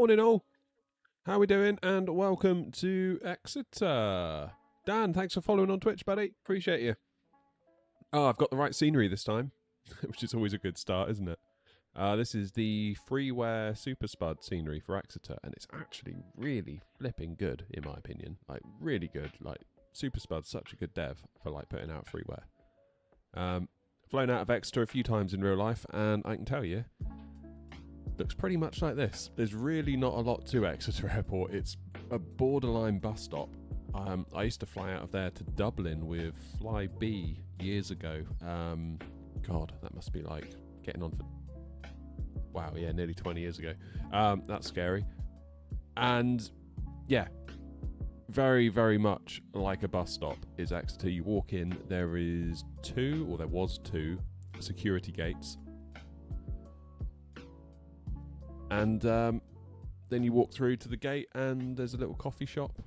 Morning all. How we doing? And welcome to Exeter. Dan, thanks for following on Twitch, buddy. Appreciate you. Oh, I've got the right scenery this time, which is always a good start, isn't it? This is the freeware Super Spud scenery for Exeter, and it's actually really flipping good, in my opinion. Like, really good. Like, Super Spud's such a good dev for, like, putting out freeware. Flown out of Exeter a few times in real life, and I can tell you, looks pretty much like this. There's really not a lot to Exeter Airport. It's a borderline bus stop. I used to fly out of there to Dublin with Flybe years ago. God, that must be like getting on for... Wow, yeah, nearly 20 years ago. That's scary. And, yeah, very, very much like a bus stop is Exeter. You walk in, there was two security gates. And then you walk through to the gate and there's a little coffee shop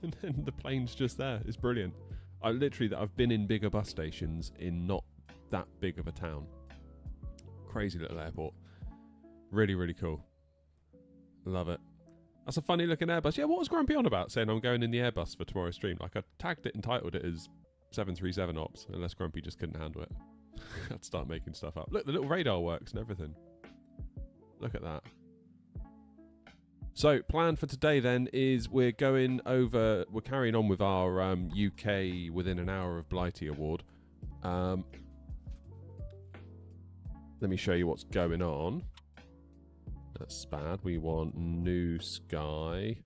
and then the plane's just there. It's brilliant. I've been in bigger bus stations in not that big of a town. Crazy little airport. Really, really cool. Love it. That's a funny looking Airbus. Yeah, what was Grumpy on about saying I'm going in the Airbus for tomorrow's stream? Like I tagged it and titled it as 737 Ops, unless Grumpy just couldn't handle it. I'd start making stuff up. Look, the little radar works and everything. Look at that. So, plan for today then is we're carrying on with our UK Within an Hour of Blighty award. Let me show you what's going on. That's bad. We want New Sky.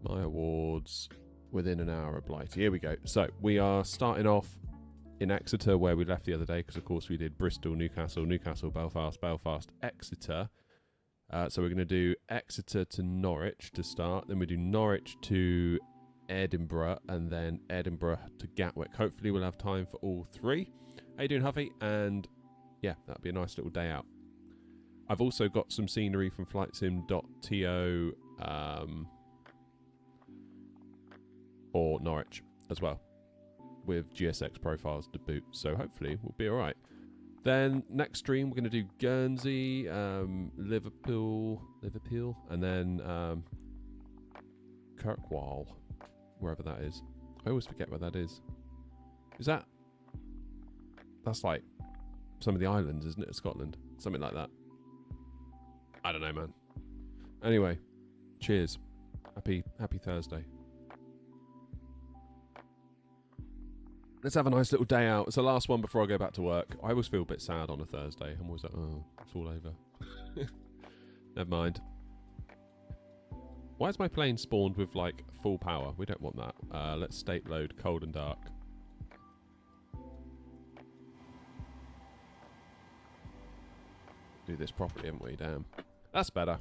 My awards Within an Hour of Blighty. Here we go. So, we are starting off in Exeter where we left the other day because, of course, we did Bristol, Newcastle, Belfast, Exeter. So we're going to do Exeter to Norwich to start. Then we do Norwich to Edinburgh and then Edinburgh to Gatwick. Hopefully we'll have time for all three. How you doing, Huffy? And yeah, that'll be a nice little day out. I've also got some scenery from flightsim.to or Norwich as well with GSX profiles to boot. So hopefully we'll be all right. Then next stream we're going to do Guernsey, Liverpool, and then Kirkwall, wherever that is. I always forget where that is. That's like some of the islands, isn't it? Scotland, something like that. I don't know, man. Anyway, cheers. Happy Thursday. Let's have a nice little day out. It's the last one before I go back to work. I always feel a bit sad on a Thursday. I'm always like, oh, it's all over. Never mind. Why is my plane spawned with, like, full power? We don't want that. Let's state load cold and dark. Do this properly, haven't we? Damn. That's better.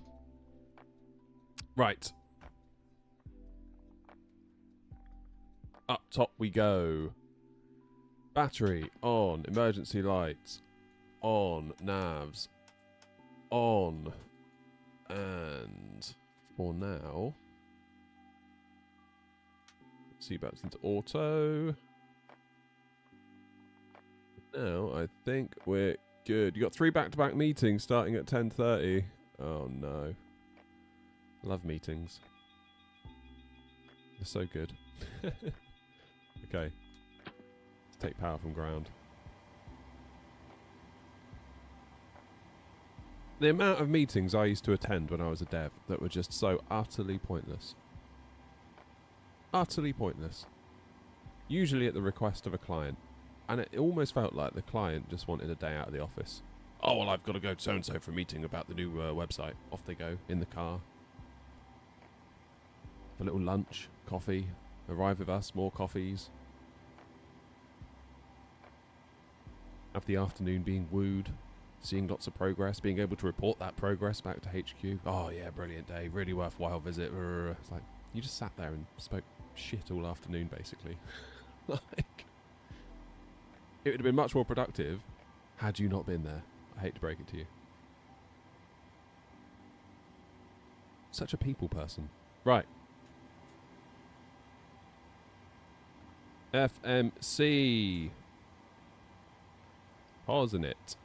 Right. Up top we go. Battery on, emergency lights on, navs on, and for now, seatbelts into auto. Now I think we're good. You got 3 back-to-back meetings starting at 10:30. Oh no, love meetings. They're so good. Okay. Take power from ground. The amount of meetings I used to attend when I was a dev that were just so utterly pointless. Utterly pointless. Usually at the request of a client. And it almost felt like the client just wanted a day out of the office. Oh, well, I've got to go to so-and-so for a meeting about the new website. Off they go, in the car. Have a little lunch, coffee, arrive with us, more coffees. Have the afternoon being wooed, seeing lots of progress, being able to report that progress back to HQ. Oh yeah, brilliant day, really worthwhile visit. It's like, you just sat there and spoke shit all afternoon, basically. Like, it would have been much more productive had you not been there. I hate to break it to you. Such a people person. Right. FMC. Pausing it.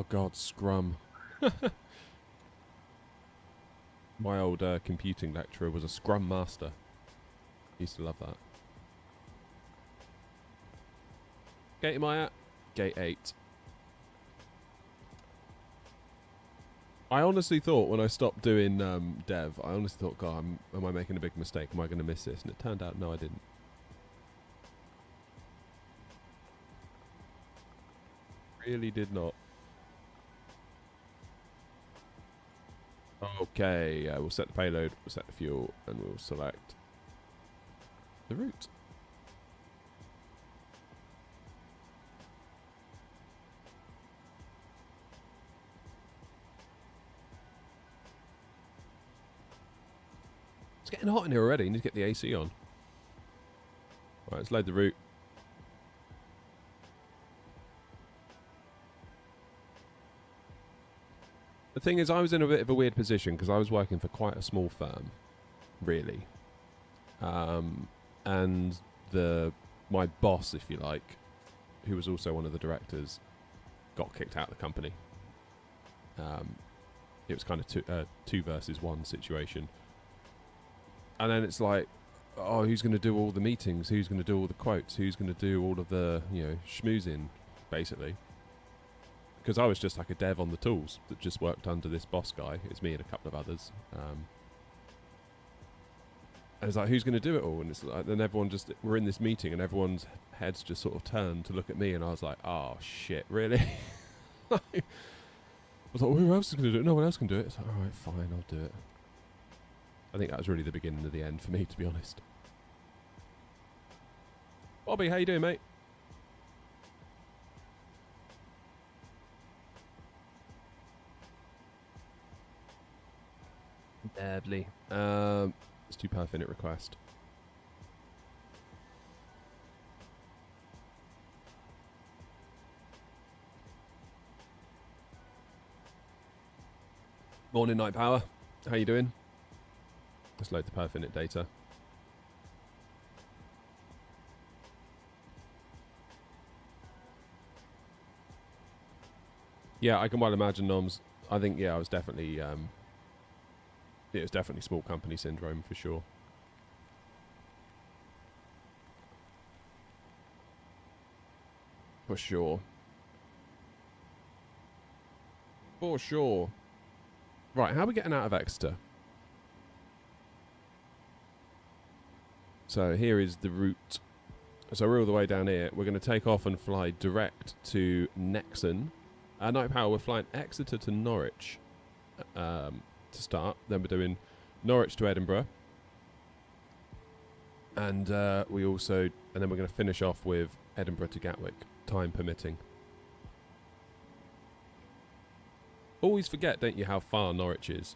God, Scrum. My old computing lecturer was a Scrum master. Used to love that. Gate am I at? Gate 8. I honestly thought when I stopped doing dev, I honestly thought, God, am I making a big mistake? Am I going to miss this? And it turned out, no, I didn't. Really did not. Okay, we'll set the payload, we'll set the fuel, and we'll select the route. It's getting hot in here already. Need to get the AC on. Right, let's load the route. The thing is, I was in a bit of a weird position because I was working for quite a small firm, really. And my boss, if you like, who was also one of the directors, got kicked out of the company. It was kind of two versus one situation. And then it's like, oh, who's going to do all the meetings? Who's going to do all the quotes? Who's going to do all of the, schmoozing, basically? Because I was just like a dev on the tools that just worked under this boss guy. It's me and a couple of others. And it's like, who's going to do it all? And it's like, then everyone just, we're in this meeting and everyone's heads just sort of turned to look at me, and I was like, oh shit, really? I was like, well, who else is going to do it? No one else can do it. It's like, all right, fine, I'll do it. I think that was really the beginning of the end for me, to be honest. Bobby, how you doing, mate? Badly. Let's do per-finite request. Morning, Night Power. How you doing? Let's load the per-finite data. Yeah, I can well imagine, Noms. I think, yeah, I was definitely... it was definitely small company syndrome, for sure. For sure. For sure. Right, how are we getting out of Exeter? So here is the route. So we're all the way down here. We're going to take off and fly direct to Nexon. Night Power, we're flying Exeter to Norwich to start. Then we're doing Norwich to Edinburgh. And then we're going to finish off with Edinburgh to Gatwick, time permitting. Always forget, don't you, how far Norwich is.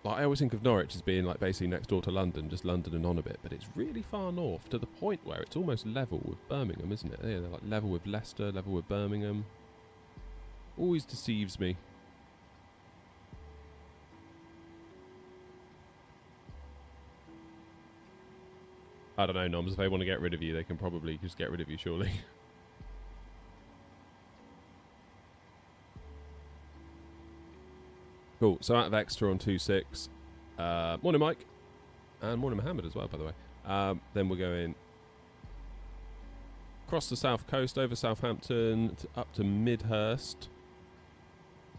Like, I always think of Norwich as being like basically next door to London, just London and on a bit, but it's really far north to the point where it's almost level with Birmingham, isn't it? Yeah, they're like level with Leicester, level with Birmingham. Always deceives me. I don't know, Noms, if they want to get rid of you, they can probably just get rid of you, surely. Cool, so out of Exeter on 2.6. Morning, Mike. And morning, Mohammed, as well, by the way. Then we're going across the south coast, over Southampton, up to Midhurst,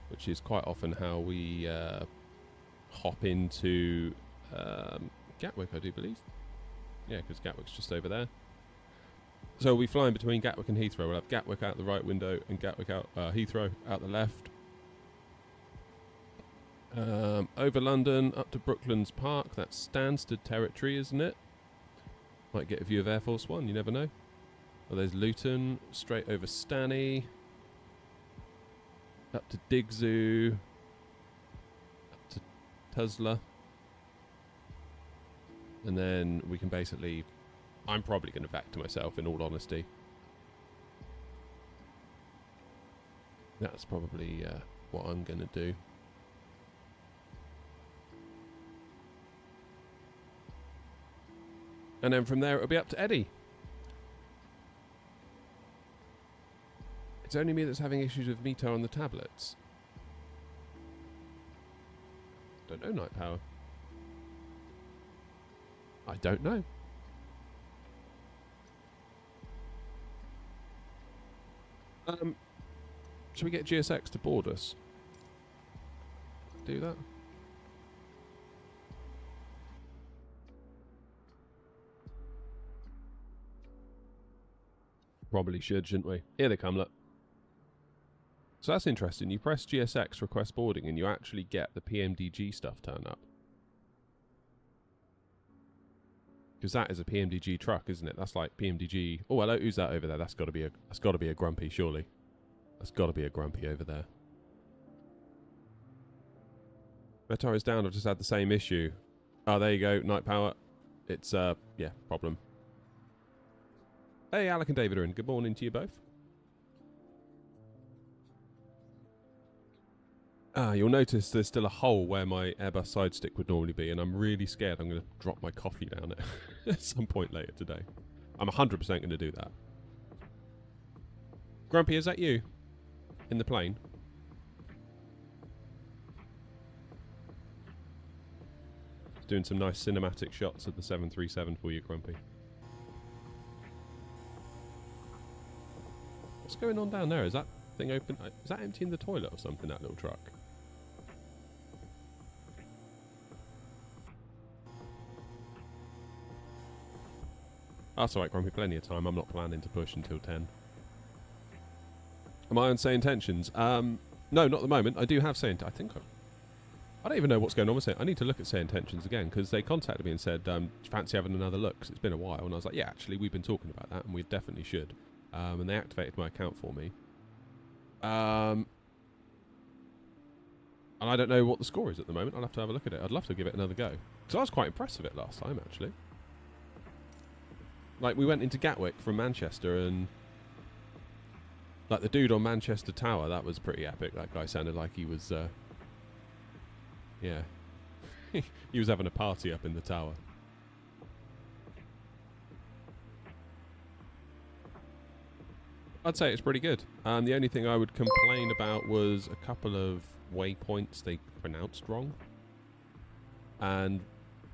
which is quite often how we hop into Gatwick, I do believe. Yeah, because Gatwick's just over there. So we'll be flying between Gatwick and Heathrow. We'll have Gatwick out the right window and Gatwick out Heathrow out the left. Over London, up to Brooklands Park. That's Stansted territory, isn't it? Might get a view of Air Force One, you never know. Oh, there's Luton, straight over Stanny. Up to Digzoo. Up to Tuzla. And then we can basically... I'm probably going to back to myself, in all honesty. That's probably what I'm going to do. And then from there, it'll be up to Eddie. It's only me that's having issues with Meter on the tablets. Don't know, Night Power. I don't know. Should we get GSX to board us? Do that? Probably should, shouldn't we? Here they come, look. So that's interesting. You press GSX request boarding and you actually get the PMDG stuff turn up. Because that is a PMDG truck, isn't it? That's like PMDG. Oh, hello, who's that over there? That's got to be a grumpy, surely. That's got to be a grumpy over there. Metar is down. I've just had the same issue. Oh, there you go. Night Power. It's yeah, problem. Hey, Alec and David are in. Good morning to you both. You'll notice there's still a hole where my Airbus side stick would normally be, and I'm really scared I'm going to drop my coffee down it at some point later today. I'm 100% going to do that. Grumpy, is that you? In the plane? Just doing some nice cinematic shots of the 737 for you, Grumpy. What's going on down there? Is that thing open? Is that emptying the toilet or something, that little truck? That's alright, Grumpy. Plenty of time. I'm not planning to push until 10. Am I on Say Intentions? No, not at the moment. I do have Say Intentions. I don't even know what's going on with Say. I need to look at Say Intentions again, because they contacted me and said, do you fancy having another look? 'Cause it's been a while. And I was like, yeah, actually, we've been talking about that, and we definitely should. And they activated my account for me. And I don't know what the score is at the moment. I'll have to have a look at it. I'd love to give it another go. Because I was quite impressed with it last time, actually. Like, we went into Gatwick from Manchester, and like the dude on Manchester Tower, that was pretty epic. That guy sounded like he was, yeah. He was having a party up in the tower. I'd say it's pretty good. The only thing I would complain about was a couple of waypoints they pronounced wrong. And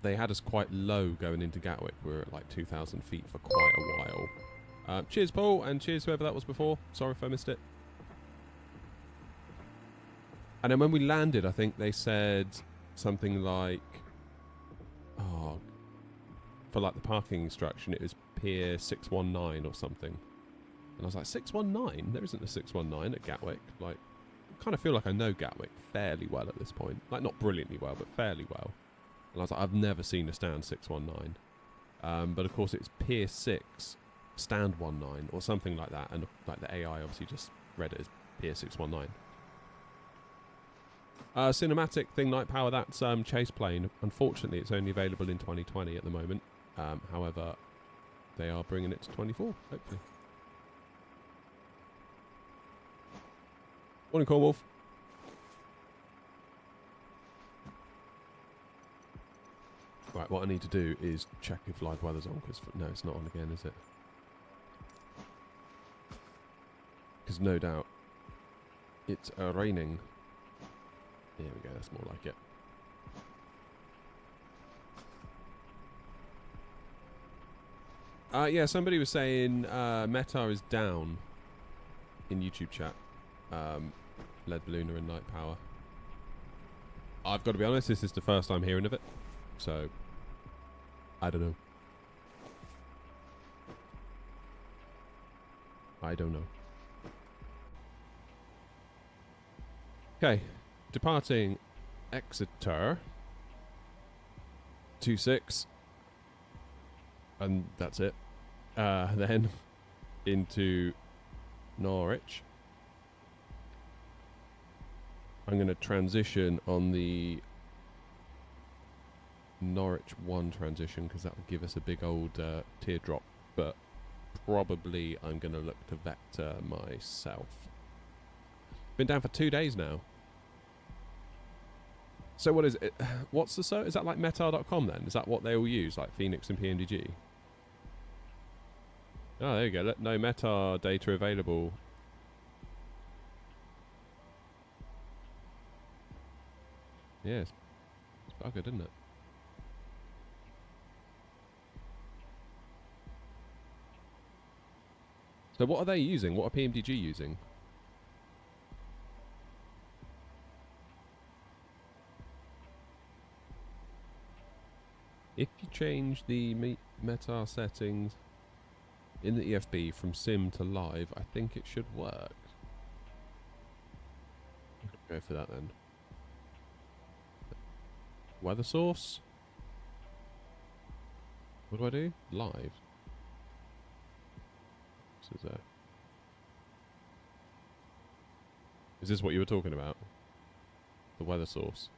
they had us quite low going into Gatwick. We were at like 2,000 feet for quite a while. Cheers, Paul, and cheers whoever that was before. Sorry if I missed it. And then when we landed, I think they said something like, oh, for like the parking instruction, it was Pier 619 or something. And I was like, 619? There isn't a 619 at Gatwick. Like, I kind of feel like I know Gatwick fairly well at this point. Like, not brilliantly well, but fairly well. And I was like, I've never seen a stand 619. But of course, it's Pier 6, stand 19, or something like that. And like the AI obviously just read it as Pier 619. Cinematic thing, Night Power, that's Chase Plane. Unfortunately, it's only available in 2020 at the moment. However, they are bringing it to 24, hopefully. Morning, Cornwolf. Right, what I need to do is check if live weather's on, because no, it's not on again, is it? Because no doubt it's raining. There we go, that's more like it. Yeah, somebody was saying Metar is down in YouTube chat. Lead Ballooner and Night Power. I've got to be honest, this is the first time hearing of it, so I don't know. I don't know. Okay, departing Exeter 26, and that's it. Then into Norwich. I'm going to transition on the Norwich 1 transition, because that will give us a big old teardrop, but probably I'm going to look to vector myself. Been down for 2 days now. So what is it? What's the so? Is that like metar.com then? Is that what they all use, like Phoenix and PMDG? Oh, there you go. No Metar data available. Yes. It's buggered, isn't it? So what are they using? What are PMDG using? If you change the meta settings in the EFB from sim to live, I think it should work. Go for that then. Weather source. What do I do? Live. Is this what you were talking about? The weather source.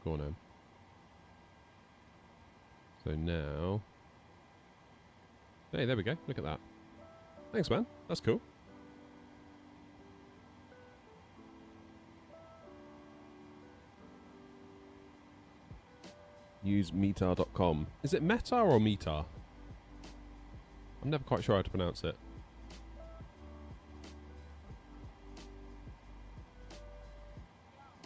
Go on then. So now... Hey, there we go. Look at that. Thanks, man. That's cool. Use metar.com. Is it Metar or Metar? I'm never quite sure how to pronounce it.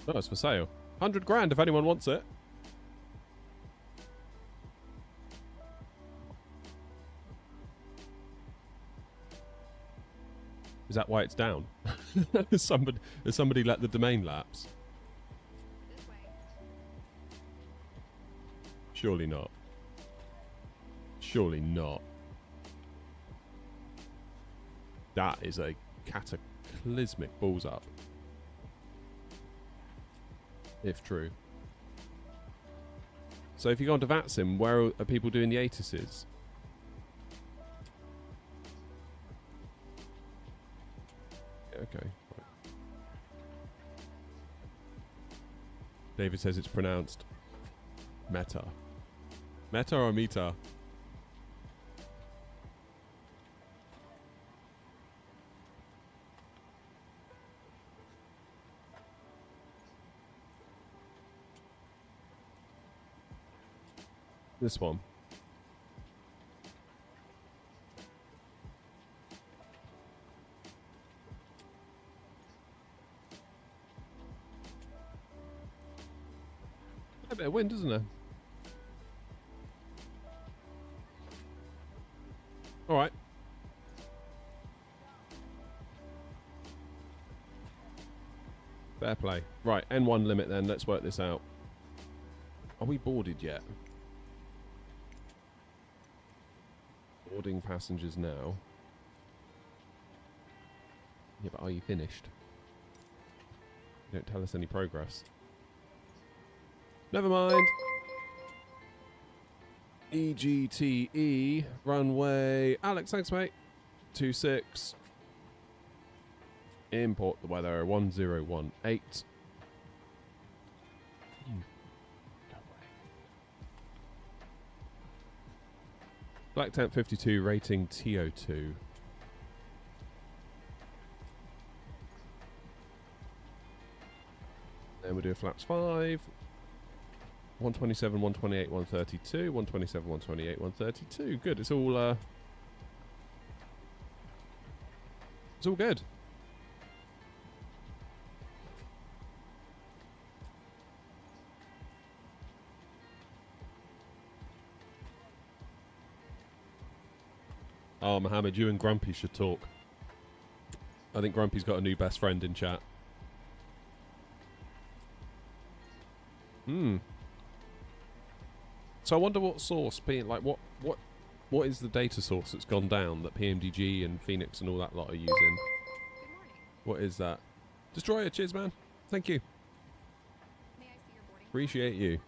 Oh, it's for sale. 100 grand if anyone wants it. Is that why it's down? Has somebody let the domain lapse? Surely not. Surely not. That is a cataclysmic balls up. If true. So if you go onto VATSIM, where are people doing the ATISes? Okay. Right. David says it's pronounced Meta. Meta or Meta? This one. A bit of wind, isn't there? Alright. Fair play. Right, N1 limit then. Let's work this out. Are we boarded yet? Boarding passengers now. Yeah, but are you finished? You don't tell us any progress. Never mind. EGTE, runway. Alex, thanks, mate. 26. Import the weather, 1018. Black Tent 52, rating TO2. Then we'll do a flaps 5. 127, 128, 132. 127, 128, 132. Good, it's all good. Oh, Mohammed, you and Grumpy should talk. I think Grumpy's got a new best friend in chat. So I wonder what source, like what is the data source that's gone down that PMDG and Phoenix and all that lot are using? What is that? Destroyer, cheers, man. Thank you. May I see your boarding pass? Appreciate you.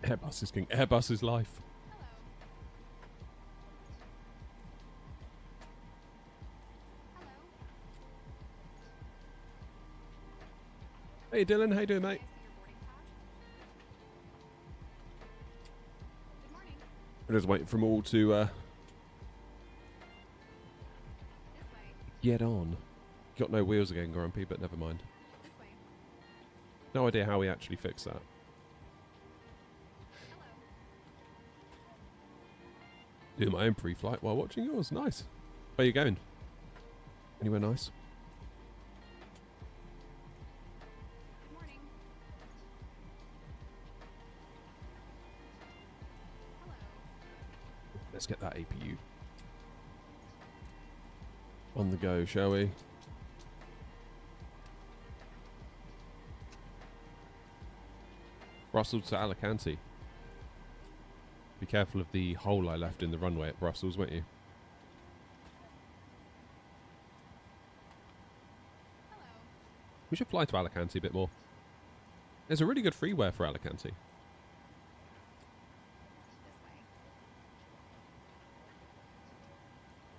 Hello. Airbus is king. Airbus is life. Hello. Hello. Hey Dylan, how you doing, May I mate? see your boarding pass? Good morning. We're just waiting for them all to This way. get on. Got no wheels again, Grumpy, but never mind. This way. No idea how we actually fix that. Hello. Doing my own pre-flight while watching yours. Nice. Where are you going? Anywhere nice? Good morning. Hello. Let's get that APU on the go, shall we? Brussels to Alicante. Be careful of the hole I left in the runway at Brussels, won't you? Hello. We should fly to Alicante a bit more. There's a really good freeware for Alicante. This way.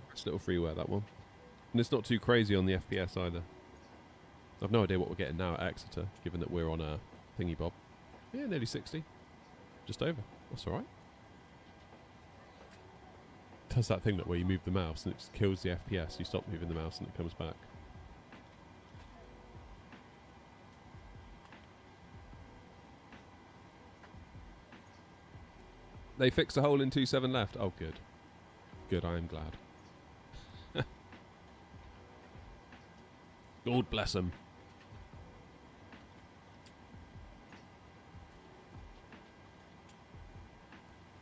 Nice little freeware, that one. And it's not too crazy on the FPS either. I've no idea what we're getting now at Exeter, given that we're on a thingy bob. Yeah, nearly 60. Just over. That's alright. Does that thing that where you move the mouse and it just kills the FPS. You stop moving the mouse and it comes back. They fixed a hole in 27 left. Oh, good. Good, I am glad. God bless them.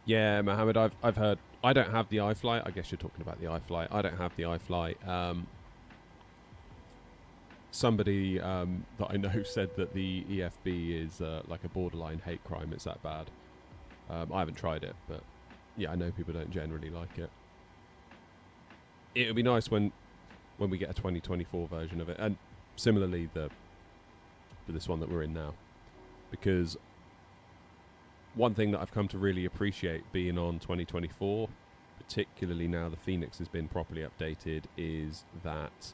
Yeah, Mohammed, I've heard. I don't have the iFlight. I guess you're talking about the iFlight. I don't have the iFlight. Somebody that I know said that the EFB is like a borderline hate crime. It's that bad. I haven't tried it, but yeah, I know people don't generally like it. It would be nice when we get a 2024 version of it, and similarly for this one that we're in now, because one thing that I've come to really appreciate being on 2024, particularly now the Phoenix has been properly updated, is that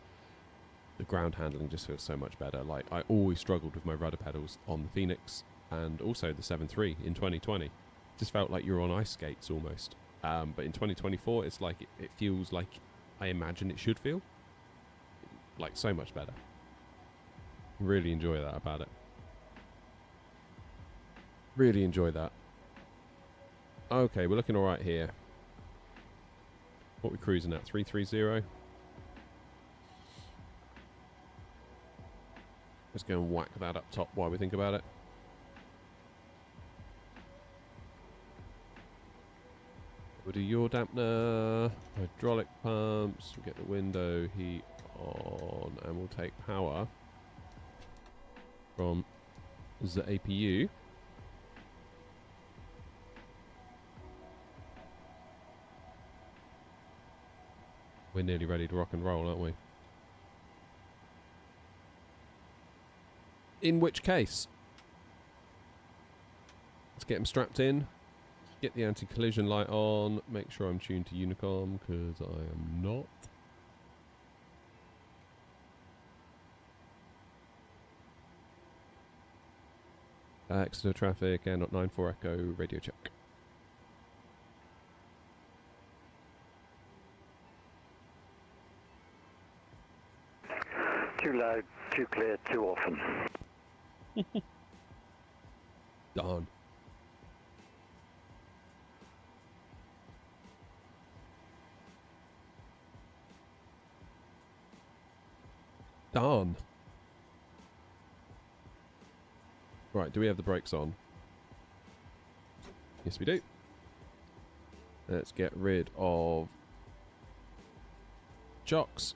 the ground handling just feels so much better. Like, I always struggled with my rudder pedals on the Phoenix and also the 7.3 in 2020. Just felt like you're on ice skates almost. But in 2024, it's like it feels like I imagine it should feel. Like, so much better. Really enjoy that about it. Really enjoy that. Okay, we're looking alright here. What are we cruising at? 330? Let's go and whack that up top while we think about it. We'll do yaw dampener, hydraulic pumps, we'll get the window heat on, and we'll take power from the APU. We're nearly ready to rock and roll, aren't we? In which case, let's get him strapped in, get the anti-collision light on, make sure I'm tuned to Unicom, because I am not. Exeter traffic, Air 94 Echo, radio check. Too loud, too clear, too often. Darn. Darn. Right, do we have the brakes on? Yes, we do. Let's get rid of chocks.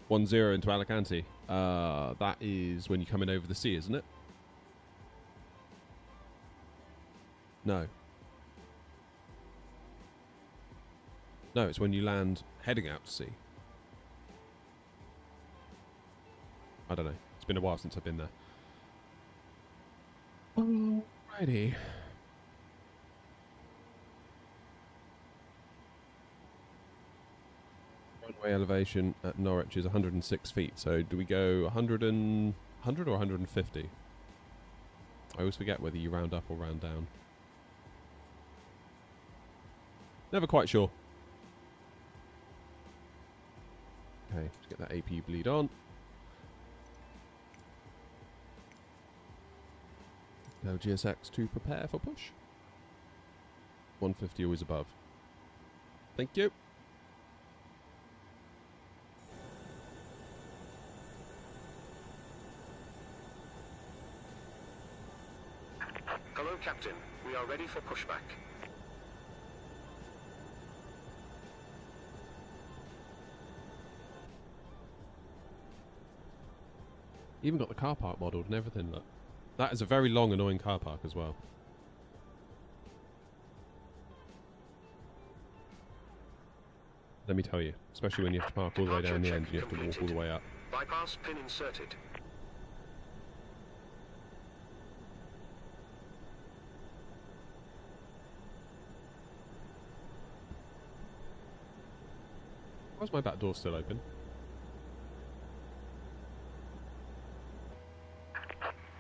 One zero into Alicante. That is when you're coming over the sea, isn't it? No. No, it's when you land heading out to sea. I don't know. It's been a while since I've been there. Alrighty. Runway elevation at Norwich is 106 feet. So do we go 100 or 150? I always forget whether you round up or round down. Never quite sure. Okay, let's get that AP bleed on. Now GSX to prepare for push. 150 always above. Thank you. Hello, Captain. We are ready for pushback. Even got the car park modelled and everything. Look. That is a very long, annoying car park as well. Let me tell you, especially when you have to park all the way down the end and you have to walk all the way up. Bypass pin inserted. Why's my back door still open?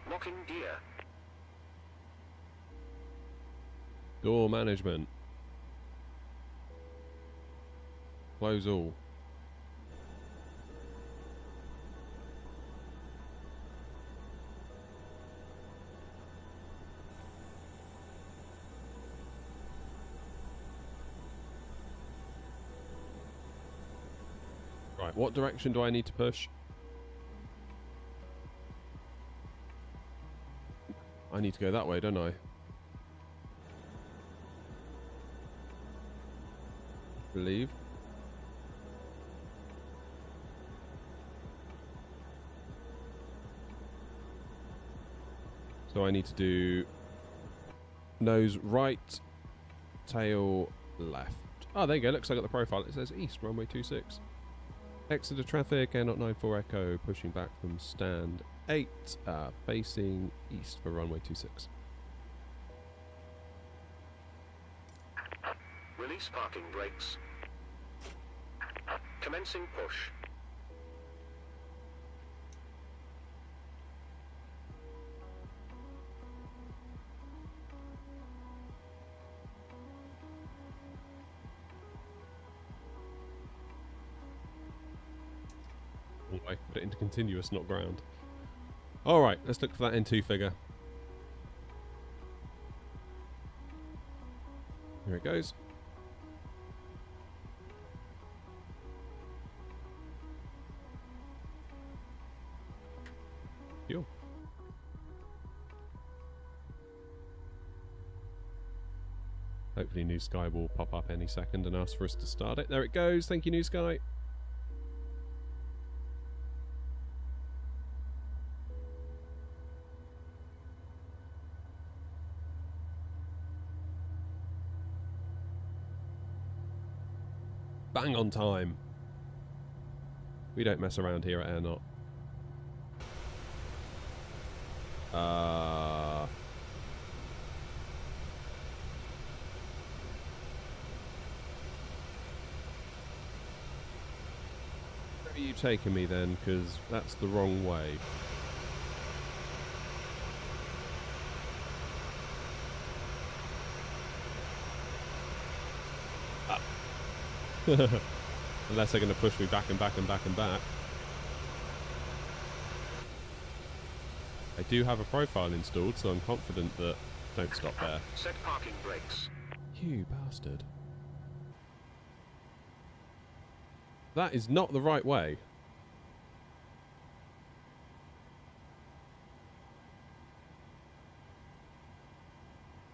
Locking gear. Door management. Close all. Right, what direction do I need to push? I need to go that way, don't I? Believe. So I need to do nose right, tail left. Oh, there you go. Looks like I got the profile. It says east, runway 26. Exeter traffic, Air 94 Echo, pushing back from stand 8, facing east for runway 26. Release parking brakes. Commencing push. I put it into continuous, not ground. Alright, let's look for that N2 figure. Here it goes. Cool. Hopefully New Sky will pop up any second and ask for us to start it. There it goes. Thank you, New Sky. Bang on time. We don't mess around here at Airnaut. Where are you taking me then? Because that's the wrong way. Unless they're going to push me back and back and back and back. I do have a profile installed, so I'm confident that... Don't stop there. Set parking brakes. You bastard. That is not the right way.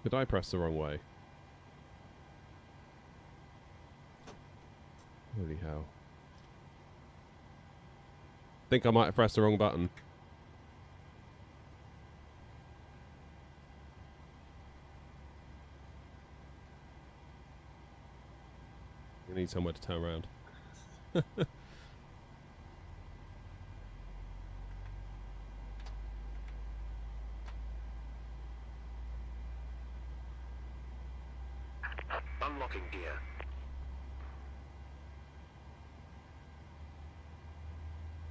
Did I press the wrong way? Holy hell. Think I might have pressed the wrong button. I need somewhere to turn around. Unlocking gear.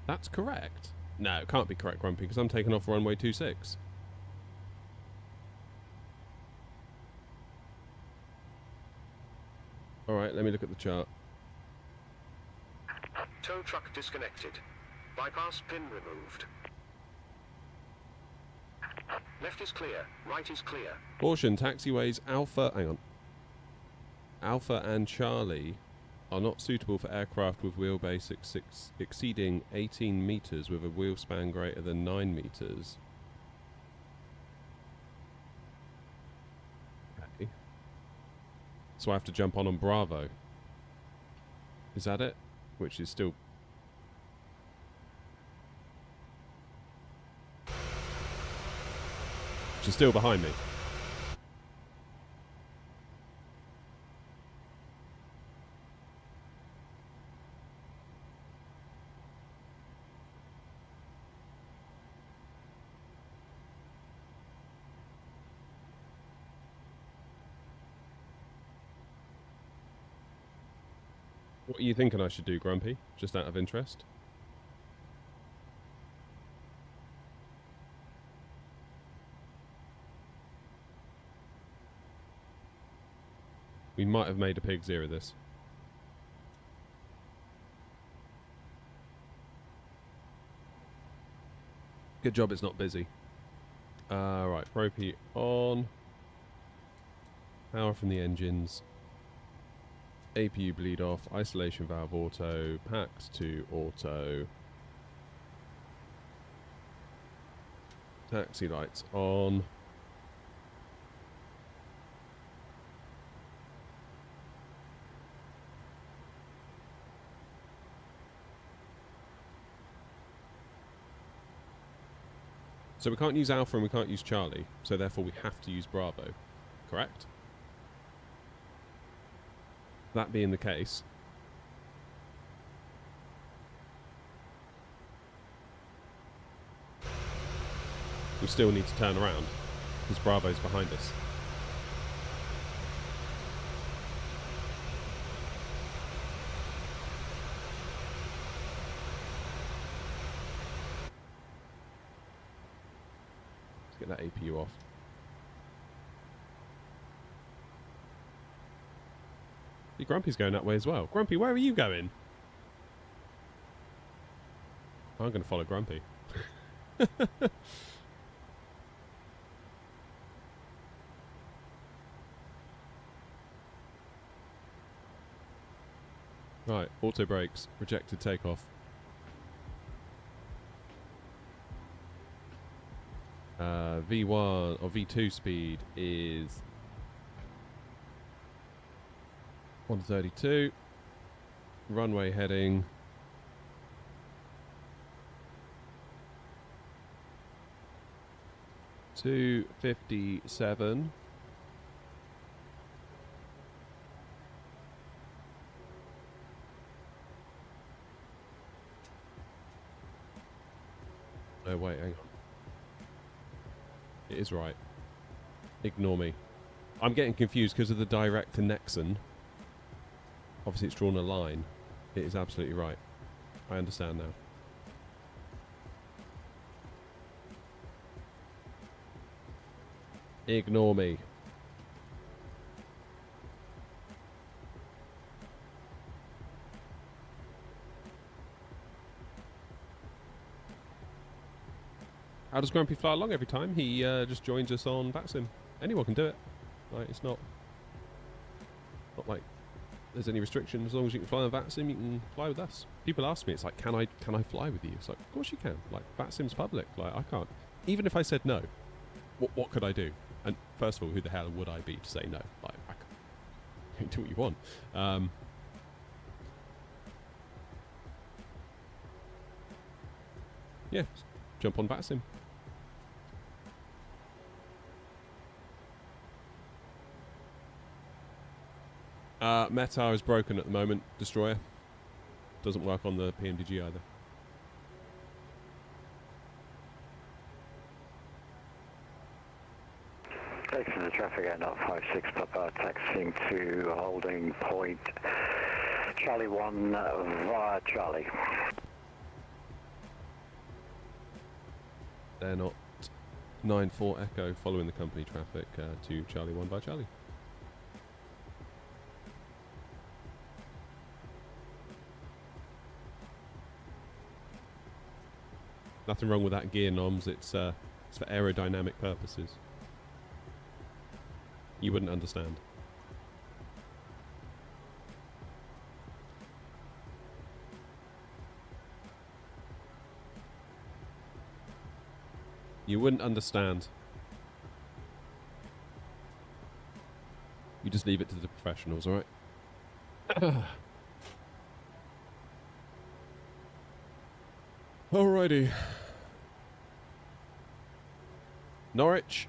That's correct. No, it can't be correct, Grumpy, because I'm taking off runway 26. Alright, let me look at the chart. Tow truck disconnected. Bypass pin removed. Left is clear. Right is clear. Caution, taxiways Alpha, hang on. Alpha and Charlie are not suitable for aircraft with wheelbase exceeding 18 metres with a wheel span greater than 9 metres. Okay. So I have to jump on Bravo. Is that it? Which is still... Which is still behind me. What are you thinking I should do, Grumpy? Just out of interest. We might have made a pig's ear of this. Good job it's not busy. Right, Propy on. Power from the engines. APU bleed off, isolation valve auto, PAX to auto. Taxi lights on. So we can't use Alpha and we can't use Charlie, so therefore we have to use Bravo, correct? That being the case, we still need to turn around because Bravo's behind us. Let's get that APU off. See, Grumpy's going that way as well. Grumpy, where are you going? I'm going to follow Grumpy. Right, auto brakes, rejected takeoff. V1 or V2 speed is 132. Runway heading 257. Oh wait, hang on. It is right. Ignore me. I'm getting confused because of the direct to Nexon. Obviously it's drawn a line. It is absolutely right. I understand now. Ignore me. How does Grumpy fly along every time? He just joins us on VATSIM. Anyone can do it. Like, it's not like there's any restriction. As long as you can fly on VATSIM, you can fly with us. People ask me, it's like, can I fly with you? It's like, of course you can. Like, VATSIM's public. Like, I can't. Even if I said no, what could I do? And first of all, who the hell would I be to say no? Like, I can do what you want. Yeah, jump on VATSIM. Metar is broken at the moment. Destroyer. Doesn't work on the PMDG either. Exit the traffic at 056 Papa, taxiing to holding point Charlie 1 via Charlie. They're not 9-4 Echo following the company traffic to Charlie 1 by Charlie. Nothing wrong with that gear noms. It's for aerodynamic purposes. You wouldn't understand. You wouldn't understand. You just leave it to the professionals, alright? Alrighty. Norwich.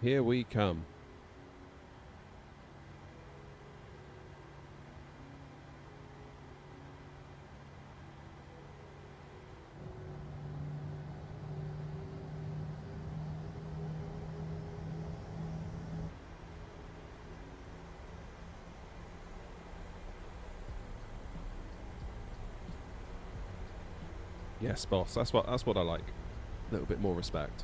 Here we come. Yes, boss. That's what I like. A little bit more respect.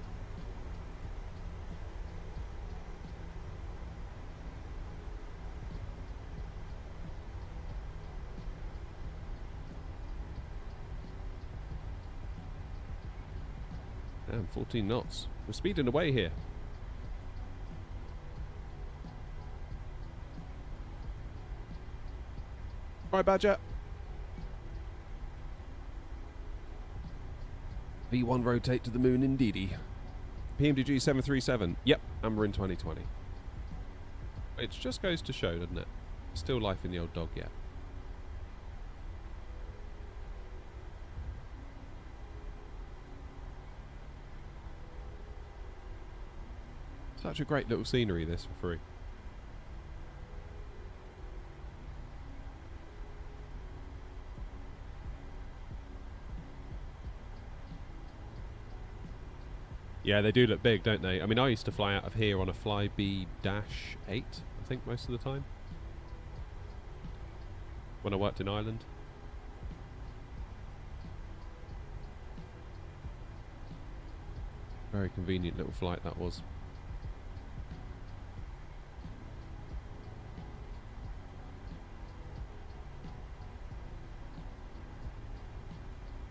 Damn, 14 knots. We're speeding away here. Right, Badger. V1 rotate to the moon indeedy. PMDG 737. Yep, and we're in 2020. It just goes to show, doesn't it? Still life in the old dog yet. Such a great little scenery, this, for free. Yeah, they do look big, don't they? I mean, I used to fly out of here on a Flybe-8, I think, most of the time. When I worked in Ireland. Very convenient little flight that was.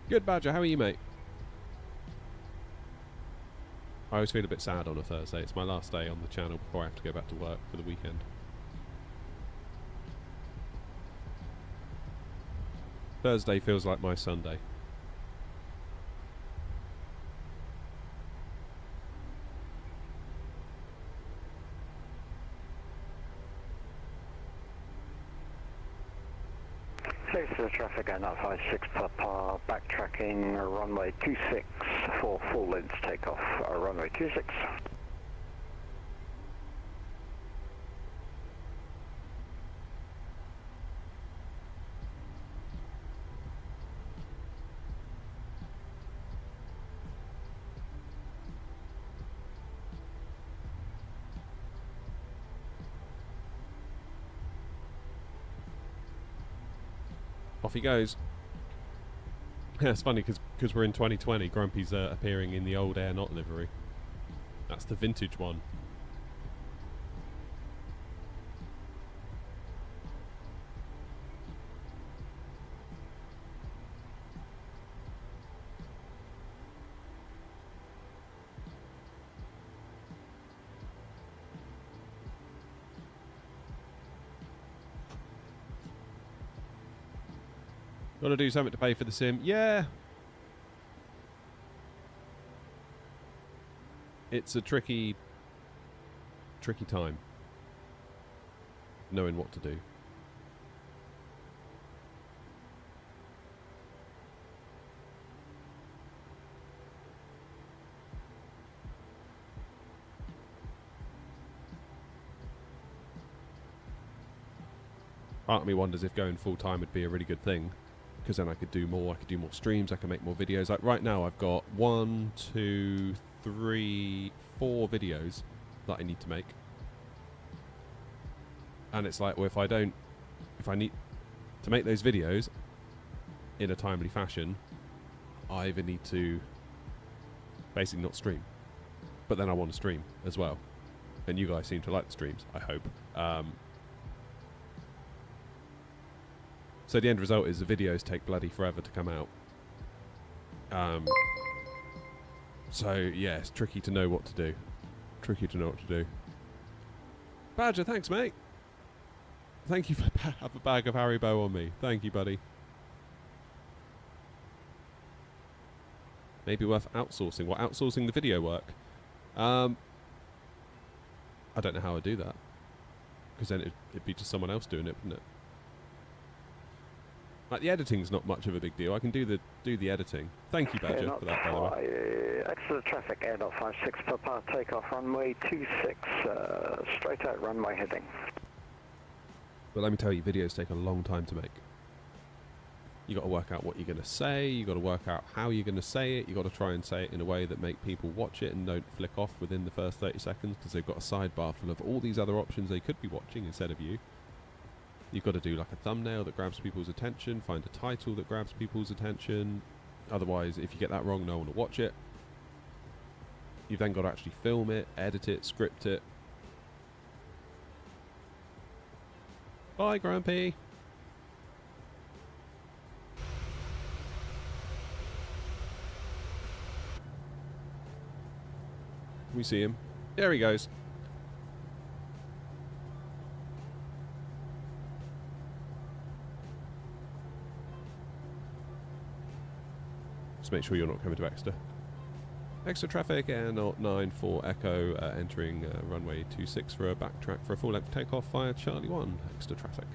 Good, Badger. How are you, mate? I always feel a bit sad on a Thursday. It's my last day on the channel before I have to go back to work for the weekend. Thursday feels like my Sunday. Face to the traffic at 56 Papa, backtracking runway 26 for full length takeoff, runway 26. Off he goes. Yeah, it's funny because we're in 2020. Grumpy's appearing in the old Air Not livery. That's the vintage one. Gotta do something to pay for the sim. Yeah. It's a tricky time. Knowing what to do. Part of me wonders if going full time would be a really good thing. Because then I could do more streams, I can make more videos. Like right now I've got 1, 2, 3, 4 videos that I need to make. And it's like, well, if I need to make those videos in a timely fashion, I either need to basically not stream. But then I want to stream as well. And you guys seem to like the streams, I hope. So the end result is the videos take bloody forever to come out. So yeah, it's tricky to know what to do. Badger, thanks, mate. Thank you for have a bag of Haribo on me. Thank you, buddy. Maybe worth outsourcing. What, outsourcing the video work? I don't know how I'd do that. Because then it'd be just someone else doing it, wouldn't it? Like, the editing's not much of a big deal. I can do the editing. Thank you, Badger, for that, by the way. Exit traffic, Air 56 Papa, takeoff runway 26, straight out runway heading. But let me tell you, videos take a long time to make. You got to work out what you're going to say. You got to work out how you're going to say it. You got to try and say it in a way that make people watch it and don't flick off within the first 30 seconds because they've got a sidebar full of all these other options they could be watching instead of you. You've got to do like a thumbnail that grabs people's attention, find a title that grabs people's attention. Otherwise, if you get that wrong, no one will watch it. You've then got to actually film it, edit it, script it. Bye, Grumpy. We see him. There he goes. Just make sure you're not coming to Exeter. Extra traffic, Air 094 Echo, entering runway 26 for a backtrack for a full length takeoff via Charlie 1. Extra traffic.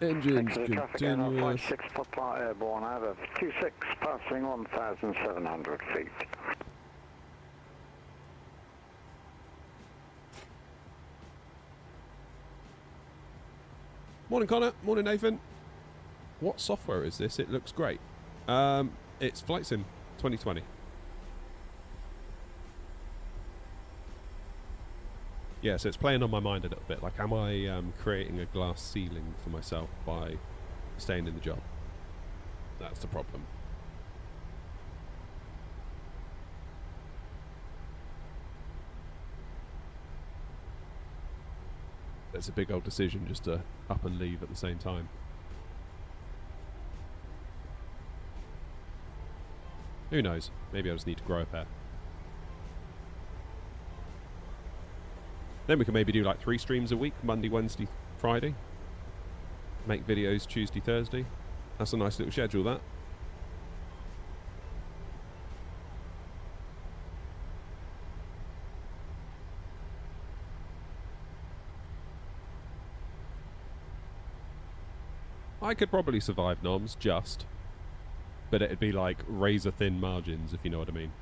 Engines continuous. 56 Papa airborne out of 26, passing 1,700 feet. Morning, Connor. Morning, Nathan. What software is this? It looks great. It's Flight Sim 2020. Yeah, so it's playing on my mind a little bit. Like, am I creating a glass ceiling for myself by staying in the job? That's the problem. It's a big old decision just to up and leave at the same time. Who knows? Maybe I just need to grow a pair. Then we can maybe do like 3 streams a week, Monday, Wednesday, Friday. Make videos Tuesday, Thursday. That's a nice little schedule, that. I could probably survive noms, just. But it'd be like razor thin margins, if you know what I mean.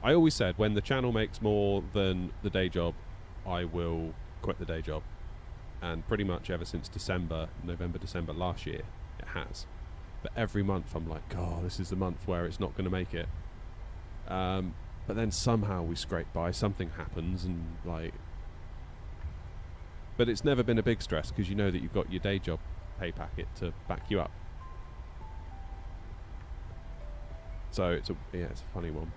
I always said when the channel makes more than the day job, I will quit the day job. And pretty much ever since November, December last year, it has. But every month I'm like, God, this is the month where it's not going to make it. But then somehow we scrape by, something happens, and like... But it's never been a big stress, because you know that you've got your day job pay packet to back you up. So it's a funny one.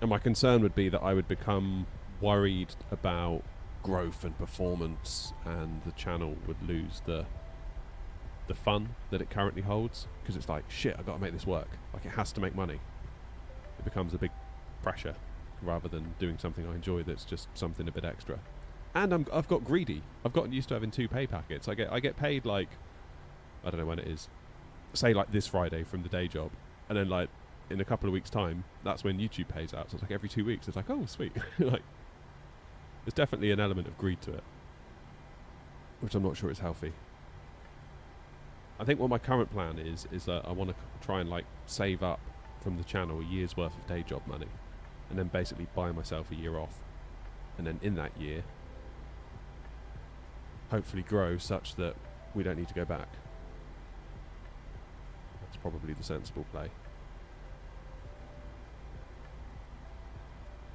And my concern would be that I would become worried about growth and performance, and the channel would lose the fun that it currently holds, because it's like, shit, I've got to make this work. Like, it has to make money. It becomes a big pressure rather than doing something I enjoy that's just something a bit extra. And I've got greedy. I've gotten used to having 2 pay packets. I get paid like, I don't know when it is, say like this Friday from the day job, and then like in a couple of weeks' time, that's when YouTube pays out. So it's like every 2 weeks. It's like, oh, sweet. Like, there's definitely an element of greed to it, which I'm not sure is healthy. I think what my current plan is that I want to try and like save up from the channel a year's worth of day job money, and then basically buy myself a year off, and then in that year hopefully grow such that we don't need to go back. That's probably the sensible play.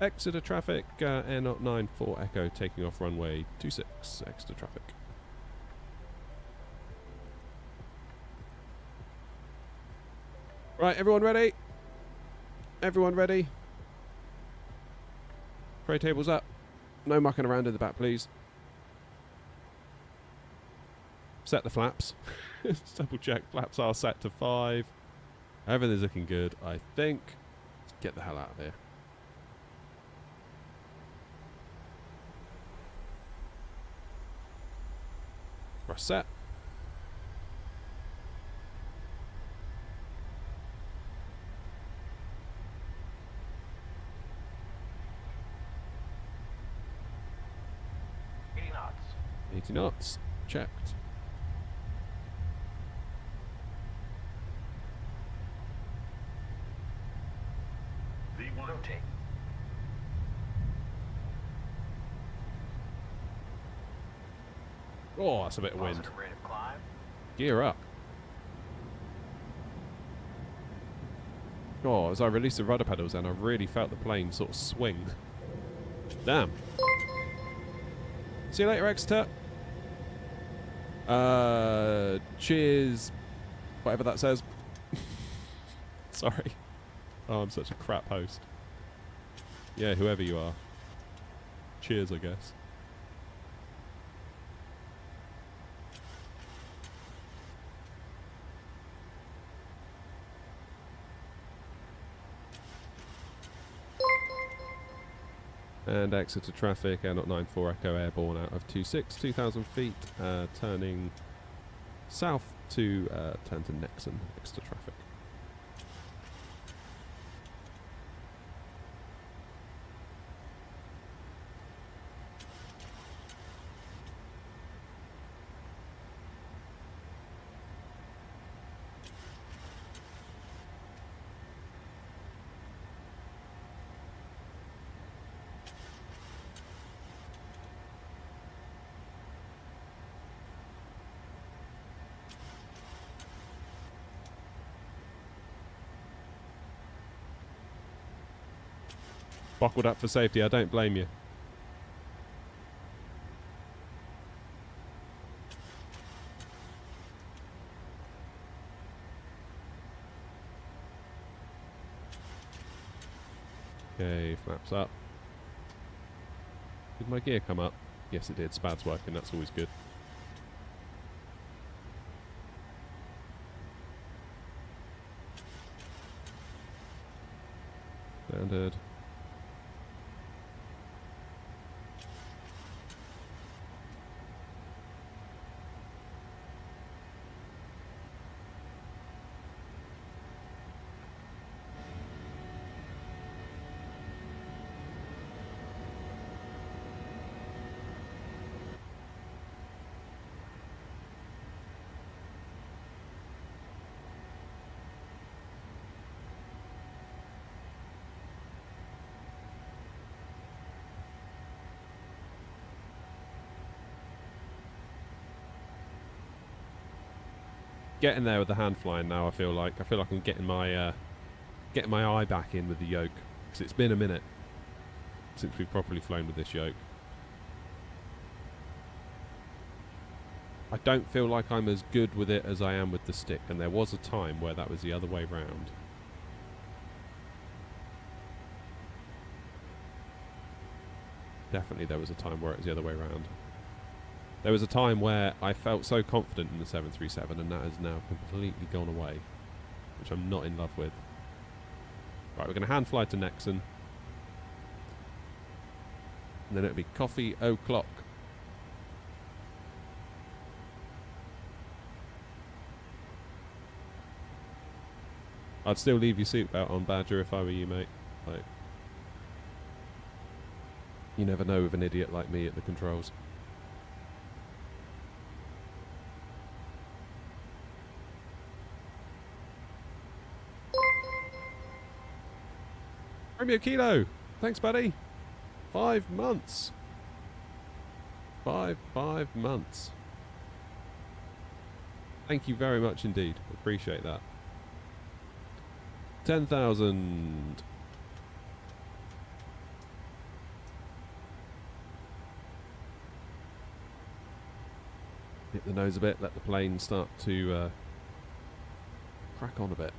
Exeter traffic, Air 094 Echo taking off runway 26, Exeter traffic. Right, everyone ready? Everyone ready? Tray tables up. No mucking around in the back, please. Set the flaps. Let's double check. Flaps are set to 5. Everything's looking good, I think. Let's get the hell out of here. We're set. knots. 80 knots. Checked. V1. Rotate. Oh, that's a bit of wind. Positive rate of climb. Gear up. Oh, as I released the rudder pedals then, I really felt the plane sort of swing. Damn. See you later, Exeter. Cheers. Whatever that says. Sorry. Oh, I'm such a crap host. Yeah, whoever you are. Cheers, I guess. And Exeter traffic, Air 94 Echo airborne out of 26, 2,000 feet, turning south to turn to Nexon, Exeter traffic. Buckled up for safety, I don't blame you. Okay, flaps up. Did my gear come up? Yes it did, SPAD's working, that's always good. Standard. Getting there with the hand flying now. I feel like I'm getting my eye back in with the yoke, because it's been a minute since we've properly flown with this yoke. I don't feel like I'm as good with it as I am with the stick, and there was a time where that was the other way round. Definitely there was a time where it was the other way round. There was a time where I felt so confident in the 737, and that has now completely gone away, which I'm not in love with. Right, we're going to hand fly to Nexon. And then it'll be coffee o'clock. I'd still leave your seatbelt on, Badger, if I were you, mate. Like, you never know with an idiot like me at the controls. Romeo Kilo, thanks, buddy. 5 months. 5 months. Thank you very much indeed. Appreciate that. 10,000. Hit the nose a bit. Let the plane start to crack on a bit.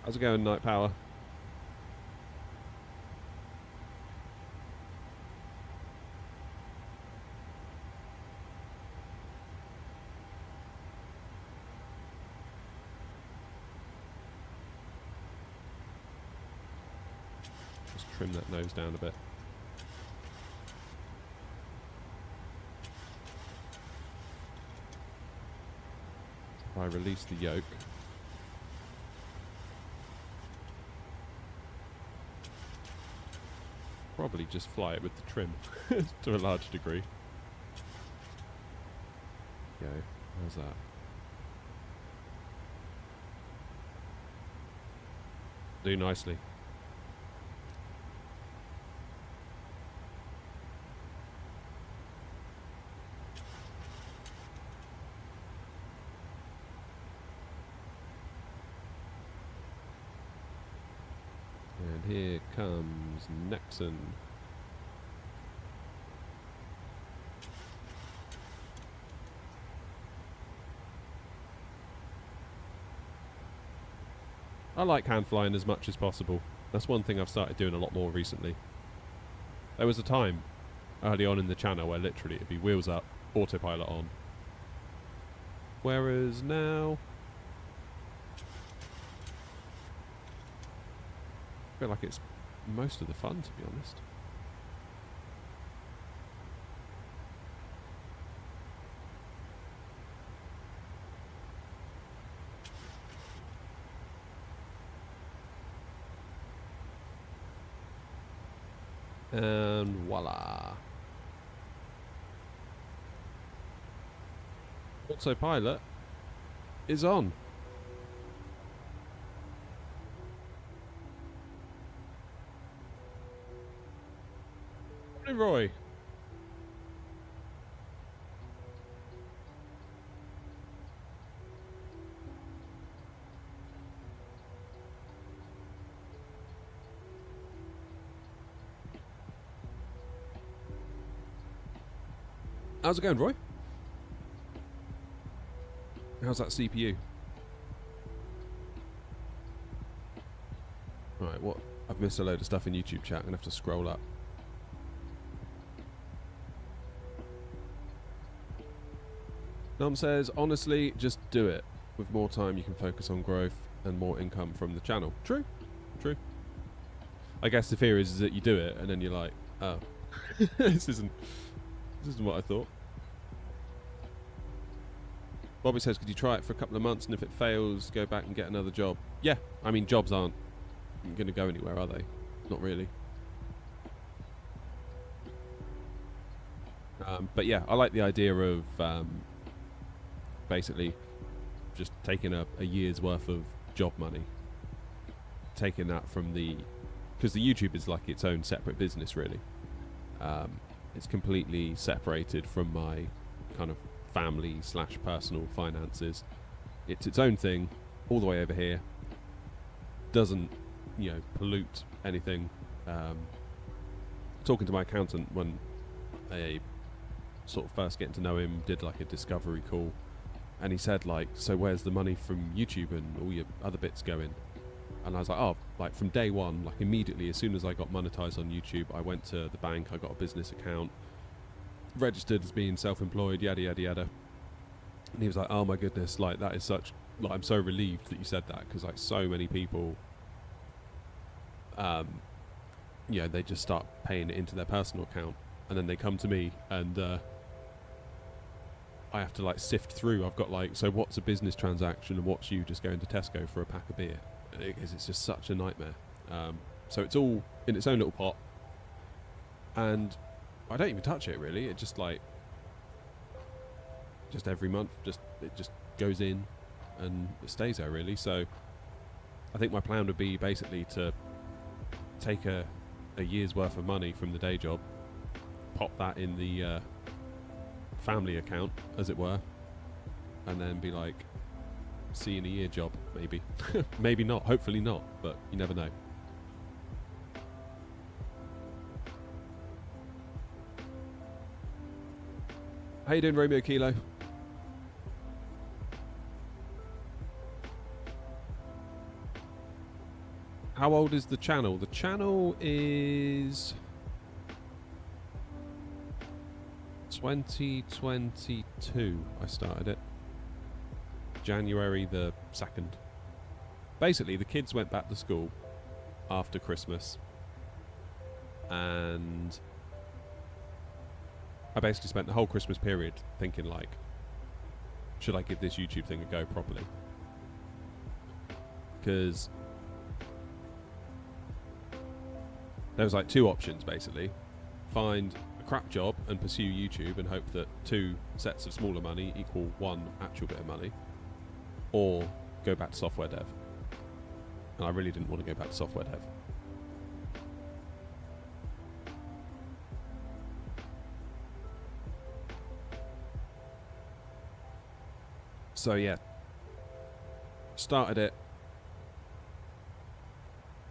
How's it going, Night Power? Just trim that nose down a bit. If I release the yoke, probably just fly it with the trim to a large degree. Go. How's that? Do nicely. And here comes Nexon. I like hand flying as much as possible. That's one thing I've started doing a lot more recently. There was a time early on in the channel where literally it'd be wheels up, autopilot on. Whereas now, I feel like it's most of the fun, to be honest. And voila. Autopilot is on. Morning, Roy. How's it going, Roy? How's that CPU? Right, what? I've missed a load of stuff in YouTube chat. I'm going to have to scroll up. Nom says, honestly, just do it. With more time, you can focus on growth and more income from the channel. True. True. I guess the fear is that you do it and then you're like, oh, this isn't what I thought. Bobby says, could you try it for a couple of months and if it fails, go back and get another job? Yeah, I mean, jobs aren't going to go anywhere, are they? Not really. But yeah, I like the idea of basically just taking a year's worth of job money, taking that from the... because the YouTube is like its own separate business, really. It's completely separated from my kind of family / personal finances. It's its own thing, all the way over here. Doesn't, you know, pollute anything. Talking to my accountant when I sort of first getting to know him, did like a discovery call, and he said like, so where's the money from YouTube and all your other bits going? And I was like, oh, like from day one, like immediately as soon as I got monetized on YouTube, I went to the bank, I got a business account, registered as being self-employed, yada yada yada. And he was like, oh my goodness, like that is such, like I'm so relieved that you said that, because like so many people yeah, they just start paying it into their personal account and then they come to me and I have to like sift through. I've got like, so what's a business transaction and what's you just going to Tesco for a pack of beer? It's just such a nightmare. So it's all in its own little pot and I don't even touch it really. It just like, just every month, it just goes in and it stays there really. So I think my plan would be basically to take a year's worth of money from the day job, pop that in the family account, as it were, and then be like, see you in a year job, maybe. Maybe not, hopefully not, but you never know. How you doing, Romeo Kilo? How old is the channel? The channel is 2022. I started it January the 2nd. Basically, the kids went back to school after Christmas, and I basically spent the whole Christmas period thinking, like, should I give this YouTube thing a go properly? Because there was like two options, basically. Find a crap job and pursue YouTube and hope that 2 sets of smaller money equal 1 actual bit of money, or go back to software dev. And I really didn't want to go back to software dev. So yeah, started it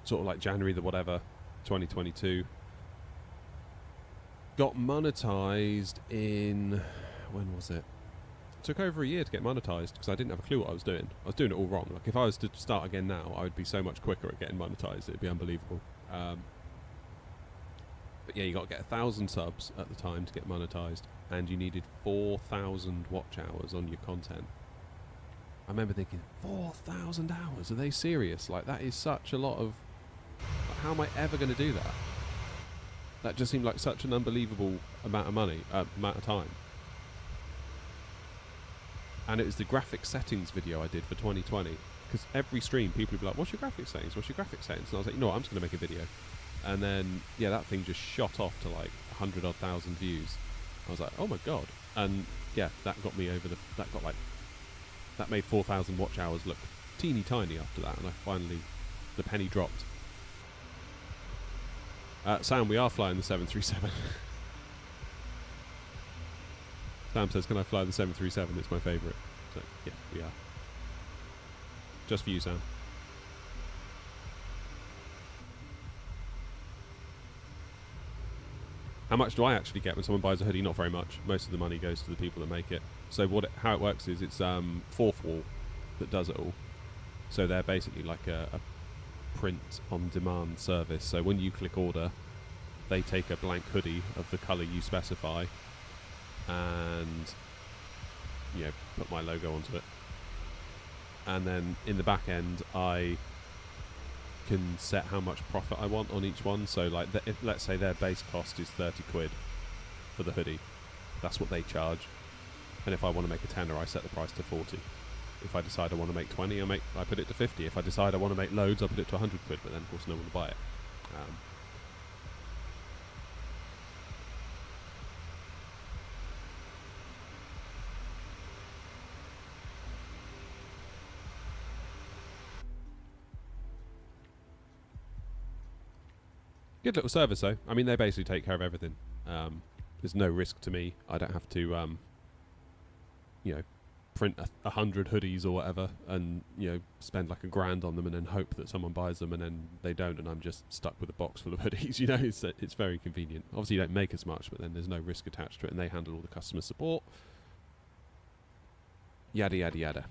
sort of like January the whatever, 2022. Got monetized in, when was it? Took over a year to get monetized because I didn't have a clue what I was doing. I was doing it all wrong. Like, if I was to start again now, I would be so much quicker at getting monetized. It'd be unbelievable. But yeah, you got to get 1,000 subs at the time to get monetized, and you needed 4,000 watch hours on your content. I remember thinking, 4,000 hours? Are they serious? Like, that is such a lot of... Like, how am I ever going to do that? That just seemed like such an unbelievable amount of money, amount of time. And it was the graphic settings video I did for 2020. Because every stream, people would be like, what's your graphic settings? What's your graphic settings? And I was like, you know what, I'm just going to make a video. And then, yeah, that thing just shot off to like 100-odd thousand views. I was like, oh my god. And yeah, that got me over the... That made 4,000 watch hours look teeny tiny after that, and I finally... The penny dropped. Sam, we are flying the 737. Sam says, can I fly the 737? It's my favourite. So, yeah, we are. Just for you, Sam. How much do I actually get when someone buys a hoodie? Not very much. Most of the money goes to the people that make it. So how it works is it's Fourth Wall that does it all. So they're basically like a print-on-demand service. So when you click order, they take a blank hoodie of the colour you specify and, you know, put my logo onto it. And then in the back end, I can set how much profit I want on each one. So like, let's say their base cost is 30 quid for the hoodie. That's what they charge. And if I want to make a tenner, I set the price to 40. If I decide I want to make 20, I put it to 50. If I decide I want to make loads, I put it to 100 quid, but then of course no one will buy it. Good little service though. I mean, they basically take care of everything. There's no risk to me. I don't have to, you know, print 100 hoodies or whatever and, you know, spend like $1,000 on them and then hope that someone buys them, and then they don't, and I'm just stuck with a box full of hoodies. You know, it's very convenient. Obviously you don't make as much, but then there's no risk attached to it, and they handle all the customer support. Yada yada yada.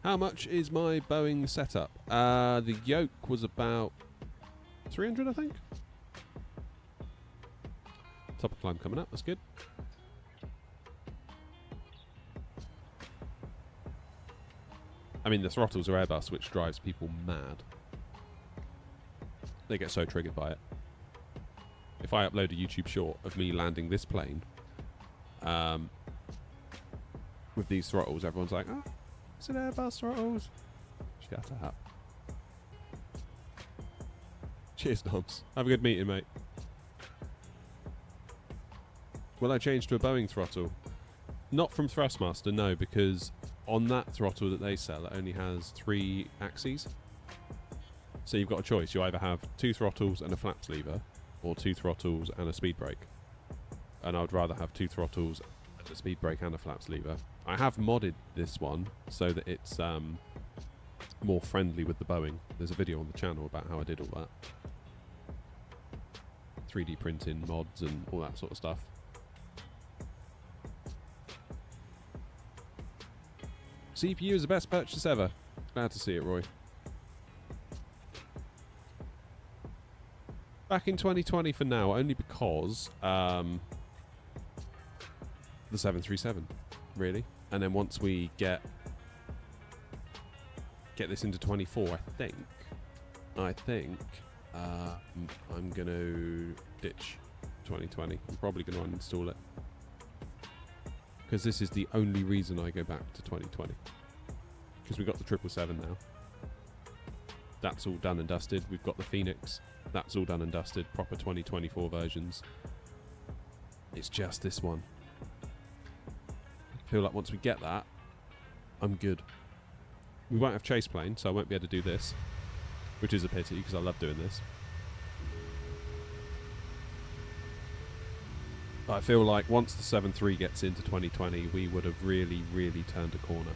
How much is my Boeing setup? The yoke was about 300, I think. Top of climb coming up, that's good. I mean, the throttles are Airbus, which drives people mad. They get so triggered by it. If I upload a YouTube short of me landing this plane with these throttles, everyone's like, oh, is it Airbus throttles? Shut up. Cheers, Noms. Have a good meeting, mate. Will I change to a Boeing throttle? Not from Thrustmaster, no, because on that throttle that they sell, it only has 3 axes. So you've got a choice. You either have 2 throttles and a flaps lever, or 2 throttles and a speed brake. And I would rather have 2 throttles, a speed brake and a flaps lever. I have modded this one so that it's more friendly with the Boeing. There's a video on the channel about how I did all that. 3D printing mods and all that sort of stuff. CPU is the best purchase ever. Glad to see it, Roy. Back in 2020 for now, only because the 737, really. And then once we get this into 24, I think I'm going to ditch 2020. I'm probably going to uninstall it. Because this is the only reason I go back to 2020. Because we've got the 777 now. That's all done and dusted. We've got the Phoenix. That's all done and dusted. Proper 2024 versions. It's just this one. I feel like once we get that, I'm good. We won't have chase plane, so I won't be able to do this. Which is a pity, because I love doing this. But I feel like once the 7.3 gets into 2020, we would have really, really turned a corner.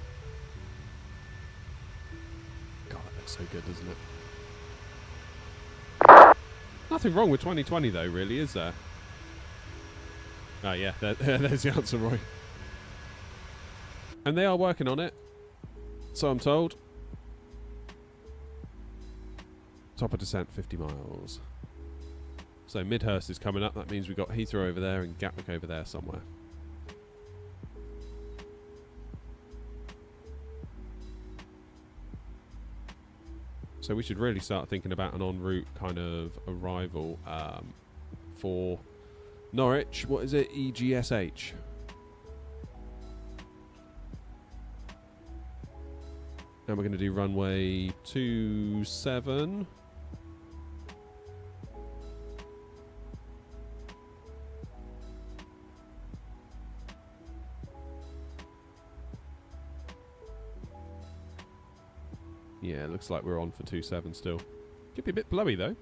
God, that looks so good, doesn't it? Nothing wrong with 2020, though, really, is there? Oh, yeah, there's the answer, Roy. And they are working on it, so I'm told. Top of descent, 50 miles. So Midhurst is coming up. That means we've got Heathrow over there and Gatwick over there somewhere. So we should really start thinking about an en route kind of arrival for Norwich. What is it? EGSH. And we're going to do runway 27. Yeah, looks like we're on for 27 still. Could be a bit blowy though.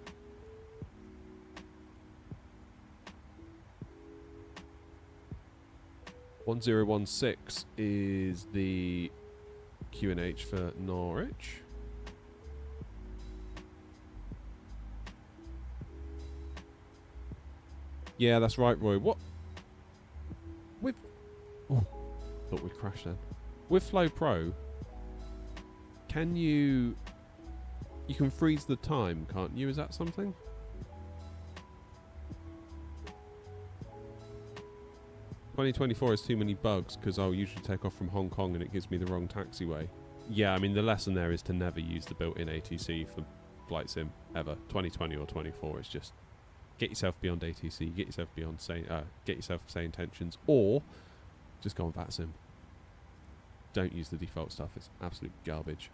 (1016) is the QNH for Norwich. Yeah, that's right, Roy. What? With... Oh, thought we'd crash then. With Flow Pro, can you... You can freeze the time, can't you? Is that something? (2024) has too many bugs because I'll usually take off from Hong Kong and it gives me the wrong taxiway. Yeah, I mean, the lesson there is to never use the built-in ATC for flight sim, ever. 2020 or 24 is just get yourself beyond ATC, get yourself beyond get yourself say intentions, or just go on VATSIM. Don't use the default stuff, it's absolute garbage.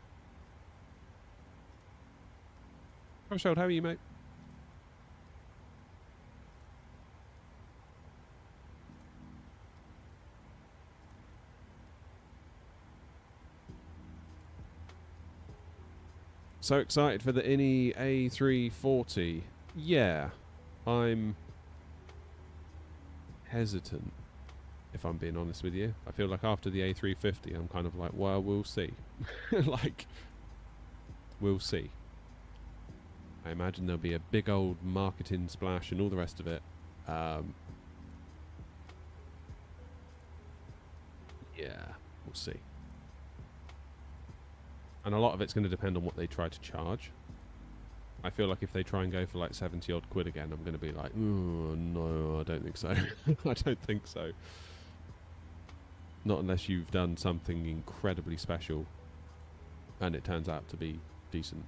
Rochelle, how are you, mate? So excited for the INI A340. Yeah, I'm hesitant, if I'm being honest with you. I feel like after the A350, I'm kind of like, well, we'll see. Like, we'll see. I imagine there'll be a big old marketing splash and all the rest of it. Yeah, we'll see. And a lot of it's going to depend on what they try to charge. I feel like if they try and go for like 70 odd quid again, I'm going to be like, oh, no, I don't think so. I don't think so. Not unless you've done something incredibly special and it turns out to be decent.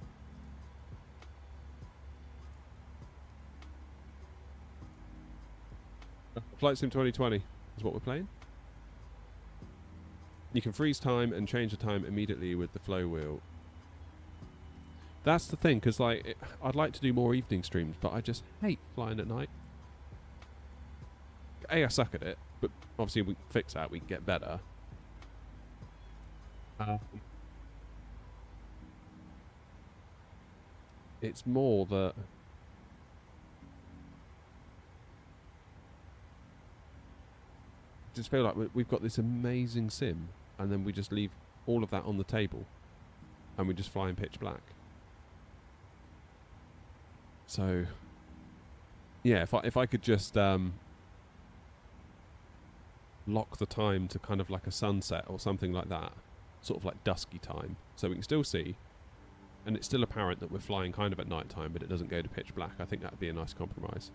Flight Sim 2020 is what we're playing. You can freeze time and change the time immediately with the flow wheel. That's the thing, because like I'd like to do more evening streams, but I just hate flying at night. A, I suck at it, but obviously we fix that, we can get better. It's more that I just feel like we've got this amazing sim, and then we just leave all of that on the table, and we just fly in pitch black. So Yeah, if I could just lock the time to kind of like a sunset or something like that, sort of like dusky time, so we can still see, and it's still apparent that we're flying kind of at night time, but it doesn't go to pitch black. I think that would be a nice compromise.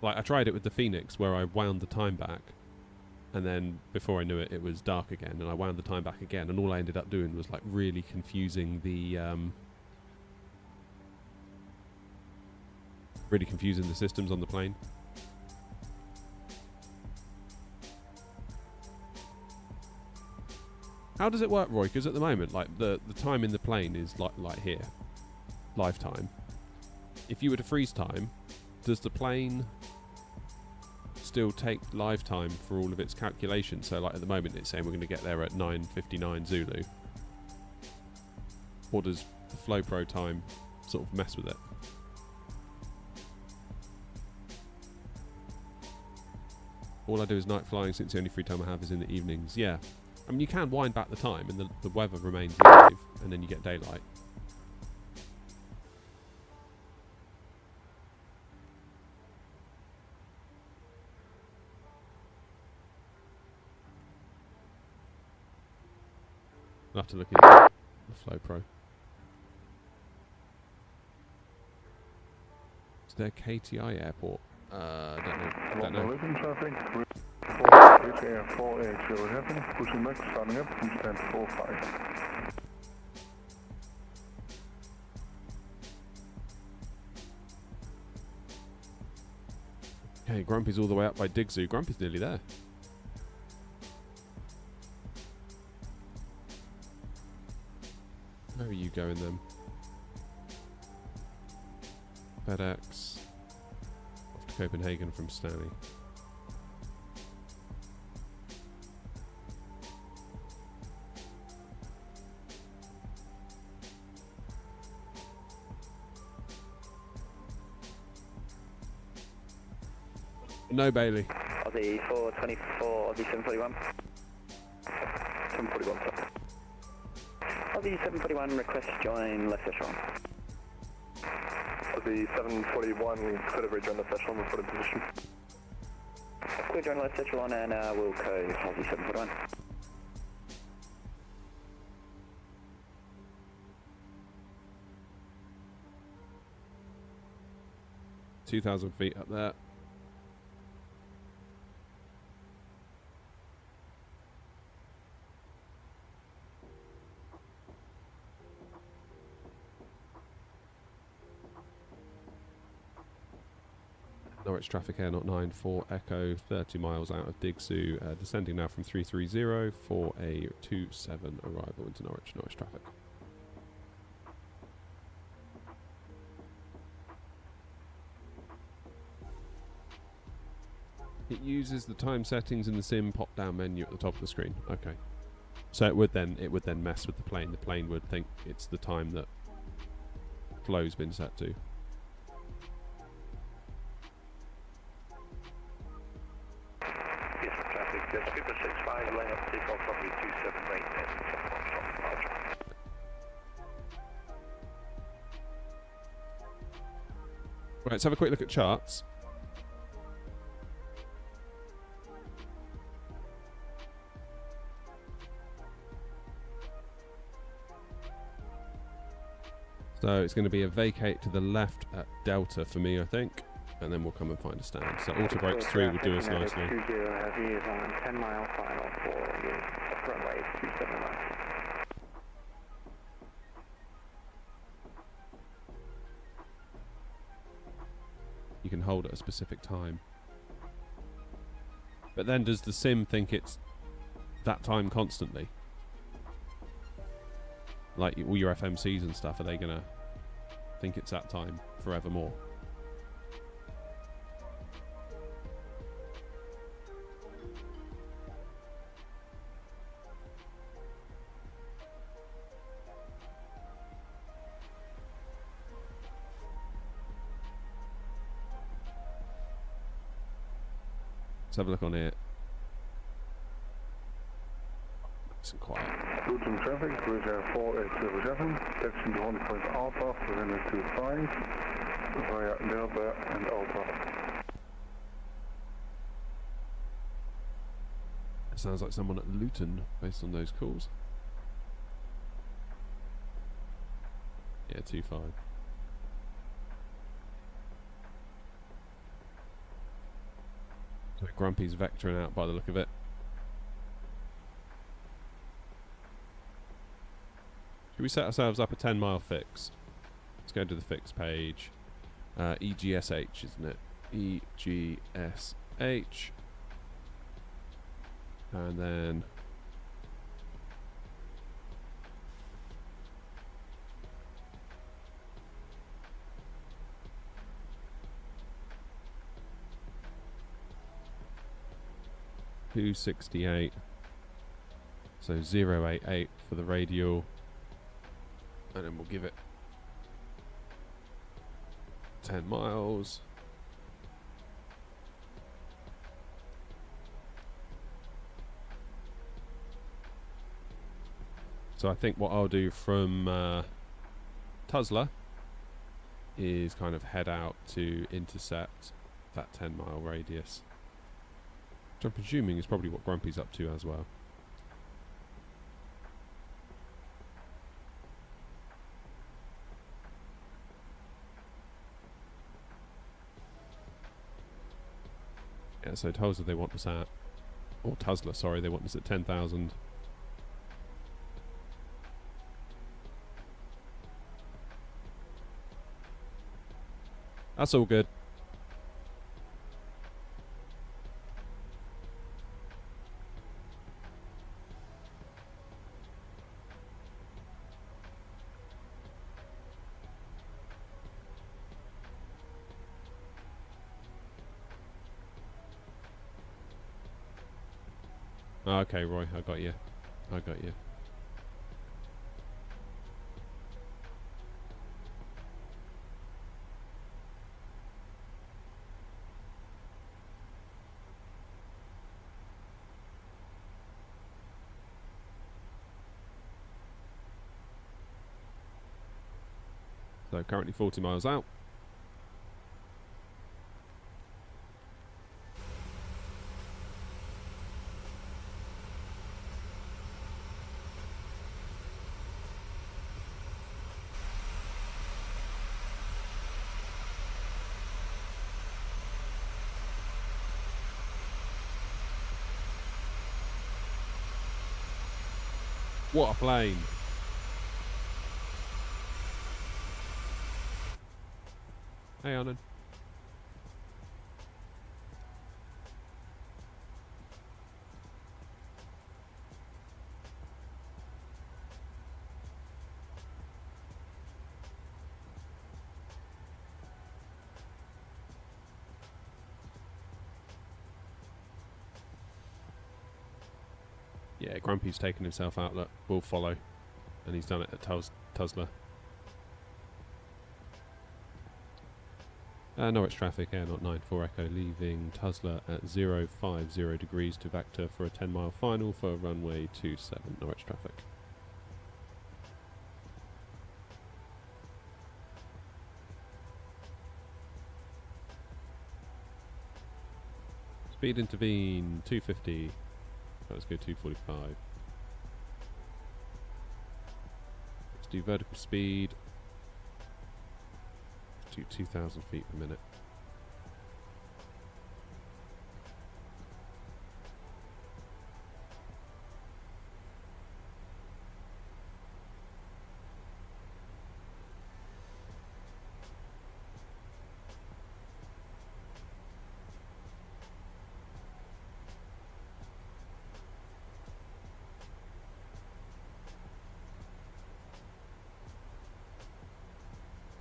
Like, I tried it with the Phoenix, where I wound the time back, and then before I knew it, it was dark again, and I wound the time back again, and all I ended up doing was like really confusing the systems on the plane. How does it work, Roy? Because at the moment, like the time in the plane is like here, live time. If you were to freeze time, does the plane still take live time for all of its calculations? So like at the moment it's saying we're going to get there at 9:59 Zulu. Or does the FlowPro time sort of mess with it? All I do is night flying since the only free time I have is in the evenings. Yeah. I mean, you can wind back the time and the weather remains live and then you get daylight. I'll have to look at the FlowPro. Is there KTI airport? Don't know. Living traffic, 480 heaven, pushing back, starting up, we stand 45. Okay, Grumpy's all the way up by Dig Zoo. Grumpy's nearly there. Where are you going then? FedEx. Off to Copenhagen from Stanley. No, Bailey. Aussie 424, Aussie 741. 741, sir. Aussie 741, request join left echelon. Aussie 741, clear bridge on the echelon, report in position. Clear join left echelon and we'll code Aussie 741. $2,000 feet up there. Norwich traffic air not 94 Echo, 30 miles out of Dig Zoo, descending now from 330 for a 27 arrival into Norwich traffic. It uses the time settings in the sim pop down menu at the top of the screen. Okay. So it would then mess with the plane. The plane would think it's the time that flow's been set to. Yes, Skipper 65, laying up takeoff runway 27 right then. Right, let's have a quick look at charts. So it's going to be a vacate to the left at Delta for me, I think. And then we'll come and find a stand. So auto brakes 3 will do us nicely. 20 Heavy is on 10 mile final for you. Runway 27 left. You can hold at a specific time. But then does the sim think it's that time constantly? Like all your FMCs and stuff, are they going to think it's that time forevermore? Let's have a look on here. Nice and quiet. Route and traffic, Voyager 4877, taxiing to holding point Alpha for runway 25 via Delta and Alpha. Sounds like someone at Luton based on those calls. Yeah, 25. So Grumpy's vectoring out by the look of it. Should we set ourselves up a 10-mile fix? Let's go to the fix page. EGSH, isn't it? EGSH. And then .268, so 088 for the radial, and then we'll give it 10 miles. So I think what I'll do from Tuzla is kind of head out to intercept that 10-mile radius, which I'm presuming is probably what Grumpy's up to as well. Yeah, so Tuzla they want us at, or Tuzla, sorry, they want us at 10,000. That's all good. Okay, Roy, I got you. I got you. So currently 40 miles out. What a plane. Hey, Anand. Yeah, Grumpy's taken himself out. Look, we'll follow. And he's done it at Tuzla. Norwich traffic, Air Not 94 Echo, leaving Tuzla at 050 degrees to vector for a 10-mile final for runway 27, Norwich traffic. Speed intervene, 250. Let's go 245. Let's do vertical speed. To 2,000 feet per minute.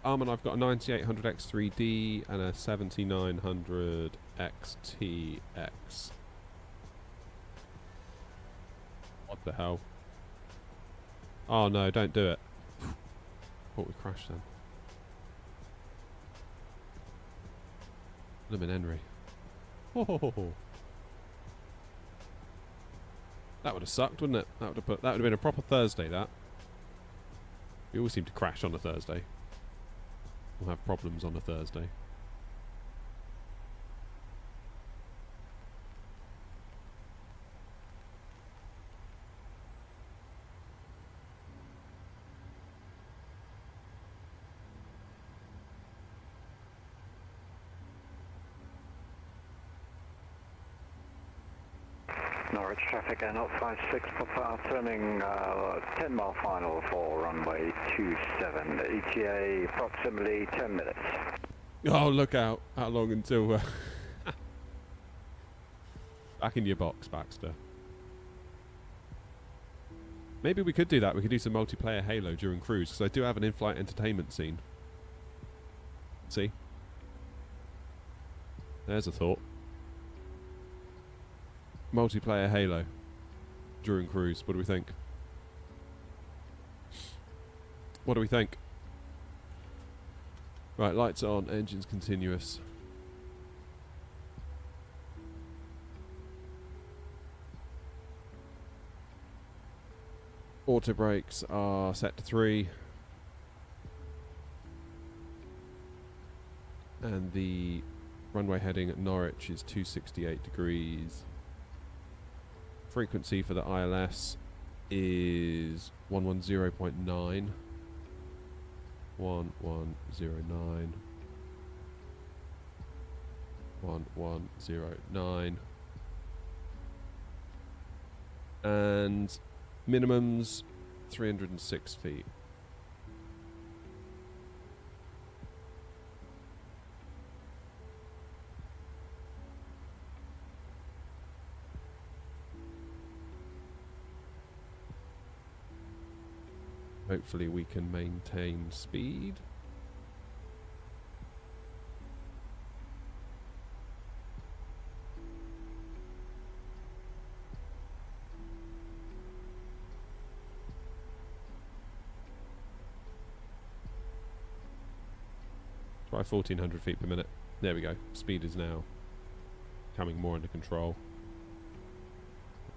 And I've got a 9800 X3D and a 7900 XTX. What the hell? Oh no, don't do it. Thought we crashed then. Would have been Henry. Oh. That would have sucked, wouldn't it? That would have been a proper Thursday, that. We all seem to crash on a Thursday. We'll have problems on a Thursday. Norwich traffic and 056 Papa turning 10 mile final for runway 27. ETA approximately 10 minutes. Oh, look out. How long until... Back in your box, Baxter. Maybe we could do that. We could do some multiplayer Halo during cruise, because I do have an in-flight entertainment scene. See? There's a thought. Multiplayer Halo during cruise. What do we think? What do we think? Right, lights on, engines continuous. Auto brakes are set to 3. And the runway heading at Norwich is 268 degrees. Frequency for the ILS is 110.9. 1109. 1109. And minimums 306 feet. Hopefully we can maintain speed. Try 1400 feet per minute. There we go. Speed is now coming more under control.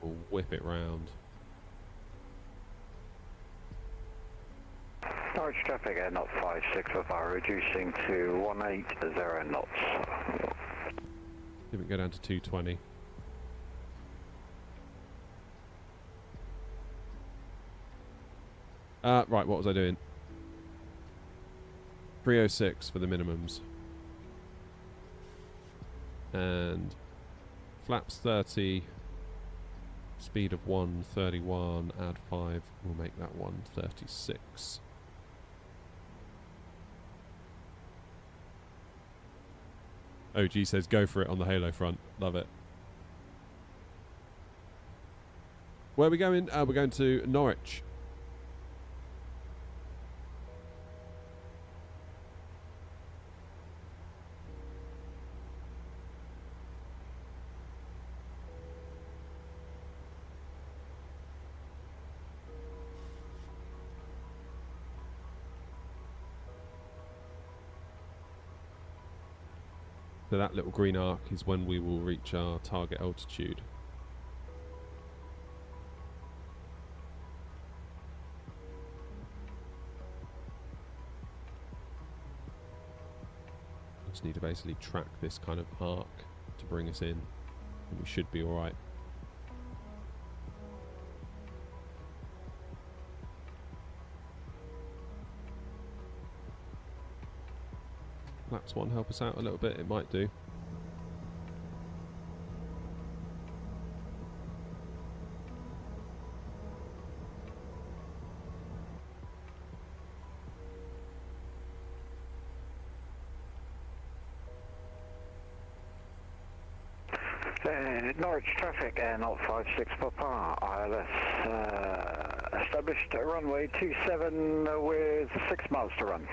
We'll whip it round. Norwich traffic at 056 Papa reducing to 180 knots. See if we can go down to 220. Right, what was I doing? 306 for the minimums. And flaps 30, speed of 131, add 5, we'll make that 136. OG says go for it on the Halo front. Love it. Where are we going? We're going to Norwich. So that little green arc is when we will reach our target altitude. We just need to basically track this kind of arc to bring us in, and we should be alright. Flaps 1 help us out a little bit, it might do. Norwich traffic and 056 Papa ILS established runway 27 with 6 miles to run.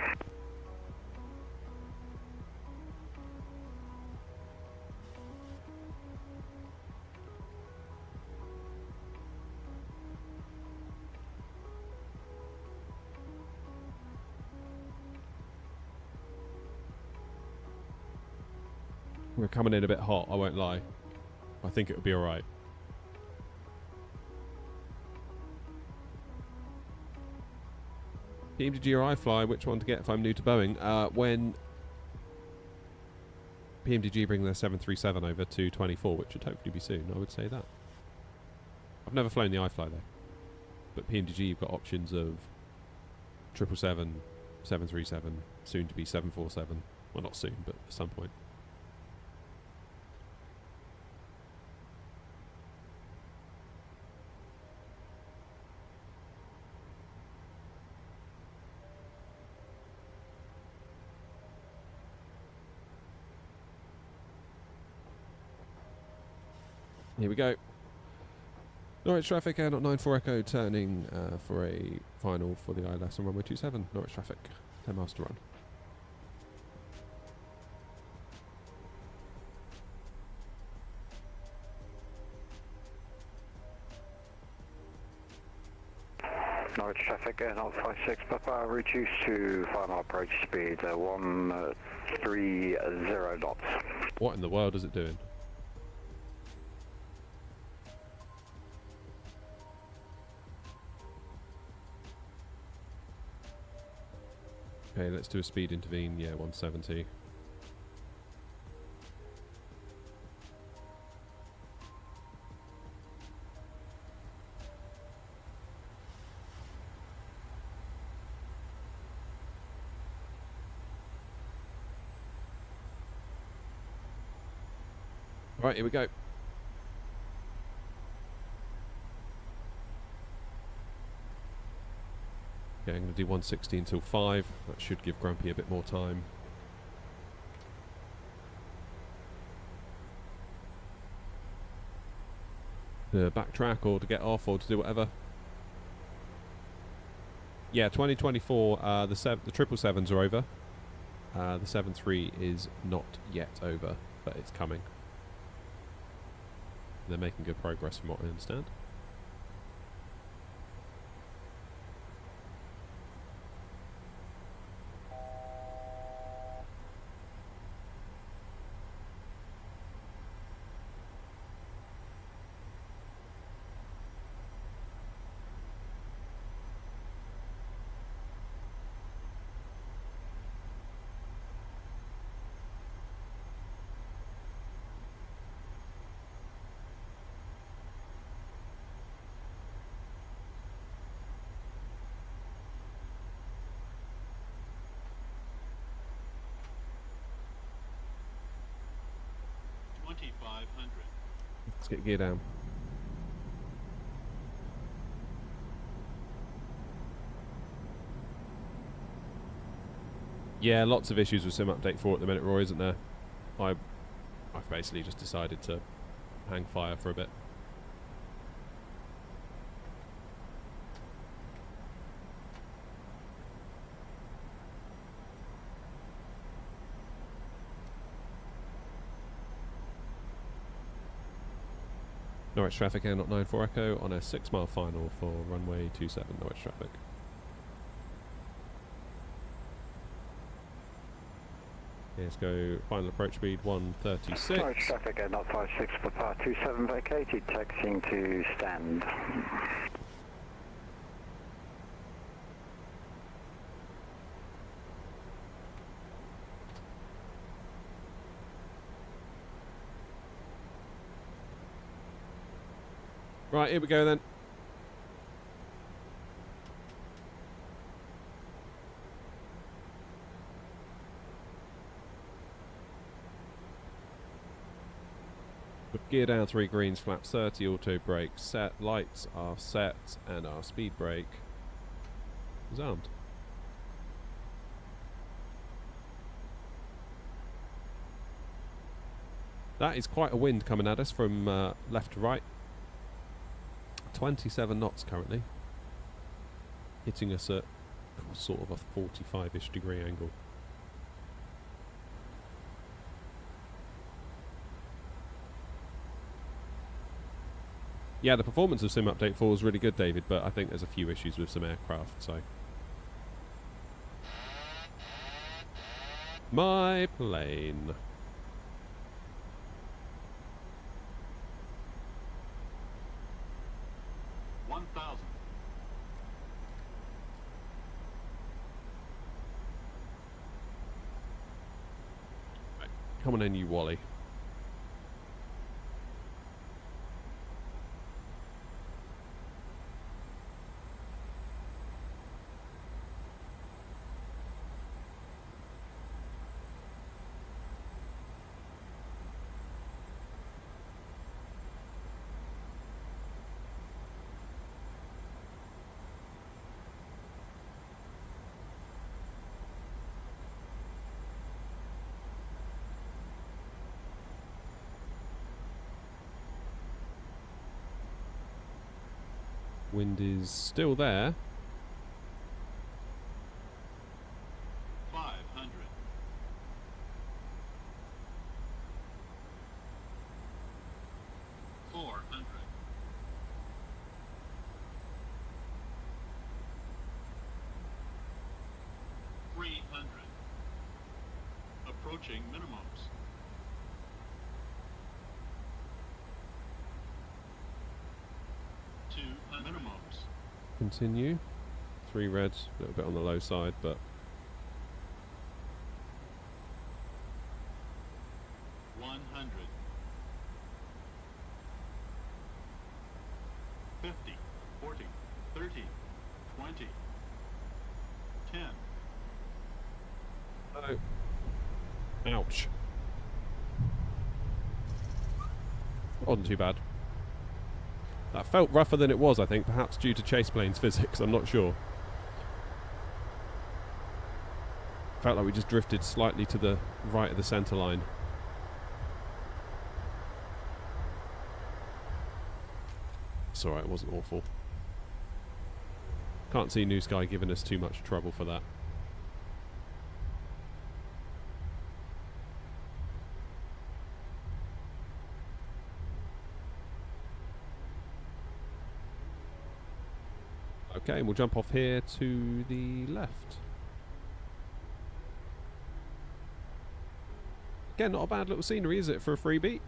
We're coming in a bit hot, I won't lie. I think it'll be alright. PMDG or iFly, which one to get if I'm new to Boeing? When PMDG bring their 737 over to 24, which should hopefully be soon, I would say that. I've never flown the iFly though. But PMDG, you've got options of 777, 737, soon to be 747. Well, not soon, but at some point. Here we go. Norwich traffic, Air 94 Echo, turning for a final for the ILS on runway 27. Norwich traffic, 10 miles to run. Norwich traffic, Air 056 Papa, reduce to final approach speed 130 knots. What in the world is it doing? Okay, let's do a speed intervene. Yeah, 170. Right, here we go. Okay, I'm going to do 160 until 5. That should give Grumpy a bit more time. To backtrack or to get off or to do whatever. Yeah, 2024, the 777s are over. The 73 is not yet over, but it's coming. They're making good progress from what I understand. Let's get gear down. Yeah, lots of issues with Sim Update 4 at the minute, Roy, isn't there? I've basically just decided to hang fire for a bit. Norwich traffic, Air 94 Echo on a 6-mile final for runway 27, Norwich traffic. Okay, let's go final approach speed 136. Norwich traffic, Air 056 Papa 27 vacated, taxiing to stand. Right, here we go then. With gear down, 3 greens, flaps 30, auto brake set, lights are set, and our speed brake is armed. That is quite a wind coming at us from left to right. 27 knots currently, hitting us at sort of a 45-ish degree angle. Yeah, the performance of Sim Update 4 is really good, David, but I think there's a few issues with some aircraft, so... My plane. Come on in, you Wally. Wind is still there. 500. 400. 300. Approaching minimums. 200 minimums. Continue. 3 reds, a little bit on the low side, but 100. 50. 40. 30. 20. 10. oh. Ouch. Wasn't too bad. That felt rougher than it was, I think, perhaps due to chase planes physics, I'm not sure. Felt like we just drifted slightly to the right of the centre line. It's alright, it wasn't awful. Can't see New Sky giving us too much trouble for that. Okay, and we'll jump off here to the left. Again, not a bad little scenery, is it, for a freebie?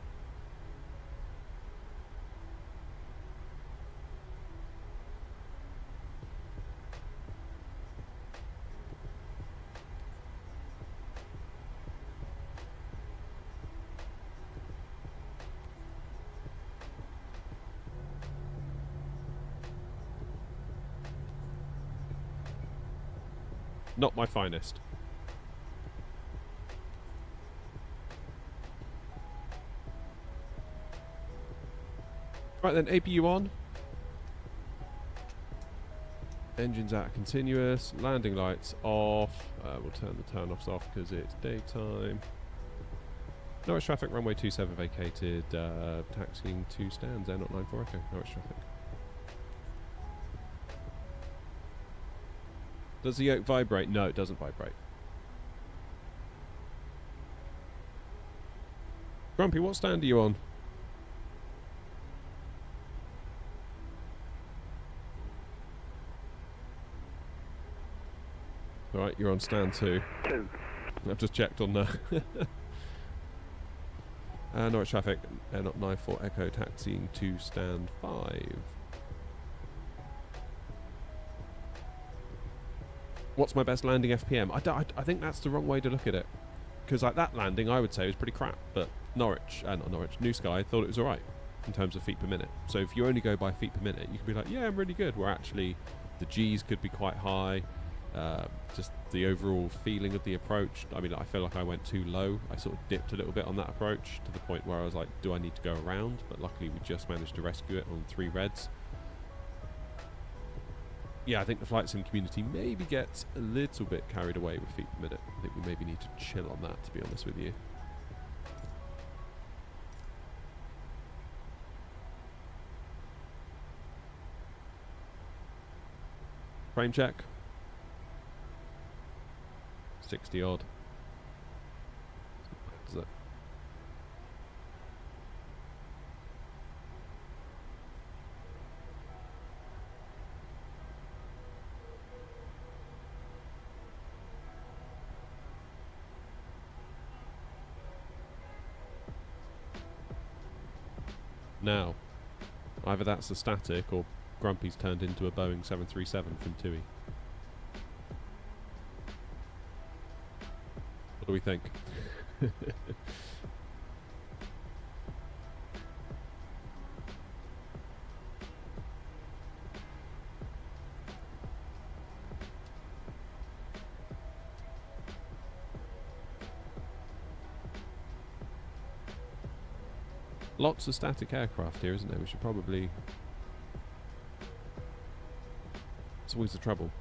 Not my finest. Right then, APU on. Engines out continuous. Landing lights off. We'll turn the turn-offs off because it's daytime. Norwich traffic, runway 27 vacated. Taxiing to stands, Air 094 Echo. Norwich traffic. Does the yoke vibrate? No, it doesn't vibrate. Grumpy, what stand are you on? Alright, you're on stand 2. 2. I've just checked on Norwich traffic, Air 094 Echo, taxiing to stand 5. What's my best landing FPM? I think that's the wrong way to look at it. Because like that landing, I would say, was pretty crap. But Norwich, not Norwich, New Sky thought it was alright in terms of feet per minute. So if you only go by feet per minute, you could be like, yeah, I'm really good. Where actually the Gs could be quite high. Just the overall feeling of the approach. I mean, I feel like I went too low. I sort of dipped a little bit on that approach to the point where I was like, do I need to go around? But luckily we just managed to rescue it on 3 reds. Yeah, I think the flight sim community maybe gets a little bit carried away with feet per minute. I think we maybe need to chill on that, to be honest with you. Frame check. 60 odd. Is it? Now, either that's a static or Grumpy's turned into a Boeing 737 from TUI. What do we think? Lots of static aircraft here, isn't there? We should probably... It's always the trouble.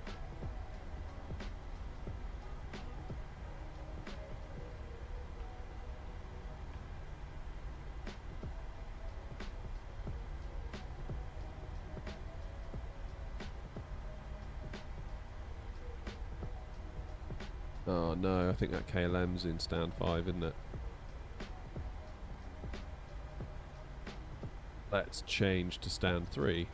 Oh no, I think that KLM's in stand 5, isn't it? Let's change to stand 3.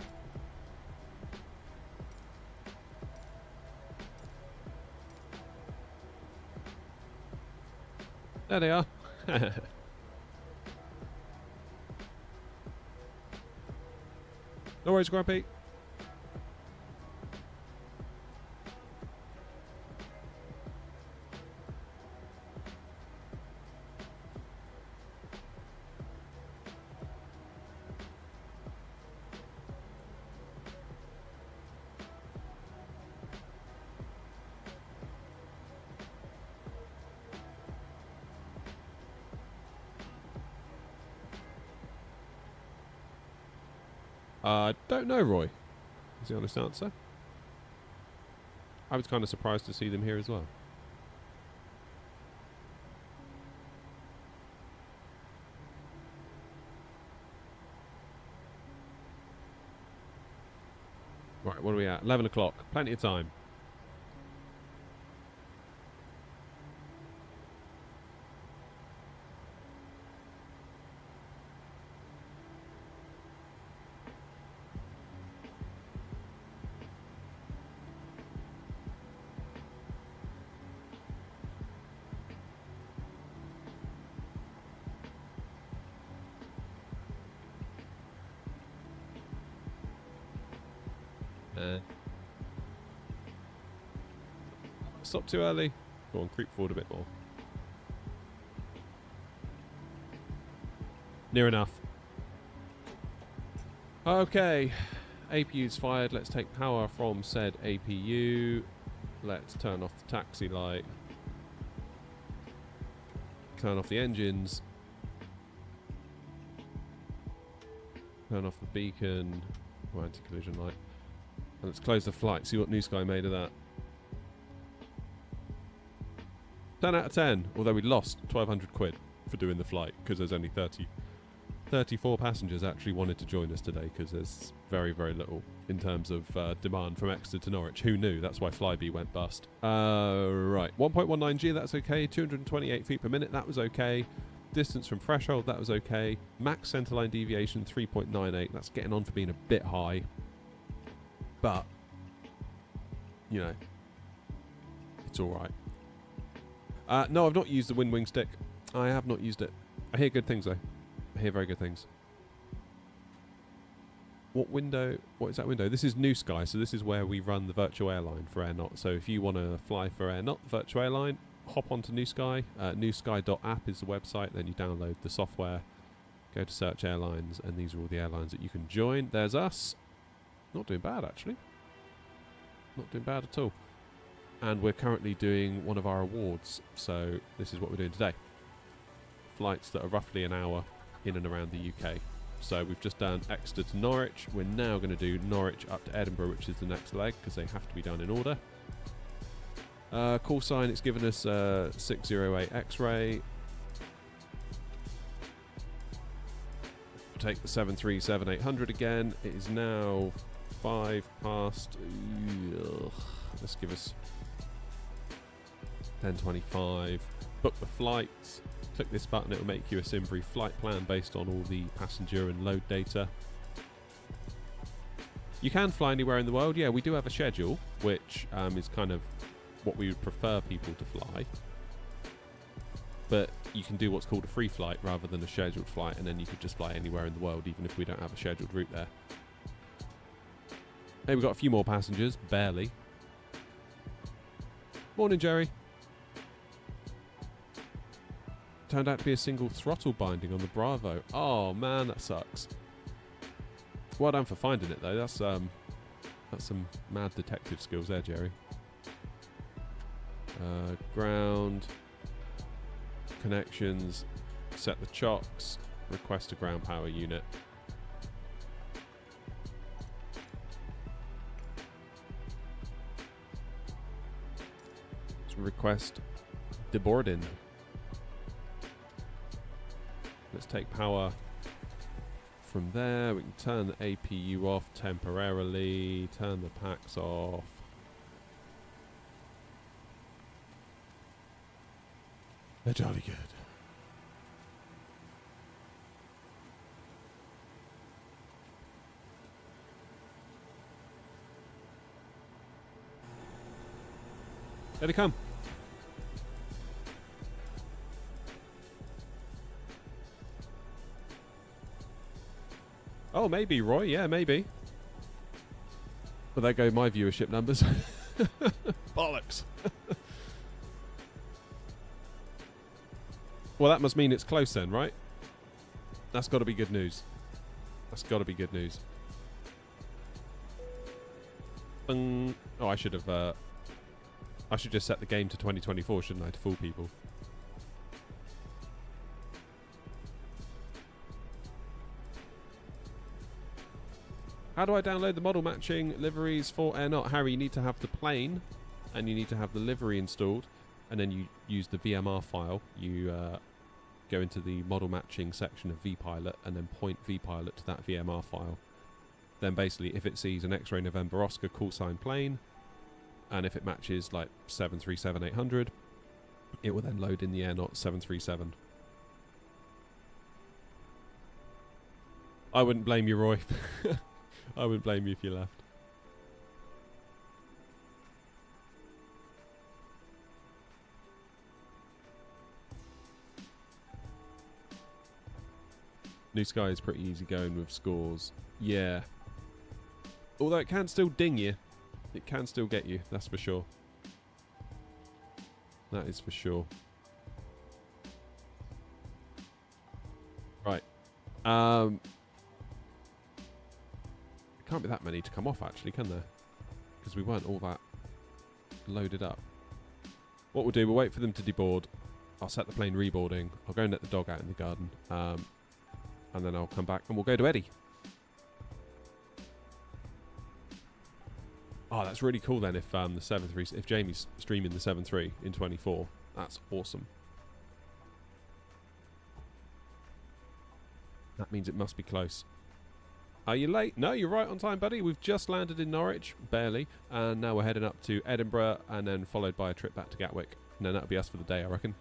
There they are. No worries, Grumpy. Don't know, Roy. Is the honest answer. I was kind of surprised to see them here as well. Right, what are we at? 11 o'clock. Plenty of time. Stop too early. Go on, creep forward a bit more. Near enough. Okay. APU's fired. Let's take power from said APU. Let's turn off the taxi light. Turn off the engines. Turn off the beacon. Or anti-collision light. And let's close the flight. See what New Sky made of that. 10 out of 10, although we lost 1,200 quid for doing the flight because there's only 34 passengers actually wanted to join us today because there's very, very little in terms of demand from Exeter to Norwich. Who knew? That's why Flybe went bust. Right, 1.19G, that's okay. 228 feet per minute, that was okay. Distance from threshold, that was okay. Max centerline deviation, 3.98. That's getting on for being a bit high. But, you know, it's all right. No, I've not used the wind wing stick. I have not used it. I hear good things though. I hear very good things. What window? What is that window? This is New Sky, so this is where we run the virtual airline for AirNot. So if you want to fly for AirNot, virtual airline, hop onto New Sky. Newsky.app is the website. Then you download the software, go to search airlines, and these are all the airlines that you can join. There's us. Not doing bad actually. Not doing bad at all. And we're currently doing one of our awards, so this is what we're doing today. Flights that are roughly an hour in and around the UK. So we've just done Exeter to Norwich. We're now going to do Norwich up to Edinburgh, which is the next leg, because they have to be done in order. Call sign, it's given us 608 X-ray. Take the 737-800 again. It is now 5 past... Ugh. Let's give us 10:25. Book the flights. Click this button, it will make you a Simbury flight plan based on all the passenger and load data. You can fly anywhere in the world. Yeah, we do have a schedule, which is kind of what we would prefer people to fly. But you can do what's called a free flight rather than a scheduled flight, and then you could just fly anywhere in the world, even if we don't have a scheduled route there. Hey, we've got a few more passengers, barely. Morning, Jerry. turned out to be a single throttle binding on the Bravo. Oh man, that sucks. Well done for finding it though. That's some mad detective skills there, Jerry. Ground connections. Set the chocks. Request a ground power unit. Let's request deboarding. Let's take power from there. We can turn the APU off temporarily. Turn the packs off. They're jolly good. There they come. Oh, maybe, Roy. Yeah, maybe. But there go my viewership numbers. Bollocks. Well, that must mean it's close then, right? That's got to be good news. That's got to be good news. Oh, I should have... I should just set the game to 2024, shouldn't I, to fool people? How do I download the model matching liveries for Air Not? Harry, you need to have the plane and you need to have the livery installed, and then you use the VMR file. You go into the model matching section of vPilot and then point vPilot to that VMR file. Then basically if it sees an X-ray November Oscar call sign plane, and if it matches like 737-800, it will then load in the Air Not 737. I wouldn't blame you, Roy. I wouldn't blame you if you left. New Sky is pretty easy going with scores. Yeah. Although it can still ding you. It can still get you, that's for sure. That is for sure. Right. Can't be that many to come off, actually, can there? Because we weren't all that loaded up. What we'll do, we'll wait for them to deboard. I'll set the plane reboarding. I'll go and let the dog out in the garden. And then I'll come back and we'll go to Eddie. Oh, that's really cool then if the 7.3, if Jamie's streaming the 7.3 in 24. That's awesome. That means it must be close. Are you late? No, you're right on time, buddy. We've just landed in Norwich, barely, and now we're heading up to Edinburgh and then followed by a trip back to Gatwick. And then that'll be us for the day, I reckon.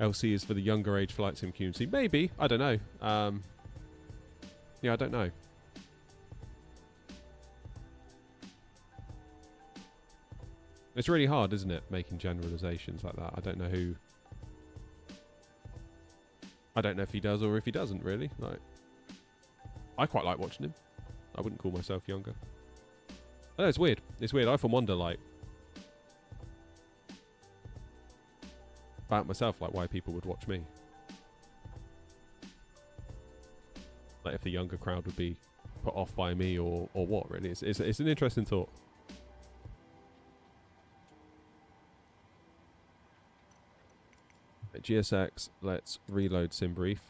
LC is for the younger age flight sim community. Maybe. I don't know. Yeah, I don't know. It's really hard, isn't it, making generalizations like that. I don't know who... I don't know if he does or if he doesn't, really. Like, I quite like watching him. I wouldn't call myself younger. I know, it's weird. It's weird. I often wonder, like, about myself, like why people would watch me. Like if the younger crowd would be put off by me or what, really. It's an interesting thought. At GSX, let's reload SimBrief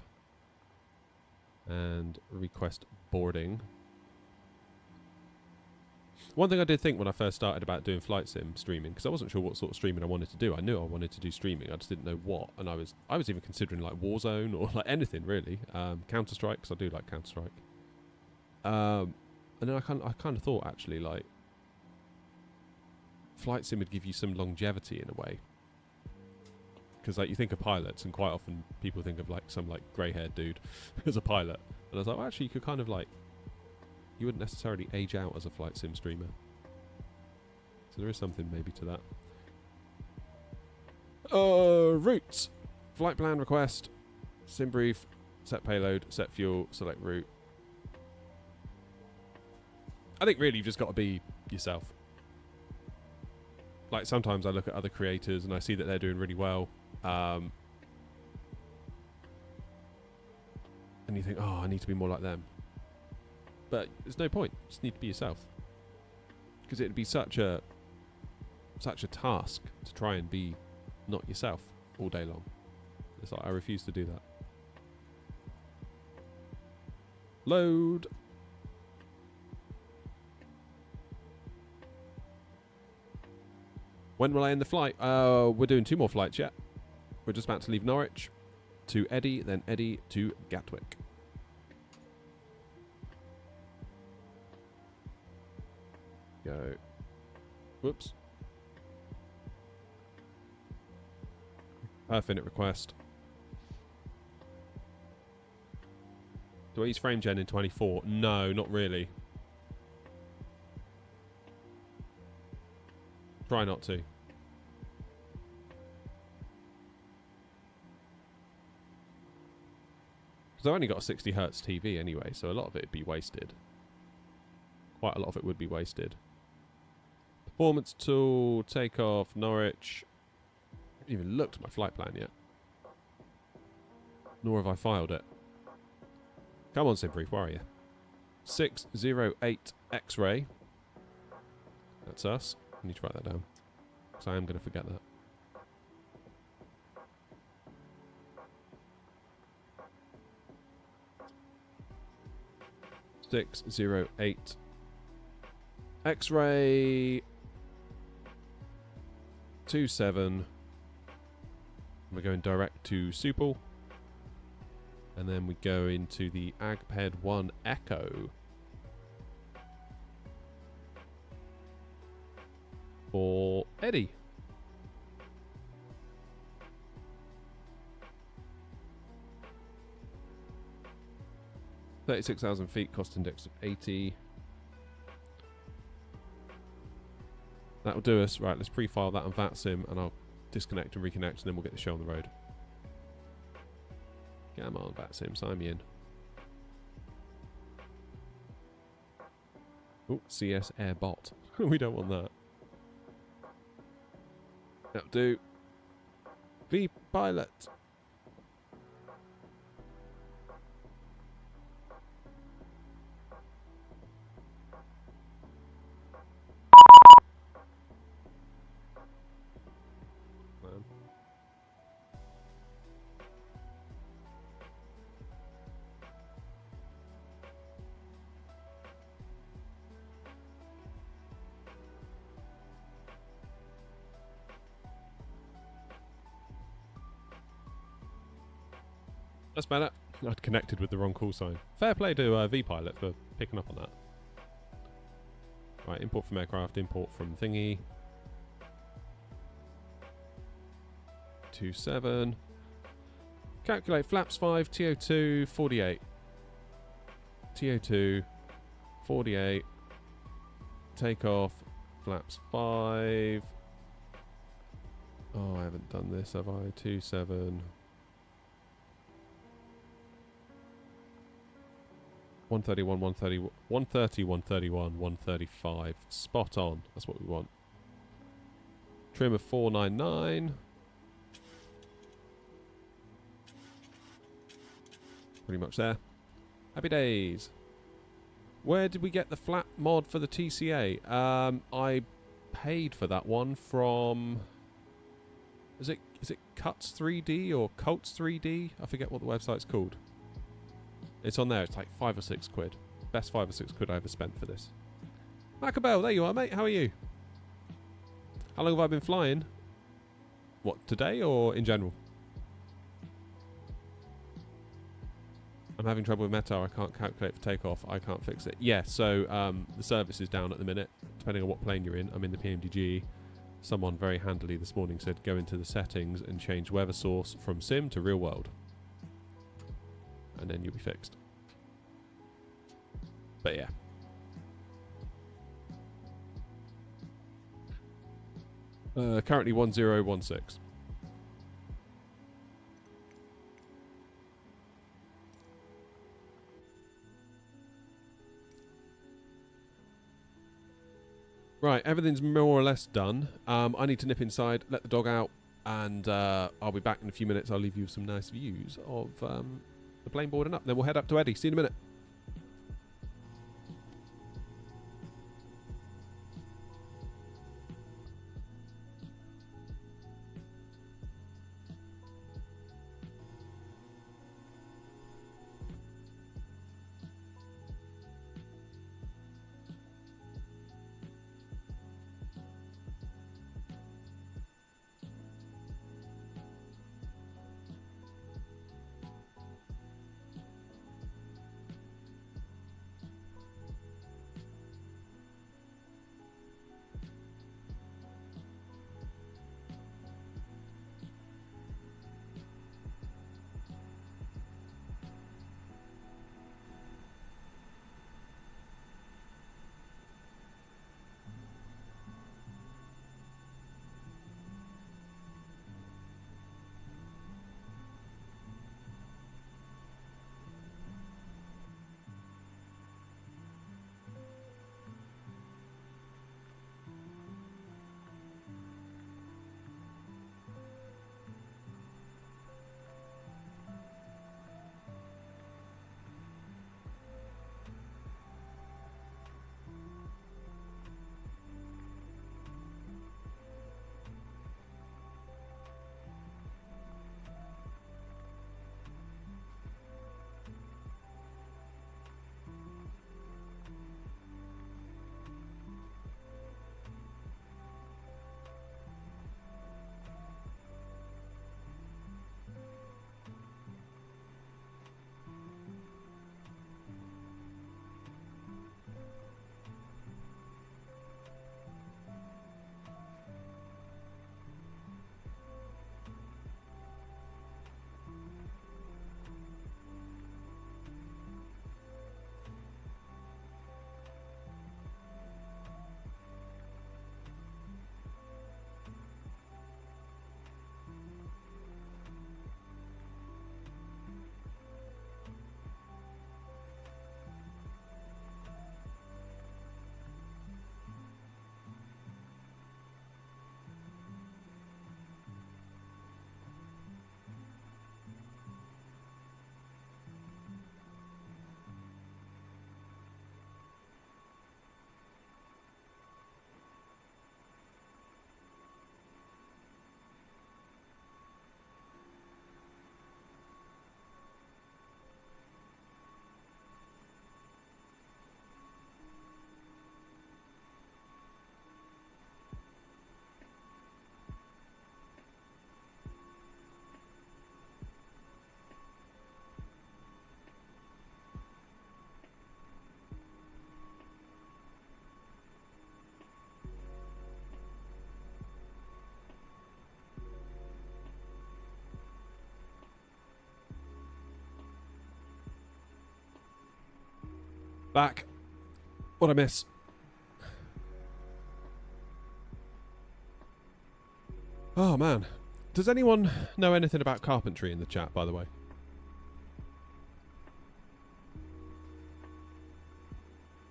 and request boarding. One thing I did think when I first started about doing flight sim streaming, because I wasn't sure what sort of streaming I wanted to do. I knew I wanted to do streaming, I just didn't know what. And I was even considering like Warzone or like anything really. Counter-Strike, because I do like Counter-Strike. And then I kind of thought actually like flight sim would give you some longevity in a way. Because like you think of pilots, and quite often people think of like some like grey-haired dude as a pilot. And I was like, well, actually, you could kind of like, you wouldn't necessarily age out as a flight sim streamer. So there is something maybe to that. Routes. Flight plan request. SimBrief. Set payload. Set fuel. Select route. I think really you've just got to be yourself. Like sometimes I look at other creators and I see that they're doing really well. And you think, oh, I need to be more like them. But there's no point. You just need to be yourself. Because it'd be such a task to try and be not yourself all day long. It's like I refuse to do that. Load. When will I end the flight? We're doing 2 more flights yet. We're just about to leave Norwich to Eddie, then Eddie to Gatwick. Go. Whoops. Infinite request. Do I use frame gen in 24? No, not really. Try not to. Because I've only got a 60 Hz TV anyway, so a lot of it would be wasted. Quite a lot of it would be wasted. Performance tool, takeoff, Norwich. I haven't even looked at my flight plan yet. Nor have I filed it. Come on, Simbrief, where are you? 608 X-ray. That's us. I need to write that down. Because I am going to forget that. .608 X-ray 27. We're going direct to Supal. And then we go into the Agped 1 Echo. For Eddie. $36,000 feet, cost index of 80. That'll do us. Right, let's pre-file that on VATSIM and I'll disconnect and reconnect and then we'll get the show on the road. Come on, VATSIM, sign me in. Oh, CS Airbot. We don't want that. That'll do. V-Pilot. That's better. I'd connected with the wrong call sign. Fair play to V-Pilot for picking up on that. Right, import from aircraft, import from thingy. 27. Calculate flaps 5, TO2, 48. TO2, 48. Take off, flaps 5. Oh, I haven't done this, have I? 27. 131, 130, 130, 131, 135. Spot on. That's what we want. Trim of 499. Pretty much there. Happy days. Where did we get the flat mod for the TCA? I paid for that one from... Is it Cuts 3D or Colts 3D? I forget what the website's called. It's on there. It's like 5 or 6 quid. Best 5 or 6 quid I ever spent for this. Macabell, there you are, mate. How are you? How long have I been flying? What, today or in general? I'm having trouble with METAR. I can't calculate for takeoff. I can't fix it. Yeah, so the service is down at the minute, depending on what plane you're in. I'm in the PMDG. Someone very handily this morning said go into the settings and change weather source from sim to real world. And then you'll be fixed. But yeah. Currently 1016. Right, everything's more or less done. I need to nip inside, let the dog out, and I'll be back in a few minutes. I'll leave you with some nice views of the plane boarding up. Then we'll head up to Eddie. See you in a minute. Back. What'd I miss? Oh, man. Does anyone know anything about carpentry in the chat, by the way?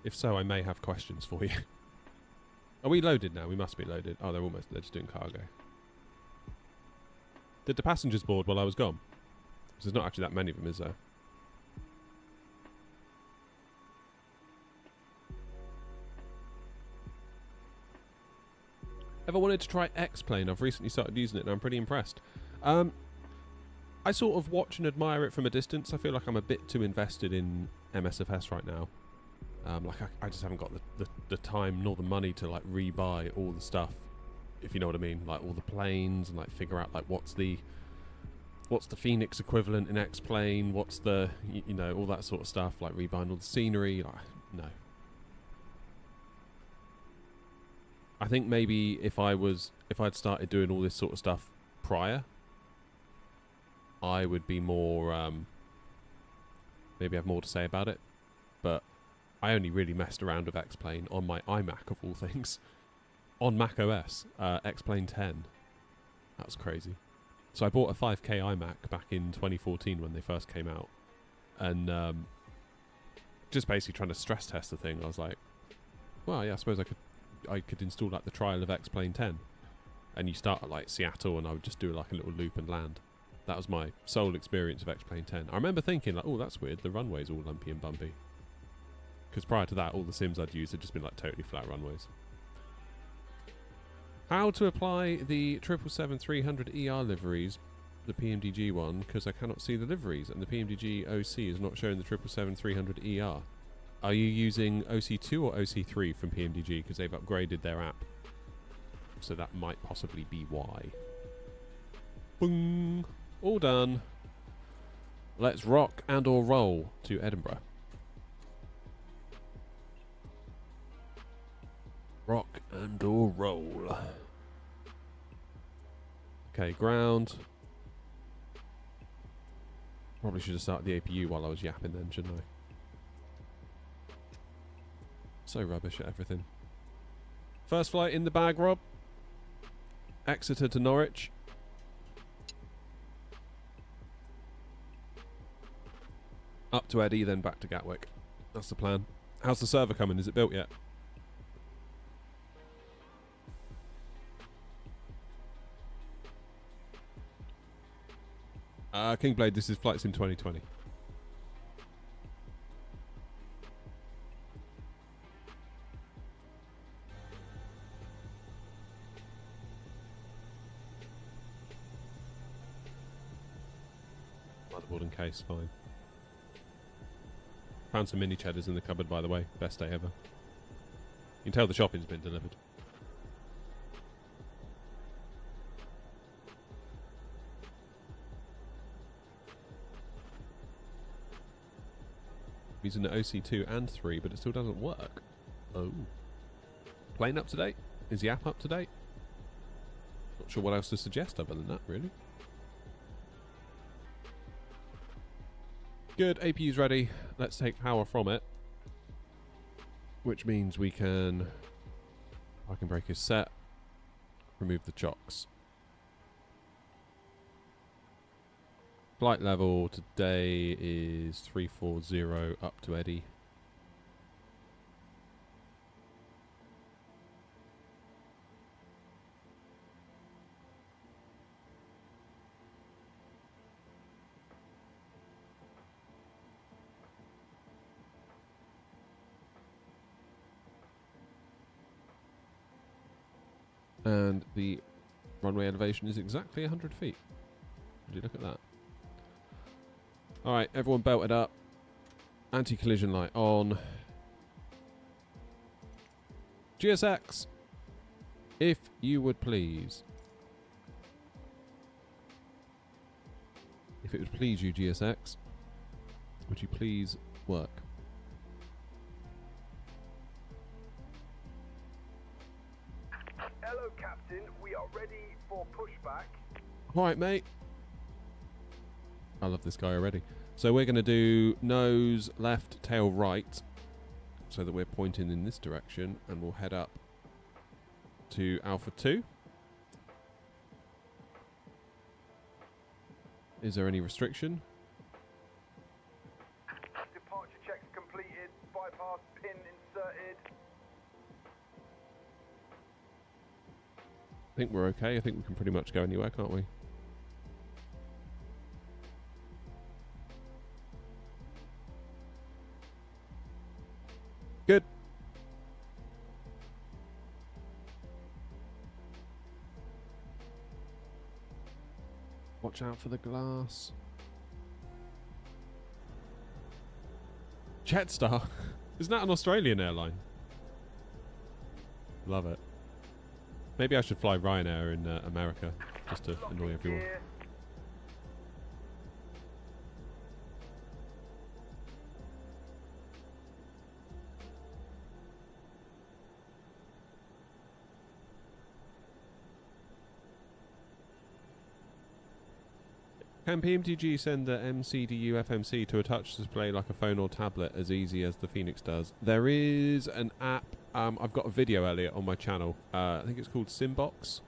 If so, I may have questions for you. Are we loaded now? We must be loaded. Oh, they're just doing cargo. Did the passengers board while I was gone? 'Cause there's not actually that many of them, is there? Ever wanted to try X-Plane? I've recently started using it and I'm pretty impressed. I sort of watch and admire it from a distance. I feel like I'm a bit too invested in MSFS right now. I just haven't got the time nor the money to like rebuy all the stuff, if you know what I mean. Like all the planes and like figure out like what's the Phoenix equivalent in X-Plane, what's the, you know, all that sort of stuff, like rebuying all the scenery. Like, no. I think maybe if I'd started doing all this sort of stuff prior, I would be more, maybe have more to say about it. But I only really messed around with X-Plane on my iMac of all things. On Mac OS, X-Plane 10. That was crazy. So I bought a 5K iMac back in 2014 when they first came out. And just basically trying to stress test the thing. I was like, well, yeah, I suppose I could I could install like the trial of X-Plane 10, and you start at like Seattle, and I would just do like a little loop and land. That was my sole experience of X-Plane 10. I remember thinking like, oh, that's weird. The runway's all lumpy and bumpy. Because prior to that, all the sims I'd used had just been like totally flat runways. How to apply the 777-300ER liveries, the PMDG one, because I cannot see the liveries, and the PMDG OC is not showing the 777-300ER. Are you using OC2 or OC3 from PMDG? Because they've upgraded their app. So that might possibly be why. Boom! All done. Let's rock and or roll to Edinburgh. Rock and or roll. Okay, ground. Probably should have started the APU while I was yapping then, shouldn't I? So rubbish at everything. First flight in the bag, Rob. Exeter to Norwich. Up to Eddie, then back to Gatwick. That's the plan. How's the server coming? Is it built yet? Kingblade, this is Flight Sim 2020. Motherboard and case, fine. Found some mini cheddars in the cupboard, by the way. Best day ever. You can tell the shopping's been delivered. Using the OC2 and 3, but it still doesn't work. Oh. Plane up to date? Is the app up to date? Not sure what else to suggest other than that, really. Good, APU's ready. Let's take power from it. Which means we can... Parking brake is set. Remove the chocks. Flight level today is 340 up to Eddie. And the runway elevation is exactly 100 feet. Would you look at that? Alright, everyone belted up. Anti-collision light on. GSX, if you would please. If it would please you, GSX, would you please work? Hello, Captain. We are ready for pushback. Alright, mate. I love this guy already. So we're going to do nose left, tail right, so that we're pointing in this direction, and we'll head up to Alpha 2. Is there any restriction? Departure checks completed. Bypass pin inserted. I think we're okay. I think we can pretty much go anywhere, can't we? Good. Watch out for the glass. Jetstar? Isn't that an Australian airline? Love it. Maybe I should fly Ryanair in America, just to annoy everyone. Gear. Can PMDG send the MCDU FMC to a touch display like a phone or tablet as easy as the Phoenix does? There is an app. I've got a video, Elliot, on my channel. I think it's called Simbox.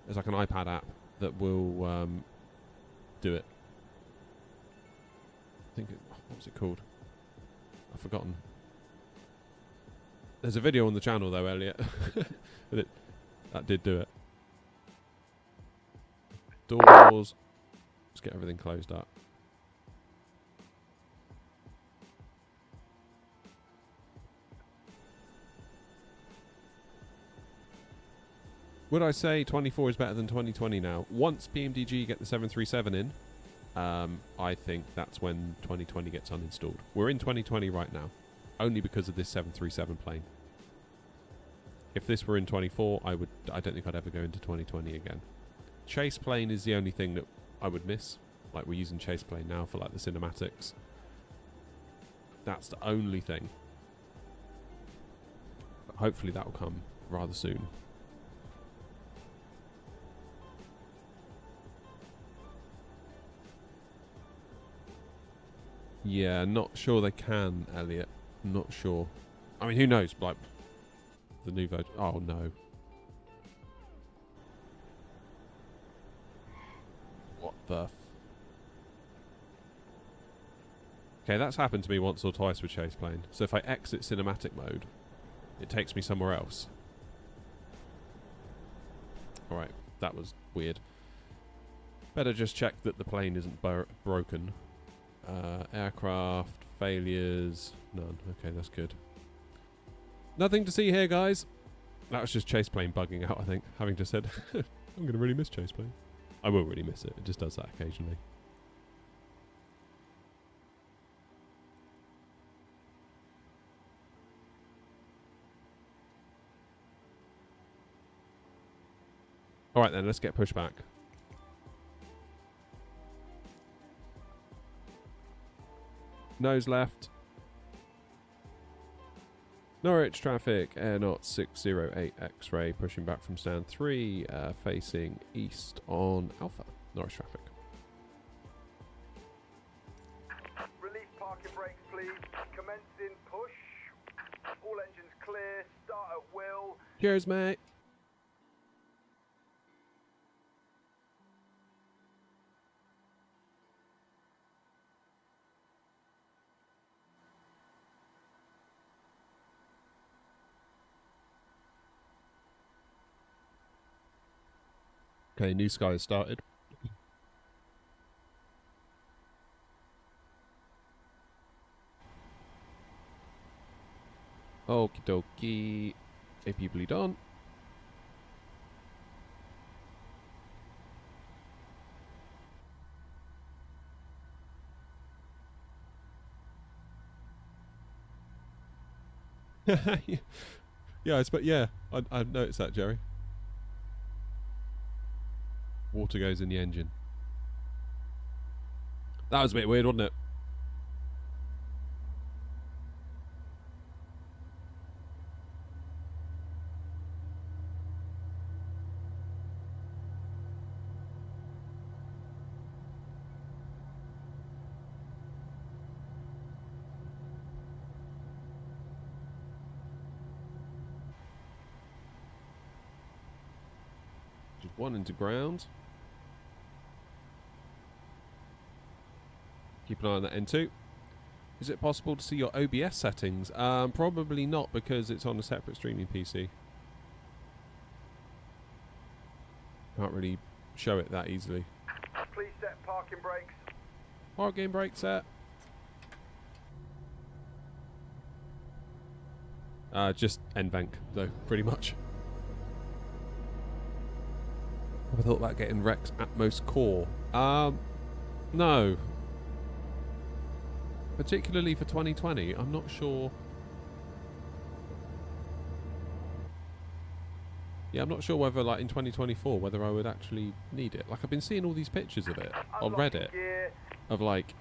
It's like an iPad app that will do it. I think what was it called? I've forgotten. There's a video on the channel though, Elliot. That did do it. Doors. Let's get everything closed up. Would I say 24 is better than 2020 now? Once PMDG get the 737 in, I think that's when 2020 gets uninstalled. We're in 2020 right now, only because of this 737 plane. If this were in 24, I don't think I'd ever go into 2020 again. Chase plane is the only thing that I would miss. Like, we're using chase plane now for like the cinematics. That's the only thing. But hopefully that will come rather soon. Yeah, not sure they can, Elliot. Not sure. I mean, who knows? Like, the new version. Oh, no. What the... Okay, that's happened to me once or twice with chase plane. So if I exit cinematic mode, it takes me somewhere else. Alright, that was weird. Better just check that the plane isn't broken. Aircraft, failures, none. Okay, that's good. Nothing to see here, guys. That was just chase plane bugging out, I think. Having just said, I'm going to really miss chase plane. I will really miss it. It just does that occasionally. Alright then, let's get pushback. Nose left. Norwich traffic, air knot 608 X-ray, pushing back from stand 3, facing east on Alpha. Norwich traffic. Release parking brakes, please. Commencing push. All engines clear. Start at will. Cheers, mate. Okay, new sky has started. Okie dokie. Hey, people done. Yeah, I've noticed that, Jerry. Water goes in the engine. That was a bit weird, wasn't it? Just one into ground. Keep an eye on that N2. Is it possible to see your OBS settings? Probably not, because it's on a separate streaming PC. Can't really show it that easily. Please set parking brakes. Parking brake set. Just NVENC, though, pretty much. I thought about getting Rex Atmos Core. No. Particularly for 2020, I'm not sure. Yeah, I'm not sure whether, like, in 2024, whether I would actually need it. Like, I've been seeing all these pictures of it on Reddit, of, like,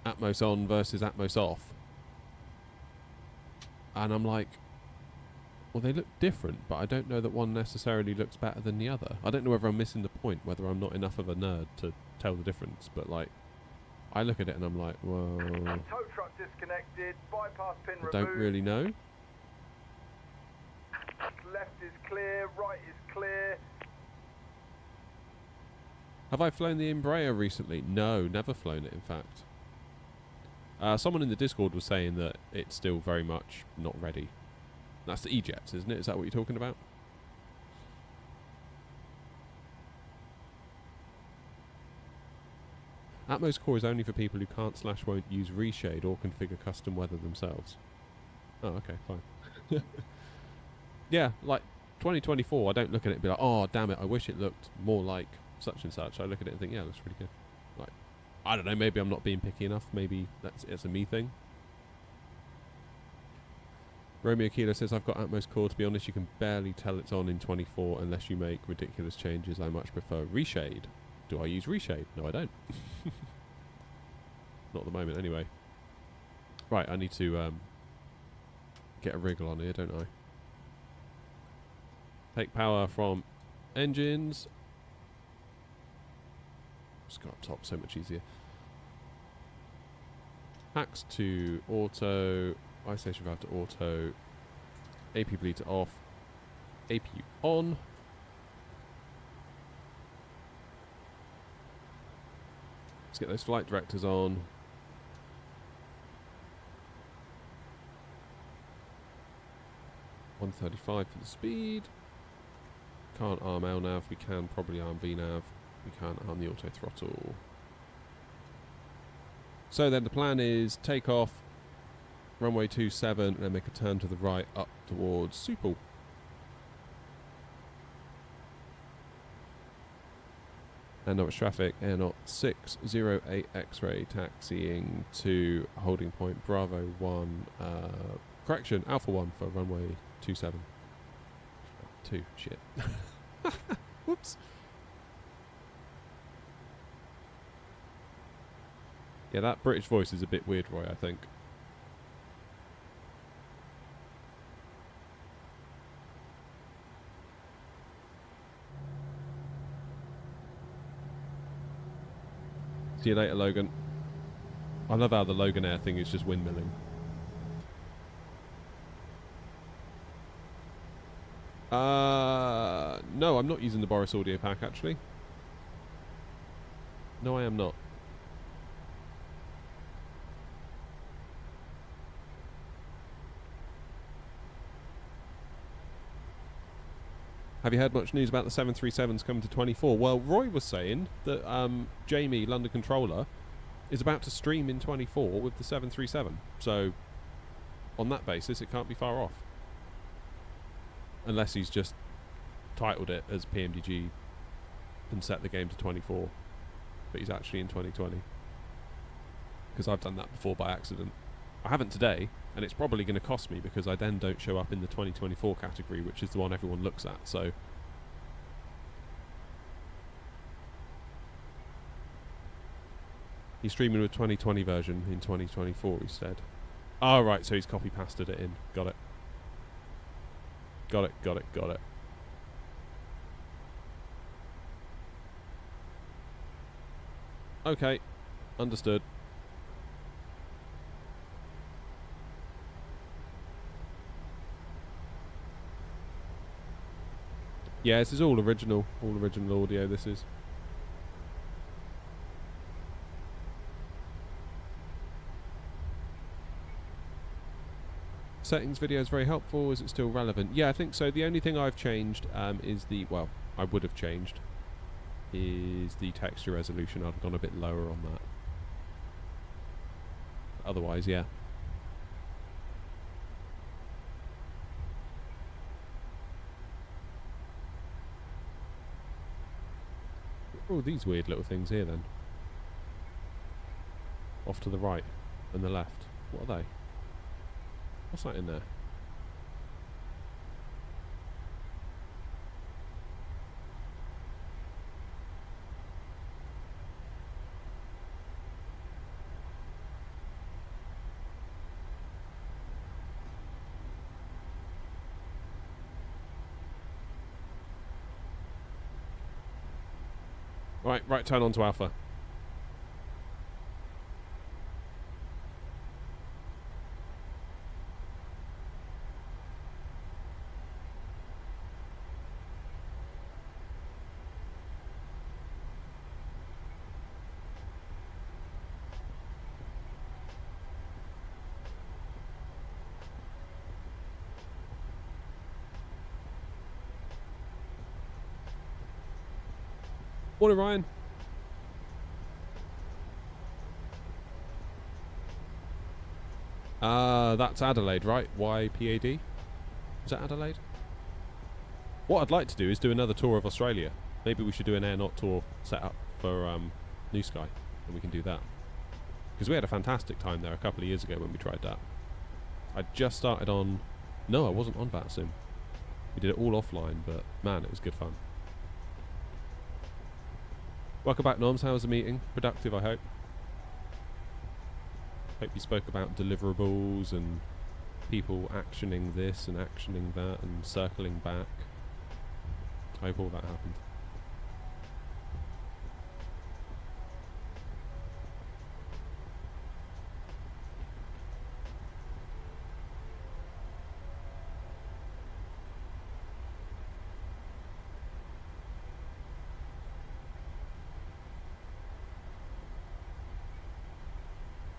Atmos on versus Atmos off. And I'm like, well, they look different, but I don't know that one necessarily looks better than the other. I don't know whether I'm missing the point, whether I'm not enough of a nerd to tell the difference, but, like, I look at it and I'm like, well, Tow truck disconnected. Bypass pin I don't really know. Left is clear. Right is clear. Have I flown the Embraer recently? No, never flown it, in fact. Someone in the Discord was saying that it's still very much not ready. That's the E-Jets, isn't it? Is that what you're talking about? Atmos Core is only for people who can't / won't use reshade or configure custom weather themselves. Oh, okay, fine. Yeah, like 2024, I don't look at it and be like, oh, damn it, I wish it looked more like such and such. I look at it and think, yeah, it looks really good. Like, I don't know, maybe I'm not being picky enough. Maybe it's a me thing. Romeo Kilo says, I've got Atmos Core. To be honest, you can barely tell it's on in 24 unless you make ridiculous changes. I much prefer reshade. Do I use reshade? No, I don't. Not at the moment, anyway. Right, I need to get a wriggle on here, don't I? Take power from engines. Just go up top, so much easier. Hacks to auto. Isolation valve to auto. AP bleed to off. APU on. Let's get those flight directors on. .135 for the speed. Can't arm LNAV. We can probably arm VNAV. We can't arm the auto throttle. So then the plan is take off, runway 27, and then make a turn to the right up towards Supal. And Norwich traffic, air knot 608 X-ray, taxiing to holding point Bravo 1, correction, Alpha 1 for runway 27. 2, shit. Whoops. Yeah, that British voice is a bit weird, Roy, I think. See you later, Logan. I love how the Logan Air thing is just windmilling. No, I'm not using the Boris audio pack, actually. No, I am not. Have you heard much news about the 737s coming to 24? Well, Roy was saying that Jamie, London Controller, is about to stream in 24 with the 737. So, on that basis, it can't be far off. Unless he's just titled it as PMDG and set the game to 24. But he's actually in 2020. Because I've done that before by accident. I haven't today, and it's probably going to cost me because I then don't show up in the 2024 category, which is the one everyone looks at, so... He's streaming with 2020 version in 2024, he said. Oh, right, so he's copy-pasted it in. Got it. Got it, got it, got it. Okay, understood. Yeah, this is all original audio, this is. Settings video is very helpful. Is it still relevant? Yeah, I think so. The only thing I've changed is the, well, I would have changed, is the texture resolution. I've gone a bit lower on that. Otherwise, yeah. Oh, these weird little things here then. Off to the right and the left. What are they? What's that in there? Right turn on to Alpha. Morning, Ryan. That's Adelaide, right? YPAD? Is that Adelaide? What I'd like to do is do another tour of Australia. Maybe we should do an air not tour set up for New Sky, and we can do that. Because we had a fantastic time there a couple of years ago when we tried that. I just started on... No, I wasn't on VATSIM. We did it all offline, but man, it was good fun. Welcome back, Norms. How was the meeting? Productive, I hope. Hope you spoke about deliverables and people actioning this and actioning that and circling back. I hope all that happened.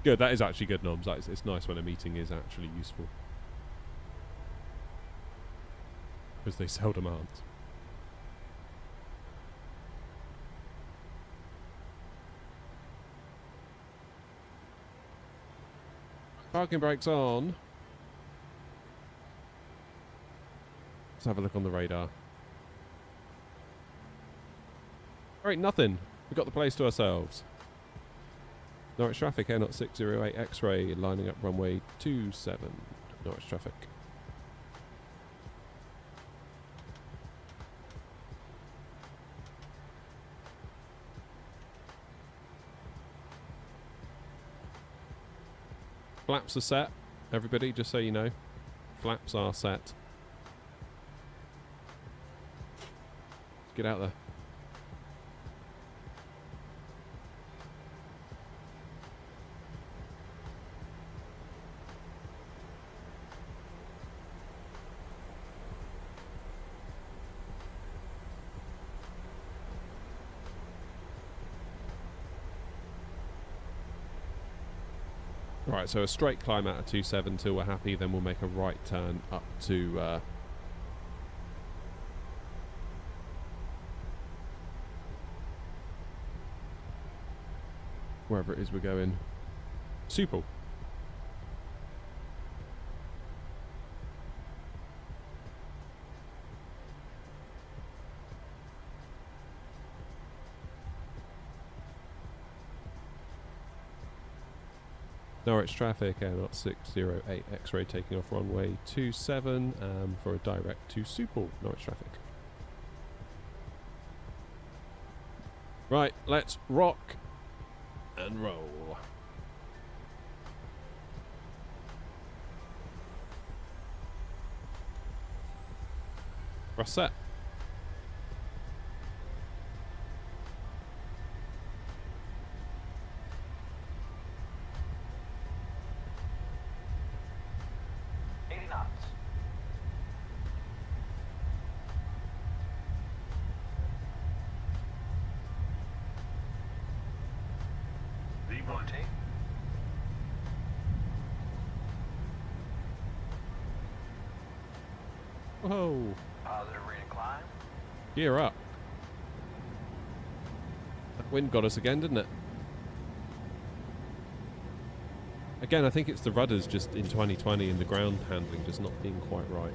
Good, that is actually good, Noms. It's nice when a meeting is actually useful. Because they seldom aren't. Parking brakes on. Let's have a look on the radar. Alright, nothing. We've got the place to ourselves. Norwich traffic, Air 608 X-ray, lining up runway 27. Norwich traffic. Flaps are set, everybody, just so you know. Flaps are set. Get out there. Right, so a straight climb out of 27 till we're happy, then we'll make a right turn up to wherever it is we're going. Supple. Norwich traffic, Air 608 X-ray taking off runway 27 for a direct to Supple, Norwich traffic. Right, let's rock and roll. We're set. Whoa. Positive rate of climb. Gear up. That wind got us again, didn't it? Again, I think it's the rudders just in 2020 and the ground handling just not being quite right.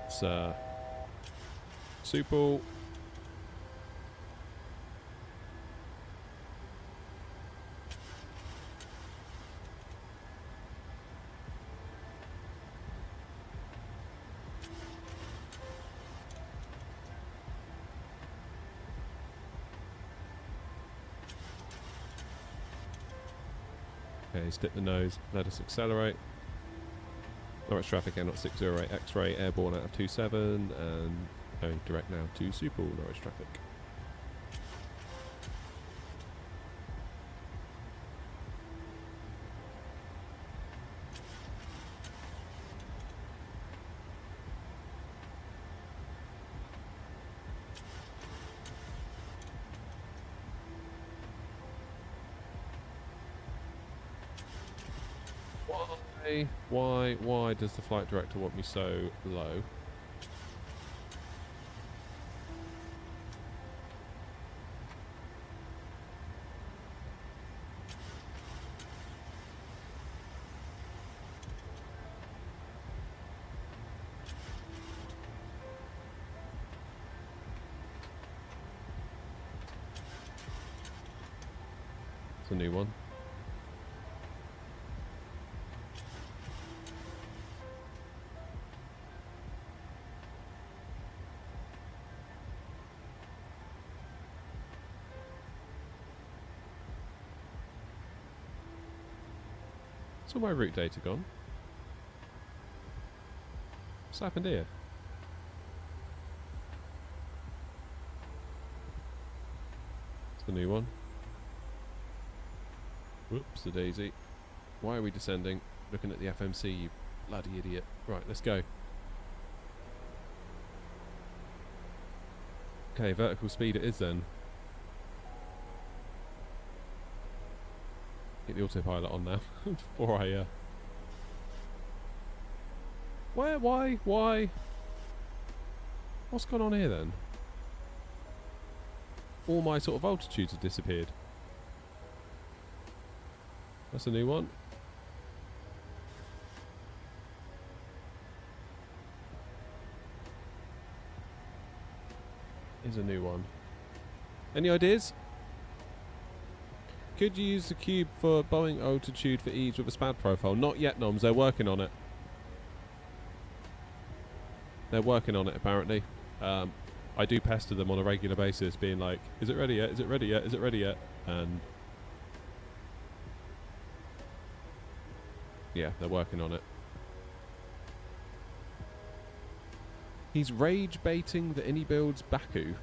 It's Supple. Okay, stick the nose, let us accelerate. Norwich traffic, Air 608 X-ray, airborne out of 27, and going direct now to Supple, Norwich traffic. Why does the flight director want me so low? It's a new one. So my route data gone. What's happened here? It's the new one. Whoops, the daisy. Why are we descending? Looking at the FMC, you bloody idiot. Right, let's go. Okay, vertical speed it is then. Get the autopilot on now before I where, why? What's gone on here then? All my sort of altitudes have disappeared. That's a new one. Here's a new one. Any ideas? Could you use the cube for Boeing altitude for ease with a SPAD profile? Not yet, Noms. They're working on it. They're working on it, apparently. I do pester them on a regular basis, being like, is it ready yet? Is it ready yet? Is it ready yet? And yeah, they're working on it. He's rage baiting the Innie builds Baku.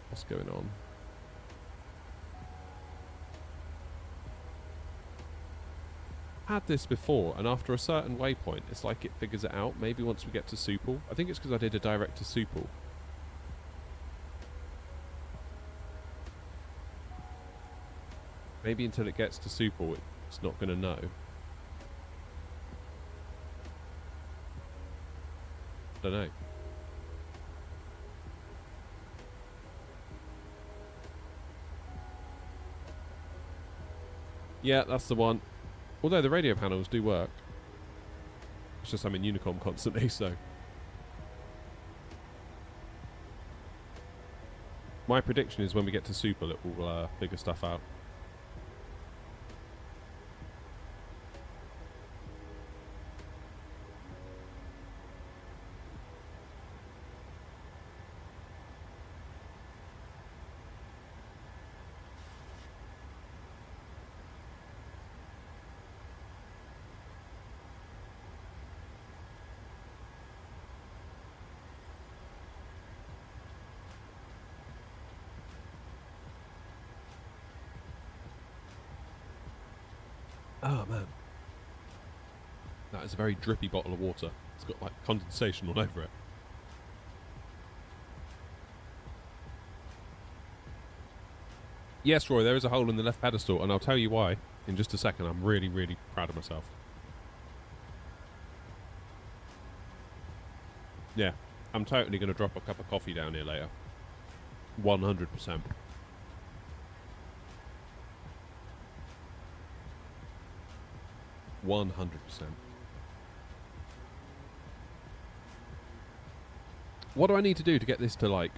What's going on? Had this before, and after a certain waypoint, it's like it figures it out. Maybe once we get to Supal. I think it's because I did a direct to Supal. Maybe until it gets to Supal, it's not going to know. Don't know. Yeah, that's the one. Although the radio panels do work. It's just I'm in Unicom constantly, so. My prediction is when we get to Supal, it will figure stuff out. Oh man, that is a very drippy bottle of water. It's got like condensation all over it. Yes, Roy, there is a hole in the left pedestal, and I'll tell you why in just a second. I'm really, really proud of myself. Yeah, I'm totally going to drop a cup of coffee down here later. 100%. What do I need to do to get this to like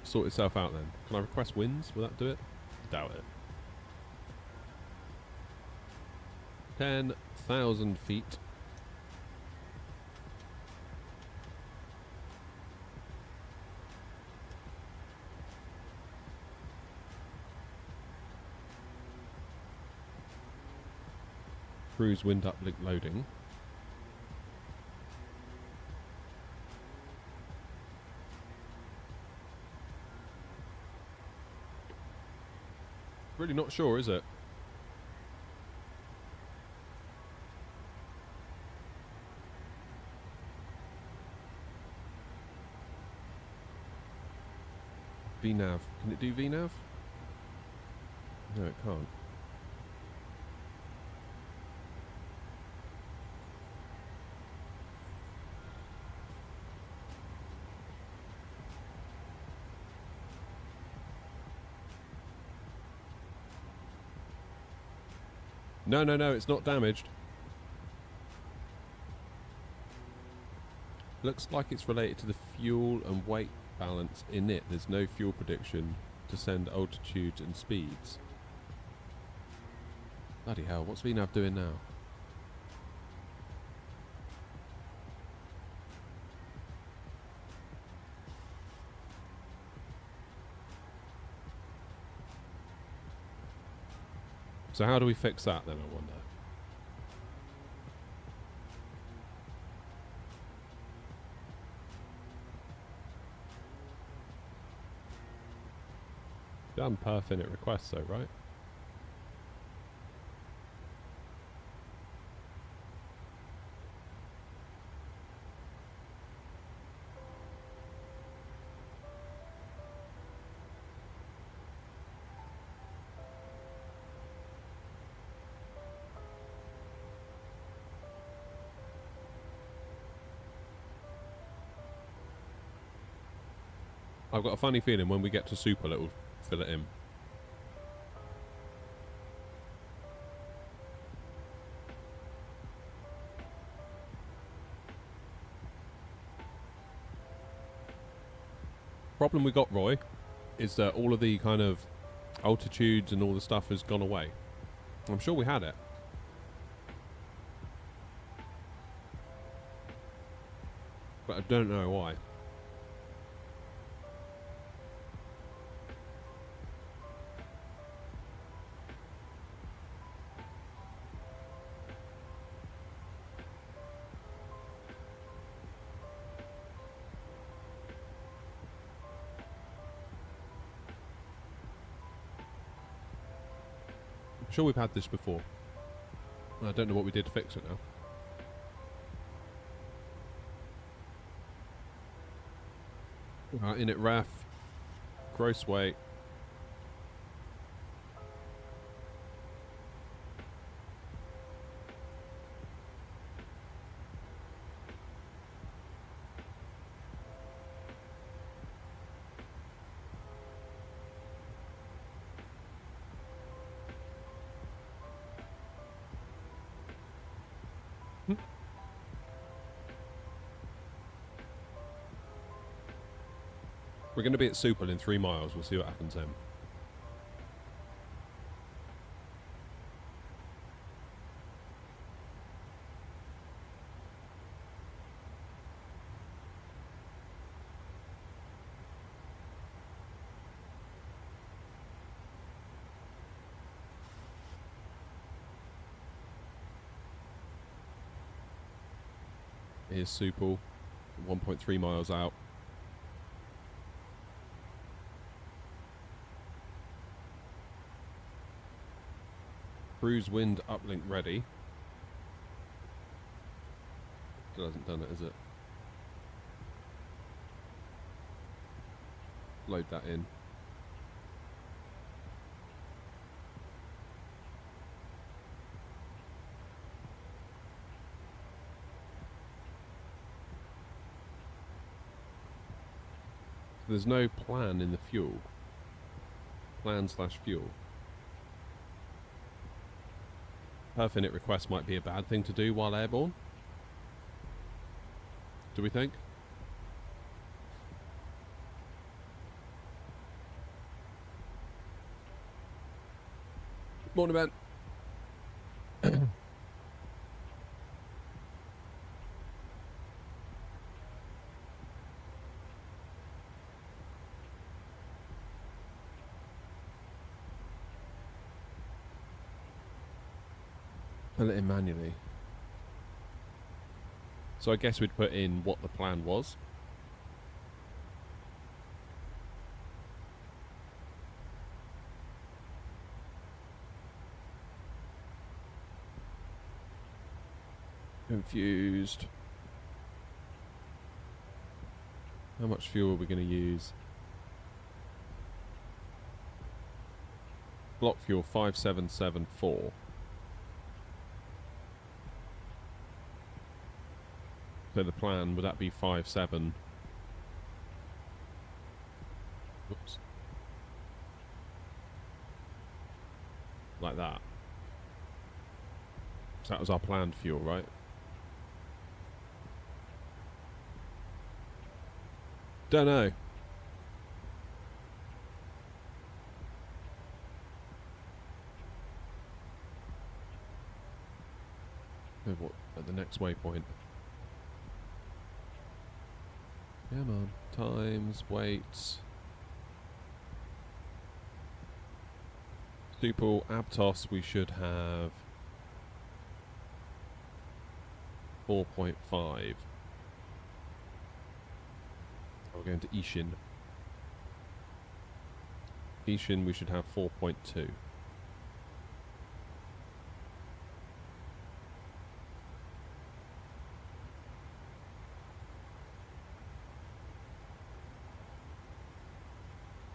sort itself out then? Can I request wins? Will that do it? Doubt it. 10,000 feet. Cruise wind uplink loading. Really not sure, is it? VNav. Can it do VNav? No, it can't. No, no, no, it's not damaged. Looks like it's related to the fuel and weight balance in it. There's no fuel prediction to send altitudes and speeds. Bloody hell, what's VNav doing now? So how do we fix that then, I wonder? Done per finite request though, right? I've got a funny feeling when we get to super it'll fill it in. Problem we got, Roy, is that all of the kind of altitudes and all the stuff has gone away. I'm sure we had it. But I don't know why. I'm sure we've had this before. I don't know what we did to fix it now. Init ref, gross weight. We're going to be at Supel in 3 miles. We'll see what happens then. Here's Supel, 1.3 miles out. Cruise wind uplink ready. Still hasn't done it, has it? Load that in. There's no plan in the fuel. Plan/fuel. Per finite request might be a bad thing to do while airborne. Do we think? Morning, Ben. Fill it in manually. So I guess we'd put in what the plan was. Confused. How much fuel are we going to use? Block fuel 5774. So the plan, would that be 57? Oops. Like that. So that was our planned fuel, right? Don't know. What at the next waypoint? Come on. Times, weights. Supel, Aptos, we should have 4.5. We're going to Ishin. Ishin, we should have 4.2.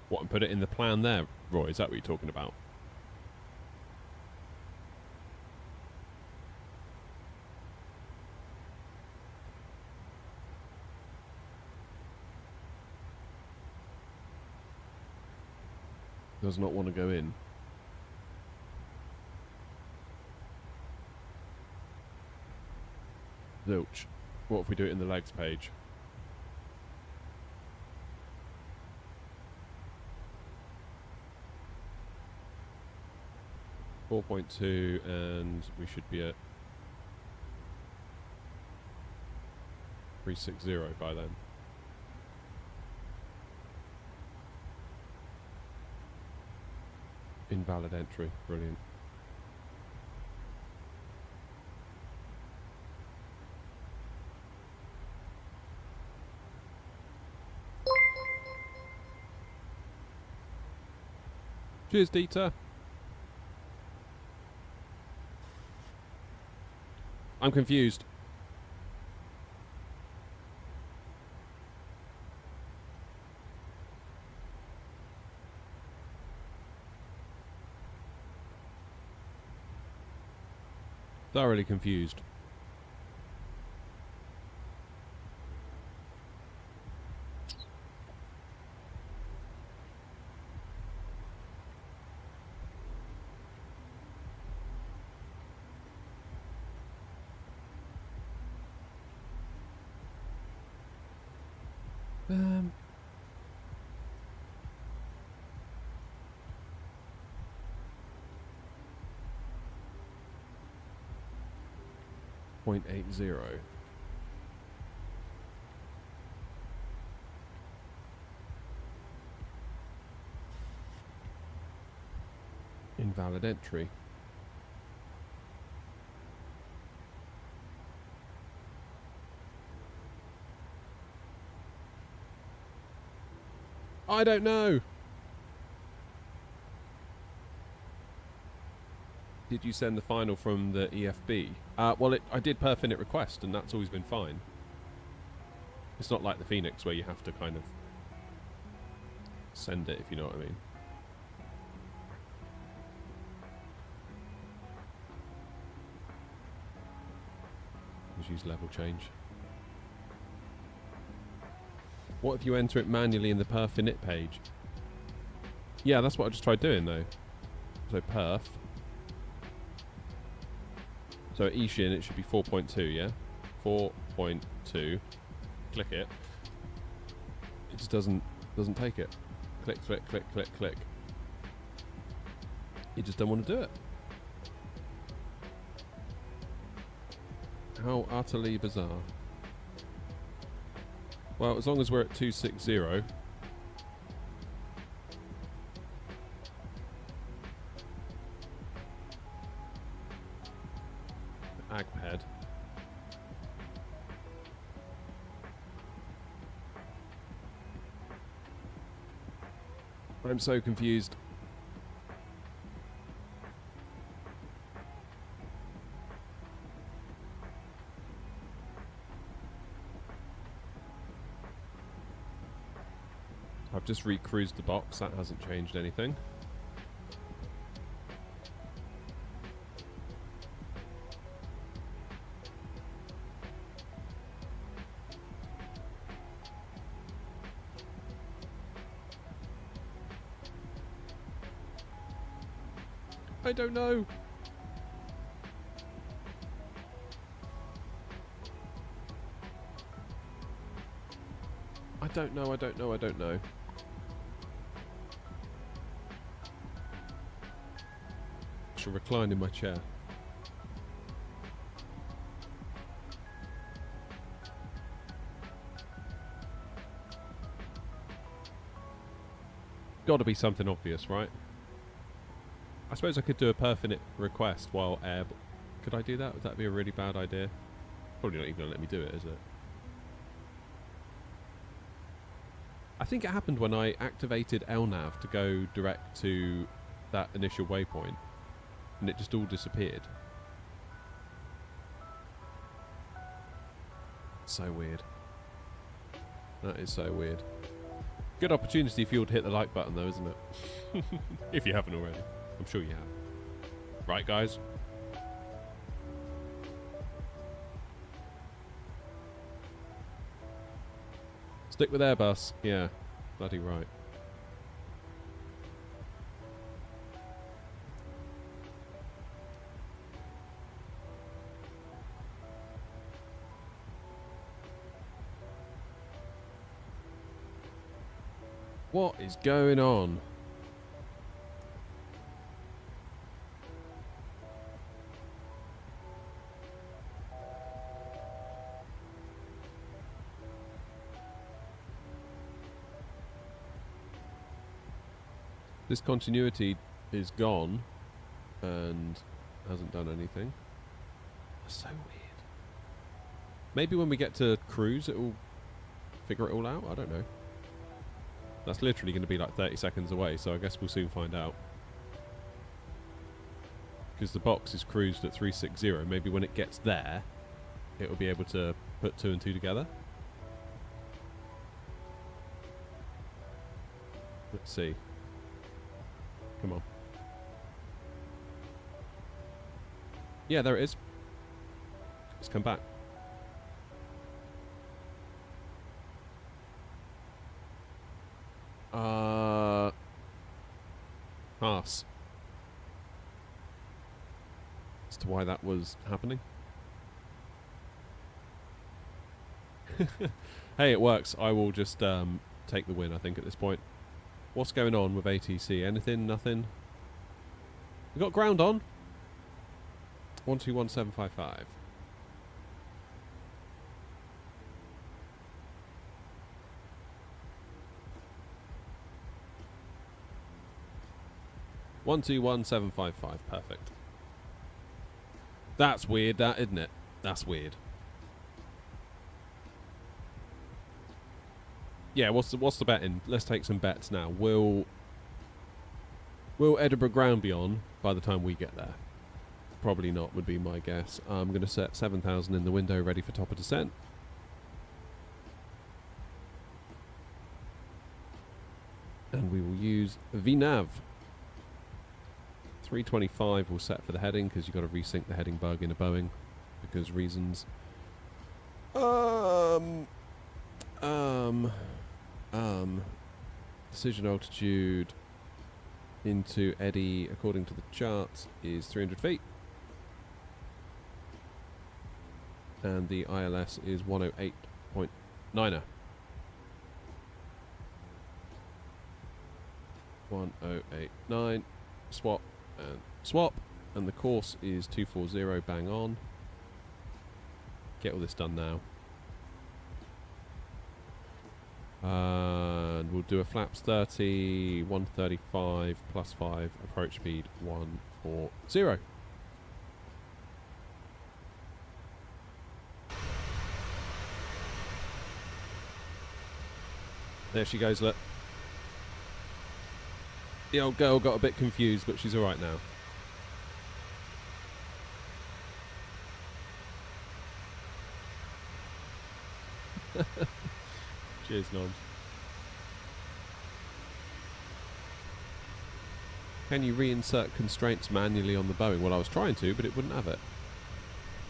What, and put it in the plan there, Roy? Is that what you're talking about? Does not want to go in. Zilch. What if we do it in the legs page? .2, and we should be at 360 by then. Invalid entry. Brilliant. Cheers, Dieter. I'm confused. Thoroughly confused. .80. Invalid entry. I don't know. Did you send the final from the EFB? Well, I did per finite request, and that's always been fine. It's not like the Phoenix where you have to kind of send it, if you know what I mean. Just use level change. What if you enter it manually in the perf init page? Yeah, that's what I just tried doing though. So perf. So at Ishin it should be 4.2, yeah? 4.2. Click it. It just doesn't take it. Click, click, click, click, click. You just don't want to do it. How utterly bizarre. Well, as long as we're at 260. Agped. I'm so confused. I've just recruised the box, that hasn't changed anything. I don't know. I don't know, I don't know, I don't know. I shall recline in my chair. Gotta be something obvious, right? I suppose I could do a perfinite request while air... Could I do that? Would that be a really bad idea? Probably not even gonna let me do it, is it? I think it happened when I activated LNAV to go direct to that initial waypoint, and it just all disappeared. So weird. That is so weird. Good opportunity for you all to hit the like button though, isn't it? If you haven't already. I'm sure you have. Right, guys? Stick with Airbus. Yeah, bloody right. What is going on? This continuity is gone and hasn't done anything. That's so weird. Maybe when we get to cruise it will figure it all out? I don't know. That's literally going to be like 30 seconds away, so I guess we'll soon find out. Because the box is cruised at 360. Maybe when it gets there, it will be able to put 2 and 2 together. Let's see. Come on. Yeah, there it is. It's come back. Pass. As to why that was happening. Hey, it works. I will just take the win, I think, at this point. What's going on with ATC? Anything? Nothing? We got ground on? 121755. One two one 755. Perfect. That's weird, that, isn't it? That's weird. Yeah, what's the betting? Let's take some bets now. Will Edinburgh ground be on by the time we get there? Probably not, would be my guess. I'm going to set 7,000 in the window, ready for top of descent. And we will use VNAV. 325 we'll set for the heading, because you've got to resync the heading bug in a Boeing, because reasons. Decision altitude into Eddy, according to the charts, is 300 feet. And the ILS is 108.9er. 1089. Swap and swap. And the course is 240, bang on. Get all this done now. And we'll do a flaps 30, 135 plus 5, approach speed 140. There she goes, look. The old girl got a bit confused, but she's alright now. Cheers, Noms. Can you reinsert constraints manually on the Boeing? Well, I was trying to, but it wouldn't have it.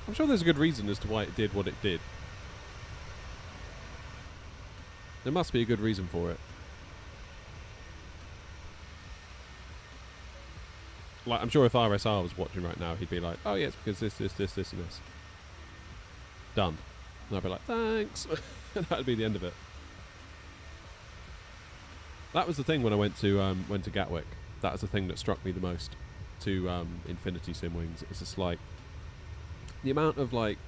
I'm sure there's a good reason as to why it did what it did. There must be a good reason for it. Like, I'm sure if RSR was watching right now, he'd be like, oh yeah, it's because this, and this. Done. And I'd be like, thanks. And that'd be the end of it. That was the thing when I went to Gatwick. That was the thing that struck me the most to Infinity Sim Wings. It's just like the amount of like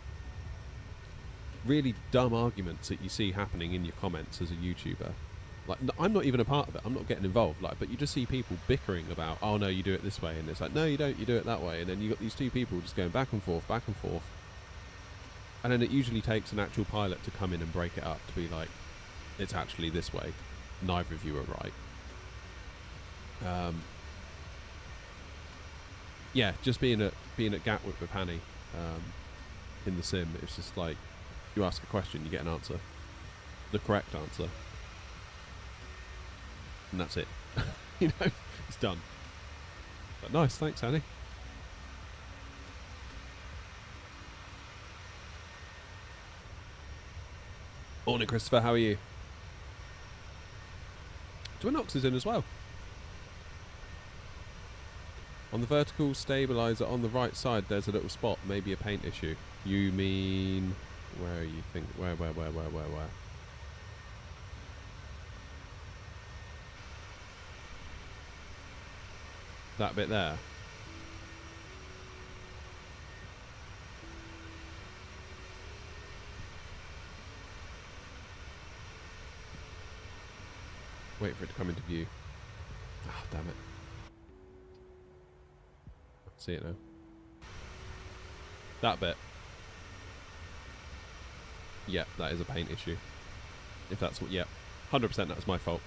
really dumb arguments that you see happening in your comments as a YouTuber. Like, I'm not even a part of it. I'm not getting involved. Like, but you just see people bickering about, oh no, you do it this way, and it's like, no, you don't. You do it that way, and then you got these two people just going back and forth, and then it usually takes an actual pilot to come in and break it up to be like, it's actually this way. Neither of you are right. Yeah, just being at Gatwick with Hanny in the sim, it's just like you ask a question, you get an answer, the correct answer, and that's it. You know, it's done. But nice, thanks, Hanny. Morning, Christopher. How are you? Twinox is in as well. On the vertical stabilizer on the right side, there's a little spot, maybe a paint issue. You mean where you think? Where? That bit there. Wait for it to come into view. Ah, oh, damn it. See it now. That bit. Yeah, that is a paint issue. If that's what... Yeah, 100% that was my fault.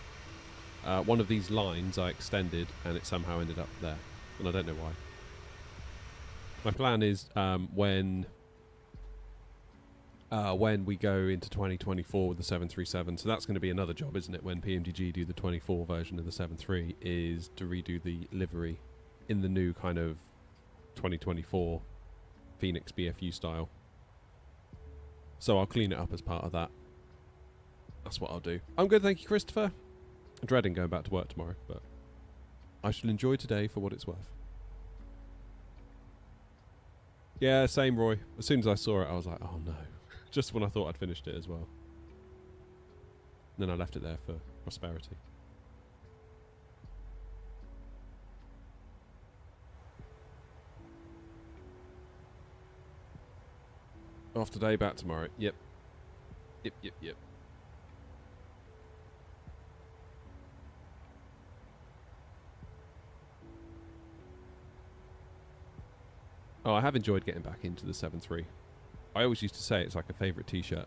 One of these lines I extended and it somehow ended up there. And I don't know why. My plan is when we go into 2024 with the 737, so that's going to be another job, isn't it, when PMDG do the 24 version of the 73, is to redo the livery in the new kind of 2024 Phoenix BFU style. So I'll clean it up as part of that. That's what I'll do. I'm good, thank you, Christopher. I'm dreading going back to work tomorrow, but I shall enjoy today for what it's worth. Yeah, same, Roy. As soon as I saw it, I was like, oh no. Just when I thought I'd finished it as well. And then I left it there for prosperity. Off today, back tomorrow. Yep. Yep. Oh, I have enjoyed getting back into the 7.3. I always used to say it's like a favourite t-shirt.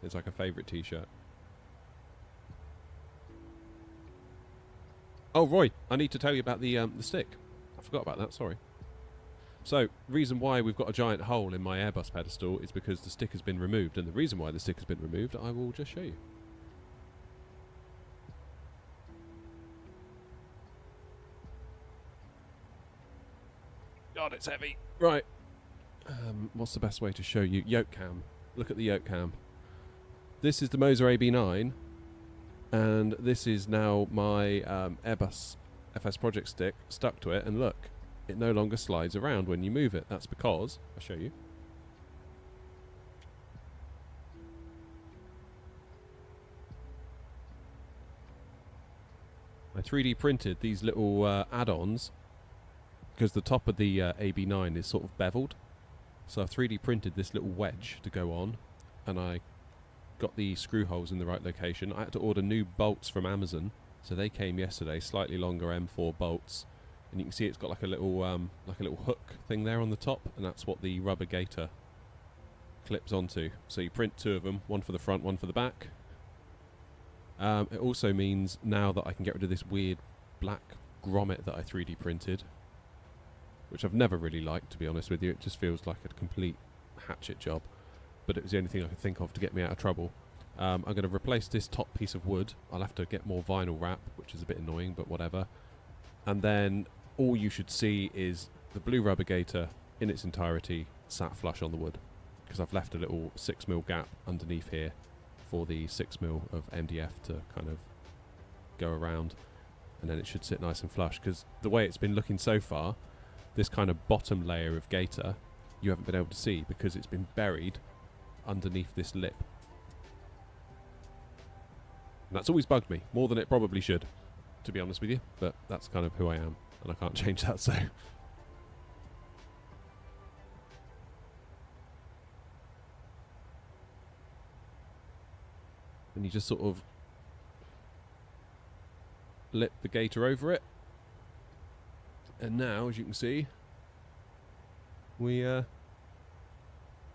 It's like a favourite t-shirt. Oh, Roy, I need to tell you about the stick. I forgot about that, sorry. So, reason why we've got a giant hole in my Airbus pedestal is because the stick has been removed, and the reason why the stick has been removed, I will just show you. God, it's heavy. Right. What's the best way to show you? Yoke cam. Look at the yoke cam. This is the Moser AB9, and this is now my Airbus FS Project stick stuck to it, and look, it no longer slides around when you move it. That's because, I'll show you. I 3D printed these little add-ons because the top of the AB9 is sort of beveled. So I 3D printed this little wedge to go on, and I got the screw holes in the right location. I had to order new bolts from Amazon, so they came yesterday, slightly longer M4 bolts, and you can see it's got like a little hook thing there on the top, and that's what the rubber gaiter clips onto. So you print two of them, one for the front, one for the back. It also means now that I can get rid of this weird black grommet that I 3D printed, which I've never really liked, to be honest with you. It just feels like a complete hatchet job, but it was the only thing I could think of to get me out of trouble. I'm going to replace this top piece of wood. I'll have to get more vinyl wrap, which is a bit annoying, but whatever. And then all you should see is the blue rubber gaiter in its entirety sat flush on the wood, because I've left a little 6mm gap underneath here for the 6mm of MDF to kind of go around. and then it should sit nice and flush, because the way it's been looking so far, this kind of bottom layer of gator you haven't been able to see because it's been buried underneath this lip. And that's always bugged me, more than it probably should, to be honest with you, but that's kind of who I am, and I can't change that, so... And you just sort of lip the gator over it. And now, as you can see, we have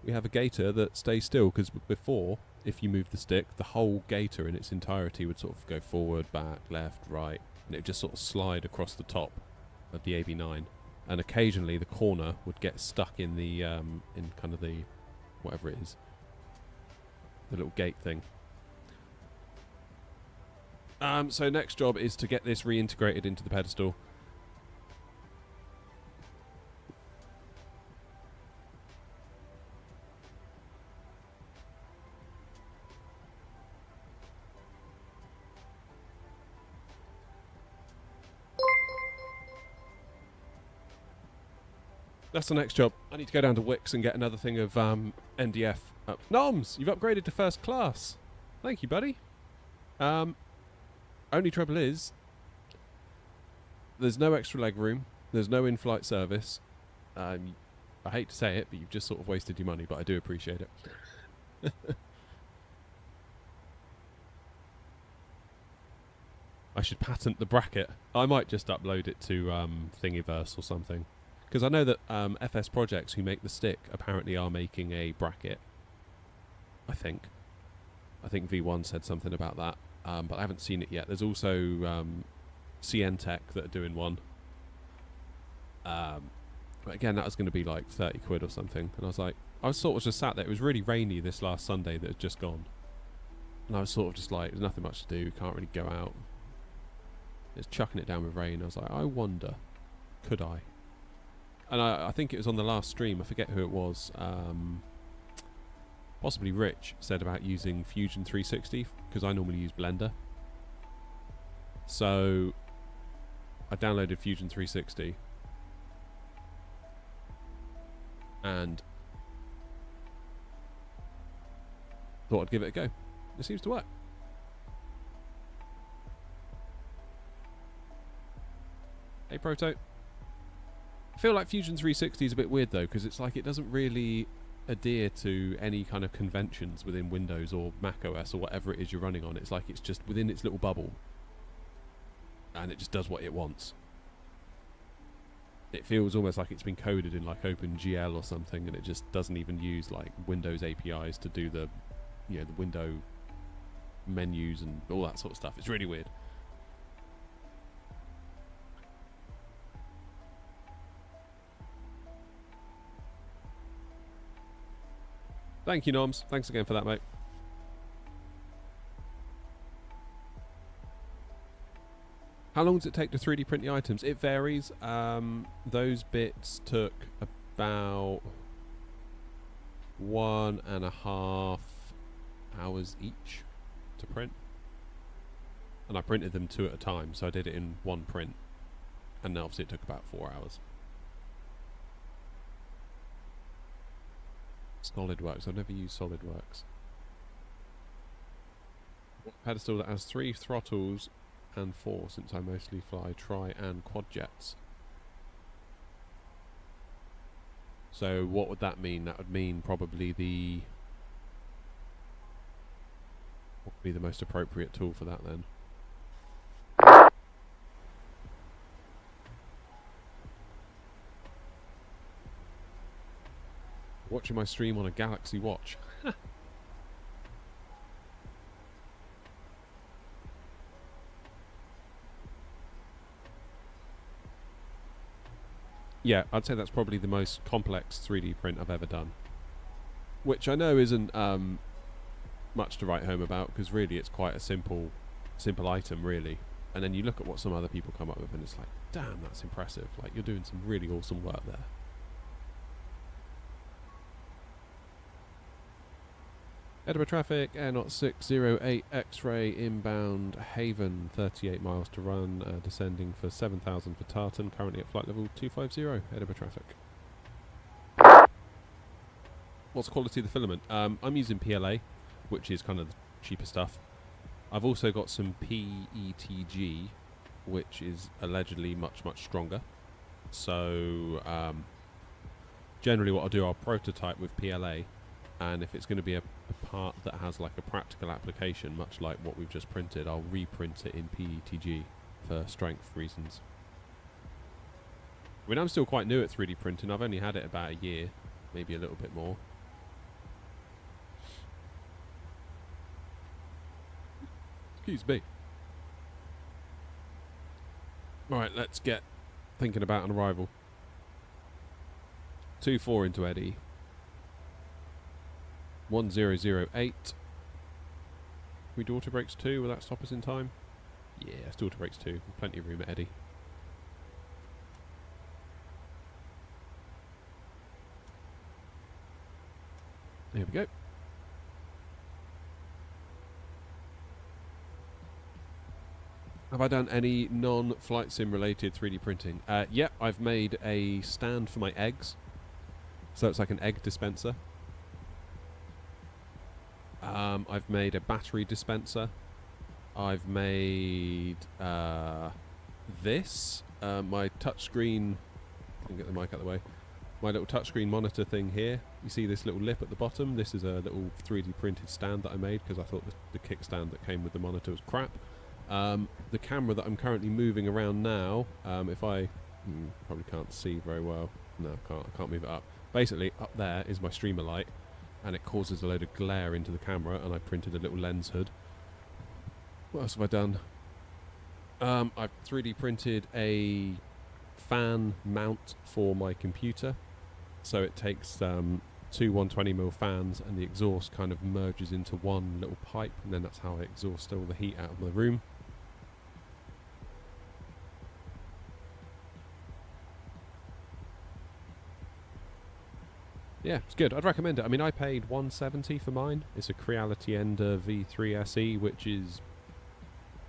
a gator that stays still, because before, if you move the stick, the whole gator in its entirety would sort of go forward, back, left, right, and it would just sort of slide across the top of the AB9. And occasionally the corner would get stuck in the, in kind of the, whatever it is, the little gate thing. So next job is to get this reintegrated into the pedestal. That's the next job. I need to go down to Wix and get another thing of NDF up. Noms, you've upgraded to first class. Thank you, buddy. Only trouble is, there's no extra leg room. There's no in-flight service. I hate to say it, but you've just sort of wasted your money, but I do appreciate it. I should patent the bracket. I might just upload it to Thingiverse or something. Because I know that FS Projects, who make the stick, apparently are making a bracket. I think V1 said something about that. But I haven't seen it yet. There's also CN Tech that are doing one. But again, that was going to be like 30 quid or something. And I was like, I was sort of just sat there. It was really rainy this last Sunday that had just gone. And I was sort of just like, there's nothing much to do. Can't really go out. It's chucking it down with rain. I was like, I wonder, could I? And I think it was on the last stream. I forget who it was. Possibly Rich said about using Fusion 360, because I normally use Blender. So I downloaded Fusion 360 and thought I'd give it a go. It seems to work. Hey Proto. I feel like Fusion 360 is a bit weird though, because it's like it doesn't really adhere to any kind of conventions within Windows or Mac OS or whatever it is you're running on. It's like it's just within its little bubble and it just does what it wants. It feels almost like it's been coded in like OpenGL or something, and it just doesn't even use like Windows APIs to do the, you know, the window menus and all that sort of stuff. It's really weird. Thank you, Noms. Thanks again for that, mate. How long does it take to 3D print the items? It varies. Those bits took about 1.5 hours each to print. And I printed them 2 at a time, so I did it in one print. And then obviously it took about 4 hours. SolidWorks. I've never used SolidWorks. Pedestal that has 3 throttles and 4, since I mostly fly tri and quad jets. So what would that mean? That would mean probably the... what would be the most appropriate tool for that then? Watching my stream on a Galaxy Watch. Yeah, I'd say that's probably the most complex 3D print I've ever done. Which I know isn't much to write home about, because really it's quite a simple item, really. And then you look at what some other people come up with and it's like, damn, that's impressive. Like, you're doing some really awesome work there. Edinburgh traffic, Air Not 608 X-ray inbound Haven, 38 miles to run, descending for 7,000 for Tartan, currently at flight level 250, Edinburgh traffic. What's the quality of the filament? I'm using PLA, which is kind of the cheaper stuff. I've also got some PETG, which is allegedly much, much stronger. So, generally what I'll do, I'll prototype with PLA, and if it's going to be a part that has like a practical application, much like what we've just printed, I'll reprint it in PETG for strength reasons. I mean, I'm still quite new at 3D printing. I've only had it about a year, maybe a little bit more. Excuse me. Alright, let's get thinking about an arrival. 2-4 into Eddie. 1008. We do auto brakes 2, will that stop us in time? Yeah, it's auto brakes 2. Plenty of room at Eddie. There we go. Have I done any non-flight sim related 3D printing? Yep, I've made a stand for my eggs. So it's like an egg dispenser. I've made a battery dispenser. I've made this. My touchscreen. I can get the mic out of the way. My little touchscreen monitor thing here. You see this little lip at the bottom? This is a little 3D printed stand that I made because I thought the kickstand that came with the monitor was crap. The camera that I'm currently moving around now, if I probably can't see very well. No, I can't move it up. Basically, up there is my streamer light, and it causes a load of glare into the camera, and I printed a little lens hood. What else have I done? I've 3D printed a fan mount for my computer, so it takes two 120mm fans, and the exhaust kind of merges into one little pipe, and then that's how I exhaust all the heat out of my room. Yeah, it's good. I'd recommend it. I mean, I paid $170 for mine. It's a Creality Ender V3 SE, which is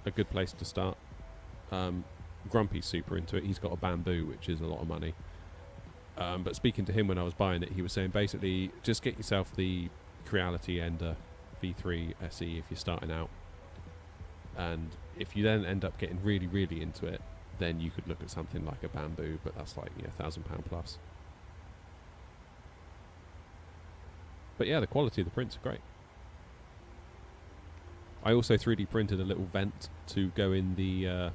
a good place to start. Grumpy's super into it. He's got a Bamboo, which is a lot of money. But speaking to him when I was buying it, he was saying basically just get yourself the Creality Ender V3 SE if you're starting out. And if you then end up getting really, really into it, then you could look at something like a Bamboo, but that's like, £1,000 plus. But yeah, the quality of the prints are great. I also 3D printed a little vent to go in the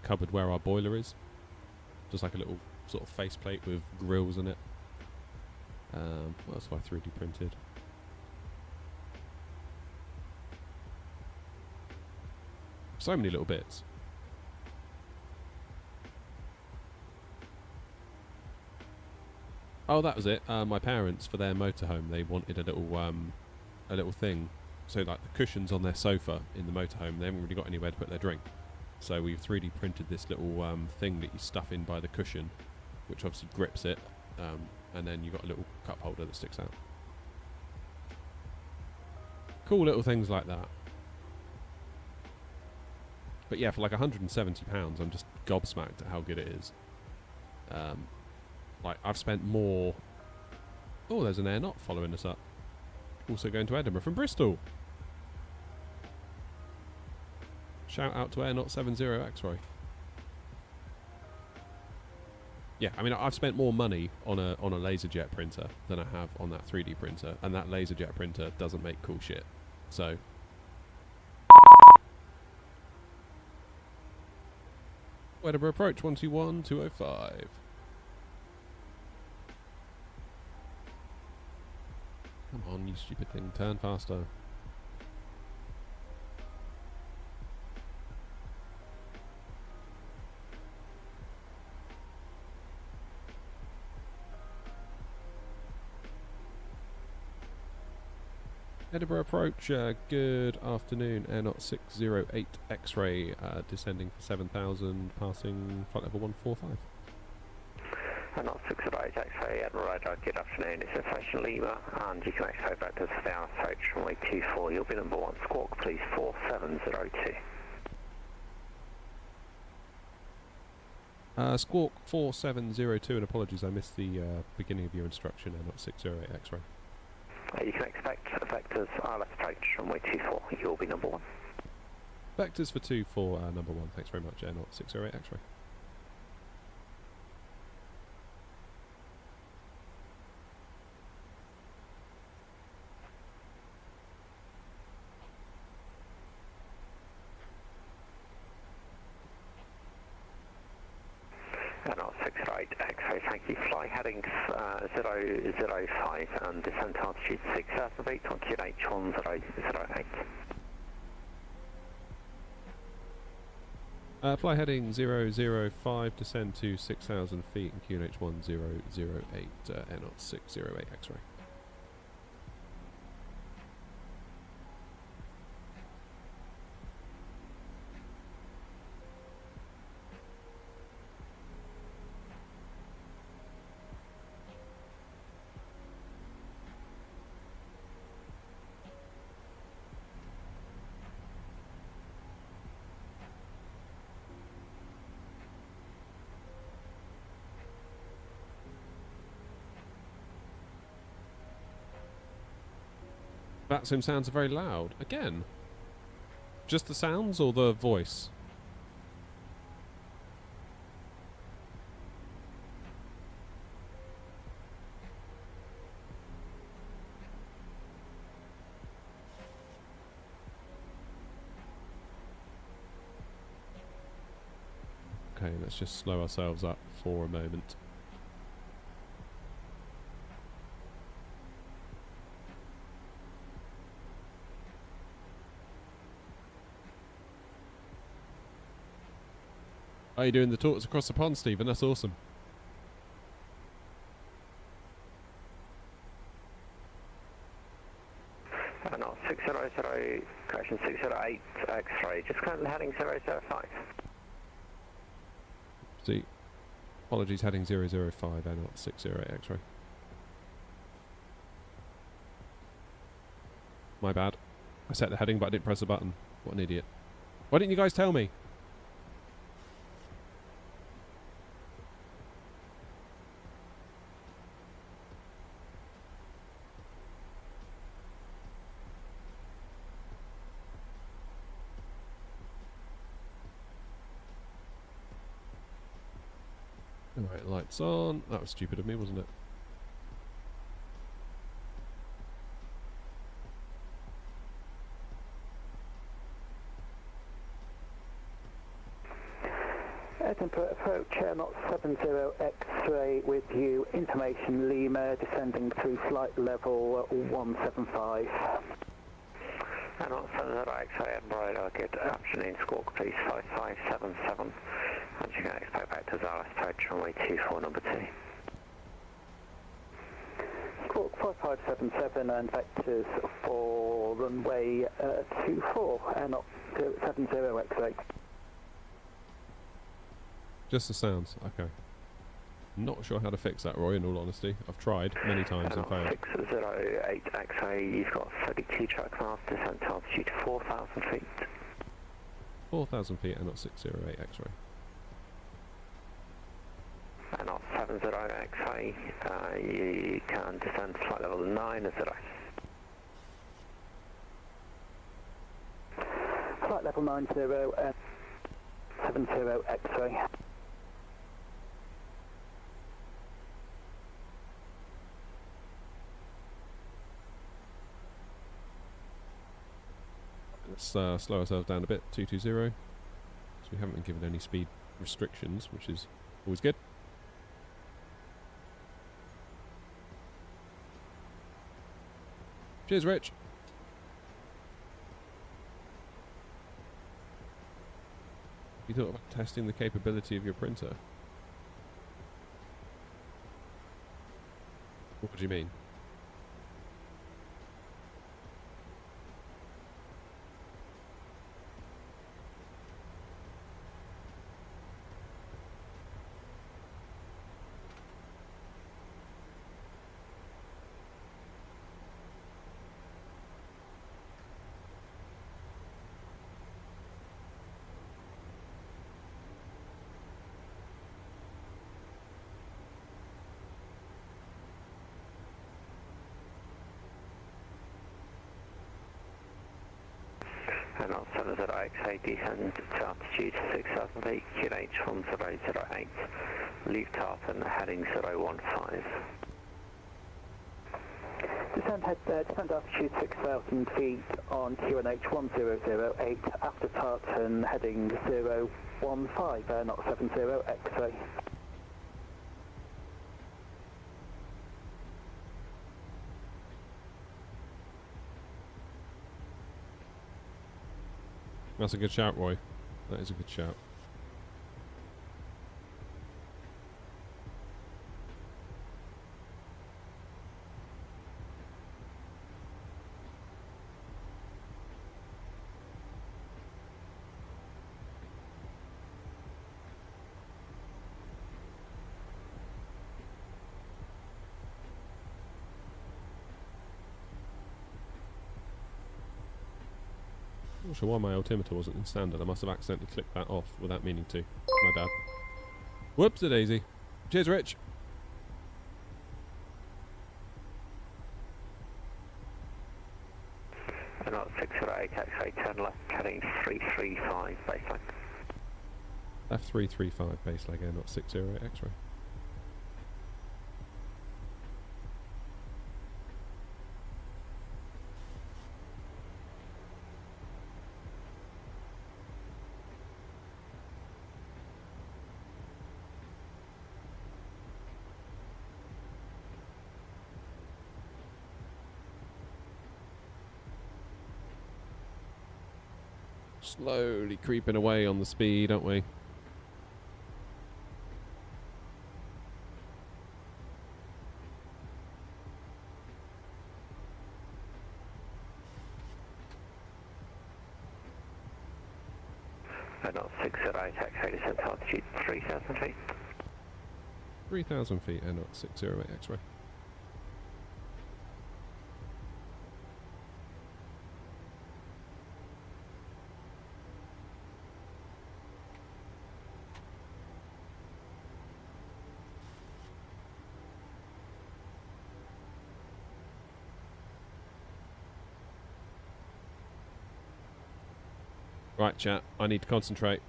cupboard where our boiler is. Just like a little sort of faceplate with grills in it. What else have I 3D printed? So many little bits. Oh, that was it. My parents, for their motorhome, they wanted a little thing. So like the cushions on their sofa in the motorhome, they haven't really got anywhere to put their drink. So we've 3D printed this little thing that you stuff in by the cushion, which obviously grips it, and then you've got a little cup holder that sticks out. Cool little things like that. But yeah, for like £170, I'm just gobsmacked at how good it is. Like, I've spent more... Oh, there's an Air Not following us up. Also going to Edinburgh from Bristol. Shout out to Air Not 70 X-Ray. Yeah, I mean, I've spent more money on a LaserJet printer than I have on that 3D printer, and that LaserJet printer doesn't make cool shit. So... Edinburgh approach 121-205. Come on, you stupid thing, turn faster. Edinburgh approach, good afternoon, Air Not 608 X-ray, descending for 7,000, passing flight level 145. And on 608 X-ray Edinburgh radar, good afternoon. It's Information Lima, and you can expect vectors for the hour approach runway 24. You'll be number 1. Squawk, please, 4702. Squawk 4702, and apologies, I missed the beginning of your instruction, not 608 X-ray. You can expect vectors ILS approach runway 24. You'll be number 1. Vectors for 24, number 1. Thanks very much, not 608 X-ray. And on 608 X-ray, thank you. Fly headings 005 and descent altitude 6,000 feet, altitude H1008. Fly heading 005, descend to 6,000 feet, and QNH 1008, NOT 608 X-ray. Vatsim sounds very loud. Again. Just the sounds or the voice? Okay, let's just slow ourselves up for a moment. Are you doing the talks across the pond, Stephen? That's awesome. No, 600, correction 608 X-ray, just currently heading 005. See, apologies, heading 005, not 608 X-ray. My bad. I set the heading, but I didn't press the button. What an idiot. Why didn't you guys tell me? Alright, lights on. That was stupid of me, wasn't it? Edinburgh approach, not 70 X-ray with you, Information Lima, descending through flight level 175. And on 70 X-ray Edinburgh, good afternoon, squawk please 5577. And you can expect vectors ILS approach runway 24, number 2. Squawk 5577 and vectors for runway 24, not 70 X-ray. Just the sounds, okay. Not sure how to fix that, Roy, in all honesty. I've tried many times and failed. 608 X-ray, you've got 32 track miles, descent altitude 4,000 feet. 4,000 feet and not 608 X-ray. And on 70 X-ray, you can descend flight level 90. Flight level 90 and 70 X-ray. Let's slow ourselves down a bit, 220. So we haven't been given any speed restrictions, which is always good. Cheers, Rich. You thought about testing the capability of your printer? What do you mean? And on 70XA, descend to altitude 6000 feet, QNH 1008. Leave Tartan, heading 015. Descend altitude 6,000 feet on QNH 1008 after Tartan, heading 015, not 70 X-ray. That's a good shout, Roy. That is a good shout. I'm not sure why my altimeter wasn't in standard. I must have accidentally clicked that off without meaning to. My bad. Whoops-a-daisy. Cheers, Rich. And on 608 X-ray, turn left, heading 335, baseline. F335 base leg air, not 608 X-ray. Slowly creeping away on the speed, aren't we? And on 608 X-ray, descent to altitude 3000 feet. 3,000 feet and not 608 X-ray. Right, chat, I need to concentrate.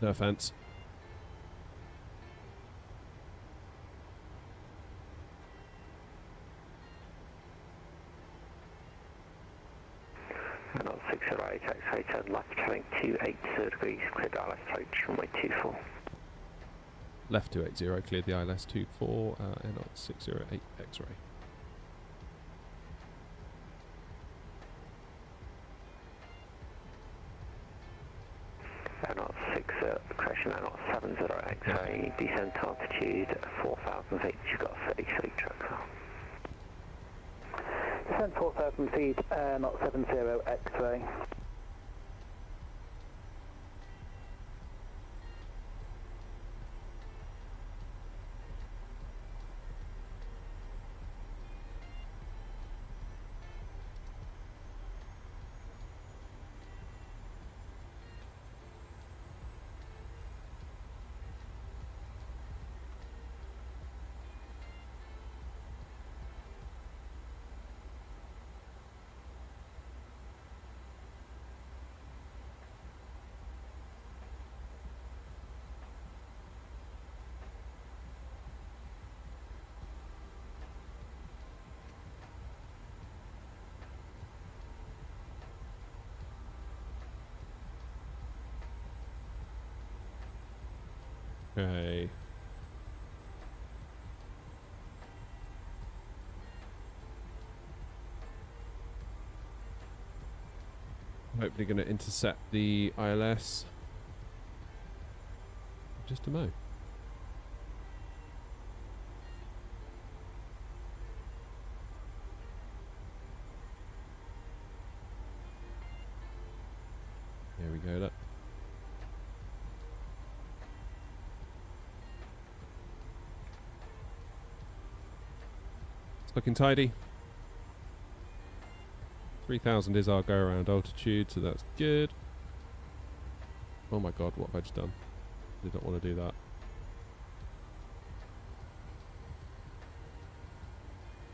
No offence. And on 608 X-ray, turn left, heading 280 degrees, clear ILS approach, runway 24. Left 280, cleared the ILS 24, and on 608 X-ray. And on correction, and on 70 X-ray, descent altitude 4,000 feet, you've got 30 feet track. Descend 4,000 feet, not 70 X-ray. Okay. Hopefully going to intercept the ILS. Just a mo. There we go, look. It's looking tidy. 3,000 is our go around altitude, so that's good. Oh my god, what have I just done? Did not want to do that.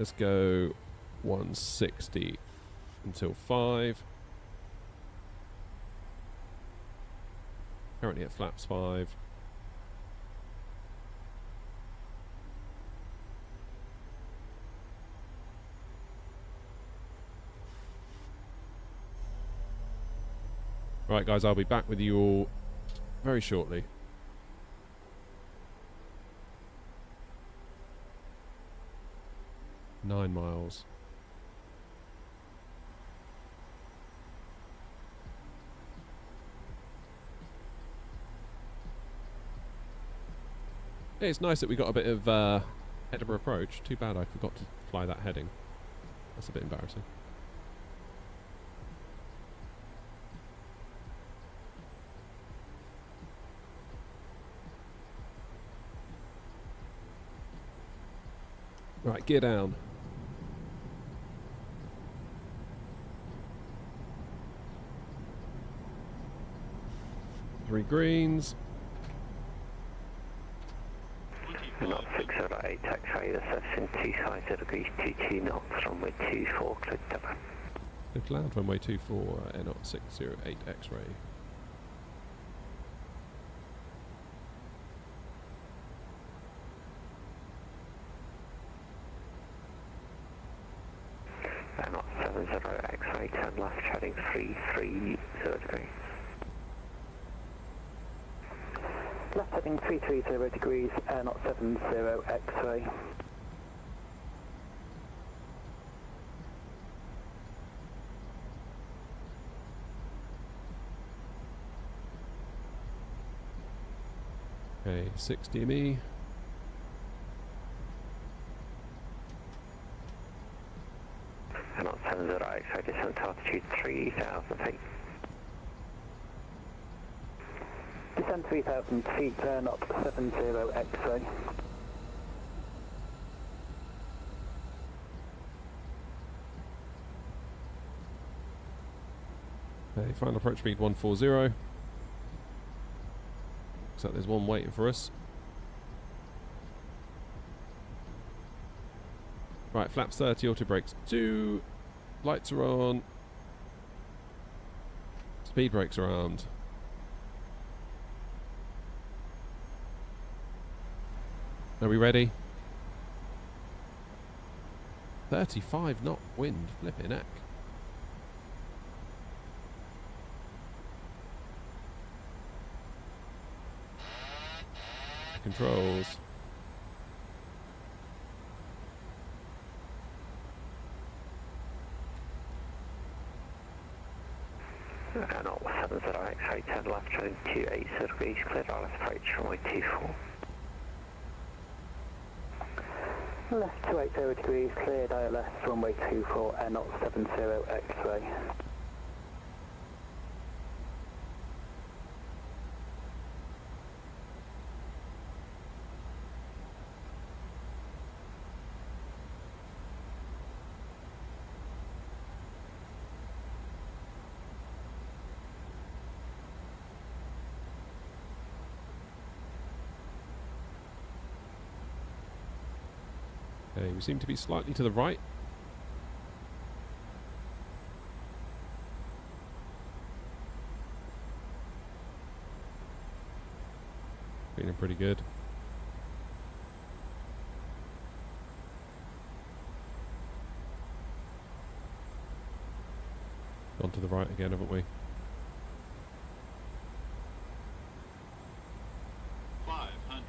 Let's go 160 until 5. Currently at flaps 5. Right, guys, I'll be back with you all very shortly. Nine miles. Yeah, it's nice that we got a bit of Edinburgh approach. Too bad I forgot to fly that heading. That's a bit embarrassing. Right, gear down. Three greens. Knot 608, X-ray, reception 250 degrees, 22 knots, runway 24, clear to Dublin. Good cloud, runway 24, Knot 608 X-ray. Knot 70, X-ray, turn left, heading 330 degrees. Left heading 330 degrees, air not 70 X-ray. Okay, 60 me. Knot 70, X-ray, descent altitude 3,000 feet. Descend 3,000 feet, air not 70 X-ray. Okay, final approach speed 140. Looks like there's one waiting for us. Right, flaps 30, auto brakes 2. Lights are on. Speed brakes are armed. Are we ready? 35 knot wind, flipping heck. Controls. Knot 70, X-ray, turn left, heading 280 degrees, clear to left approach, runway 24. Left 280 degrees, cleared ILS, runway 24, air not 70 X-ray. Okay, we seem to be slightly to the right. Feeling pretty good. Gone to the right again, haven't we? 500.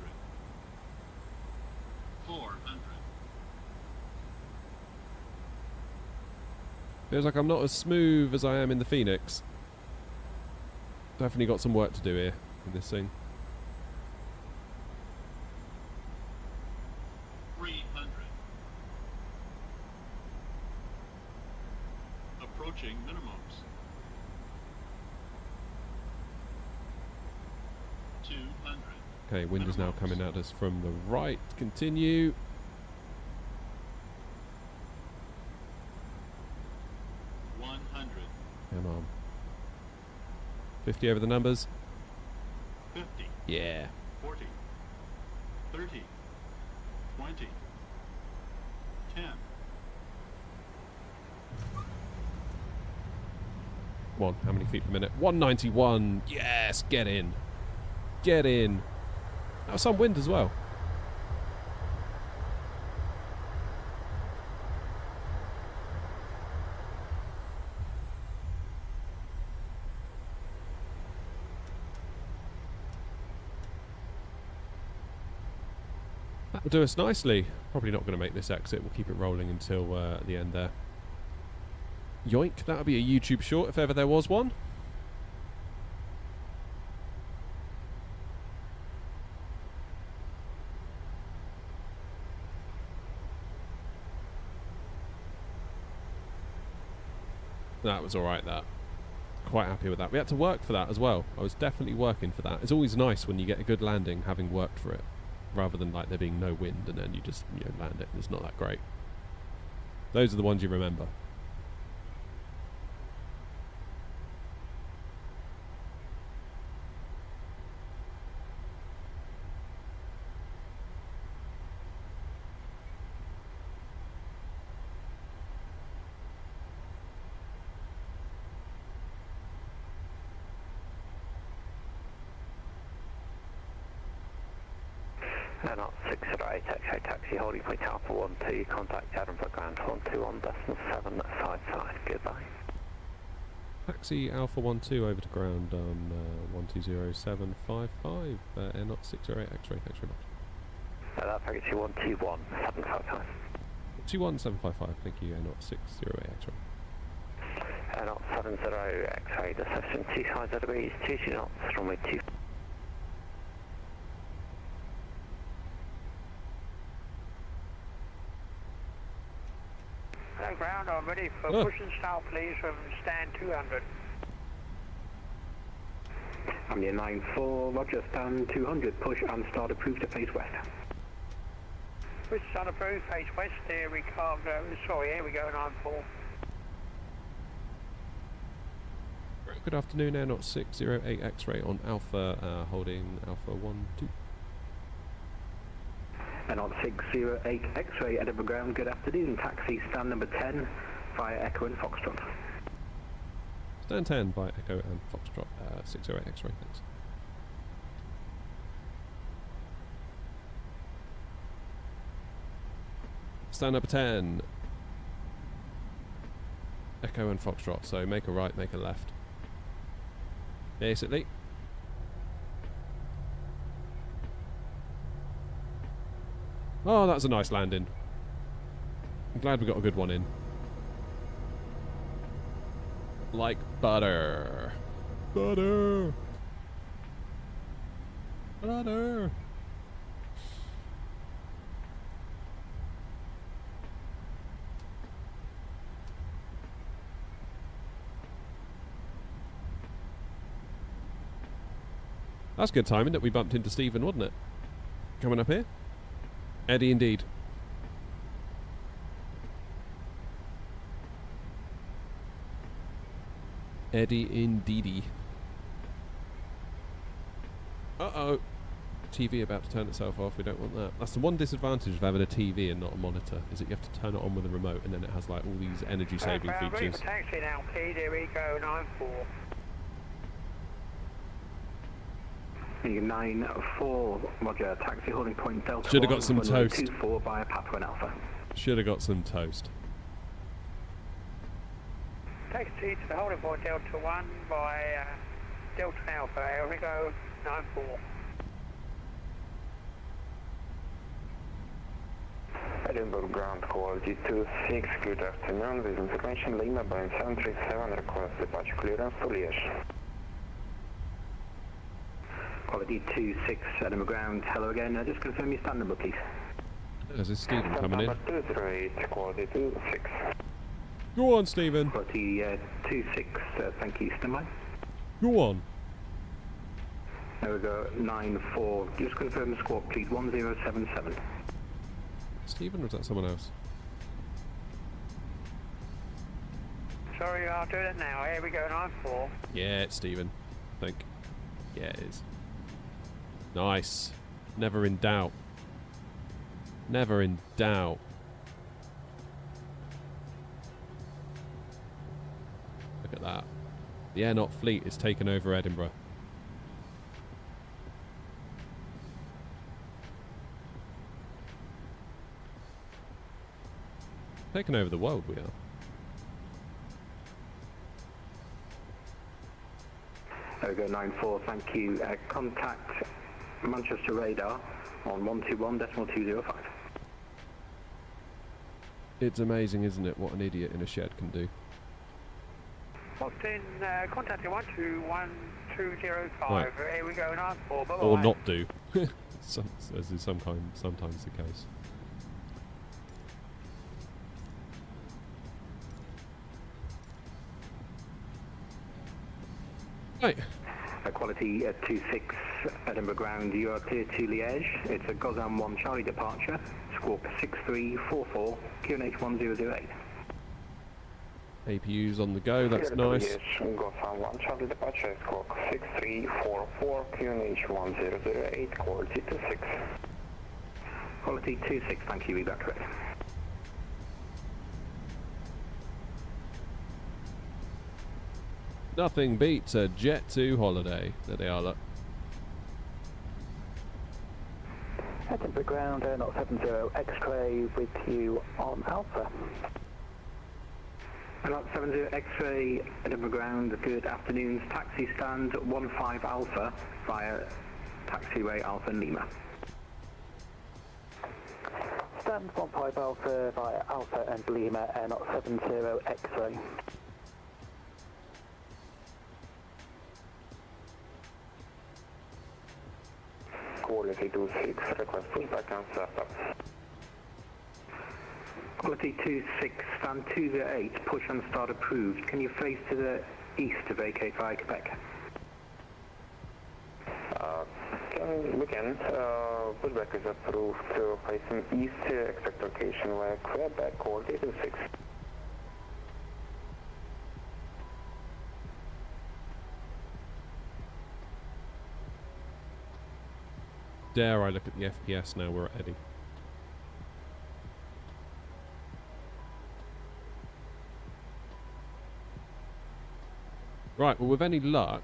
400. Feels like I'm not as smooth as I am in the Phoenix. Definitely got some work to do here in this thing. 300. Approaching minimums. 200. Okay, wind is now coming at us from the right. Continue. Come on. 50 over the numbers. 50. Yeah. 40. 30. 20. 10. Come on, how many feet per minute? 191. Yes, get in. Get in. That was some wind as well. That'll do us nicely. Probably not going to make this exit. We'll keep it rolling until the end there. Yoink, that'll be a YouTube short if ever there was one. That was alright, that. Quite happy with that. We had to work for that as well. I was definitely working for that. It's always nice when you get a good landing having worked for it, rather than like there being no wind and then you just, you know, land it and it's not that great. Those are the ones you remember. And up 608 X-ray taxi holding point Alpha 12, contact Edinburgh ground 121.755, goodbye. Taxi Alpha 12 over to ground on 120755, air not 608 X-ray, thanks very much. That frequency 121.755. 21755, thank you, air not 608 X-ray. Air not 70 X-ray, deception 25 degrees, 22 knots, runway 2. Hello ground, I'm ready for push and start please from stand 200. I'm near 94, roger, stand 200, push and start approved to face west. Push start approved, face west, here we go, here we go, 94. Good afternoon, air not 608 X-ray on Alpha, holding Alpha 12. And on 608 X-ray, Edinburgh ground, good afternoon, taxi stand number 10, via Echo and Foxtrot. Stand 10 by Echo and Foxtrot, 608 X-ray, thanks. Stand number 10, Echo and Foxtrot, so make a right, make a left. Basically. Oh, that's a nice landing. I'm glad we got a good one in. Like butter. Butter. Butter. That's good timing that we bumped into Stephen, wasn't it? Coming up here. Eddie indeed. Eddie indeedy. Uh-oh. TV about to turn itself off. We don't want that. That's the one disadvantage of having a TV and not a monitor, is that you have to turn it on with a remote and then it has like all these energy saving features. Ready for taxi now please, here we go, 94. 94, roger, taxi holding point Delta. Should have got some toast. 24 via Papa and Alpha. Should have got some toast. Taxi to the holding point Delta 1 by Delta Alpha, here we go, 94. Edinburgh ground quality 26, good afternoon, with information Lima Boeing 737 request departure clearance to Liège. Quality 26, Edinburgh ground, hello again, just confirm your stand number please. There's a Stephen coming in. Number 208, quality 26. Go on, Stephen. Quality 26, thank you, stand by. Go on. There we go, 94, just confirm the squawk please, 1077. Stephen, or was that someone else? Sorry, I'll do that now, here we go, 94. Yeah, it's Stephen, I think. Yeah, it is. Nice. Never in doubt. Never in doubt. Look at that. The Air Not fleet is taken over Edinburgh. Taking over the world, we are. Ergo 94, thank you. Contact Manchester radar on 121.205. It's amazing, isn't it, what an idiot in a shed can do. Austin, contacting 121.205. Right. Here we go, 94. Bye-bye. Or not do. As is sometimes the case. Right. Quality 26 Edinburgh ground, you are clear to Liège. It's a Gozan 1 Charlie departure, squawk 6344, QNH 1008. APU's on the go, that's nice. Gozan 1 Charlie departure, squawk 6344, QNH 1008, quality 26. Quality 26, thank you, read correct. Nothing beats a Jet 2 holiday. There they are, look. Edinburgh ground, Air Not 70 X-ray with you on Alpha. Not 70 X-ray Edinburgh ground, good afternoons. Taxi stand 15 Alpha via taxiway Alpha Lima. Stand 15 Alpha via Alpha and Lima, Air Not 70 X-ray. Quality 26, request pushback and startup. Quality 26, stand 208, push and start approved. Can you face to the east to vacate via Quebec? We can. Pushback is approved to facing east, exact location via Quebec, quality 26. Dare I look at the FPS now we're at Eddie. Right, well with any luck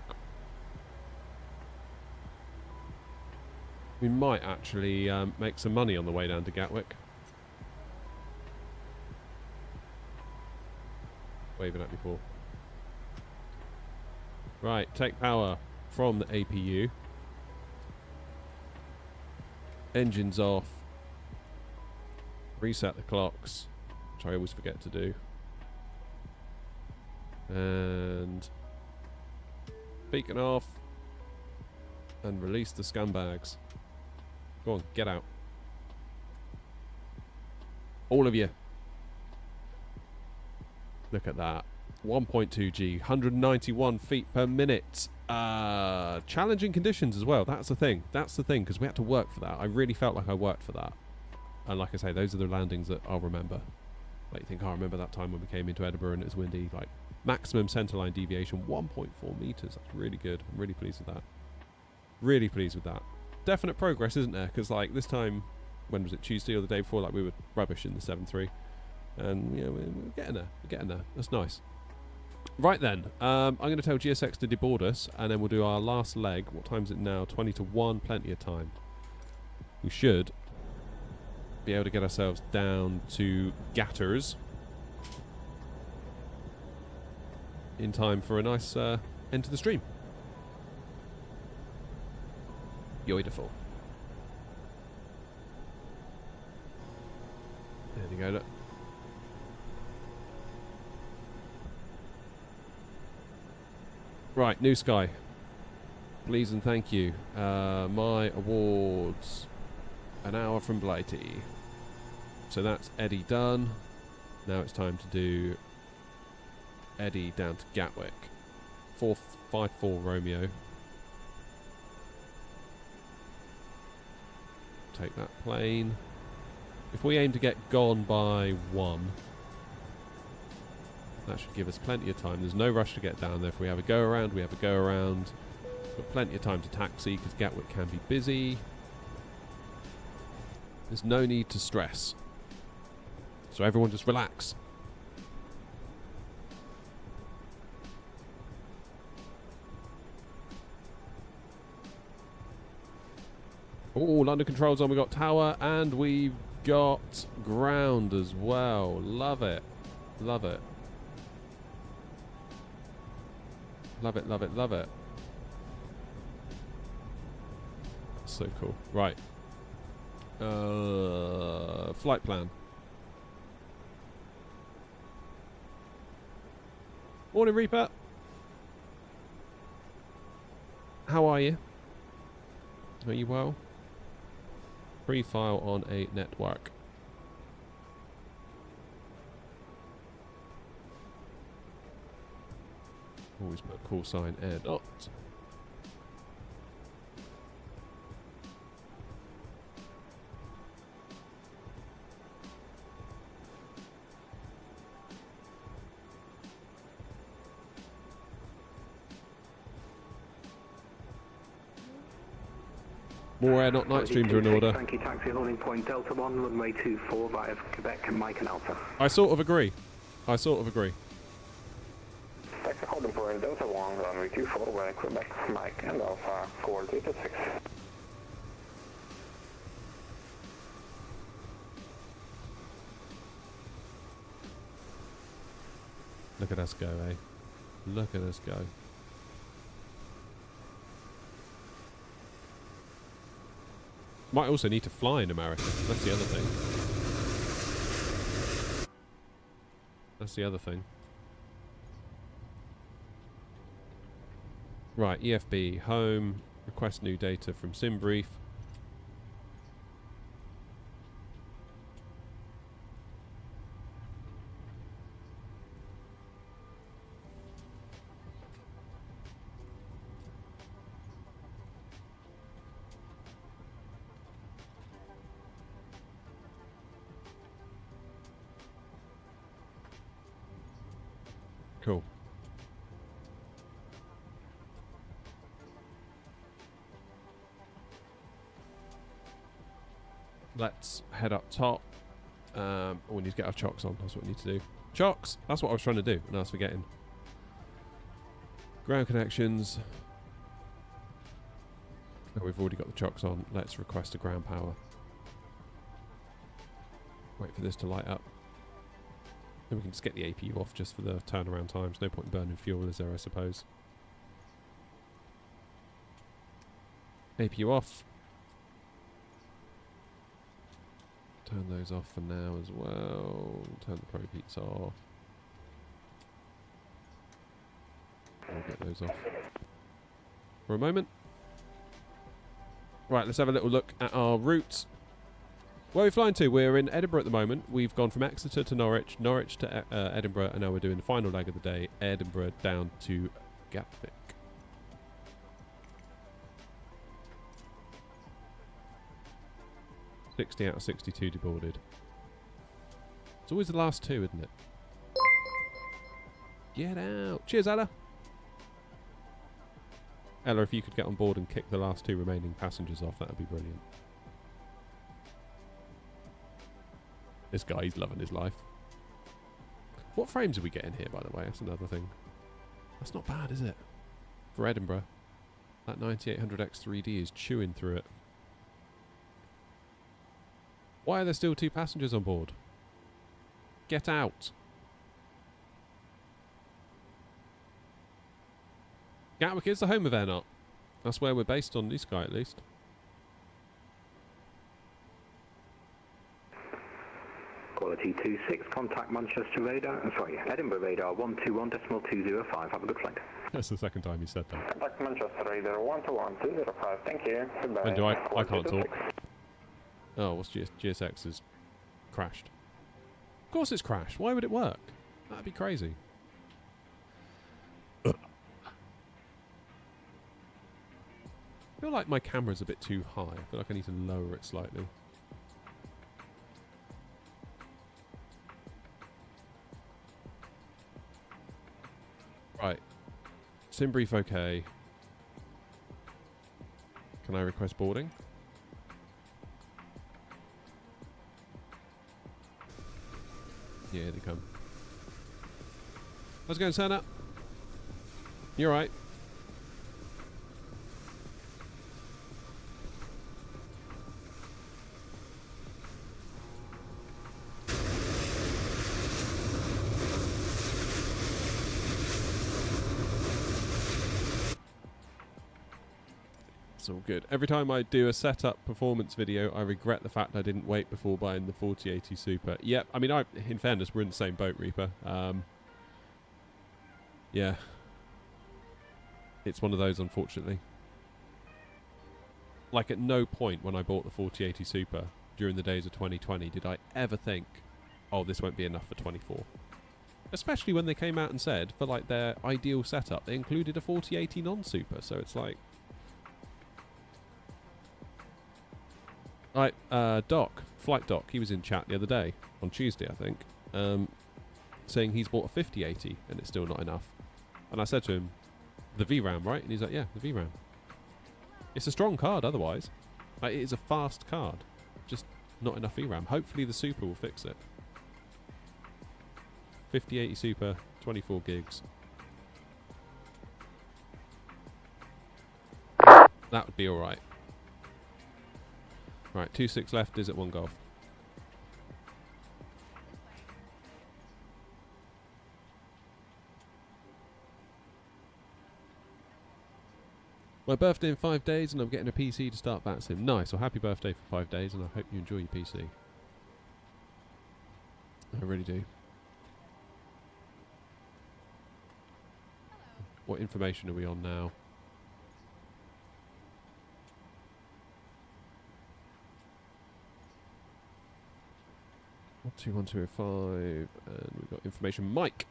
we might actually make some money on the way down to Gatwick. Waving at me for. Right, take power from the APU. Engines off. Reset the clocks, which I always forget to do. And beacon off. And release the scumbags. Go on, get out. All of you. Look at that. 1.2 G, 191 feet per minute. Challenging conditions as well. That's the thing. That's the thing, because we had to work for that. I really felt like I worked for that. And like I say, those are the landings that I'll remember. Like, you think, I remember that time when we came into Edinburgh and it was windy. Like, maximum centerline deviation, 1.4 meters. That's really good. I'm really pleased with that. Really pleased with that. Definite progress, isn't there? Because, like, this time, when was it, Tuesday or the day before, like, we were rubbish in the 7.3. And, you know, we're getting there. We're getting there. That's nice. Right then, I'm going to tell GSX to deboard us, and then we'll do our last leg. What time is it now? 20 to 1, plenty of time. We should be able to get ourselves down to Gatters in time for a nice end to the stream. Beautiful. There we go, look. Right, New Sky. Please and thank you. My awards. An hour from Blighty. So that's Eddie done. Now it's time to do Eddie down to Gatwick. 454 Romeo. Take that plane. If we aim to get gone by 1, that should give us plenty of time. There's no rush to get down there. If we have a go around, we have a go around. Got plenty of time to taxi because Gatwick can be busy. There's no need to stress. So everyone just relax. Oh, London controls on. We got tower and we've got ground as well. Love it. Love it. Love it, love it, love it. That's so cool. Right. Flight plan. Morning, Reaper. How are you? Are you well? Free file on a network. Always put call sign air dot. More air, not night streams are in order. Thank you, taxi holding point Delta 1, runway 24 via Quebec, Mike and Alpha. I sort of agree. I sort of agree. Taxi holding point Delta 1, runway 24 via Quebec, Mike and Alpha, coordinate 6. Look at us go, eh? Look at us go. Might also need to fly in America. That's the other thing. That's the other thing. Right, EFB, home, request new data from SimBrief. Cool. Let's head up top. We need to get our chocks on. That's what we need to do. Chocks! That's what I was trying to do, and I was forgetting. Ground connections. Oh, we've already got the chocks on. Let's request a ground power. Wait for this to light up. Then we can just get the APU off just for the turnaround times. No point in burning fuel, is there, I suppose. APU off. Turn those off for now as well. Turn the probe heats off. I'll get those off for a moment. Right, let's have a little look at our route. Where are we flying to? We're in Edinburgh at the moment. We've gone from Exeter to Norwich, Norwich to Edinburgh, and now we're doing the final leg of the day, Edinburgh down to Gatwick. .60 out of 62 deboarded. It's always the last two, isn't it? Get out! Cheers, Ella! Ella, if you could get on board and kick the last two remaining passengers off, that would be brilliant. This guy, he's loving his life. What frames are we getting here, by the way? That's another thing. That's not bad, is it? For Edinburgh. That 9800X3D is chewing through it. Why are there still two passengers on board? Get out. Gatwick is the home of Airnot. That's where we're based on New Sky, at least. Quality 26, contact Manchester radar, sorry, Edinburgh radar 121.205. Have a good flight. That's the second time you said that. Contact Manchester radar 121.205. Thank you. Goodbye. And do I can't talk. Oh, what's GSX has crashed. Of course it's crashed. Why would it work? That'd be crazy. I feel like my camera's a bit too high. I feel like I need to lower it slightly. Right. SimBrief okay. Can I request boarding? Yeah, here they come. How's it going, Sana? You alright? That's all good. Every time I do a setup performance video, I regret the fact I didn't wait before buying the 4080 Super. Yep, I mean, in fairness, we're in the same boat, Reaper. Yeah. It's one of those, unfortunately. Like, at no point when I bought the 4080 Super during the days of 2020 did I ever think, oh, this won't be enough for 24. Especially when they came out and said, for like their ideal setup, they included a 4080 non-Super, so it's like... Right, Flight Doc, he was in chat the other day, on Tuesday I think, saying he's bought a 5080 and it's still not enough. And I said to him, the VRAM, right? And he's like, yeah, the VRAM. It's a strong card otherwise. Like, it is a fast card, just not enough VRAM. Hopefully the Super will fix it. 5080 Super, 24 gigs. That would be alright. Right, 2-6 left, is at 1 golf. My birthday in 5 days and I'm getting a PC to start VATSIM. Nice, well happy birthday for 5 days and I hope you enjoy your PC. I really do. What information are we on now? One, 2, 1, 2, 5, and we've got information. Mike!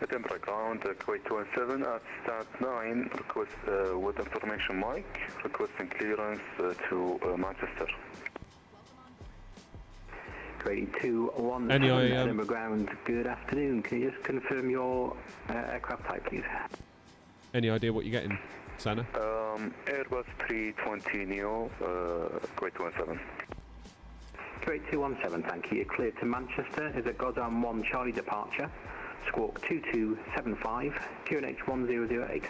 Edinburgh ground, Kuwait 217 at start 9, request with information Mike, requesting clearance to Manchester. Kuwait 217 Edinburgh ground, good afternoon. Can you just confirm your aircraft type, please? Any idea what you're getting, Sana? Airbus 320 Neo, Kuwait 217. Kuwait 217, thank you. You're cleared to Manchester. Is a Goddam 1 Charlie departure. Squawk 2275, QNH 1008.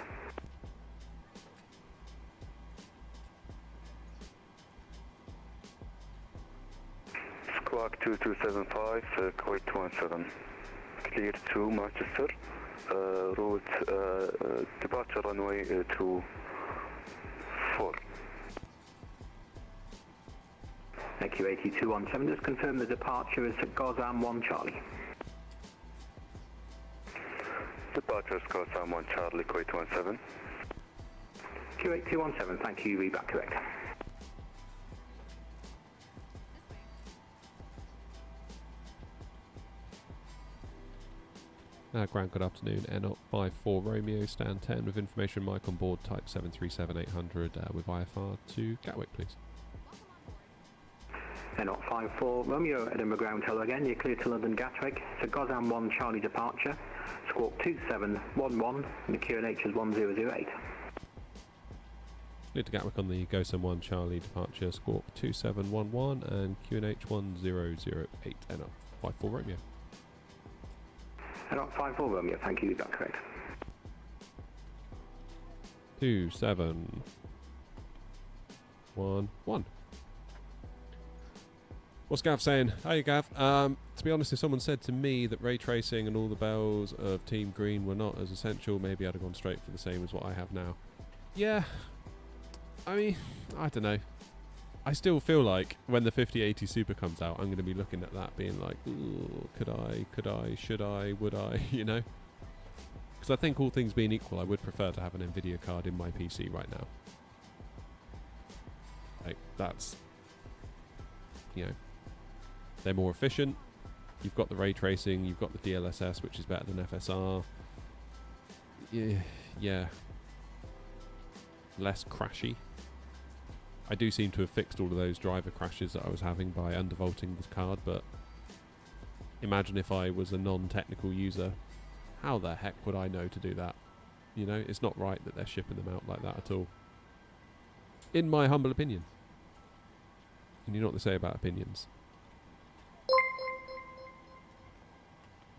Squawk 2275, Kuwait 217. Clear to Manchester. Route departure runway 24. Thank you, 8217. Just confirm the departure is at Goddam 1 Charlie. Departure Goddam 1 Charlie, Kuwait 217. Q8 217, thank you, read back correct. Ground, good afternoon. N 54 Romeo, stand 10 with information Mike on board, type 737-800 with IFR to Gatwick, please. N54 Romeo, Edinburgh ground, hello again. You're clear to London Gatwick. It's a Goddam 1 Charlie departure. Squawk 2711, and the QNH is 1008. Clear to Gatwick on the Gotham 1 Charlie departure, squawk 2711 and QNH 1008 N54 Romeo. N54 Romeo, thank you, read back correct. 2711. What's Gav saying? Hey Gav, to be honest, if someone said to me that ray tracing and all the bells of Team Green were not as essential, maybe I'd have gone straight for the same as what I have now. Yeah, I mean, I don't know. I still feel like when the 5080 Super comes out, I'm going to be looking at that being like, ooh, could I, should I, would I, you know? Because I think all things being equal, I would prefer to have an Nvidia card in my PC right now. Like, that's, you know, they're more efficient. You've got the ray tracing, you've got the DLSS, which is better than FSR. Yeah. Less crashy. I do seem to have fixed all of those driver crashes that I was having by undervolting this card, but imagine if I was a non-technical user. How the heck would I know to do that? You know, it's not right that they're shipping them out like that at all. In my humble opinion. And you know what they say about opinions.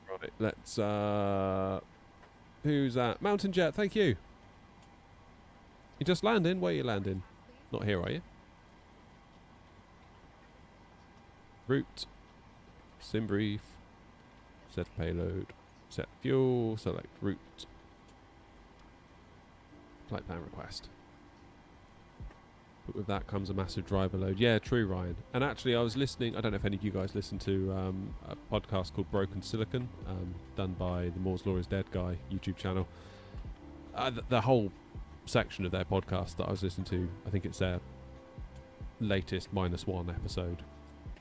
Right, let's, who's that? Mountain Jet, thank you. You just landing? Where are you landing? Not here, are you? route, sim brief, set payload, set fuel, select route, flight plan request. But with that comes a massive driver load. Yeah, true, Ryan. And actually, I was listening. I don't know if any of you guys listen to a podcast called Broken Silicon, done by the Moore's Law is Dead guy YouTube channel. The whole section of their podcast that I was listening to, I think it's their latest -1 episode.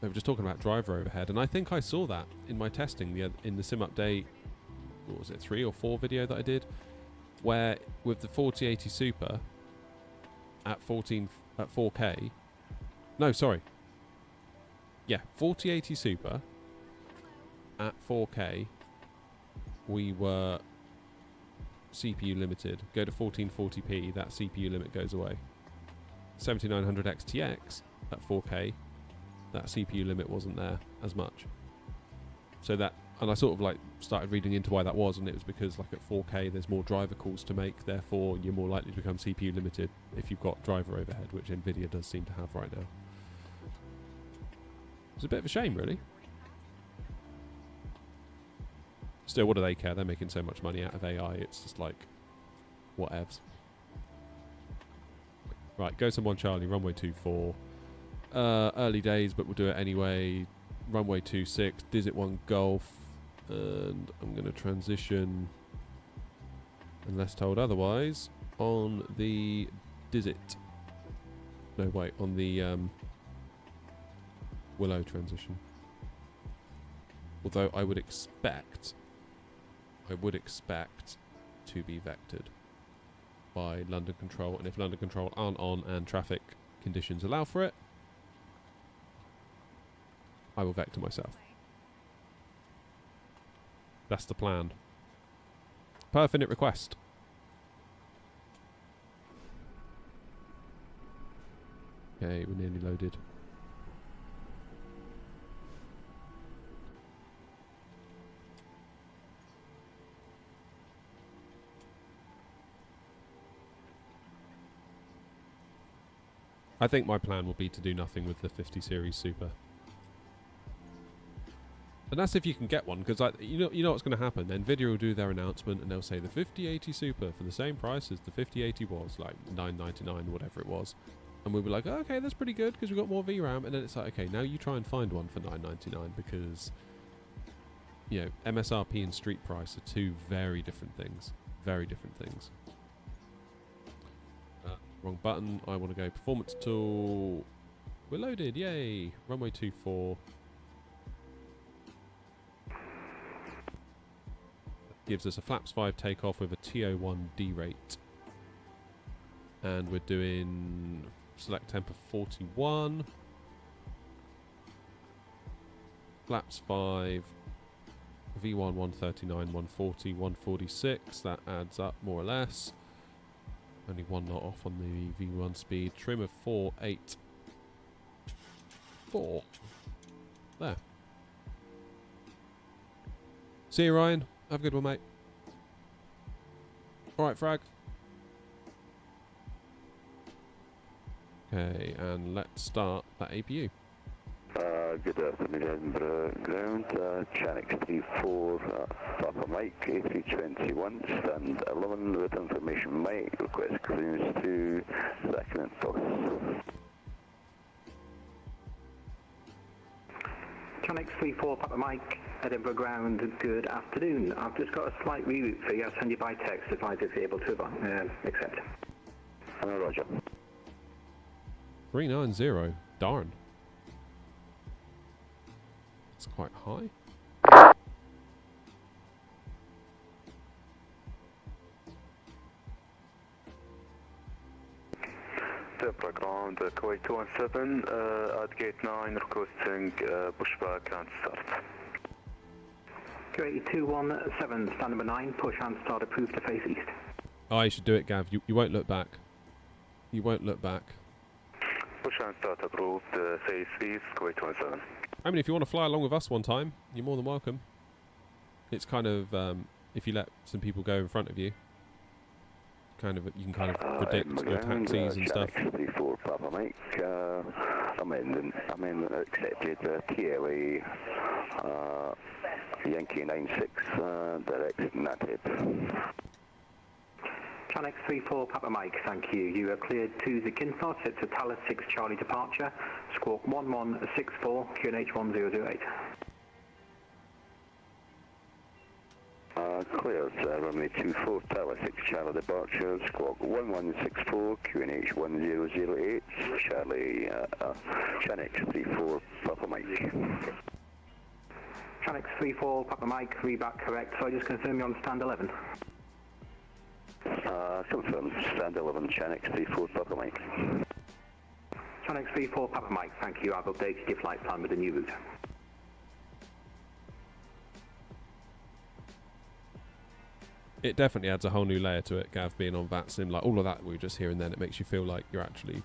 They were just talking about driver overhead, and I think I saw that in my testing in the sim update. What was it, 3 or 4 video that I did, where with the 4080 Super at 4K. No, sorry. Yeah, 4080 Super at 4K. We were CPU limited. Go to 1440p, that CPU limit goes away. 7900 XTX at 4K, that CPU limit wasn't there as much. So that, and I sort of like started reading into why that was, and it was because like at 4K there's more driver calls to make, therefore you're more likely to become CPU limited if you've got driver overhead, which Nvidia does seem to have right now. It's a bit of a shame, really. Still, what do they care? They're making so much money out of AI, it's just like, whatevs. Right, go to 1 Charlie, runway 24. Early days, but we'll do it anyway. Runway 26, Dizit 1 Golf, and I'm going to transition, unless told otherwise, on the Dizit. No, wait, on the Willow transition. Although I would expect to be vectored by London Control, and if London Control aren't on and traffic conditions allow for it, I will vector myself. That's the plan. Perfinite request. Okay, we're nearly loaded. I think my plan will be to do nothing with the 50 series Super. And that's if you can get one, because you know what's going to happen. Nvidia will do their announcement and they'll say the 5080 Super for the same price as the 5080 was, like $999, whatever it was. And we'll be like, oh, okay, that's pretty good because we've got more VRAM. And then it's like, okay, now you try and find one for $999 because, you know, MSRP and street price are two very different things. Very different things. Wrong button. I want to go performance tool. We're loaded, yay! Runway 24. Gives us a flaps 5 takeoff with a TO1 derate. And we're doing select temp of 41. Flaps 5. V1 139, 140, 146. That adds up more or less. Only 1 knot off on the V1 speed. Trim of 484. There. See you, Ryan. Have a good one, mate. Alright, Frag. Okay, and let's start that APU. Good afternoon, Edinburgh ground. Chanix 34, Papa Mike, A321, stand 11 with information Mike, request clearance to Sacramento. Chanix 34, Papa Mike, Edinburgh ground, good afternoon. I've just got a slight reroute for you. I'll send you by text if I'd be able to accept. Roger. 390, darn. It's quite high. Edinburgh ground, Kuwait 217, at gate 9, requesting pushback and start. Kuwait 217, stand number 9, push and start approved to face east. Oh, you should do it, Gav. You won't look back. You won't look back. Push and start approved, face east, Kuwait 217. I mean, if you want to fly along with us one time, you're more than welcome. It's kind of, if you let some people go in front of you, you can kind of predict your taxis and stuff. Before Papa Mike, Amendment accepted. KLA Yankee 96, direct Natib. Channel X34 Papa Mike, thank you. You are cleared to the Kinthos. It's a Talis 6 Charlie departure. Squawk 1164, QNH 1008. Cleared, runway 24, Tower 6 Charlie departure, squawk 1164, QNH 1008, Charlie, Channel X34, Papa Mike. Channel X34 Papa Mike, reback correct. So I just confirm you're on stand 11. Confirmed, stand 11, Channel X34, Papa Mike. Channel X34 Papa Mike, thank you. I've updated your flight plan with the new route. It definitely adds a whole new layer to it, Gav, being on VATSIM. Like, all of that we were just hearing then, it makes you feel like you're actually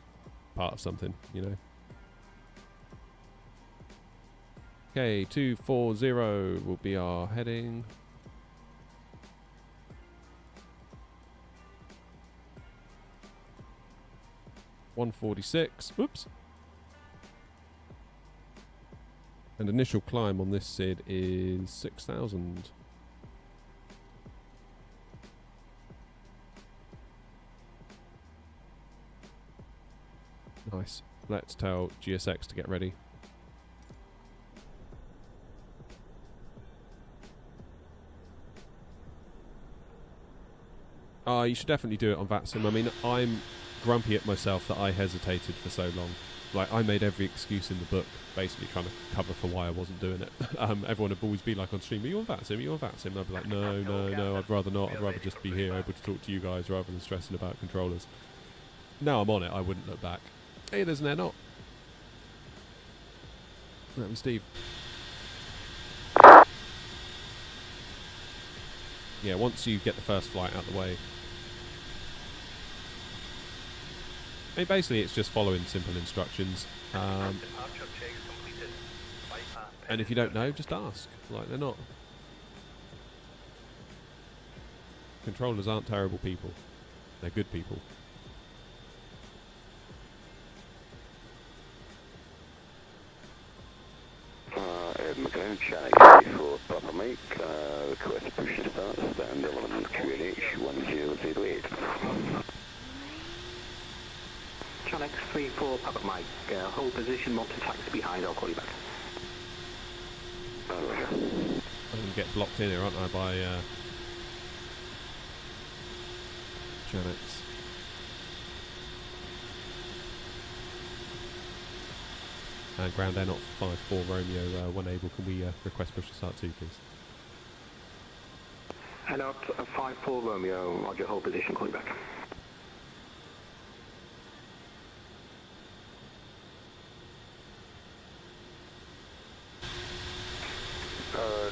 part of something, you know? Okay, 240 will be our heading. (146). Whoops. And initial climb on this SID is 6,000. Nice. Let's tell GSX to get ready. You should definitely do it on VATSIM. I mean, I'm grumpy at myself that I hesitated for so long. Like, I made every excuse in the book, basically trying to cover for why I wasn't doing it. Everyone would always be like on stream, are you on VATSIM? Are you on VATSIM? And I'd be like, no, I'd rather not. I'd rather just be here, able to talk to you guys rather than stressing about controllers. Now I'm on it, I wouldn't look back. Hey, there's an air not. That was Steve. Yeah, once you get the first flight out the way. I mean, basically, it's just following simple instructions. And if you don't know, just ask. Like, they're not. Controllers aren't terrible people. They're good people. Edinburgh, Channel 34, Papa Mike, request push to start, stand 11, QNH 1008. Channel X34 Papa Mike, hold position, multi-taxi behind, I'll call you back. I'm going to get blocked in here, aren't I, by Janet. And ground air not 54 Romeo 1 able, can we request push to start 2, please? And out 54 Romeo, Roger, hold position, call you back.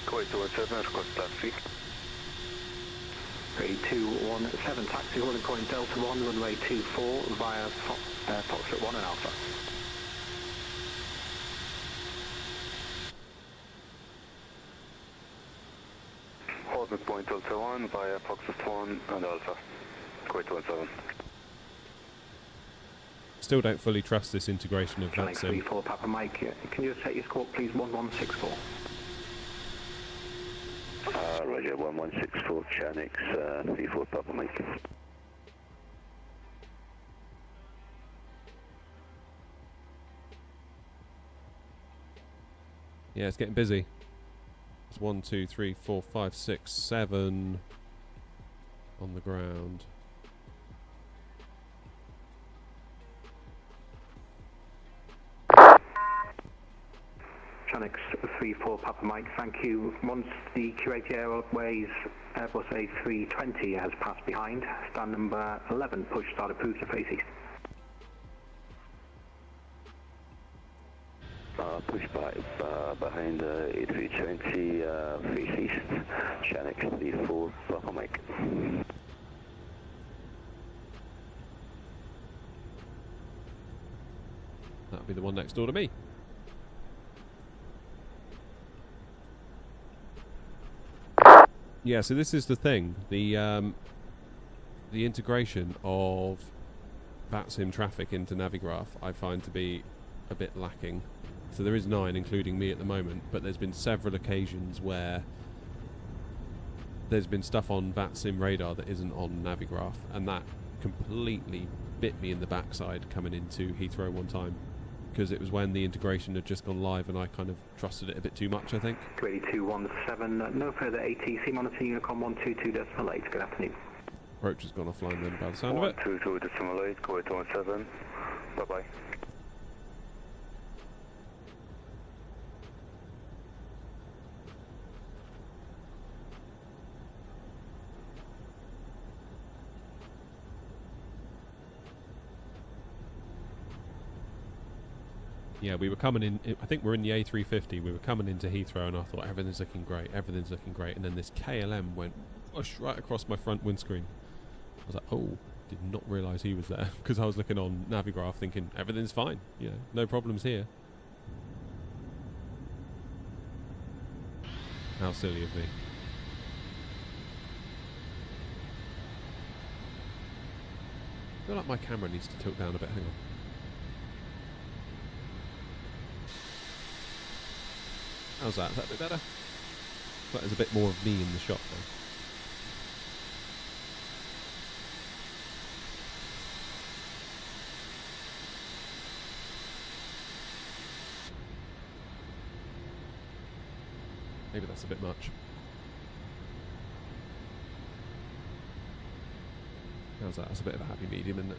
Kuwait 217, request taxi. 3217, taxi holding point Delta 1, runway 24 via Foxtrot 1 and Alpha. Holding point Delta 1 via Foxtrot 1 and Alpha. Kuwait 217. Still don't fully trust this integration of Channel VATSIM. 34 Papa Mike, can you set your squawk please 1164? Roger, 1164, Channel 34 Papa Mike. Yeah, it's getting busy. It's 1, 2, 3, 4, 5, 6, 7 on the ground. Channel 34 Papa Mike, thank you. Once the Q80 Airways Airbus A320 has passed behind, stand number 11, push start approved to face east. Pushback behind A320, face east, Channel 34 Papa Mike. That'll be the one next door to me. Yeah, so this is the thing. The integration of VATSIM traffic into Navigraph I find to be a bit lacking. So there is 9, including me at the moment, but there's been several occasions where there's been stuff on VATSIM radar that isn't on Navigraph, and that completely bit me in the backside coming into Heathrow one time, because it was when the integration had just gone live and I kind of trusted it a bit too much, I think. 28217, no further ATC, monitoring Unicom 122.8, good afternoon. Roach has gone offline then by the sound of it. 122.8, go 817. Bye-bye. Yeah, we were coming in, I think we're in the A350, we were coming into Heathrow and I thought everything's looking great, and then this KLM went right across my front windscreen. I was like, oh, did not realise he was there, because I was looking on Navigraph thinking everything's fine, you know, no problems here. How silly of me. I feel like my camera needs to tilt down a bit, hang on. How's that? Is that a bit better? That is a bit more of me in the shot though. Maybe that's a bit much. How's that? That's a bit of a happy medium, isn't it?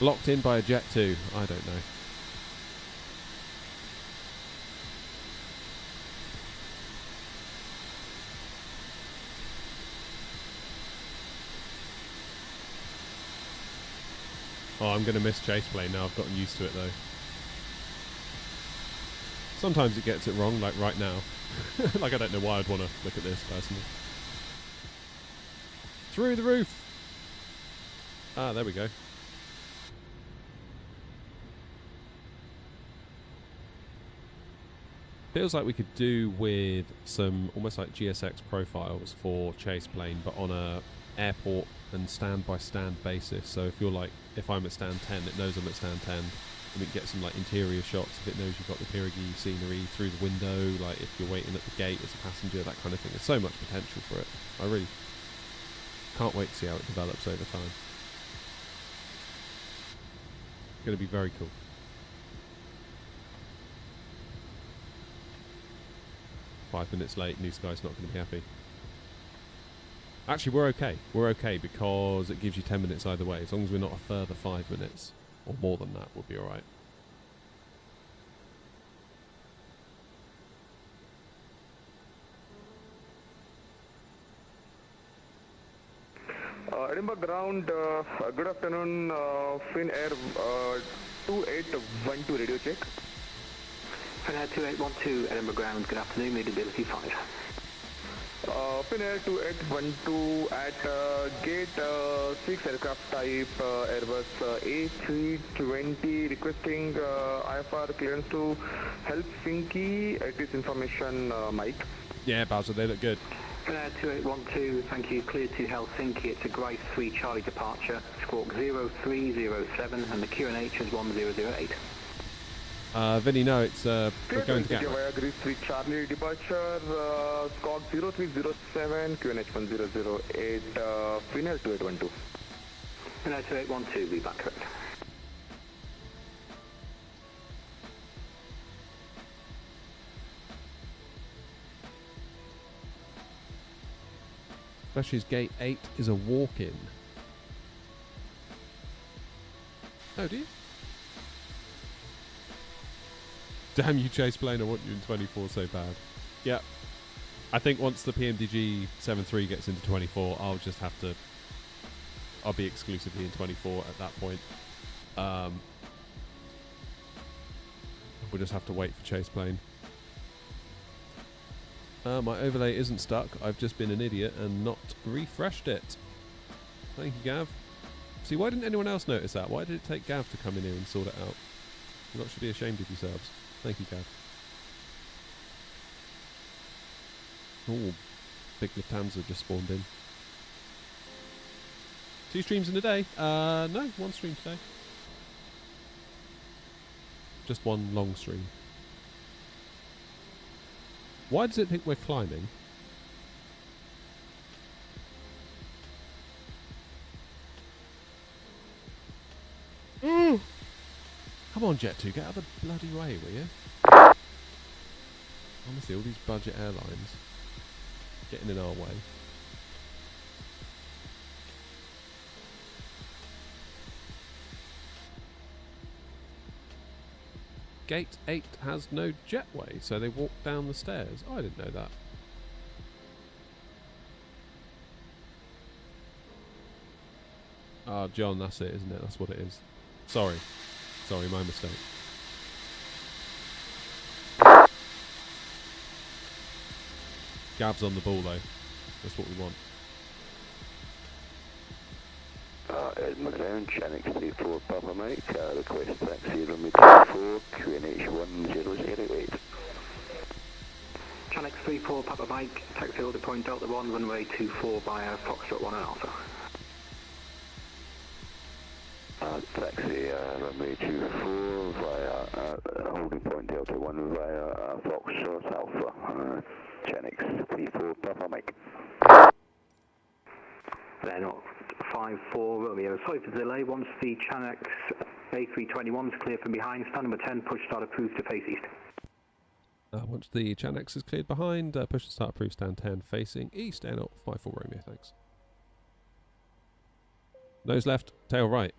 Blocked in by a Jet 2. I don't know. Oh, I'm going to miss chase plane now. I've gotten used to it though. Sometimes it gets it wrong, like right now. Like I don't know why I'd want to look at this personally. Through the roof! Ah, there we go. Feels like we could do with some almost like GSX profiles for chase plane, but on a airport and stand by stand basis. So if you're like, if I'm at stand 10, it knows I'm at stand 10, and we can get some like interior shots if it knows you've got the Pirigui scenery through the window, like if you're waiting at the gate as a passenger, that kind of thing. There's so much potential for it. I really can't wait to see how it develops over time. It's going to be very cool. "5 minutes late, New Sky's not going to be happy." Actually, we're okay. We're okay because it gives you 10 minutes either way. As long as we're not a further 5 minutes or more than that, we'll be alright. Edinburgh ground, good afternoon, Finnair 2812 radio check. Finnair 2812, Edinburgh ground, good afternoon, readability 5. Finnair 2812 at gate 6 aircraft type Airbus A320 requesting IFR clearance to Helsinki. It is information, Mike. Yeah, Bowser, they look good. Finnair 2812, thank you, cleared to Helsinki. It's a Grace 3 Charlie departure, squawk 0307, and the QNH is 1008. Vinny, no, it's we're going to via Gatwick. Greece 3 Charlie departure, squawk 0307, QNH 1008, Finnair 2812. Finnair 2812, be back correct. Flesh's Gate 8 is a walk-in. Oh, do you? Damn you, chase plane, I want you in 24 so bad. Yeah. I think once the PMDG 7.3 gets into 24, I'll be exclusively in 24 at that point. We'll just have to wait for chase plane. My overlay isn't stuck. I've just been an idiot and not refreshed it. Thank you, Gav. See, why didn't anyone else notice that? Why did it take Gav to come in here and sort it out? You lot should be ashamed of yourselves. Thank you, Gav. Oh, big Lufthansa just spawned in. 2 streams in a day? No, 1 stream today. Just 1 long stream. Why does it think we're climbing? Come on, Jet2, get out of the bloody way, will you? Honestly, all these budget airlines getting in our way. Gate 8 has no jetway, so they walk down the stairs. Oh, I didn't know that. Ah, John, that's it, isn't it? That's what it is. Sorry. Sorry, my mistake. Gav's on the ball, though. That's what we want. Edinburgh ground, Channel 34 Papa Mike, request taxi runway 24, QNH 1008. Channel 34 Papa Mike, taxi order point Delta 1, runway 24 via Foxtrot 1 and Alpha. Taxi runway 24 via holding point Delta 1 via Foxtrot Alpha, Channel 34 Papa Mike. They're not 5-4 Romeo. Sorry for the delay. Once the Channel A321 is clear from behind, stand number 10, push start approved to face east. Once the Chanex is cleared behind, push to start approved stand 10 facing east, air 54 Romeo, thanks. Nose left, tail right.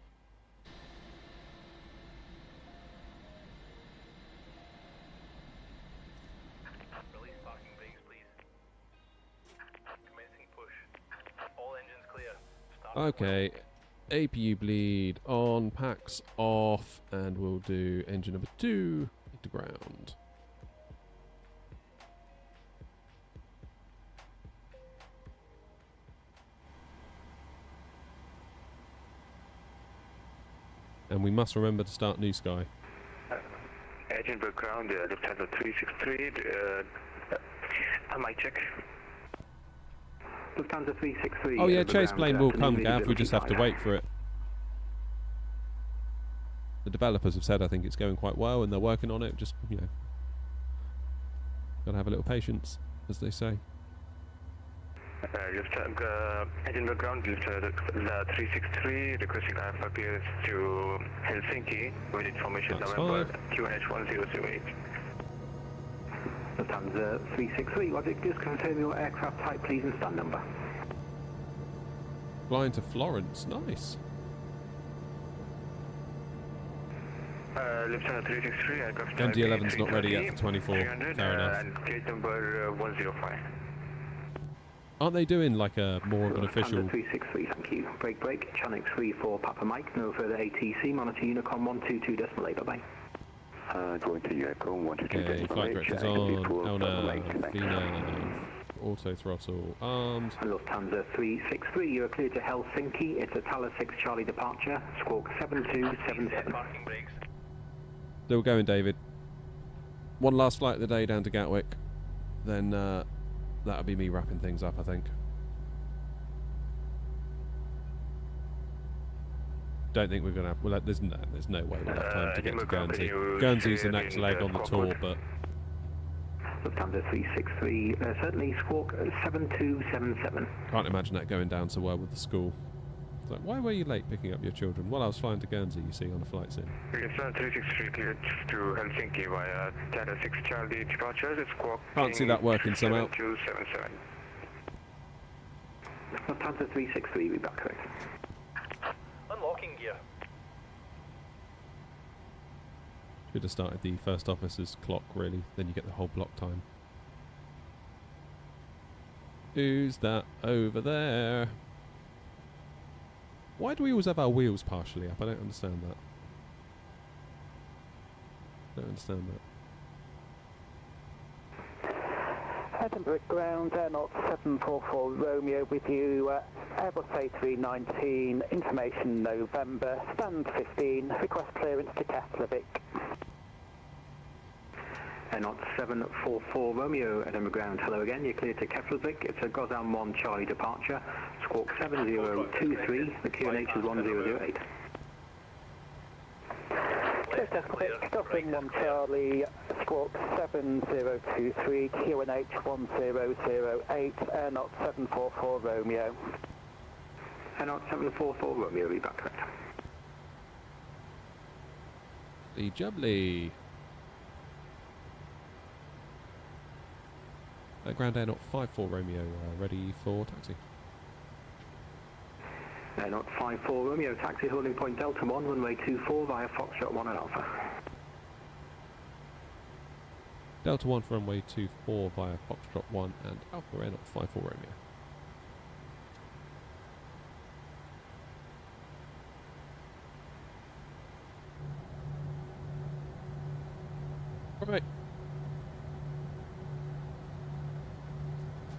Release parking brakes, please. Commencing push. All engines clear. Start Okay, APU bleed on, packs off, and we'll do engine number 2 into ground. And we must remember to start New Sky. Edinburgh ground, Lufthansa 363, I might check. Lufthansa 363. Oh yeah, Edinburgh chase ground, plane will afternoon, come, Gav, we visibility just have to 5. wait for it. The developers have said I think it's going quite well and they're working on it, just, you know, gotta have a little patience, as they say. Edinburgh ground, Lufthansa 363, requesting IFR clearance to Helsinki with information That's November fine. QNH 1008. Lufthansa 363, was it just confirm your aircraft type please and stand number? Flying to Florence, nice. Lufthansa 363, aircraft MD type 11's not ready yet for 24, 300, fair enough. and gate number 105. Aren't they doing like a more of an official... Lufthansa 363, thank you. Break, Channel 34 Papa Mike, no further ATC, monitor Unicom 122.8, bye-bye. Going to Unicom 122. Okay, flight directors on, Elna, Vina, auto throttle, armed. Lufthansa 363, you are cleared to Helsinki, it's a Tala 6 Charlie departure, squawk 7277. Parking brakes. Still going, David. One last flight of the day down to Gatwick. Then that'll be me wrapping things up, I think. Don't think we're going to have... Well, there's no way we'll have time to get to Guernsey. Guernsey's the next leg on the tour, but... Lufthansa 363, certainly squawk 7277. Can't imagine that going down so well with the school. It's like, why were you late picking up your children? Well, I was flying to Guernsey, you see, on a flight sim. Lufthansa 363 cleared to Helsinki via Tala 6 Charlie departure, squawk Can't see that working somehow. 7277. Lufthansa 363, be back correct. Unlocking gear. Should have started the first officer's clock, really. Then you get the whole block time. Who's that over there? Why do we always have our wheels partially up? I don't understand that. Don't understand that. Edinburgh ground, Air 744 Romeo with you, Airbus A319, information November, stand 15, request clearance to Gatwick. Air 744 Romeo, Edinburgh ground, hello again, you're cleared to Gatwick, it's a Gozan 1 Charlie departure, Squawk 7023, the QNH is 1008. Stopping 1 Charlie, Squawk 7023, QNH 1008, Air Knot 744 Romeo. Air Knot 744 Romeo, be back correct. The jubbly. Ground Air Knot 54 Romeo, ready for taxi. Air Knot 54 Romeo, taxi holding point Delta 1, runway 24 via Foxtrot 1 and Alpha. Delta 1 for runway 24 via Foxtrot 1 and Alpha Air Knot 54 Romeo. Right.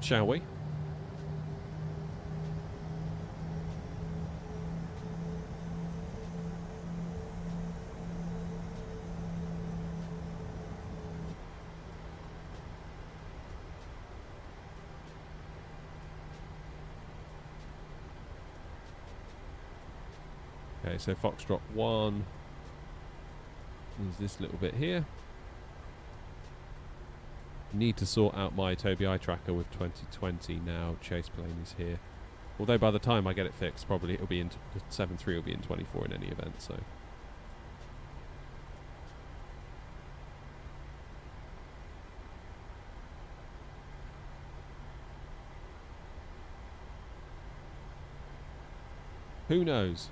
Shall we? Okay, so Foxtrot 1 is this little bit here. Need to sort out my Tobii eye tracker with 2020 now. Chase plane is here. Although by the time I get it fixed, probably it'll be in 7.3 will be in 24 in any event, so. Who knows?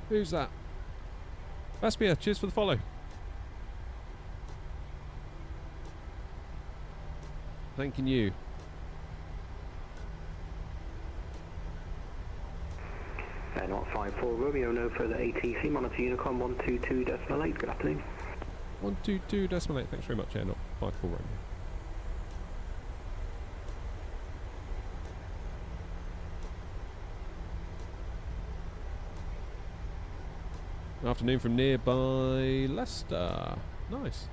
Who's that? Vespia, cheers for the follow. Thanking you. Air Knot 54 Romeo, no further ATC, monitor Unicom 122.8, good afternoon. 122.8, thanks very much, Air Knot 54 Romeo. Afternoon from nearby Leicester. Nice.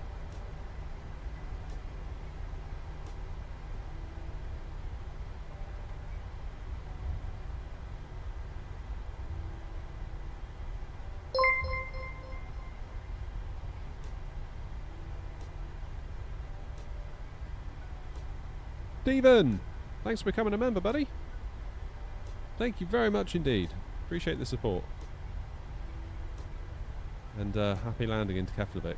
Stephen, thanks for becoming a member, buddy. Thank you very much indeed. Appreciate the support. And happy landing into Keflavik.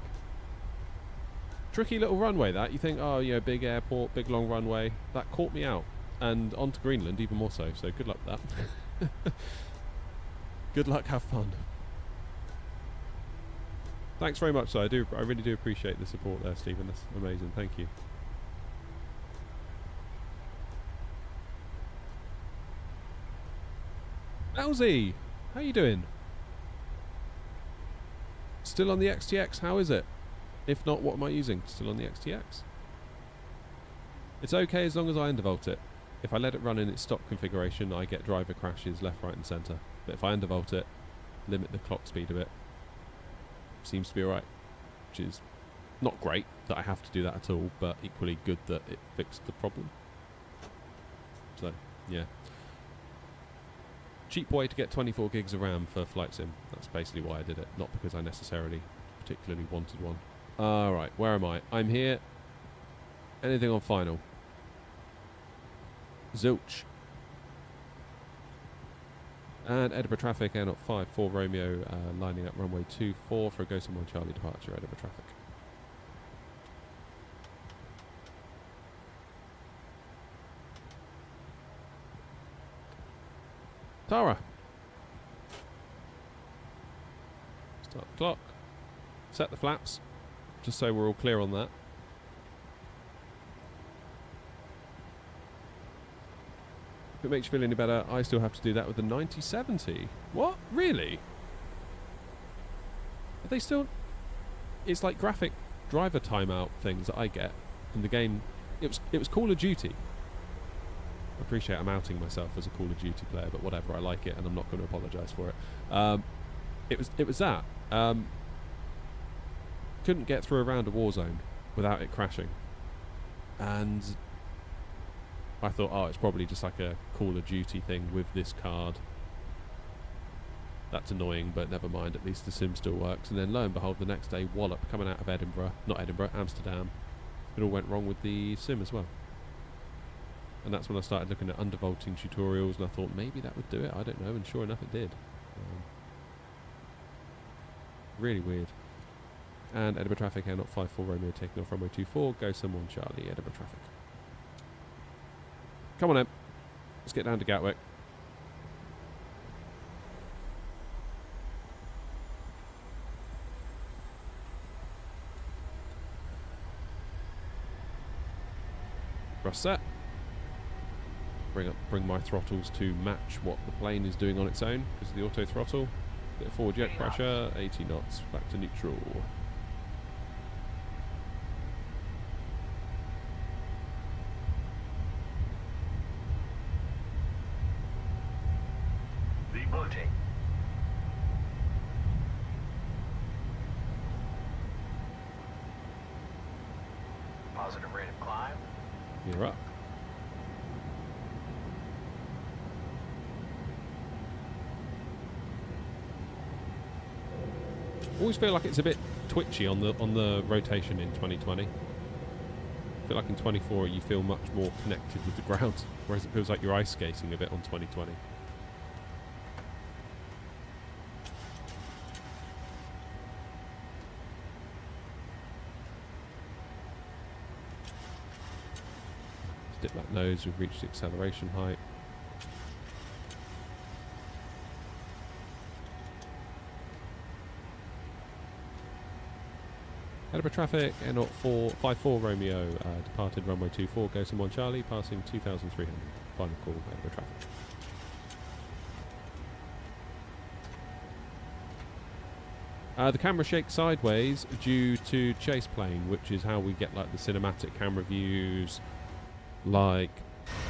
Tricky little runway that. You think, oh, you know, big airport, big long runway. That caught me out. And onto Greenland even more so. So good luck with that. Good luck, have fun. Thanks very much, though. I really do appreciate the support there, Stephen. That's amazing. Thank you. Elsie, how you doing? Still on the XTX, how is it? If not, what am I using? Still on the XTX. It's okay as long as I undervolt it. If I let it run in its stock configuration, I get driver crashes left, right and centre. But if I undervolt it, limit the clock speed a bit, seems to be alright. Which is not great that I have to do that at all, but equally good that it fixed the problem. So, yeah. Cheap way to get 24 gigs of RAM for Flight Sim. That's basically why I did it, not because I necessarily particularly wanted one. Alright, where am I? I'm here. Anything on final? Zilch. And Edinburgh traffic, Air Knot 54 Romeo, lining up runway 24 for a Go Somewhere Charlie departure, Edinburgh traffic. Tara. Start the clock. Set the flaps, just so we're all clear on that. If it makes you feel any better, I still have to do that with the 9070. What? Really? Are they still... It's like graphic driver timeout things that I get in the game. It was Call of Duty. appreciate I'm outing myself as a Call of Duty player, but whatever, I like it and I'm not going to apologise for it. It was that. Couldn't get through around a war zone without it crashing. And I thought, oh, it's probably just like a Call of Duty thing with this card. That's annoying, but never mind, at least the sim still works. And then lo and behold, the next day, wallop coming out of Amsterdam. It all went wrong with the sim as well. And that's when I started looking at undervolting tutorials, and I thought maybe that would do it, I don't know, and sure enough it did. Really weird. And Edinburgh traffic, Air 054 Romeo taking off runway 24, go someone Charlie, Edinburgh traffic. Come on then, let's get down to Gatwick. Thrust set. Bring my throttles to match what the plane is doing on its own because of the auto throttle. Bit of forward jet pressure, 80 knots, back to neutral. Departing. Positive rate of climb. You're up. Always feel like it's a bit twitchy on the rotation in 2020. I feel like in 24 you feel much more connected with the ground, whereas it feels like you're ice skating a bit on 2020. Dip that nose, we've reached the acceleration height. Edinburgh traffic, Air 054 Romeo, departed runway 24, go someone Charlie, passing 2,300. Final call, Edinburgh traffic. The camera shakes sideways due to chase plane, which is how we get like the cinematic camera views like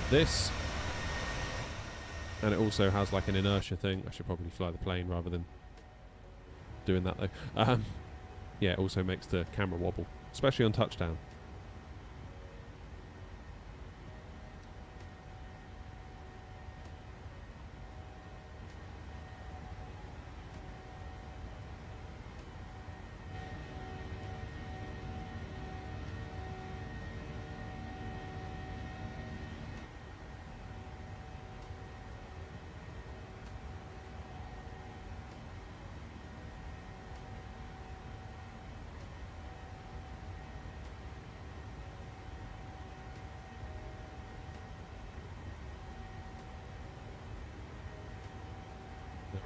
this. And it also has like an inertia thing. I should probably fly the plane rather than doing that though. Yeah, it also makes the camera wobble, especially on touchdown.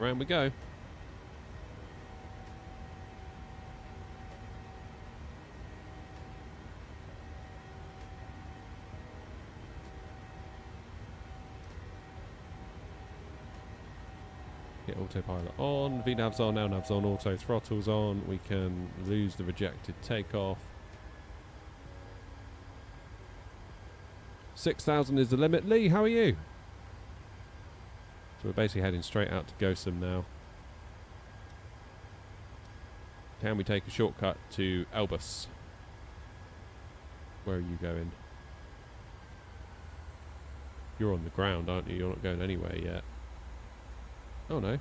Around we go. Get autopilot on, VNav's on, LNav's on, auto throttles on. We can lose the rejected takeoff. 6,000 is the limit. Lee, how are you? So we're basically heading straight out to Gosum now. Can we take a shortcut to Elbus? Where are you going? You're on the ground, aren't you? You're not going anywhere yet. Oh no.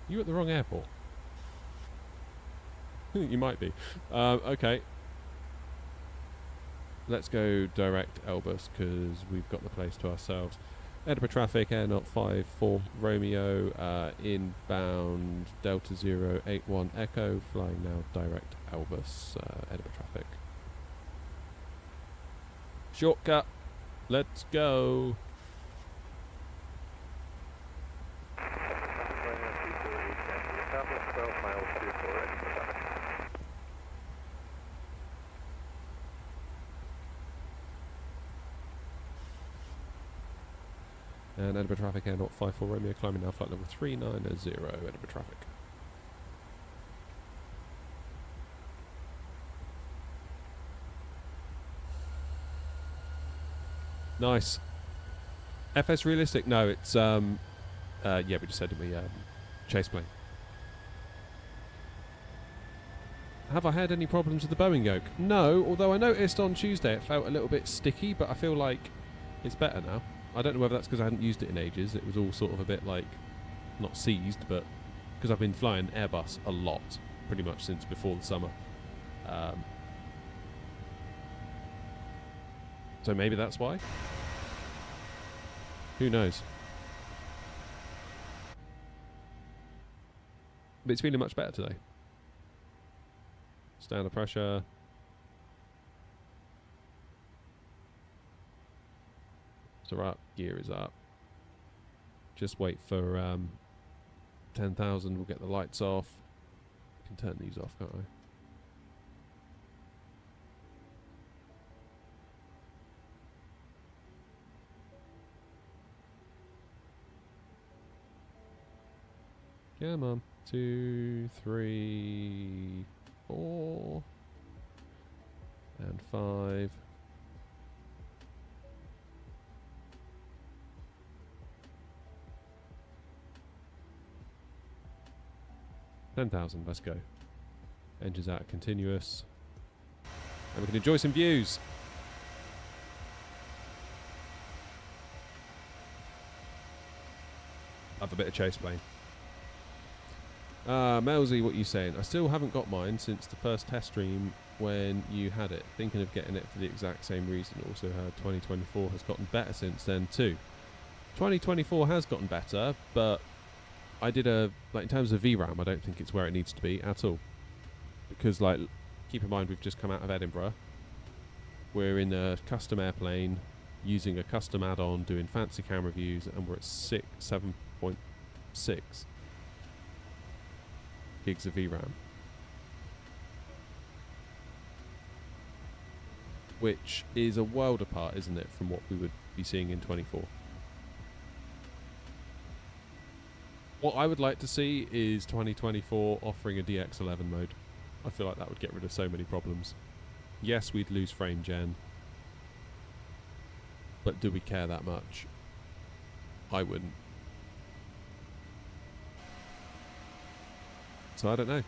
You at the wrong airport? You might be. Okay. Let's go direct Elbus because we've got the place to ourselves. Edinburgh traffic, Air 054 Romeo, inbound Delta 081 Echo, flying now direct Elbus, Edinburgh traffic. Shortcut, let's go. And Edinburgh traffic, Air 054 Romeo, climbing now flight level 390, Edinburgh traffic. Nice. FS realistic? No, it's yeah, we just said we chase plane. Have I had any problems with the Boeing yoke? No, although I noticed on Tuesday it felt a little bit sticky, but I feel like it's better now. I don't know whether that's because I hadn't used it in ages. It was all sort of a bit like, not seized, but because I've been flying Airbus a lot, pretty much since before the summer. So maybe that's why? Who knows? But it's feeling much better today. Stay under pressure. So up, gear is up. Just wait for 10,000, we'll get the lights off. I can turn these off, can't I? Come on. 2, 3, 4, and 5. $10,000, let's go. Engines out continuous. And we can enjoy some views. Love a bit of chase plane. Melzy, what are you saying? I still haven't got mine since the first test stream when you had it. Thinking of getting it for the exact same reason. Also heard 2024 has gotten better since then too. 2024 has gotten better, but I did like in terms of VRAM, I don't think it's where it needs to be at all. Because like, keep in mind we've just come out of Edinburgh. We're in a custom airplane, using a custom add-on, doing fancy camera views, and we're at 7.6 gigs of VRAM. Which is a world apart, isn't it, from what we would be seeing in 24. What I would like to see is 2024 offering a DX11 mode. I feel like that would get rid of so many problems. Yes, we'd lose frame gen, but do we care that much? I wouldn't. So I don't know.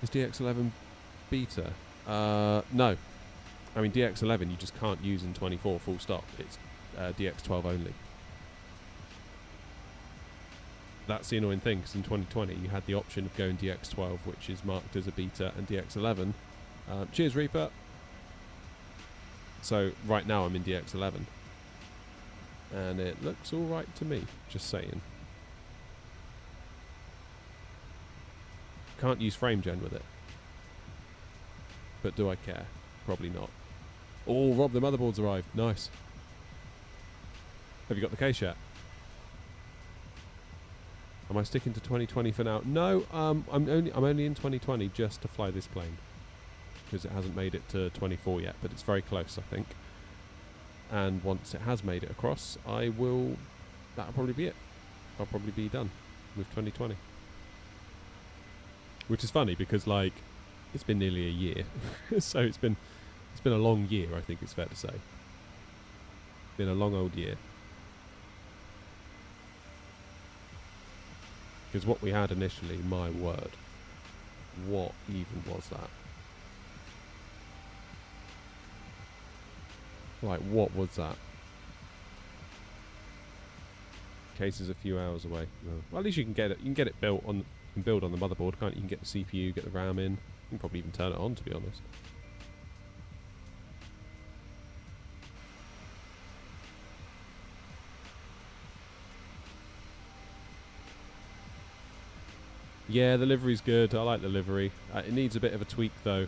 Is DX11 beta? No. I mean, DX11 you just can't use in 24 full stop. It's DX12 only. That's the annoying thing, because in 2020 you had the option of going DX12, which is marked as a beta, and DX11. Cheers, Reaper. So right now I'm in DX11. And it looks alright to me, just saying. Can't use frame gen with it. But do I care? Probably not. Oh, Rob, the motherboard's arrived. Nice. Have you got the case yet? Am I sticking to 2020 for now? No, I'm only in 2020 just to fly this plane. Because it hasn't made it to 24 yet, but it's very close, I think. And once it has made it across, that'll probably be it. I'll probably be done with 2020. Which is funny because, like, it's been nearly a year. So it's been a long year, I think it's fair to say. Been a long old year. Because what we had initially, my word, what even was that? Like, what was that? Case is a few hours away. No. Well, at least you can get it. You can get it built on. You can build on the motherboard, can't you? You can get the CPU, get the RAM in. You can probably even turn it on, to be honest. Yeah, the livery's good. I like the livery. It needs a bit of a tweak, though.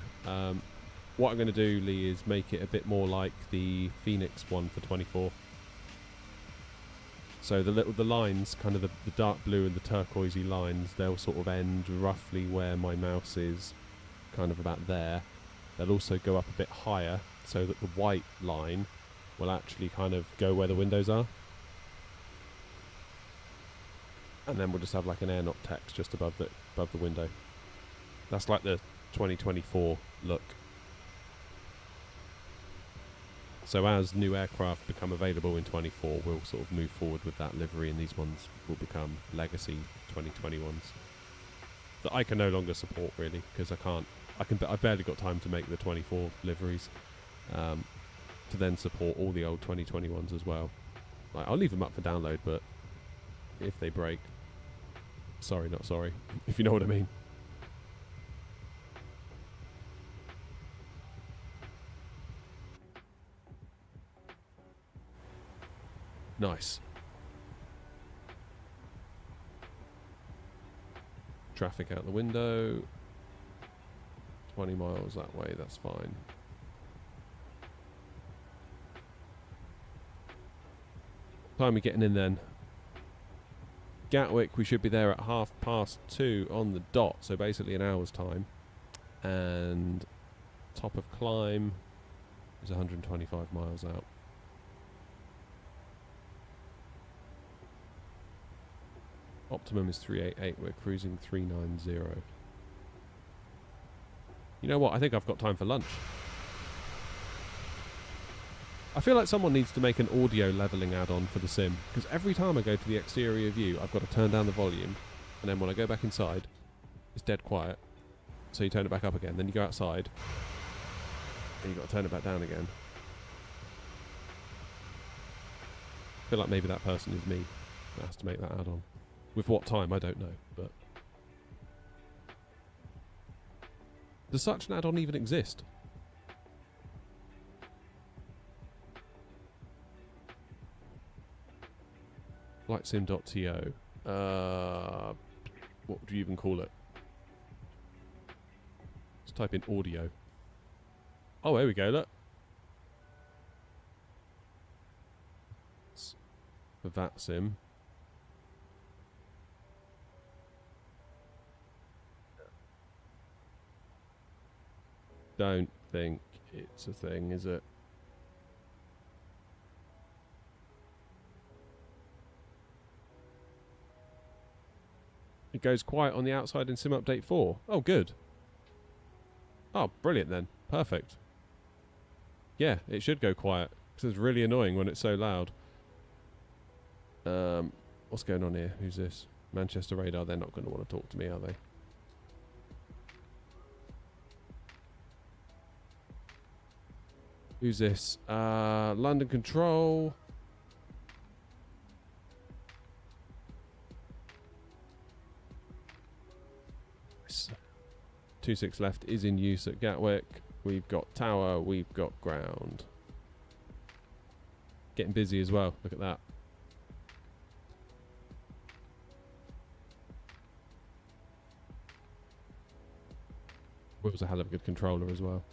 What I'm going to do, Lee, is make it a bit more like the Phoenix one for 24. So the lines, kind of the dark blue and the turquoisey lines, they'll sort of end roughly where my mouse is, kind of about there. They'll also go up a bit higher, so that the white line will actually kind of go where the windows are. And then we'll just have like an air knock text just above the window. That's like the 2024 look. So as new aircraft become available in 24, we'll sort of move forward with that livery, and these ones will become legacy 2021s that I can no longer support, really, because I've barely got time to make the 24 liveries to then support all the old 2021s as well. Like, I'll leave them up for download, but if they break, sorry, not sorry, if you know what I mean. Nice. Traffic out the window. 20 miles that way, that's fine. Time we getting in then? Gatwick, we should be there at 2:30 on the dot, so basically an hour's time. And top of climb is 125 miles out. Optimum is 388, we're cruising 390. You know what, I think I've got time for lunch. I feel like someone needs to make an audio levelling add-on for the sim, because every time I go to the exterior view, I've got to turn down the volume, and then when I go back inside, it's dead quiet. So you turn it back up again, then you go outside, and you've got to turn it back down again. I feel like maybe that person is me that has to make that add-on. With what time, I don't know, but... Does such an add-on even exist? Flightsim.to. What would you even call it? Let's type in audio. Oh, there we go, look. It's for that sim. Don't think it's a thing, is it? It goes quiet on the outside in Sim Update 4. Oh, good. Oh, brilliant then. Perfect. Yeah, it should go quiet, because it's really annoying when it's so loud. What's going on here? Who's this? Manchester Radar. They're not going to want to talk to me, are they? Who's this? London Control. 26 left is in use at Gatwick. We've got tower, we've got ground. Getting busy as well, look at that. Will's a hell of a good controller as well.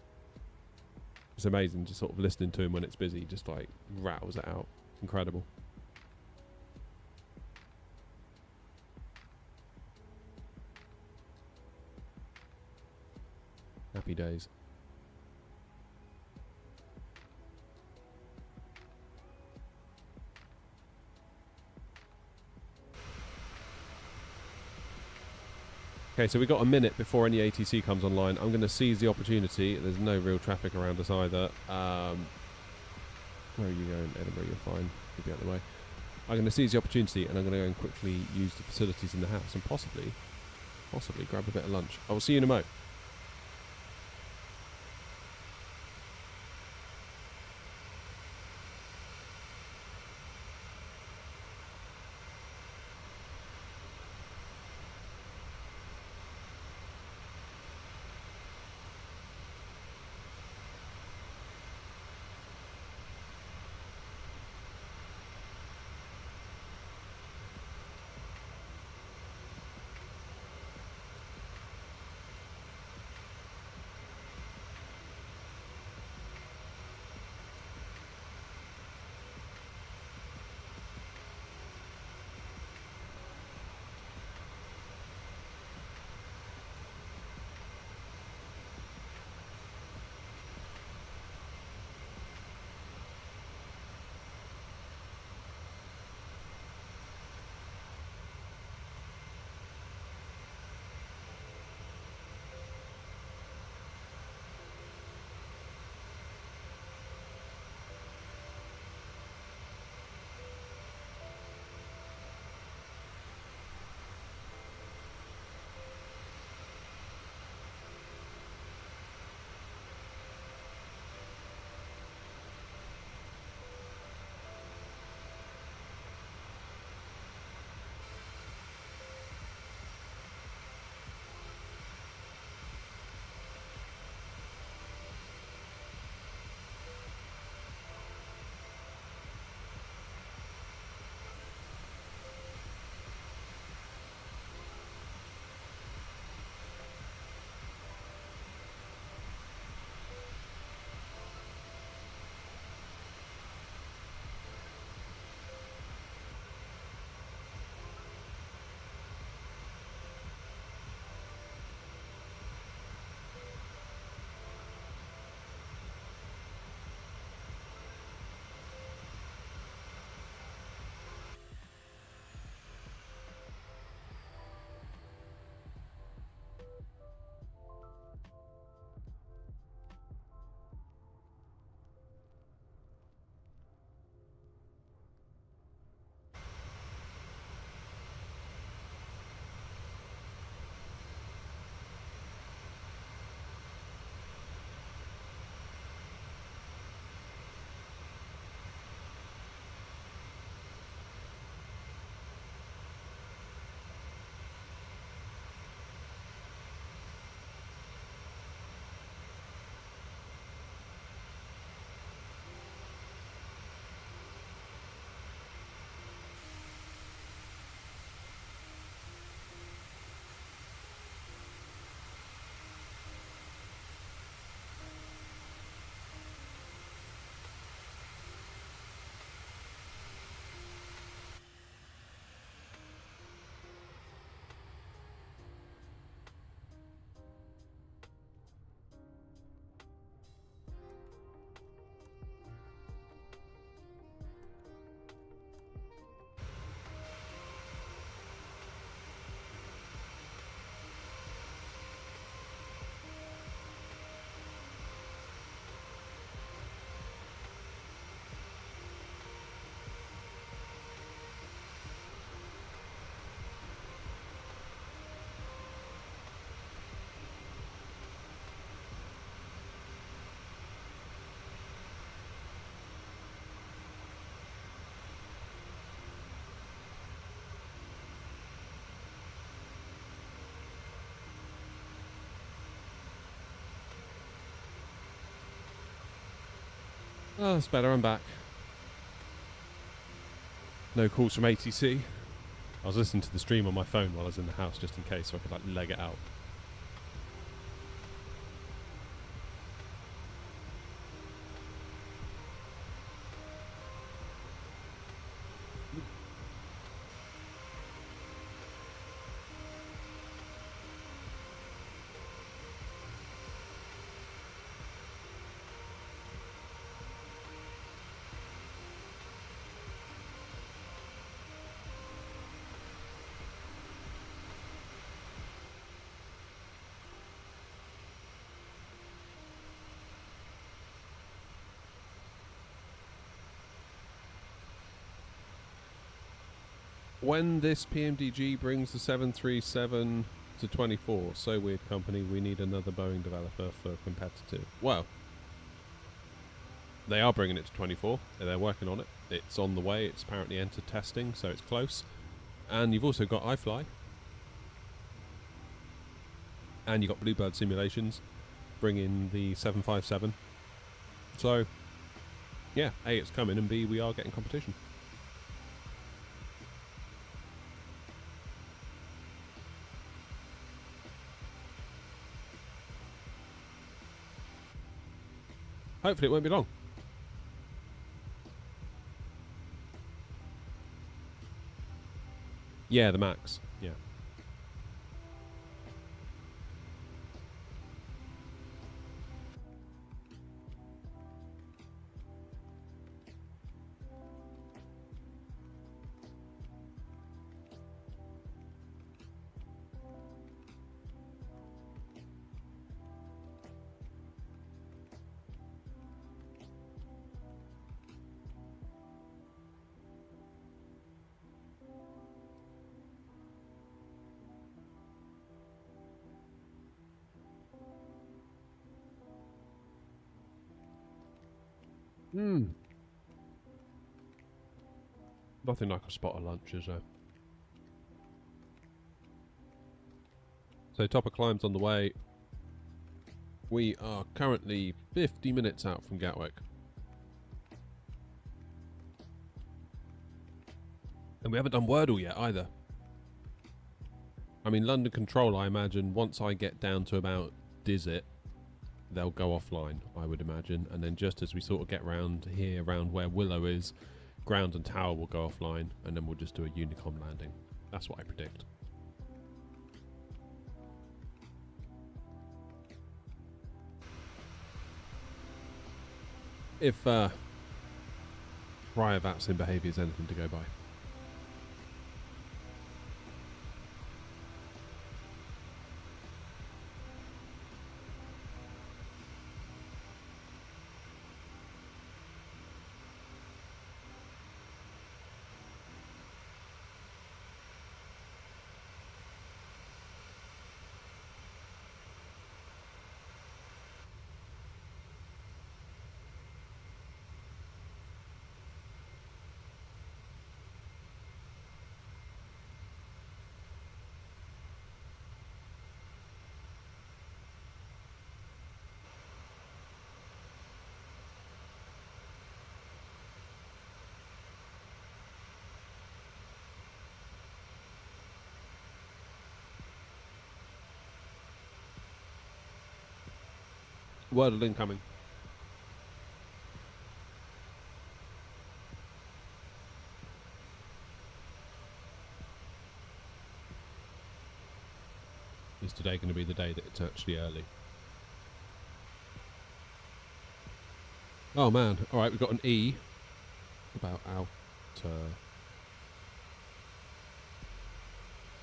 It's amazing just sort of listening to him when it's busy, just like rattles it out. Incredible. Happy days. Okay, so we got a minute before any ATC comes online. I'm going to seize the opportunity. There's no real traffic around us either. Where are you going? Edinburgh, you're fine. You'll be out of the way. I'm going to seize the opportunity and I'm going to go and quickly use the facilities in the house and possibly grab a bit of lunch. I will see you in a mo. Oh, that's better. I'm back. No calls from ATC. I was listening to the stream on my phone while I was in the house, just in case, so I could like leg it out. When this PMDG brings the 737 to 24, so weird company, we need another Boeing developer for competitive. Well, they are bringing it to 24. They're working on it. It's on the way. It's apparently entered testing, so it's close. And you've also got iFly. And you've got Bluebird Simulations bringing the 757. So, yeah, A, it's coming, and B, we are getting competition. Hopefully it won't be long. Yeah, the Max. Yeah. Nothing like a spot of lunch, is there? So Topper Climb's on the way. We are currently 50 minutes out from Gatwick. And we haven't done Wordle yet either. I mean, London Control, I imagine, once I get down to about Dizit, they'll go offline, I would imagine. And then just as we sort of get round here, around where Willow is, ground and tower will go offline, and then we'll just do a Unicom landing. That's what I predict. If Raya Vatsin behaviour is anything to go by. Wordle incoming. Is today going to be the day that it's actually early? Oh man, alright, we've got an E. About outer.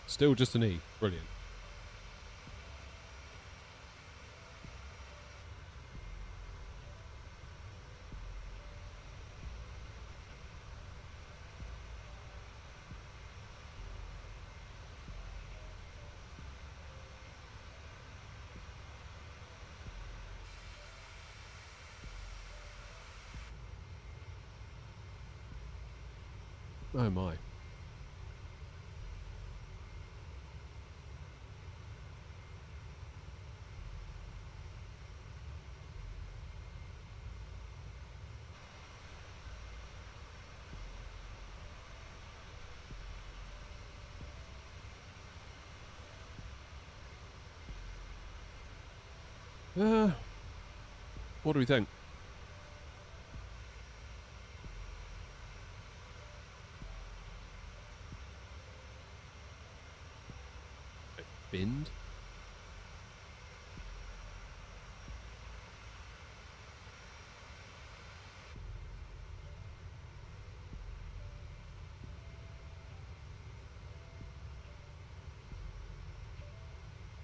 Still just an E. Brilliant. Oh my. What do we think? Bind?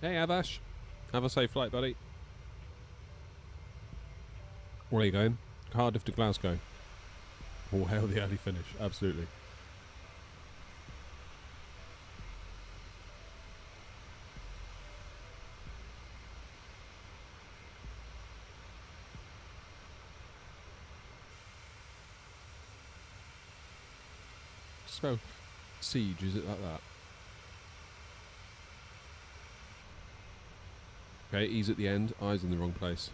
Hey Avash, have a safe flight, buddy. Where are you going? Cardiff to Glasgow. All hail the early finish, absolutely. Spell siege, is it like that? Okay, E's at the end, I's in the wrong place.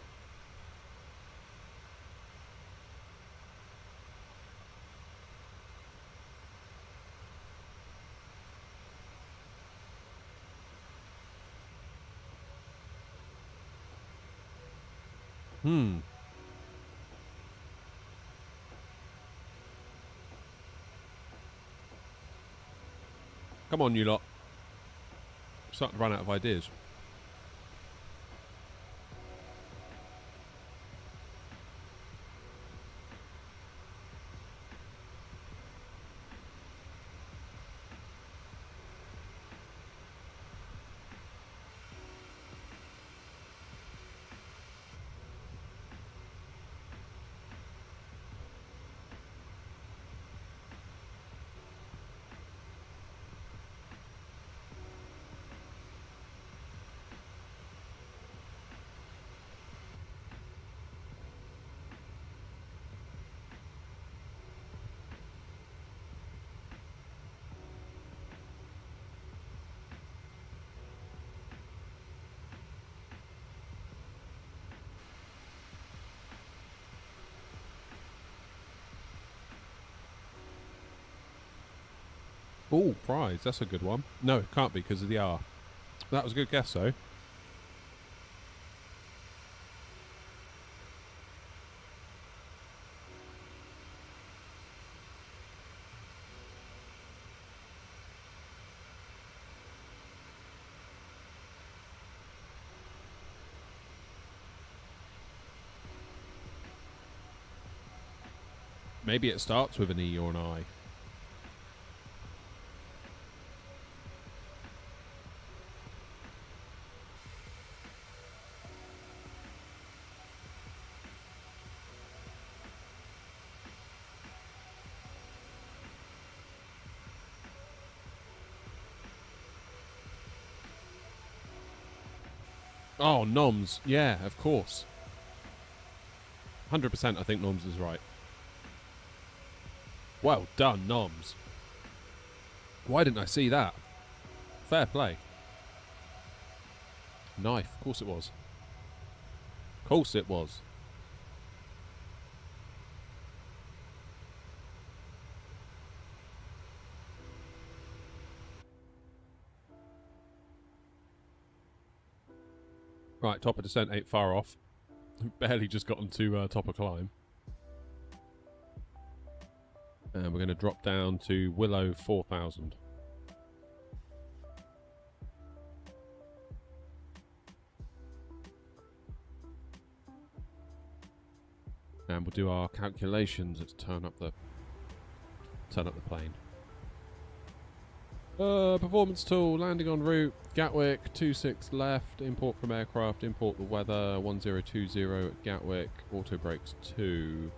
Come on, you lot. I'm starting to run out of ideas. Oh, prize. That's a good one. No, it can't be because of the R. That was a good guess, though. Maybe it starts with an E or an I. Oh, Noms. Yeah, of course. 100% I think Noms is right. Well done, Noms. Why didn't I see that? Fair play. Knife. Of course it was. Of course it was. Right, top of descent ain't far off. Barely just got onto top of climb. And we're going to drop down to Willow 4000. And we'll do our calculations. Let's turn up the plane. Performance tool, landing en route, Gatwick, 26 left, import from aircraft, import the weather, 1020 at Gatwick, auto brakes 2.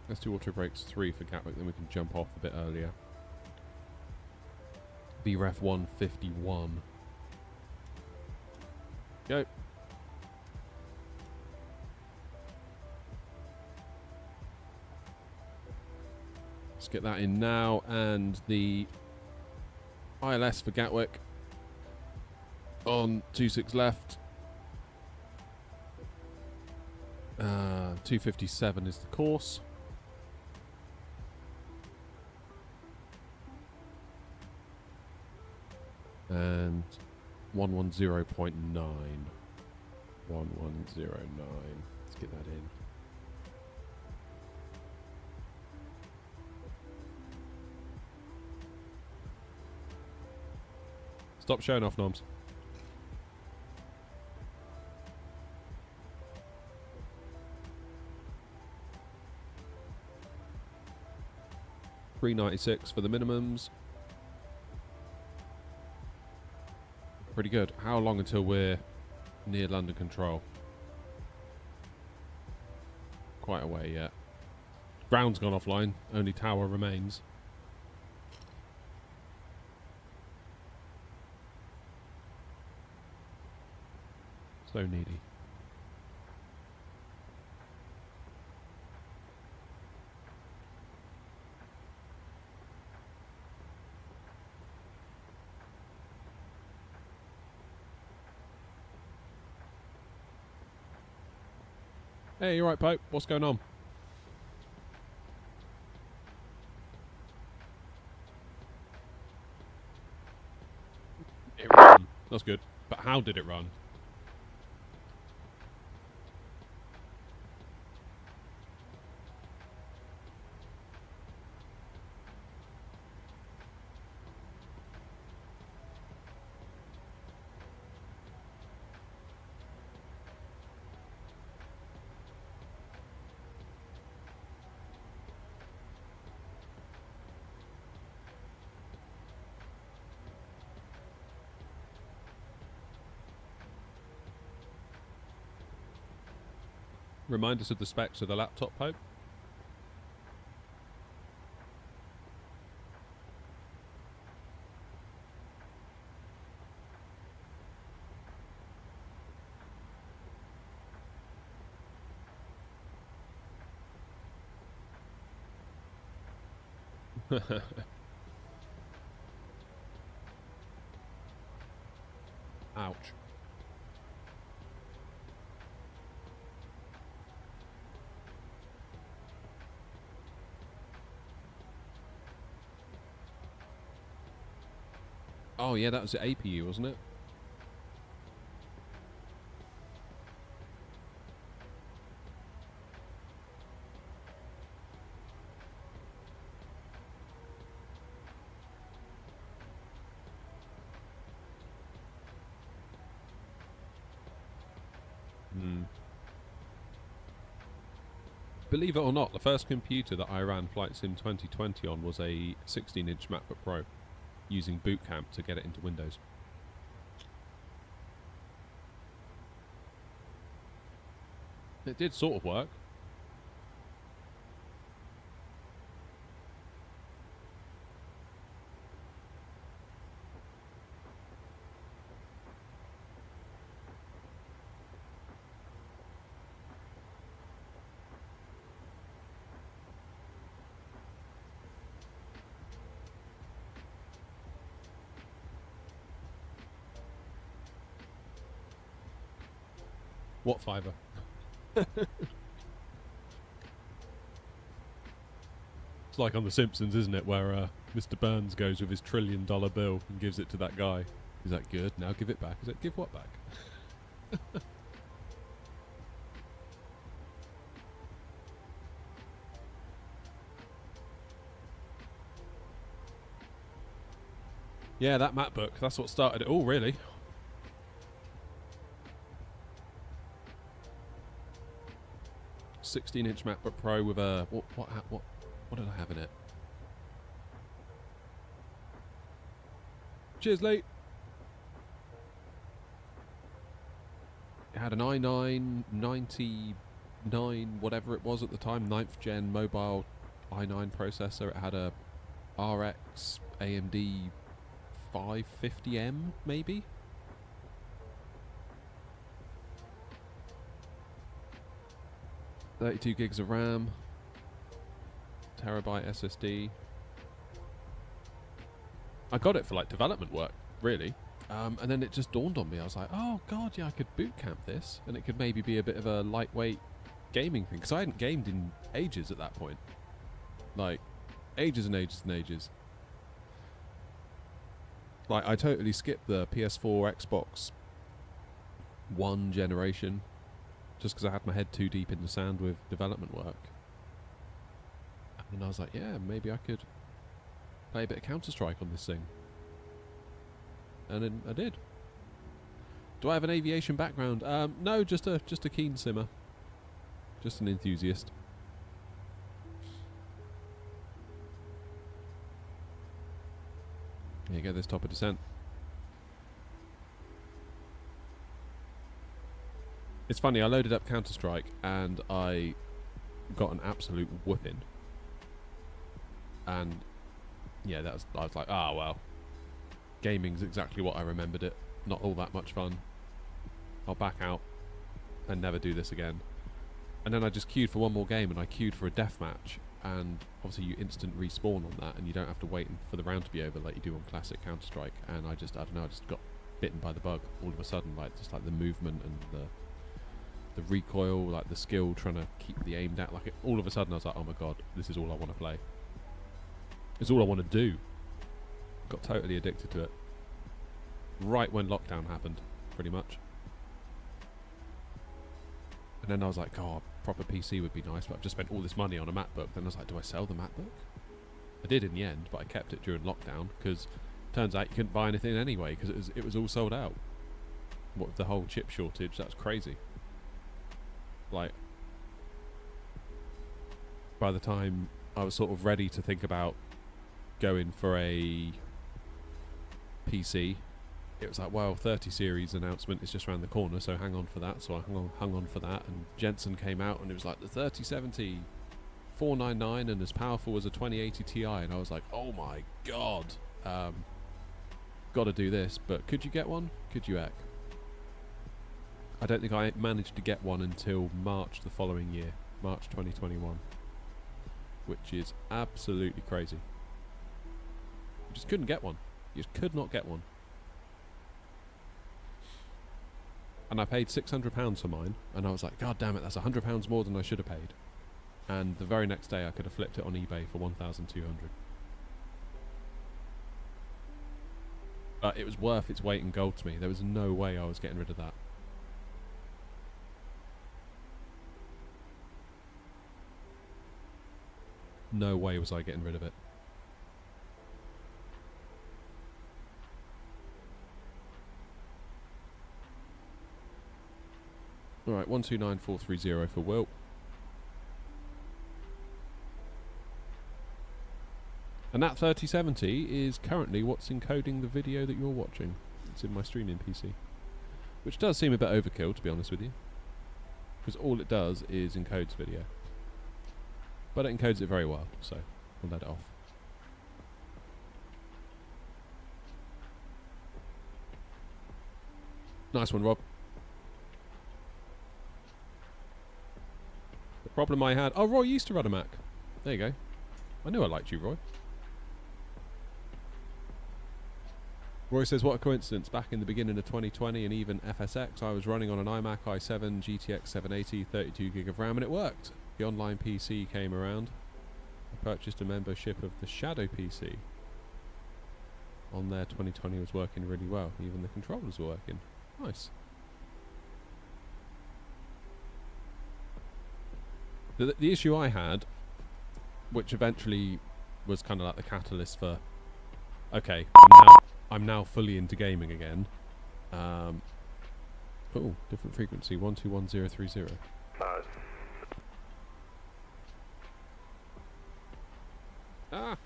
Let's do auto brakes 3 for Gatwick, then we can jump off a bit earlier. BREF 151. Go. Let's get that in now, and the ILS for Gatwick on 26 left. 257 is the course. And 110.9. 1109. Let's get that in. Stop showing off, Noms. $396 for the minimums. Pretty good. How long until we're near London Control? Quite a way yet. Ground's gone offline. Only tower remains. So needy. Hey, you right, Pope? What's going on? It ran. That's good. But how did it run? Remind us of the specs of the laptop, Pope. Ouch. Oh yeah, that was the APU, wasn't it? Believe it or not, the first computer that I ran Flight Sim 2020 on was a 16-inch MacBook Pro, using Boot Camp to get it into Windows. It did sort of work. What fiver? It's like on The Simpsons, isn't it? Where Mr. Burns goes with his $1 trillion bill and gives it to that guy. Is that good? Now give it back. Is it give what back? Yeah, that MacBook. That's what started it all, really. $16-inch MacBook Pro with a what did I have in it? Cheers, Lee. It had an i9 99 whatever it was at the time, 9th gen mobile i9 processor. It had a RX AMD 550M maybe. $32 gigs of RAM, terabyte SSD. I got it for like development work, really. And then it just dawned on me. I was like, oh god, yeah, I could boot camp this, and it could maybe be a bit of a lightweight gaming thing, because I hadn't gamed in ages at that point. Like, ages and ages and ages. Like, I totally skipped the PS4, Xbox one generation, just because I had my head too deep in the sand with development work. And I was like, yeah, maybe I could play a bit of Counter-Strike on this thing. And then I did. Do I have an aviation background? No, just a keen simmer. Just an enthusiast. There you go, this top of descent. It's funny, I loaded up Counter-Strike and I got an absolute whooping. And yeah, I was like, ah, well, gaming's exactly what I remembered it. Not all that much fun. I'll back out and never do this again. And then I just queued for one more game, and I queued for a deathmatch. And obviously you instant respawn on that, and you don't have to wait for the round to be over like you do on classic Counter-Strike. And I don't know, I just got bitten by the bug all of a sudden, like just like the movement and the recoil, like the skill trying to keep the aim down. Like all of a sudden I was like, oh my god, this is all I want to play. It's all I want to do. Got totally addicted to it. Right when lockdown happened, pretty much. And then I was like, oh, a proper PC would be nice, but I've just spent all this money on a MacBook. Then I was like, do I sell the MacBook? I did in the end, but I kept it during lockdown, because turns out you couldn't buy anything anyway, because it was all sold out. What with the whole chip shortage, that's crazy. Like, by the time I was sort of ready to think about going for a PC, it was like, well, 30 series announcement is just around the corner, so hang on for that. So I hung on for that, and Jensen came out and it was like the 3070 499 and as powerful as a 2080 Ti, and I was like, oh my god, gotta do this. But could you get one? Could you, Ek? I don't think I managed to get one until March the following year, March 2021, which is absolutely crazy. You just couldn't get one. You just could not get one. And I paid £600 for mine, and I was like, god damn it, that's £100 more than I should have paid. And the very next day I could have flipped it on eBay for 1,200. But it was worth its weight in gold to me. There was no way I was getting rid of that. No way was I getting rid of it. Alright, 129430 for Will. And that 3070 is currently what's encoding the video that you're watching. It's in my streaming PC. Which does seem a bit overkill, to be honest with you. Because all it does is encodes video. But it encodes it very well, so we'll let it off. Nice one, Rob. The problem I had... Oh, Roy used to run a Mac. There you go. I knew I liked you, Roy. Roy says, what a coincidence. Back in the beginning of 2020 and even FSX, I was running on an iMac i7 GTX 780, 32 gig of RAM, and it worked. The online PC came around. I purchased a membership of the Shadow PC. On there, 2020 was working really well. Even the controllers were working. Nice. The issue I had, which eventually was kind of like the catalyst for, okay, I'm now fully into gaming again. Oh, different frequency, 121030. Ah!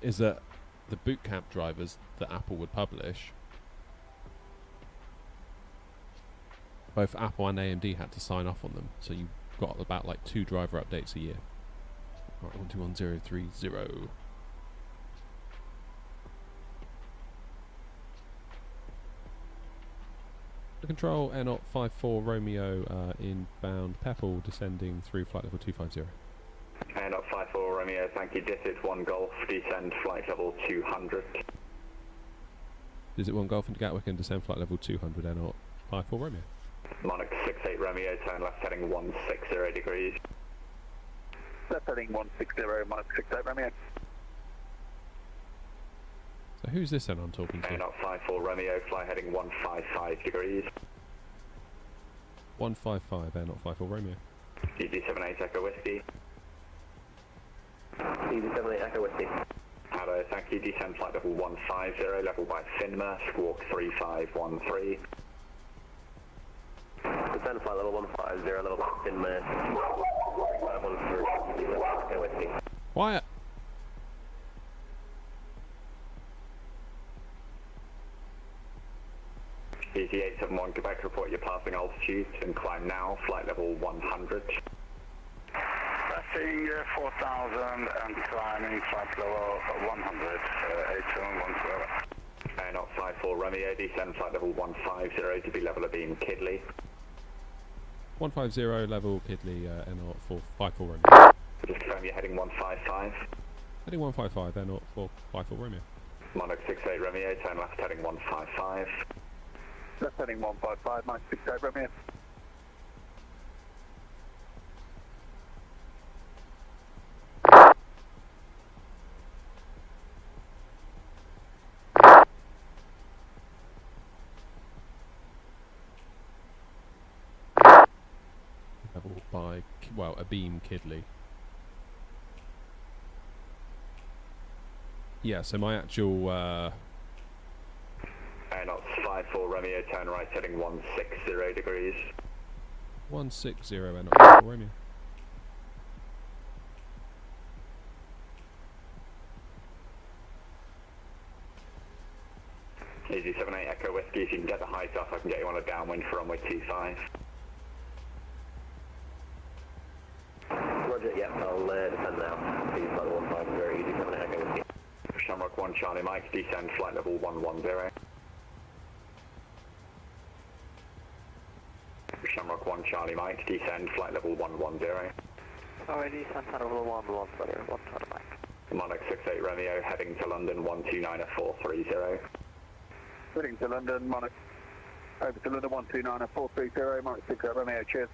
Is that the bootcamp drivers that Apple would publish, both Apple and AMD had to sign off on them, so you got about like 2 driver updates a year. Alright, 121030. Control Air 54 Romeo inbound Pepple descending through flight level 250. Air 54 Romeo, thank you. Digit 1 Golf, descend flight level 200. Visit 1 Golf into Gatwick and descend flight level 200 Air 54 Romeo. Monarch 68 Romeo, turn left heading 160 degrees. Left heading 160, Monarch 68 Romeo. So who's this then I'm talking to? 54 Romeo, fly heading 155 degrees. 155, Air 54 Romeo. EG78 Echo Whiskey. EG78 Echo Whiskey. Hello, thank you. Descend flight level 150, level by Finmer, squawk 3513. Descend flight level 150, level by Finmer, 3513, Echo Whiskey. Quiet! EG871 Quebec, report your passing altitude and climb now, flight level 100. Passing 4,000 and climbing flight level 100, 8710. Air 54 Romeo, descend flight level 150 to be level abeam Kidley. 150, level Kidley, Air 54 Romeo. Just confirm you're heading 155. Heading 155, Air 54 Romeo. Monarch 68 Romeo, turn left heading 155. Left heading 155, Mike 68 Romeo. Level by, well, abeam Kidley. Yeah, so my actual, Air 54 Romeo, turn right heading 160 degrees. 160, Air 54 Romeo. EG78 Echo Whiskey, if you can get the height off, I can get you on a downwind for runway 25. Roger, yeah, I'll descend now. Please, flight level 150, EG78 Echo Whiskey. Shamrock 1 Charlie Mike, descend flight level 110. Shamrock 1 Charlie Mike, descend flight level 110. Already, descend flight level 110, 1 Charlie Mike. Monarch 68 Romeo, heading to London 129 at 430. Heading to London, Monarch. Over to London 129 at 430, Monarch 68 Romeo, cheers.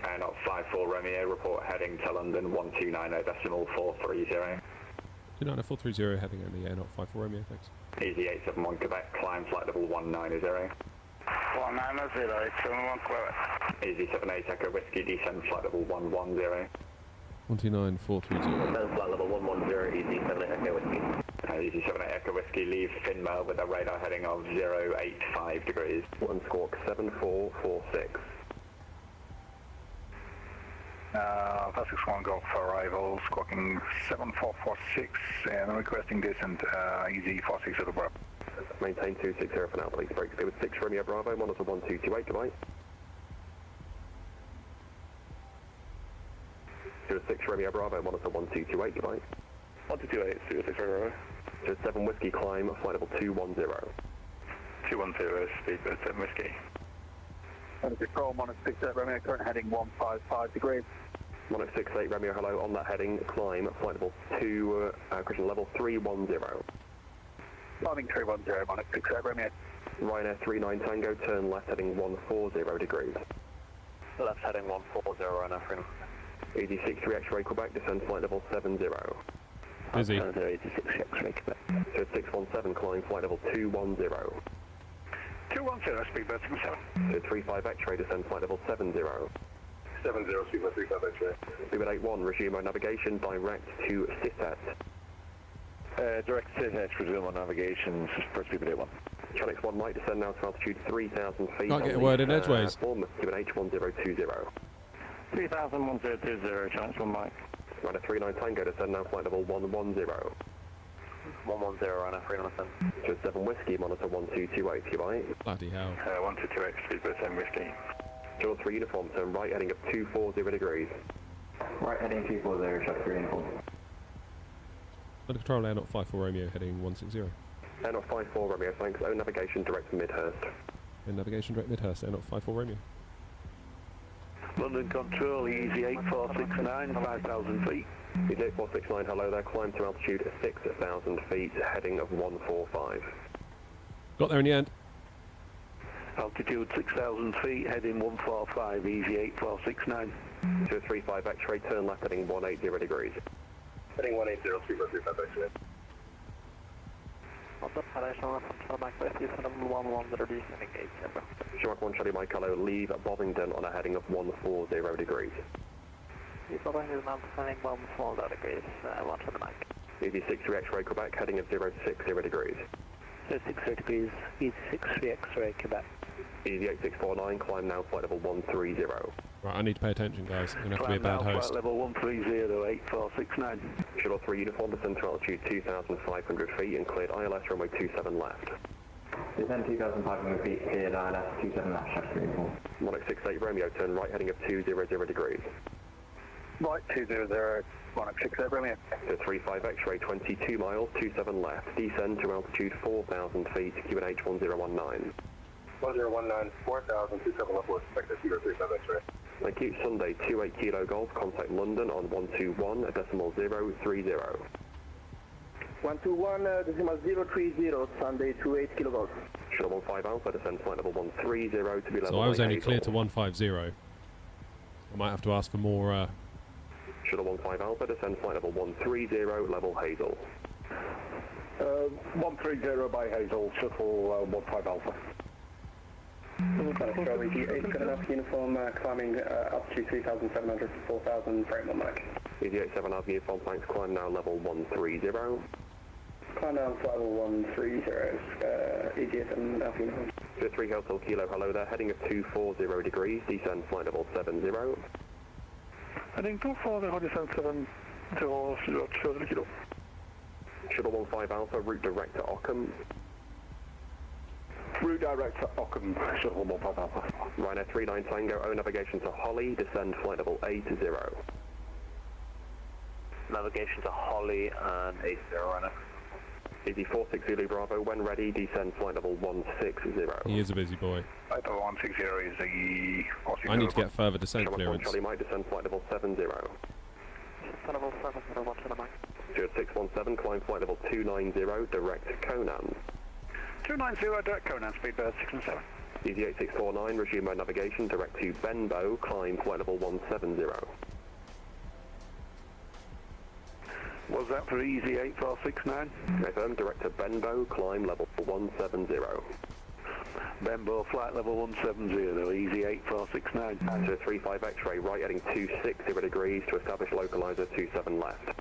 Air 54 Romeo, report heading to London 129 decimal 430. 29430, heading only Air 54 Romeo, thanks. EG871 Quebec, climb flight level 190. 190, 871 Quebec. EG78 Echo Whiskey, descend flight level 110. 129,430. Descend flight level 110, EG78 Echo Whiskey. EG78 Echo Whiskey, leave Finmer with a radar heading of 085 degrees. One squawk 7446. Sussex 1 Golf arrival, squawking 7446 and requesting descent EG460 Bravo. Maintain 260 for now, please. Break speed with 6 Romeo Bravo, monitor 1228, goodbye. 06 Romeo Bravo, monitor 1228, goodbye. 1228, 06 Romeo. 7 Whiskey, climb, flight level 210. 210, speed 7 Whiskey. Control, monitor 68 Romeo, current heading 155 degrees. Monarch 68 Romeo, hello, on that heading, climb, flight level 2, Christian level 310. Climbing 310, Monarch 68 Romeo. Ryanair 39 Tango, turn left heading 140 degrees. Left heading 140, Ryanair 39. EG63 X-ray Quebec, descend flight level 70. Busy. EG63 X-ray Quebec. So 617, climb flight level 210. 210, speed 37. So 35 X-ray, descend flight level 70. 70, speed 35 X-ray. Speedbird 81, resume our navigation direct to SITAT. Direct SITAT, resume our navigation for Speedbird 81. Chanix 1 Mike, descend now to altitude 3,000 feet. Can't get a word in edgeways. Bournemouth, Speedbird H1020. 3,1020, Chanix 1 Mike. Ryanair 39 Tango, descend now flight level 110. 110, Ryanair 39. So 7 Whiskey, monitor 1228, goodbye. Bloody hell. 1228, speedbird 7 Whiskey. John 3 uniform, turn right heading of 240 degrees. Right heading 240, shut 3 uniform. Under control, Air 54 Romeo, heading 160. Air 54 Romeo, thanks. Own navigation direct to Midhurst. In navigation direct Midhurst, Air 54 Romeo. London Control, EG8469, 5,000 feet. EG8469, hello there, climb to altitude 6,000 feet, heading of 145. Got there in the end. Altitude 6,000 feet, heading 145, EG8469. 235 X-ray, turn left heading 180 degrees. Heading 180, speedbird 35 X-ray. Shark 1 Charlie Mike, hello, leave Bovingdon on a heading of 140 degrees. Easy 63 X-ray Quebec, heading of 060 degrees. 60 degrees, easy 63 X-ray Quebec. Easy 8649, climb now, flight level 130. Right, I need to pay attention, guys. I'm going to have to be a bad host. Flight level 1308469. Shuttle 3 uniform, descend to altitude 2,500 feet and cleared ILS runway 27 left. Descend 2,500 feet, cleared ILS 27 left, Shuttle 3 uniform. Monarch 68 Romeo, turn right heading of 200 degrees. Right, 200, Monarch 68 Romeo. To 35 X-ray, 22 miles, 27 left. Descend to altitude 4,000 feet, QNH 1019. 1019, 4,000, 27 left, we'll expect a 035 X-ray. Thank you. Sunday, 28 Kilo Golf, contact London on 121.030. 121.030, Sunday 28 Kilo Golf. Shuttle 15 Alpha, descend flight level 130 to be level. So I was only Hazel. cleared to 150. I might have to ask for more. Shuttle 15 Alpha, descend flight level 130, level Hazel. 130 by Hazel, Shuttle 15 Alpha. Charlie 8 uniform, climbing up to 3,700 to 4,000, frame on Mike. Easy 87 Alpha uniform, thanks, climb now level 130. Climb down to level 130, Easy 7 Alpha uniform. 3 Hotel Kilo, hello there, heading of 240 degrees, descend flight level 70. Heading 240, descend 70, Kilo. Shuttle 15 Alpha, route direct to Ockham. Route direct to Ockham, Shuttle 15 Alpha. Ryanair 39 Tango, O navigation to Holly, descend flight level 80. Navigation to Holly and 80, Ryanair. Easy 46 Zulu Bravo, when ready, descend flight level 160. He is a busy boy. Flight level 160 is the... I need to get further descent Charlie clearance. Charlie Mike, descend flight level 70. Level 70, watch the mic. 0617, climb flight level 290, direct Conan. 290, direct Conan, speed bird 6 and 7. Easy 8649, resume mode navigation, direct to Benbow, climb flight level 170. Was that for easy 8469? Confirm, direct to Benbow, climb level 170. Benbow, flight level 170, easy 8469. To 35 X-ray, right heading 260 degrees to establish localizer 27 left.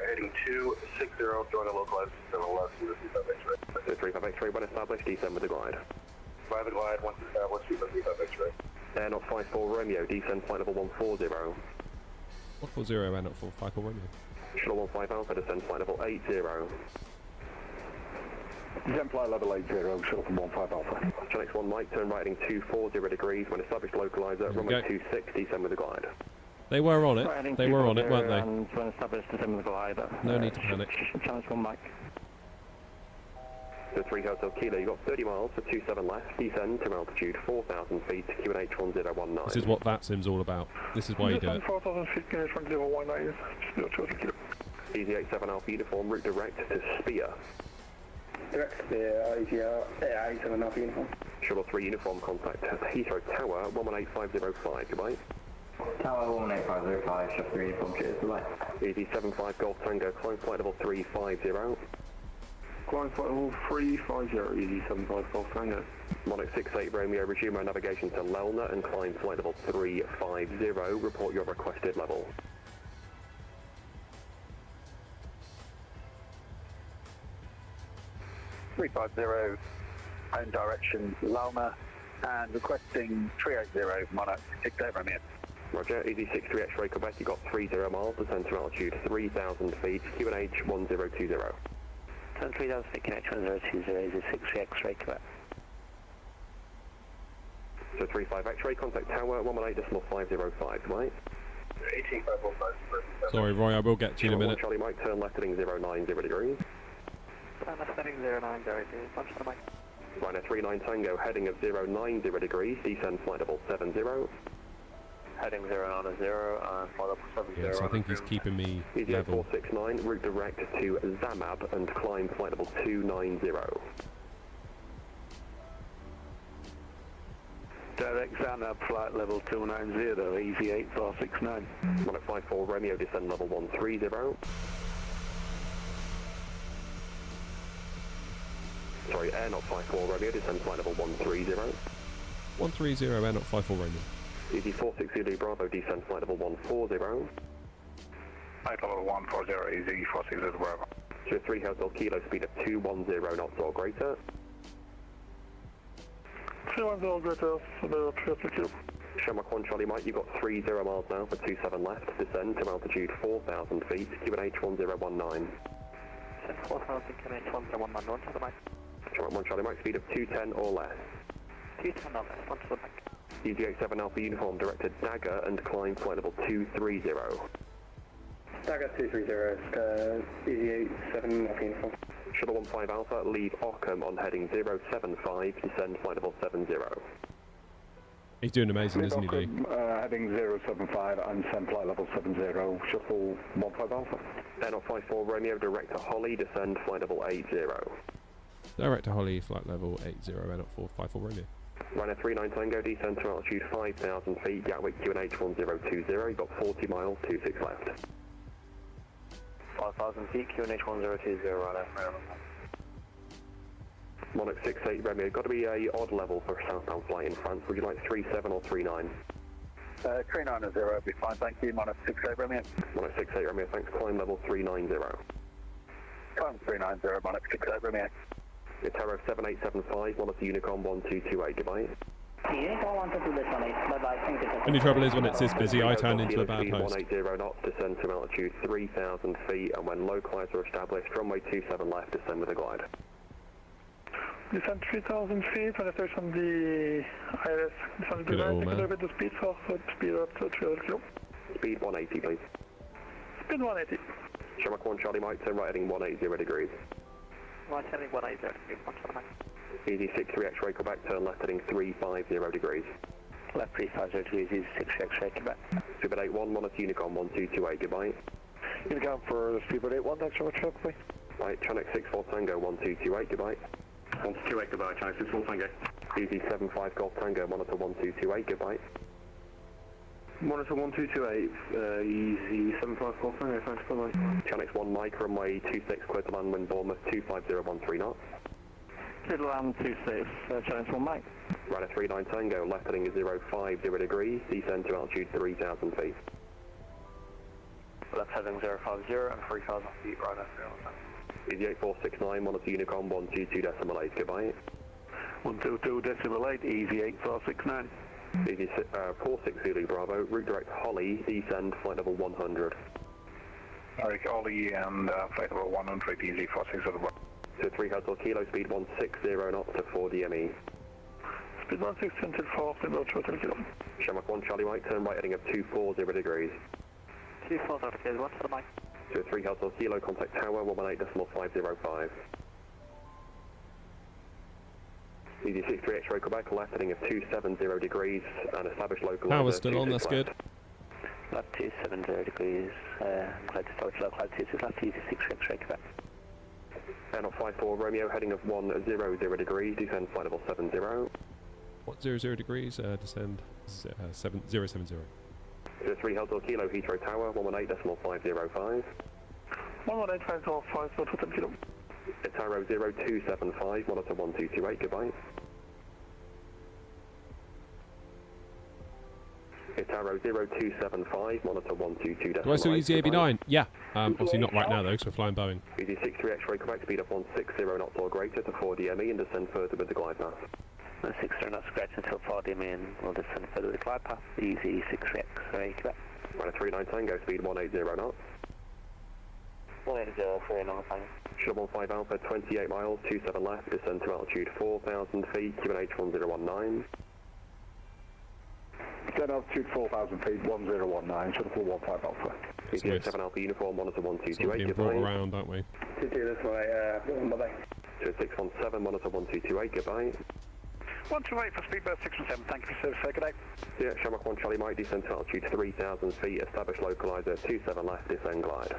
Heading 260, join the localizer 7 left, 35 X-ray. To 35 X-ray, when established, descend with the glide. By the glide, once established, 35 X-ray. Air not 54 Romeo, descend flight level 140. 140 and not 454 Romeo. Shuttle 15 Alpha, descend flight level 80. Descend flight level 80, Shuttle 15 Alpha. Channel 1 Mike, turn right heading 240 degrees, when established localizer, runway 26, descend with the glide. They were on it. They were on it, weren't they? And when established, descend with the glide. No need to panic. Channel 1 Mike. To 3 Hotel Kilo, you've got 30 miles for 27 left, descend to altitude 4,000 feet, QNH 1019. This is what that sim's all about. This is why you do it. 4,000 feet, QNH 1019, Kilo. Easy 87 Alpha uniform, route direct to Spear. Direct Spear, IGR, 87 Alpha uniform. Shuttle 3 uniform, contact Heathrow Tower, 118505, goodbye. Tower 18505, Shuttle 3 uniform, cheers, goodbye. Easy 75 Golf Tango, climb flight level 350. Climb flight level 350, easy 75 Golf Tango. Monarch 68 Romeo, resume our navigation to Lelna and climb flight level 350, report your requested level. .350, own direction Lelna, and requesting 380 Monarch 68 Romeo. Roger, easy 63 X-ray Quebec, you got 30 miles, descend to altitude 3,000 feet, QNH 1020. 3,000 feet, QNH 1020, easy 63 X-ray Quebec. So 35 X-ray, contact Tower 118.505, right? 18515. Sorry, Roy, I will get to you in a minute. Charlie Mike, turn left heading 090 degrees. Left heading 090 degrees, punch the mic. Ryanair 39 Tango, heading of 090 degrees, descend flight level 70. Heading 090 and flight level 70. Yes, I think he's keeping me Easy level. 469, route direct to Zamab and climb flight level 290. Direct Zanab, flight level 290, easy 8469. 154 Romeo, descend level 130. Sorry, Air Not 54 Romeo, descend flight level 130. 130, Air Not 54 Romeo. Easy 46 Zulu Bravo, descend flight level 140. Flight level 140, easy 46 Zulu Bravo. So 3 Hotel Kilo, speed of 210 knots or greater. 210 greater, so 3 Kilo. Shamrock 1 Charlie Mike, you've got 30 miles now for 27 left, descend to altitude 4,000 feet, QNH 1019. 4,000 QNH 1019, on to the mic. Shamrock 1 Charlie Mike, speed of 210 or less. 210 or less, on to the mic. Easy 87 Alpha Uniform, directed Dagger and climb flight level 230. Dagger 230, easy 87 Alpha Uniform. Shuttle 15 Alpha, leave Ockham on heading 075, descend flight level 70. He's doing amazing, isn't he, Lee? Heading 075 and send flight level 70, shuttle 15 Alpha. Air Not 54 Romeo, direct to Holly, descend flight level 80. Direct to Holly, flight level 80, Air Not 454 Romeo. Runner 39 Tango, descend to altitude 5,000 feet, Gatwick QNH 1020, you've got 40 miles, 26 left. 5,000 feet, QNH 1020, runner. Monarch 68 Romeo, got to be a odd level for a southbound flight in France. Would you like 37 or 39? 390 will be fine, thank you. Monarch 68 Romeo. Monarch 68 Romeo, thanks. Climb level 390. Climb 390, Monarch 68 Romeo. Itaro 7875, Monitor Unicom 1228, goodbye. Only trouble is when it's this busy, I turn into a bad host. 180 knots, descend to altitude 3,000 feet, and when localized or established, runway 27 left, descend with a glide. Descend 3,000 feet, and if there's on the IRS, descend Good to all, take a man. little bit of speed, so speed up to 300 kilo. Speed 180, please. Speed 180. Shamrock 1 Charlie Mike, turn right heading 180 degrees. Right heading 180 degrees, on to the mic. Easy 63 X-ray, Quebec, turn left heading 350 degrees. Left 350 degrees, easy 60 X-ray, Quebec. Speedbird 81, Monitor Unicom 1228, goodbye. Unicom for Speedbird 81, thanks so much, please. Right, Channel 64 Tango 1228, goodbye. 1228, goodbye, Channel 64 Tango. Easy 75 Golf Tango, Monitor 1228, goodbye. Monitor 1228, easy 75 Golf Tango, thanks, goodbye. Channel 1 Mike, runway 26, clear to land, wind Bournemouth 25013 knots. Clear to land 26, Challenge 1 Mike. Runner 39 Tango, left heading 050 degrees, descend to altitude 3,000 feet. Left heading 050 and 3,000 feet, right at 3,000. Easy 8469, Monitor Unicom 122.8, goodbye. 122.8, easy 8469. Easy 46 Zulu Bravo, route direct Holly, descend flight level 100. Alright, Ollie and flight level 100, easy 46 of the So 3 Hotel Kilo, speed 160 knots to 4 DME. Speed 160 until 4, speed about 2 kilo. Shamrock 1 Charlie Mike, turn right heading of 240 degrees. 240 degrees, what's the mic? So 3 Hotel Kilo, contact tower 118.505. Easy 63 X-ray Quebec, left heading of 270 degrees and established local. Power's still on, that's good. Left 270 degrees, glide to start local altitude, left easy 6 X-ray Quebec. Air Not 54 Romeo, heading of 100 degrees, descend flight level 70. What, 00 degrees, descend 070. 3 Hotel Kilo, Heathrow Tower, 118.505. 118.505, so 2 kilo. Itaro 0275, monitor 1228, goodbye. Itaro 0275, monitor 122.8. Do I still use the AB9? Yeah. Obviously not right now though, because we're flying Boeing. Easy 63 X-ray Quebec, speed up 160 knots or greater to 4 DME and descend further with the glide path. 60 knots greater until 4 DME and we'll descend further with the glide path. Easy 63 X-ray Quebec. Runner 39 Tango, speed 180 knots. 180, 39 Tango. Shuttle 15 Alpha, 28 miles, 27 left, descend to altitude 4,000 feet, QNH 1019. Descend altitude 4,000 feet, 1019, shuttle 15 Alpha. Easy 7 Alpha Uniform, monitor So we're 1228, being goodbye. brought around, aren't we? To do this way, bye-bye. So 617, monitor 1228, goodbye. 128 for speedbird 617, thank you for service, good day. Yeah, Shamrock 1 Charlie Mike, descend to altitude 3,000 feet, established localizer 27 left, descend glide.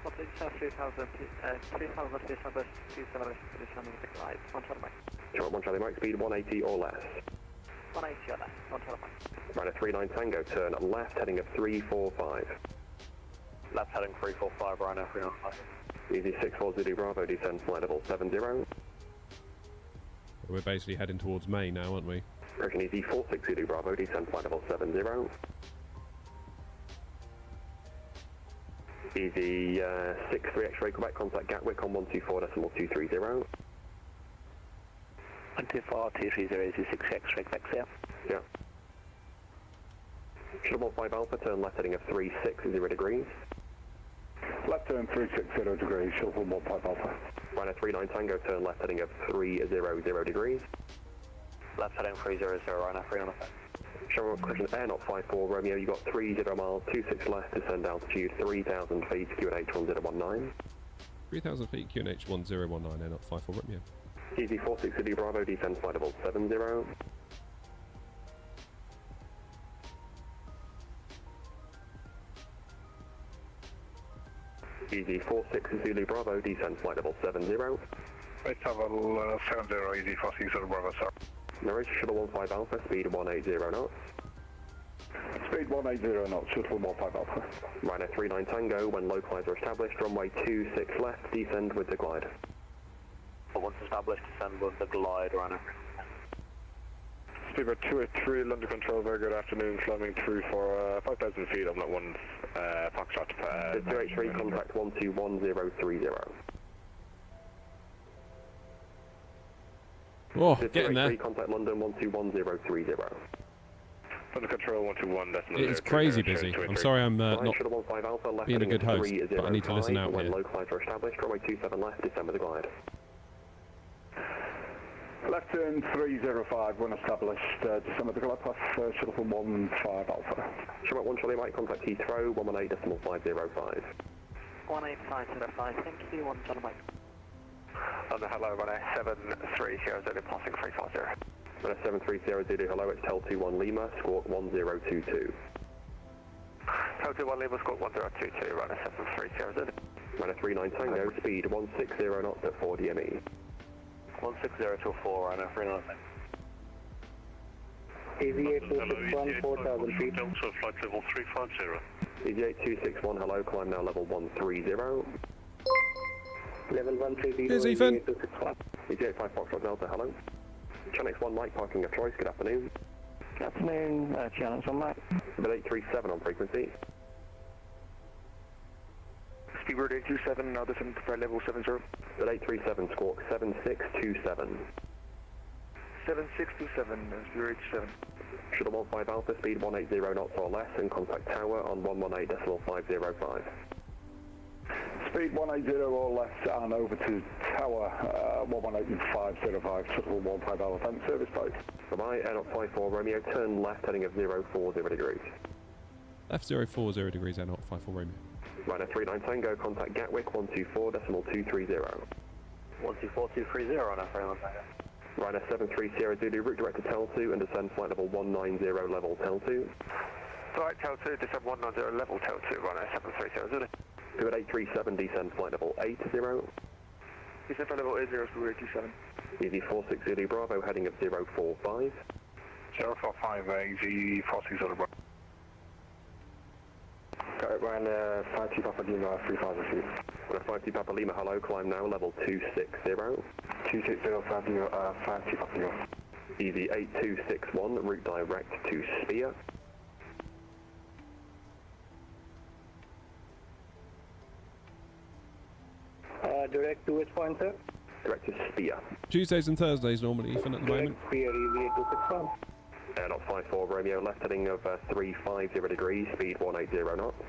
3,000 feet, established 27 left, descend with the glide. 1 Charlie Mike. Shamrock 1 Charlie Mike, speed 180 or less. 180 or less, 1 Charlie Mike. Runner 39 Tango, turn left, heading of 345. Left heading 345, right now 395. Easy 64 Zulu Bravo, descend flight level 70. We're basically heading towards May now, aren't we? Approaching easy 46 Zulu Bravo, descend flight level 70. Easy 63 X-ray Quebec, contact Gatwick on 124.230. 124.230 is 6 X-ray Quebec, yeah. Yeah. Shuttle 5 Alpha, turn left heading of 360 degrees. Left turn 360 degrees, shuttle 15 Alpha. Ryanair 39 Tango, turn left heading of 300 degrees. Left heading 300, Ryanair 39. Shuttle question Air not 54 Romeo, you got 30 miles, 26 left, descend altitude 3,000 feet, QNH 1019. 3,000 feet, QNH 1019, Air not 54 Romeo. Easy 46 Zulu Bravo, descend flight level 70. Easy 46 Zulu Bravo, descend flight level 70. Right, level 70, easy 46 Zulu Bravo, sir. Norwich, shuttle 15 Alpha, speed 180 knots. Speed 180 knots, shuttle 15 Alpha. Ryanair 39 Tango, when localizer established, runway 26 left, descend with the glide. Once established, descend with the glide, Ryanair. Speedbird 283, London Control, very good afternoon, climbing through for 5,000 feet, I'm not one Foxtrot. 283, contact 121030. Oh, getting there. Contact London 121030. London Control 121 decimal. It's crazy busy. I'm sorry I'm not being a good host, but I need to listen out when here. localizer established, runway 27 left, descend with the glide. Left turn 305 when established, descend with the glide path, shuttle 15 Alpha. Shuttle 1 Charlie Mike, contact Heathrow 118.505. 18505, thank you, 1 Charlie Mike. Hello, Ryanair 730 Zulu, passing 350. Ryanair 730 Zulu, hello, it's Tel 21 Lima, squawk 1022. Tel 21 Lima, squawk 1022, Ryanair 730 Zulu. Ryanair 39 Tango, speed 160 knots at 4 DME. 160 to 4, Ryanair 39. Easy 8261, 4,000 feet. Delta, flight level 350. Easy 8261, hello, climb now level 130. Level 130. Here's Ethan. Easy 85 Foxtrot Delta, hello. Channel X1 Mike, parking of choice, good afternoon. Good afternoon, Channel X1 Mike. Bill 837 on frequency. Speedbird 827, now descend to level 70. Bill 837, squawk 7627. 7627, Speedbird 87. Shuttle 15 Alpha, speed 180 knots or less, and contact tower on 118.505. Speed 180 or less and over to tower 118.505, shuttle 15 Alpha, and service type. Bye-bye, Air not 54 Romeo, turn left heading of 040 degrees. Left 040 degrees, Air not 54 Romeo. Ryanair 39 Tango, contact Gatwick 124.230. 124.230 on our frame. Ryanair 73 Sierra Zulu, route direct to Tel 2 and descend flight level 190 level Tel 2. Flight Tel 2, descend 190 level Tel 2, Ryanair 73 Sierra Zulu. Pivot 837, descend flight level 80. Descend flight level 80, Speedbird 87. Easy 46 Zulu Bravo, heading of 045. 045, easy 46 Zulu Bravo. Got it, Ryanair 52 Papa Lima, 3,000 feet. Ryanair 52 Papa Lima, hello, climb now, level 260. 260, 52 Papa Lima. Easy 8261, route direct to Spear. Direct to which point, sir? Direct to Spear. Tuesdays and Thursdays normally, Ethan, at the moment. Direct Spear, easy 8261. Air not 54 Romeo, left heading of 350 degrees, speed 180 knots.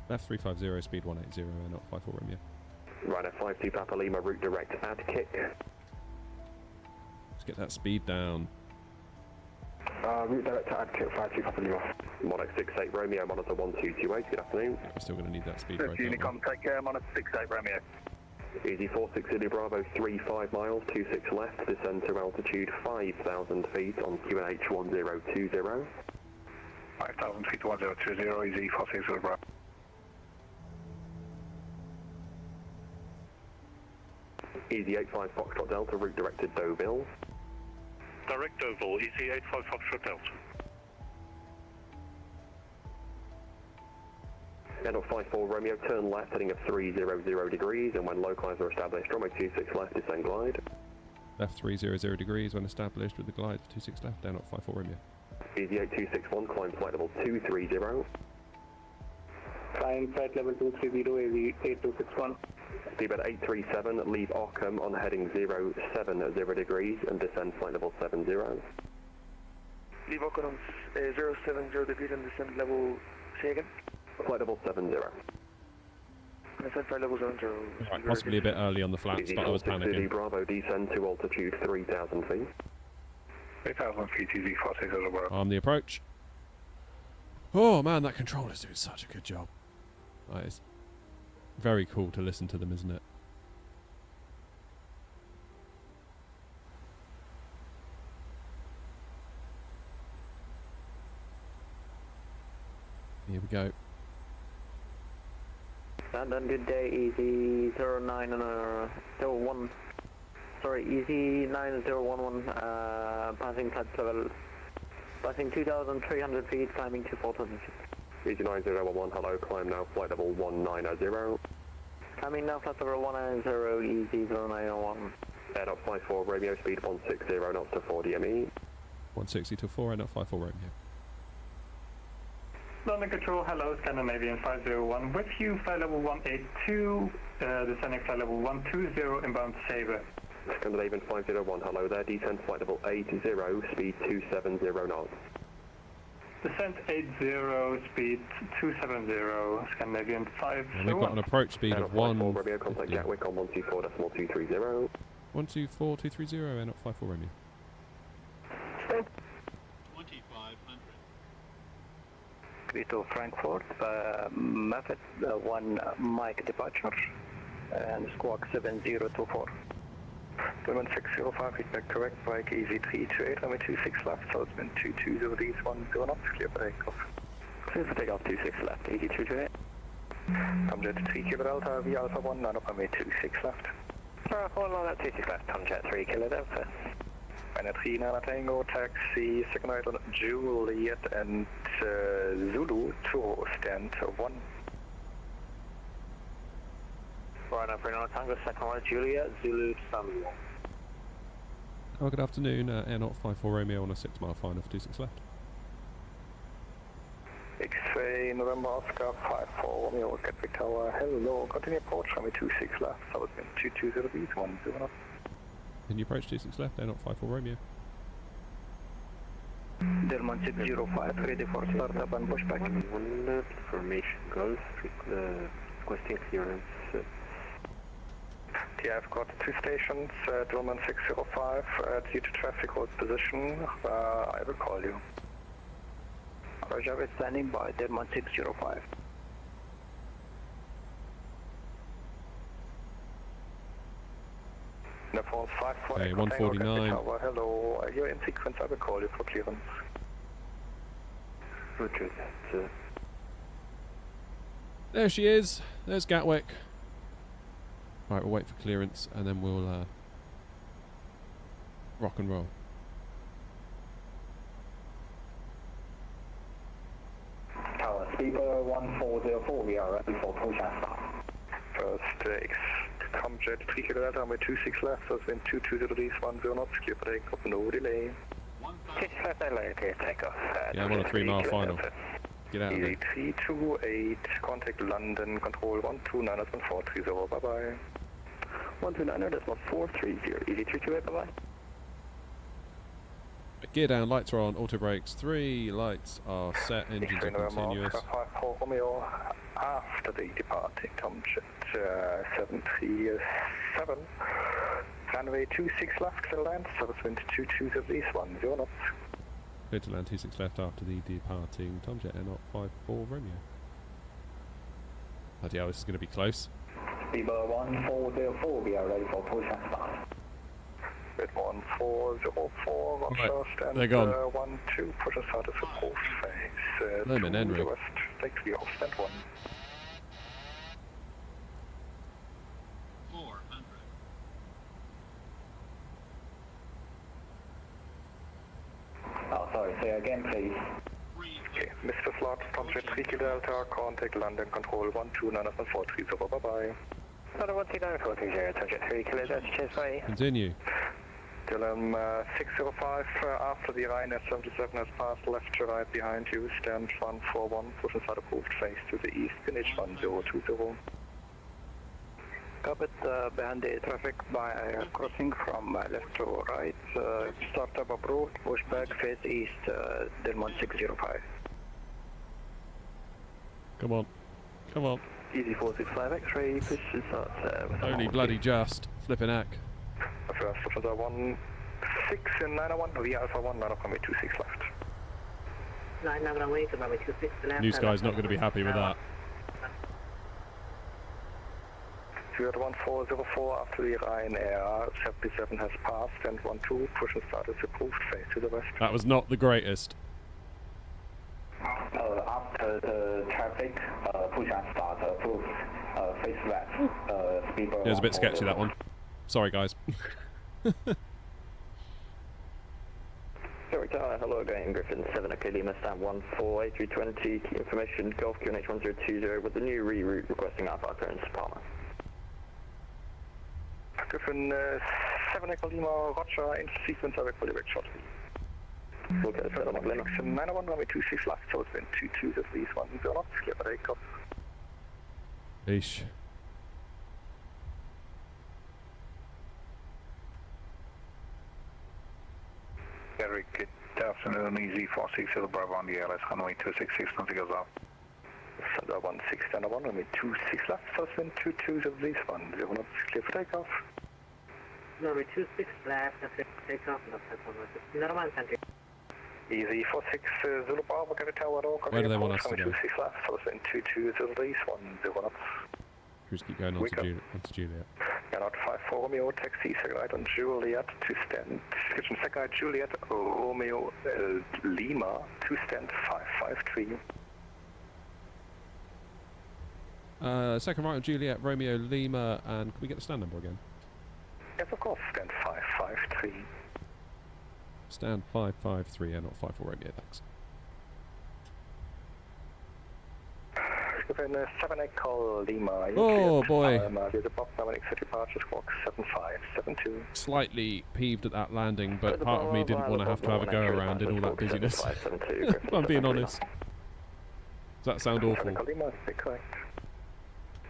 Left 350, speed 180, Air not 54 Romeo. Ryanair 52 Papa Lima, route direct ad kick. Let's get that speed down. Route direct to ad kick, 52 Papa Lima. Monarch 68 Romeo, monitor 1228, good afternoon. We're still going to need that speed break. Unicom, take care, monitor 68 Romeo. Easy 46 Zulu Bravo, 35 miles, 26 left, descend to altitude 5,000 feet on QNH 1020. 5,000 feet 1020, easy 46 Zulu Bravo. Easy 85 Foxtrot Delta, route directed Deauville. Direct Deauville, easy 85 Foxtrot Delta. Air 54 Romeo, turn left heading of 300 degrees, and when localizer established, runway 26 left, descend glide. Left 300 degrees when established with the glide for 26 left, down at 54 Romeo. Easy 8261, climb flight level 230. Climb flight level 230, Easy 8261. Speedbird 837, leave Ockham on heading 070 degrees and descend flight level 70. Leave Ockham 070 degrees and descend level, say again? Flight level 70. Descend flight level 70. Right, possibly a bit early on the flats, but I was panicking. Bravo, descend to altitude 3,000 feet. 3,000 feet, Easy 46 as well. Arm the approach. Oh man, that controller's doing such a good job. It's very cool to listen to them, isn't it? Here we go. London, good day, Easy 09 and 01. Sorry, Easy 9011, passing flight level, passing 2,300 feet, climbing to 4,000 feet. Easy 9011, hello, climb now, flight level 190. Climbing now, flight level 190, Easy 0901. Air up 54, Romeo, speed 160 knots to 4 DME. 160 to 4, and at 54 Romeo. London Control, hello, Scandinavian 501. With you, flight level 182, descending flight level 120, inbound to Sabre. Scandinavian 501, hello there, descend flight level 80, speed 270 knots. Descent 80, speed 270, Scandinavian 501. We've got an approach speed of 1. Romeo, contact Gatwick on 124.230. 124.230, and at 54 Romeo. 2,500. Greedo Frankfurt, method 1 Mike departure, and squawk 7024. 1605, feedback correct, Mike Easy 328, runway 26 left, so it's been 220 these 10 knots, clear for takeoff. Clear for takeoff 26 left, Easy 328. Tomjet 3 Kilo Delta, V Alpha 1, line up runway 26 left. Hold on at 26 left, Tomjet 3 Kilo Delta. Runway 3 Nana Tango, taxi, second right on Juliet and Zulu to stand 1. Right up for Nana Tango, second right Juliet, Zulu to stand 1. Oh, good afternoon, Air 54 Romeo on a 6 mile final for 26 left. X-ray November Oscar 54 Romeo, Gatwick Tower, hello, continue approach, runway 26 left, so it's been 220 these 10 knots. Can you approach 26 left, Air 54 Romeo? Delman 605, ready for startup and pushback. 1 formation Gulf, requesting clearance. Yeah, I've got 2 stations, Delman 605, due to traffic hold position, I will call you. Roger, we're standing by, Delman 605. Nepal 54, okay, 149. Hello, you're in sequence, I will call you for clearance. Roger that. There she is. There's Gatwick. Right, we'll wait for clearance and then we'll rock and roll. Tower, Speedbird 1404, we are ready for push-back. First Comjet 3 Kilo Delta, runway 26 left, so it's been 220 these 10 knots, clear for takeoff, no delay. 6 left, delay, clear takeoff. Yeah, I'm on a 3 mile final. Get out of there. Easy 328, contact London, control 129.430, bye bye. 129.430, Easy 328, bye bye. Gear down, lights are on, auto brakes 3, lights are set, engines are continuous. 54 Romeo, after the departing Tomjet 737, runway 26 left, clear land, service wind 22 these 10 knots. Clear to land 26 left after the departing Tomjet Air 54 Romeo. Bloody hell, this is going to be close. Speedbird 1404, we are ready for push-back. Bit 1404, Roger, stand they're gone. 12, push and start to support phase. Lemon to Henry. the west, take the off, stand 1. 400. Oh, sorry, say again, please. Okay, Mr. Slot, Tomjet 3 Kilo Delta, contact London, control 129.430, bye bye. London 129.430, Tomjet 3 Kilo Delta, cheers, bye. Continue. Dylan 605, after the Rhine at 77 has passed left to right behind you, stand 141, push inside approved face to the east, finish 1020. Covered behind the traffic by crossing from left to right, start up approved, pushback, face east, Delmont 605. Come on. Come on. Easy 465 X-ray, push and start. Only bloody just. Flipping heck. First officer 16 and 901, the Alpha 1, 9.26 left. 9.26 left. New Sky's not going to be happy with that. 1404 after the Ryanair 77 has passed and 12, push and start is approved, face to the west. That was not the greatest. After the traffic, push and start approved, face west, speed. It was a bit sketchy, that one. Sorry, guys. Hello again, Griffin 7 OK Lima, stand 148320, key information, Golf QNH 1020 with the new reroute requesting Alpha clearance, Palmer. Griffin 7 Echo Lima, Roger, in sequence, I will call you back shortly. Okay, 7 Echo Lima. 901, runway 26 left, so it's been 22 at least, 10 knots, clear for takeoff. Eesh. Very good afternoon, easy 460 Bravo on the LS, runway 266, nothing goes off. Thunder 16 1, runway 26 left, so it's been 22 at least, 10 knots, clear for takeoff. Runway 26 left, clear for takeoff, normal country. Easy 46 Zulu Bravo, get a tower door. Where do they want us to go? 26 left, so it's been 22 at least, 10 knots. Cruise keep going on to Juliet. Not 54 Romeo, taxi, second right on Juliet, to stand, kitchen second right Juliet, Romeo, Lima, to stand 553. Second right on Juliet, Romeo, Lima, and can we get the stand number again? Yes, of course, stand 553. Stand 553, yeah, not 54 Romeo, thanks. Within 7 Echo Lima. Oh boy. There's a box number exit departure squawk 7572. Slightly peeved at that landing, but part of me didn't want to have a go around in all that busyness. If I'm being honest. Does that sound awful? 7 Echo Lima, correct.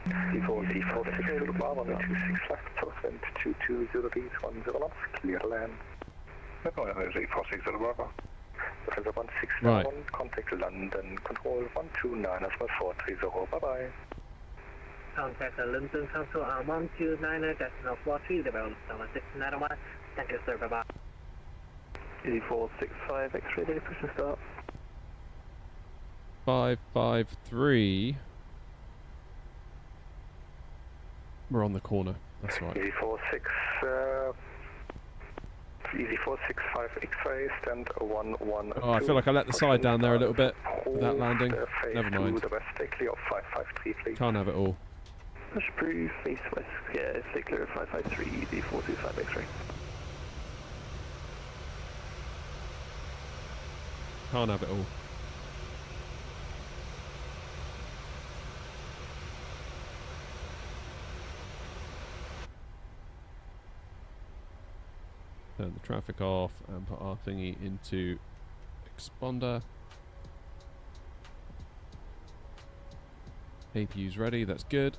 C4, Zulu Bravo, 26 left, so 22 Zulu East, 10 knots, clear to land. There's 846 Zulu Bravo. Defender 1691, right. Contact London, control 129 as well 430, bye-bye. Contact London, Council 129, decimal 430, 1691, thank you sir, bye-bye. Easy 465, X-ray, ready, push and start. 553. We're on the corner, that's right. Easy 46, Easy 465 X-ray, stand 112. Oh, I feel like I let the side down there a little bit with that landing. Never mind. The west, stay clear of 553, please. Can't have it all. Push proof, east west, yeah, stay clear of 553, easy 465 X-ray. Can't have it all. Turn the traffic off and put our thingy into exponder. APU's ready, that's good.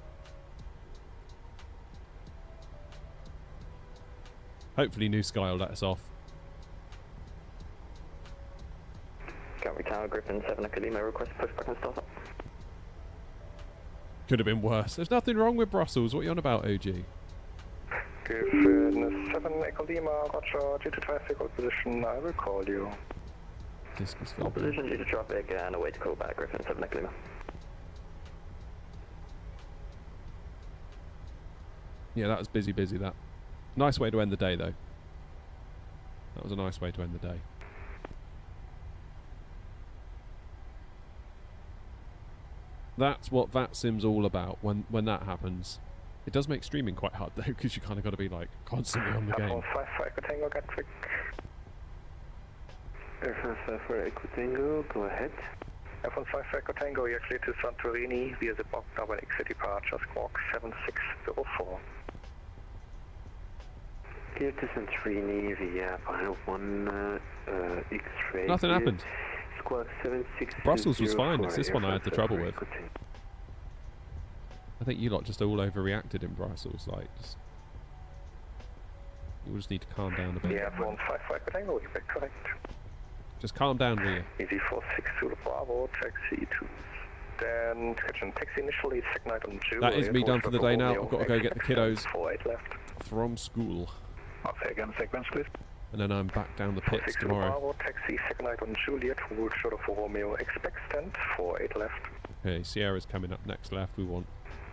Hopefully New Sky will let us off. Gatwick Tower, Griffin 7 Echo Lima, request pushback and start up. Could have been worse. There's nothing wrong with Brussels. What are you on about, OG? Griffin 7 Echo Lima, Roger, due to traffic or position, I will call you. Distance position due to traffic and a way to call back, Griffin 7 Echo Lima. Yeah, that was busy, that. Nice way to end the day, though. That was a nice way to end the day. That's what VATSIM's all about when that happens. It does make streaming quite hard though, because you kind of got to be like constantly on the game. F15 Echo Tango, Gatwick. F15 for Echo Tango, go ahead. F15 Echo Tango, you're clear to Santorini via the box number exit departure squawk 7604. Clear descent 3 Navy, final 1 X-ray. Nothing happened. Squawk 76. Brussels was fine, it's this one I had the trouble with. I think you lot just all overreacted in Brussels, like, you just need to calm down a bit. Yeah, 155, but I know you're correct. Just calm down, will you? Easy 462 to Bravo, taxi to Stan, kitchen taxi initially, Signite on Juliet. That is me done for the day now. I've got to go get the kiddos 48 left. from school. I'll say again, sequence please. And then I'm back down the pits tomorrow. Bravo, taxi, Signite on Juliet, route short of Romeo, expect stand, 48 left. Okay, Sierra's coming up next left. We want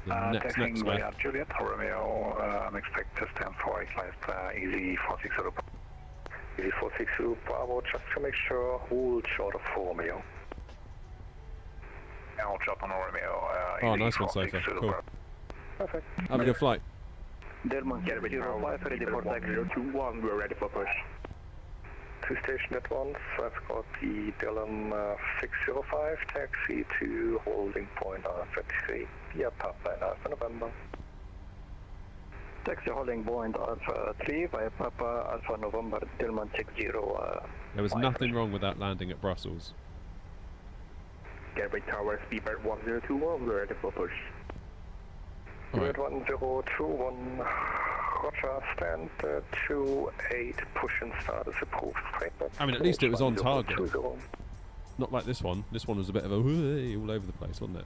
the next left. Juliet, Romeo, expect to stand 48 left, easy 460. Easy 462, Bravo, just to make sure, route short of Romeo. I'll drop on Romeo. Oh, nice one, Sofa. Cool. Perfect. Have a good flight. Delmont 05, ready for taxi. 021, we're ready for push. To station at once, I've got the Dillon 605, taxi to holding point R33, via Papa Alpha November. Taxi holding point Alpha 3 via Papa Alpha November, Dillon 60. There was nothing wrong with that landing at Brussels. Gatwick Tower, speedbird 1021, we're ready for push. Right. 1021, Roger, stand 28, push and start is approved. I mean, at least it was on target. Not like this one. This one was a bit of a whooey all over the place, wasn't it?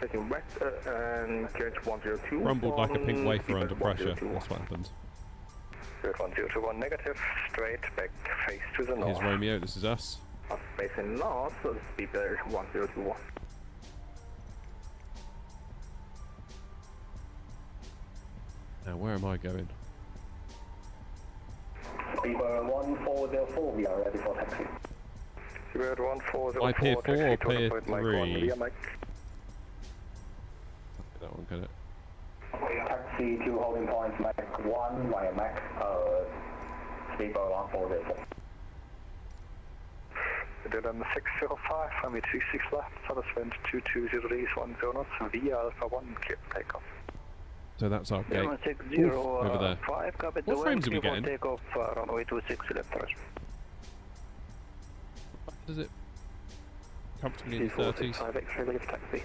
Taking west and carriage 102. Rumbled like a pink wafer under pressure. That's what happened. 1021 negative, straight back, face to the north. Here's Romeo, this is us. Facing north, so the speedbird 1021. Now, where am I going? Speedbird 1404, we are ready for taxi. Speedbird 1404, I Pier 4 or Pier 3? That one, can it? Taxi to holding point Mac 1 via Mac, Speedbird 1404. Dillon 605, runway 26 left, Sutherland 220 east 10 knots, via Alpha 1, clear for takeoff. So that's our gate. Oof, over there. What frames are we getting? Takeoff, runway 26 left. Does it comfortably in the 30s? Taxi.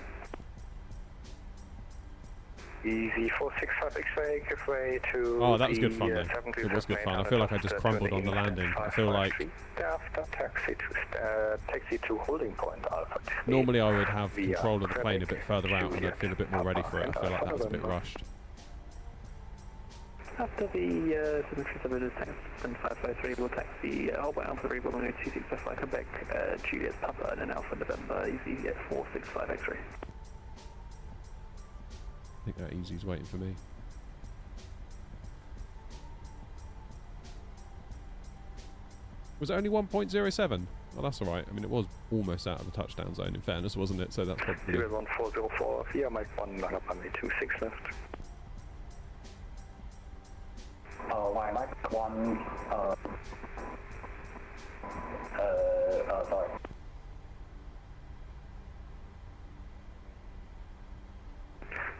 Easy 465 X-ray, give way to. Oh, that was good fun though. It was good fun. I feel like I just crumbled on the landing. I feel like after taxi to holding point Alpha. Normally I would have control of the plane a bit further out and I'd feel a bit more ready for it. I feel like that was a bit rushed. After the 737 7553, we'll taxi Alpha Alpha 3, 126 left like Quebec, Juliet Papa, and then Alpha November, easy at 465 X-ray. I think that easy's waiting for me. Was it only 1.07? Well, that's alright. I mean, it was almost out of the touchdown zone, in fairness, wasn't it? So that's probably... 1404, via Mike 1, line up on the 26 left. Via Mike 1, sorry.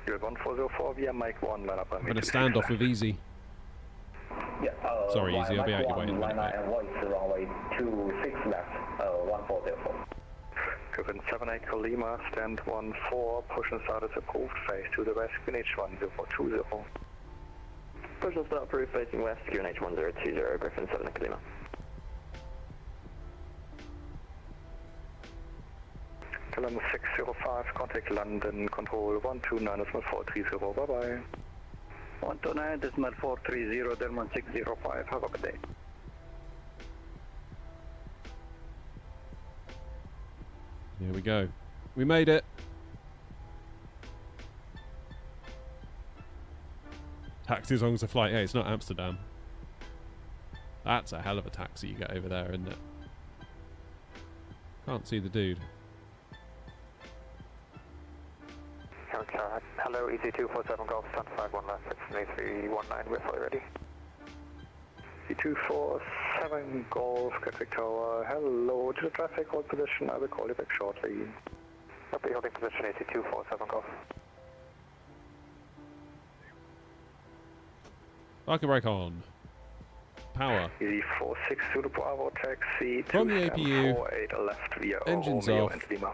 You're 1404 via Mike 1, line up on I'm going to stand off with Easy. Yeah, sorry, Easy, I'll be out your way in a minute. And voice runway 26 left, 1404. Given 78 Lima, stand 14, push and start is approved, face to the west, QNH 1020. Push and start approved, facing west, QNH 1020, Griffin 7 Lima. Dillon 605, contact London, control 129.430, bye bye. 129.430, Delmont 605, have a good day. Here we go. We made it. Taxi as long as the flight. Hey, it's not Amsterdam. That's a hell of a taxi you get over there, isn't it? Can't see the dude. Hello, EC247 Golf, stand 51 left, 6319, we're fully ready. EC247 Golf, Gatwick Tower, hello, to the traffic, hold position, I will call you back shortly. Copy, holding position, EC247 Golf. Parking brake on. Power. Easy 46 to the Bravo taxi. From the APU. 48 left via Engines Romeo off. and Lima.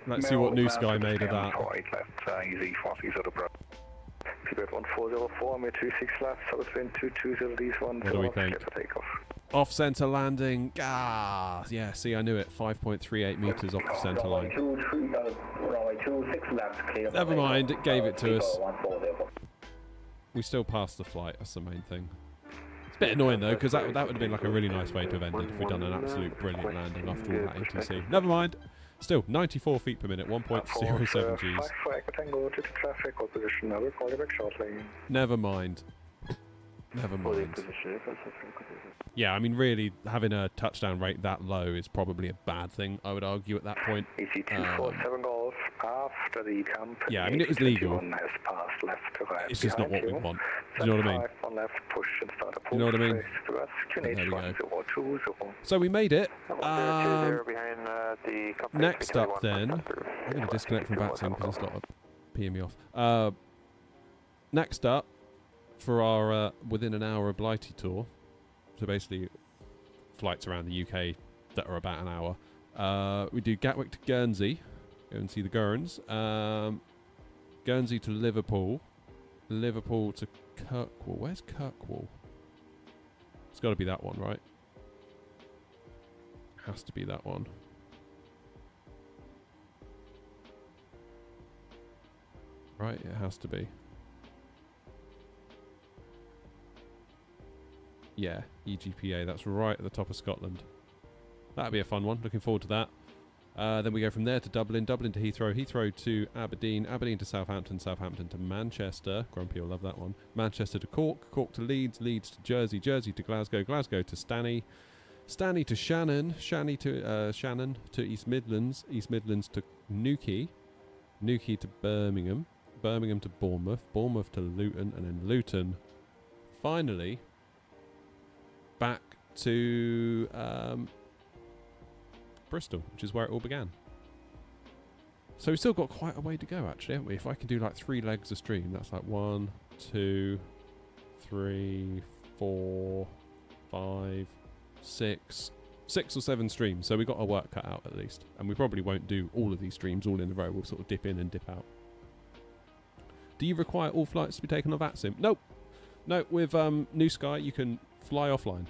Let's see what New Sky made of that. 48 left, easy 46 to the Bravo. Feedback 1404, we're 26 left, southwind 220 these ones. What do we think? Takeoff. Off centre landing. Ah, yeah, see, I knew it. 5.38 metres off the centre line. Never mind, it gave it to us. We still passed the flight, that's the main thing. It's a bit annoying though, because that would have been like a really nice way to have ended if we'd done an absolute brilliant landing after all that ATC. Never mind. Still, 94 feet per minute, 1.07 Gs. Never mind. Never mind. Yeah, I mean, really, having a touchdown rate that low is probably a bad thing, I would argue, at that point. EC247 Golf, after the camp. Yeah, I mean, it was legal. Has passed left to right. It's just not what we want. Do you know what I mean? On left, push and start a You know what I mean? There we go. So we made it. Next up then, I'm going to disconnect from VATSIM because it's not peeing me off. Next up, for our within an hour Blighty tour, so basically flights around the UK that are about an hour, we do Gatwick to Guernsey, go and see the Gurns, Guernsey to Liverpool, Liverpool to Kirkwall. Where's Kirkwall? It's got to be that one, right? Has to be that one. Right, it has to be. Yeah, EGPA, that's right at the top of Scotland. That'll be a fun one, looking forward to that. Then we go from there to Dublin, Dublin to Heathrow, Heathrow to Aberdeen, Aberdeen to Southampton, Southampton to Manchester, Grumpy will love that one, Manchester to Cork, Cork to Leeds, Leeds to Jersey, Jersey to Glasgow, Glasgow to Stanny, Stanny to Shannon, Shannon to East Midlands, East Midlands to Newquay, Newquay to Birmingham, Birmingham to Bournemouth, Bournemouth to Luton, and then Luton, finally, back to Bristol, which is where it all began. So we've still got quite a way to go, actually, haven't we? If I can do like 3 legs a stream, that's like 1, 2, 3, 4, 5, 6 or 7 streams. So we've got our work cut out at least. And we probably won't do all of these streams all in a row. We'll sort of dip in and dip out. Do you require all flights to be taken on VATSIM? Nope. No, with New Sky, you can fly offline.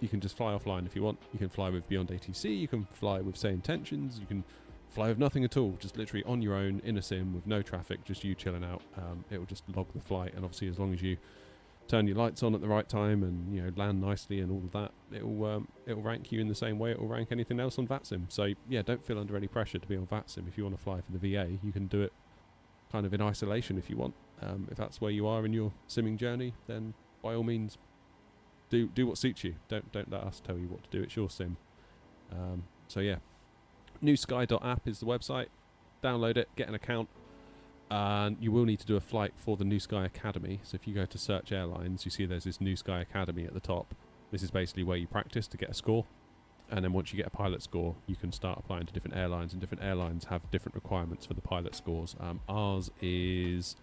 You can just fly offline if you want. You can fly with Beyond ATC, you can fly with Say Intentions, you can fly with nothing at all, just literally on your own, in a sim, with no traffic, just you chilling out. It will just log the flight, and obviously as long as you turn your lights on at the right time and, you know, land nicely and all of that, it'll rank you in the same way it will rank anything else on VATSIM. So yeah, don't feel under any pressure to be on VATSIM. If you want to fly for the VA, you can do it kind of in isolation if you want. If that's where you are in your simming journey, then by all means do what suits you. Don't let us tell you what to do. It's your sim. So yeah, newsky.app is the website. Download it, get an account, and you will need to do a flight for the New Sky Academy. So if you go to search airlines, you see there's this New Sky Academy at the top. This is basically where you practice to get a score, and then once you get a pilot score, you can start applying to different airlines, and different airlines have different requirements for the pilot scores. Ours is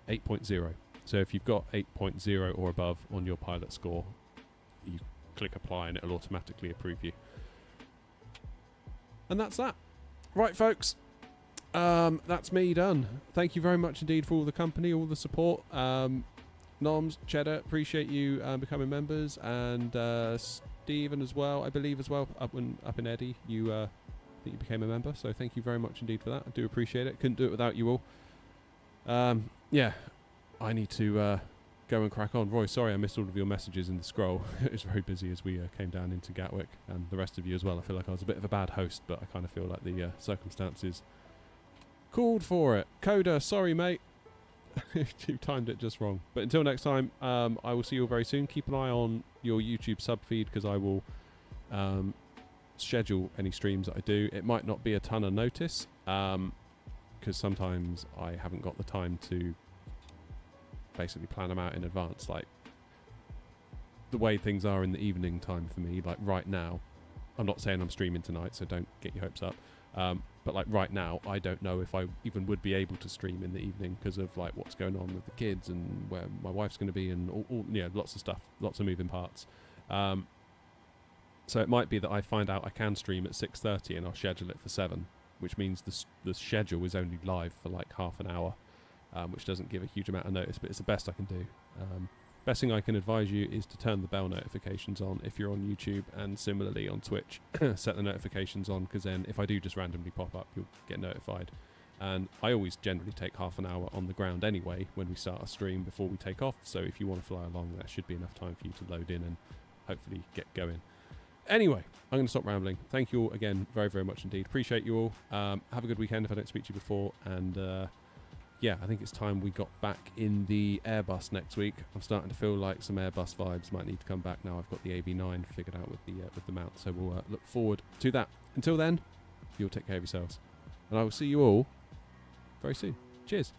8.0. So if you've got 8.0 or above on your pilot score, you click apply and it'll automatically approve you. And that's that. Right, folks. That's me done. Thank you very much indeed for all the company, all the support. Noms, Cheddar, appreciate you becoming members, and Stephen as well, I believe as well, up in Eddie, you I think you became a member, so thank you very much indeed for that. I do appreciate it. Couldn't do it without you all. Yeah, I need to go and crack on. Roy, sorry I missed all of your messages in the scroll. It was very busy as we came down into Gatwick, and the rest of you as well. I feel like I was a bit of a bad host, but I kind of feel like the circumstances called for it. Coda, sorry mate. You timed it just wrong. But until next time, I will see you all very soon. Keep an eye on your YouTube sub feed, because I will schedule any streams that I do. It might not be a ton of notice, because sometimes I haven't got the time to basically plan them out in advance. Like the way things are in the evening time for me, like right now, I'm not saying I'm streaming tonight, so don't get your hopes up. But like right now, I don't know if I even would be able to stream in the evening because of like what's going on with the kids and where my wife's going to be and all lots of stuff, lots of moving parts. So it might be that I find out I can stream at 6:30 and I'll schedule it for 7, which means the schedule is only live for like half an hour, which doesn't give a huge amount of notice, but it's the best I can do. Best thing I can advise you is to turn the bell notifications on if you're on YouTube, and similarly on Twitch, set the notifications on, because then if I do just randomly pop up, you'll get notified. And I always generally take half an hour on the ground anyway when we start a stream before we take off, so if you want to fly along, that should be enough time for you to load in and hopefully get going. Anyway, I'm going to stop rambling. Thank you all again very, very much indeed. Appreciate you all. Have a good weekend if I don't speak to you before, and yeah, I think it's time we got back in the Airbus next week. I'm starting to feel like some Airbus vibes might need to come back now. I've got the AB9 figured out with the mount, so we'll look forward to that. Until then, you'll take care of yourselves, and I will see you all very soon. Cheers.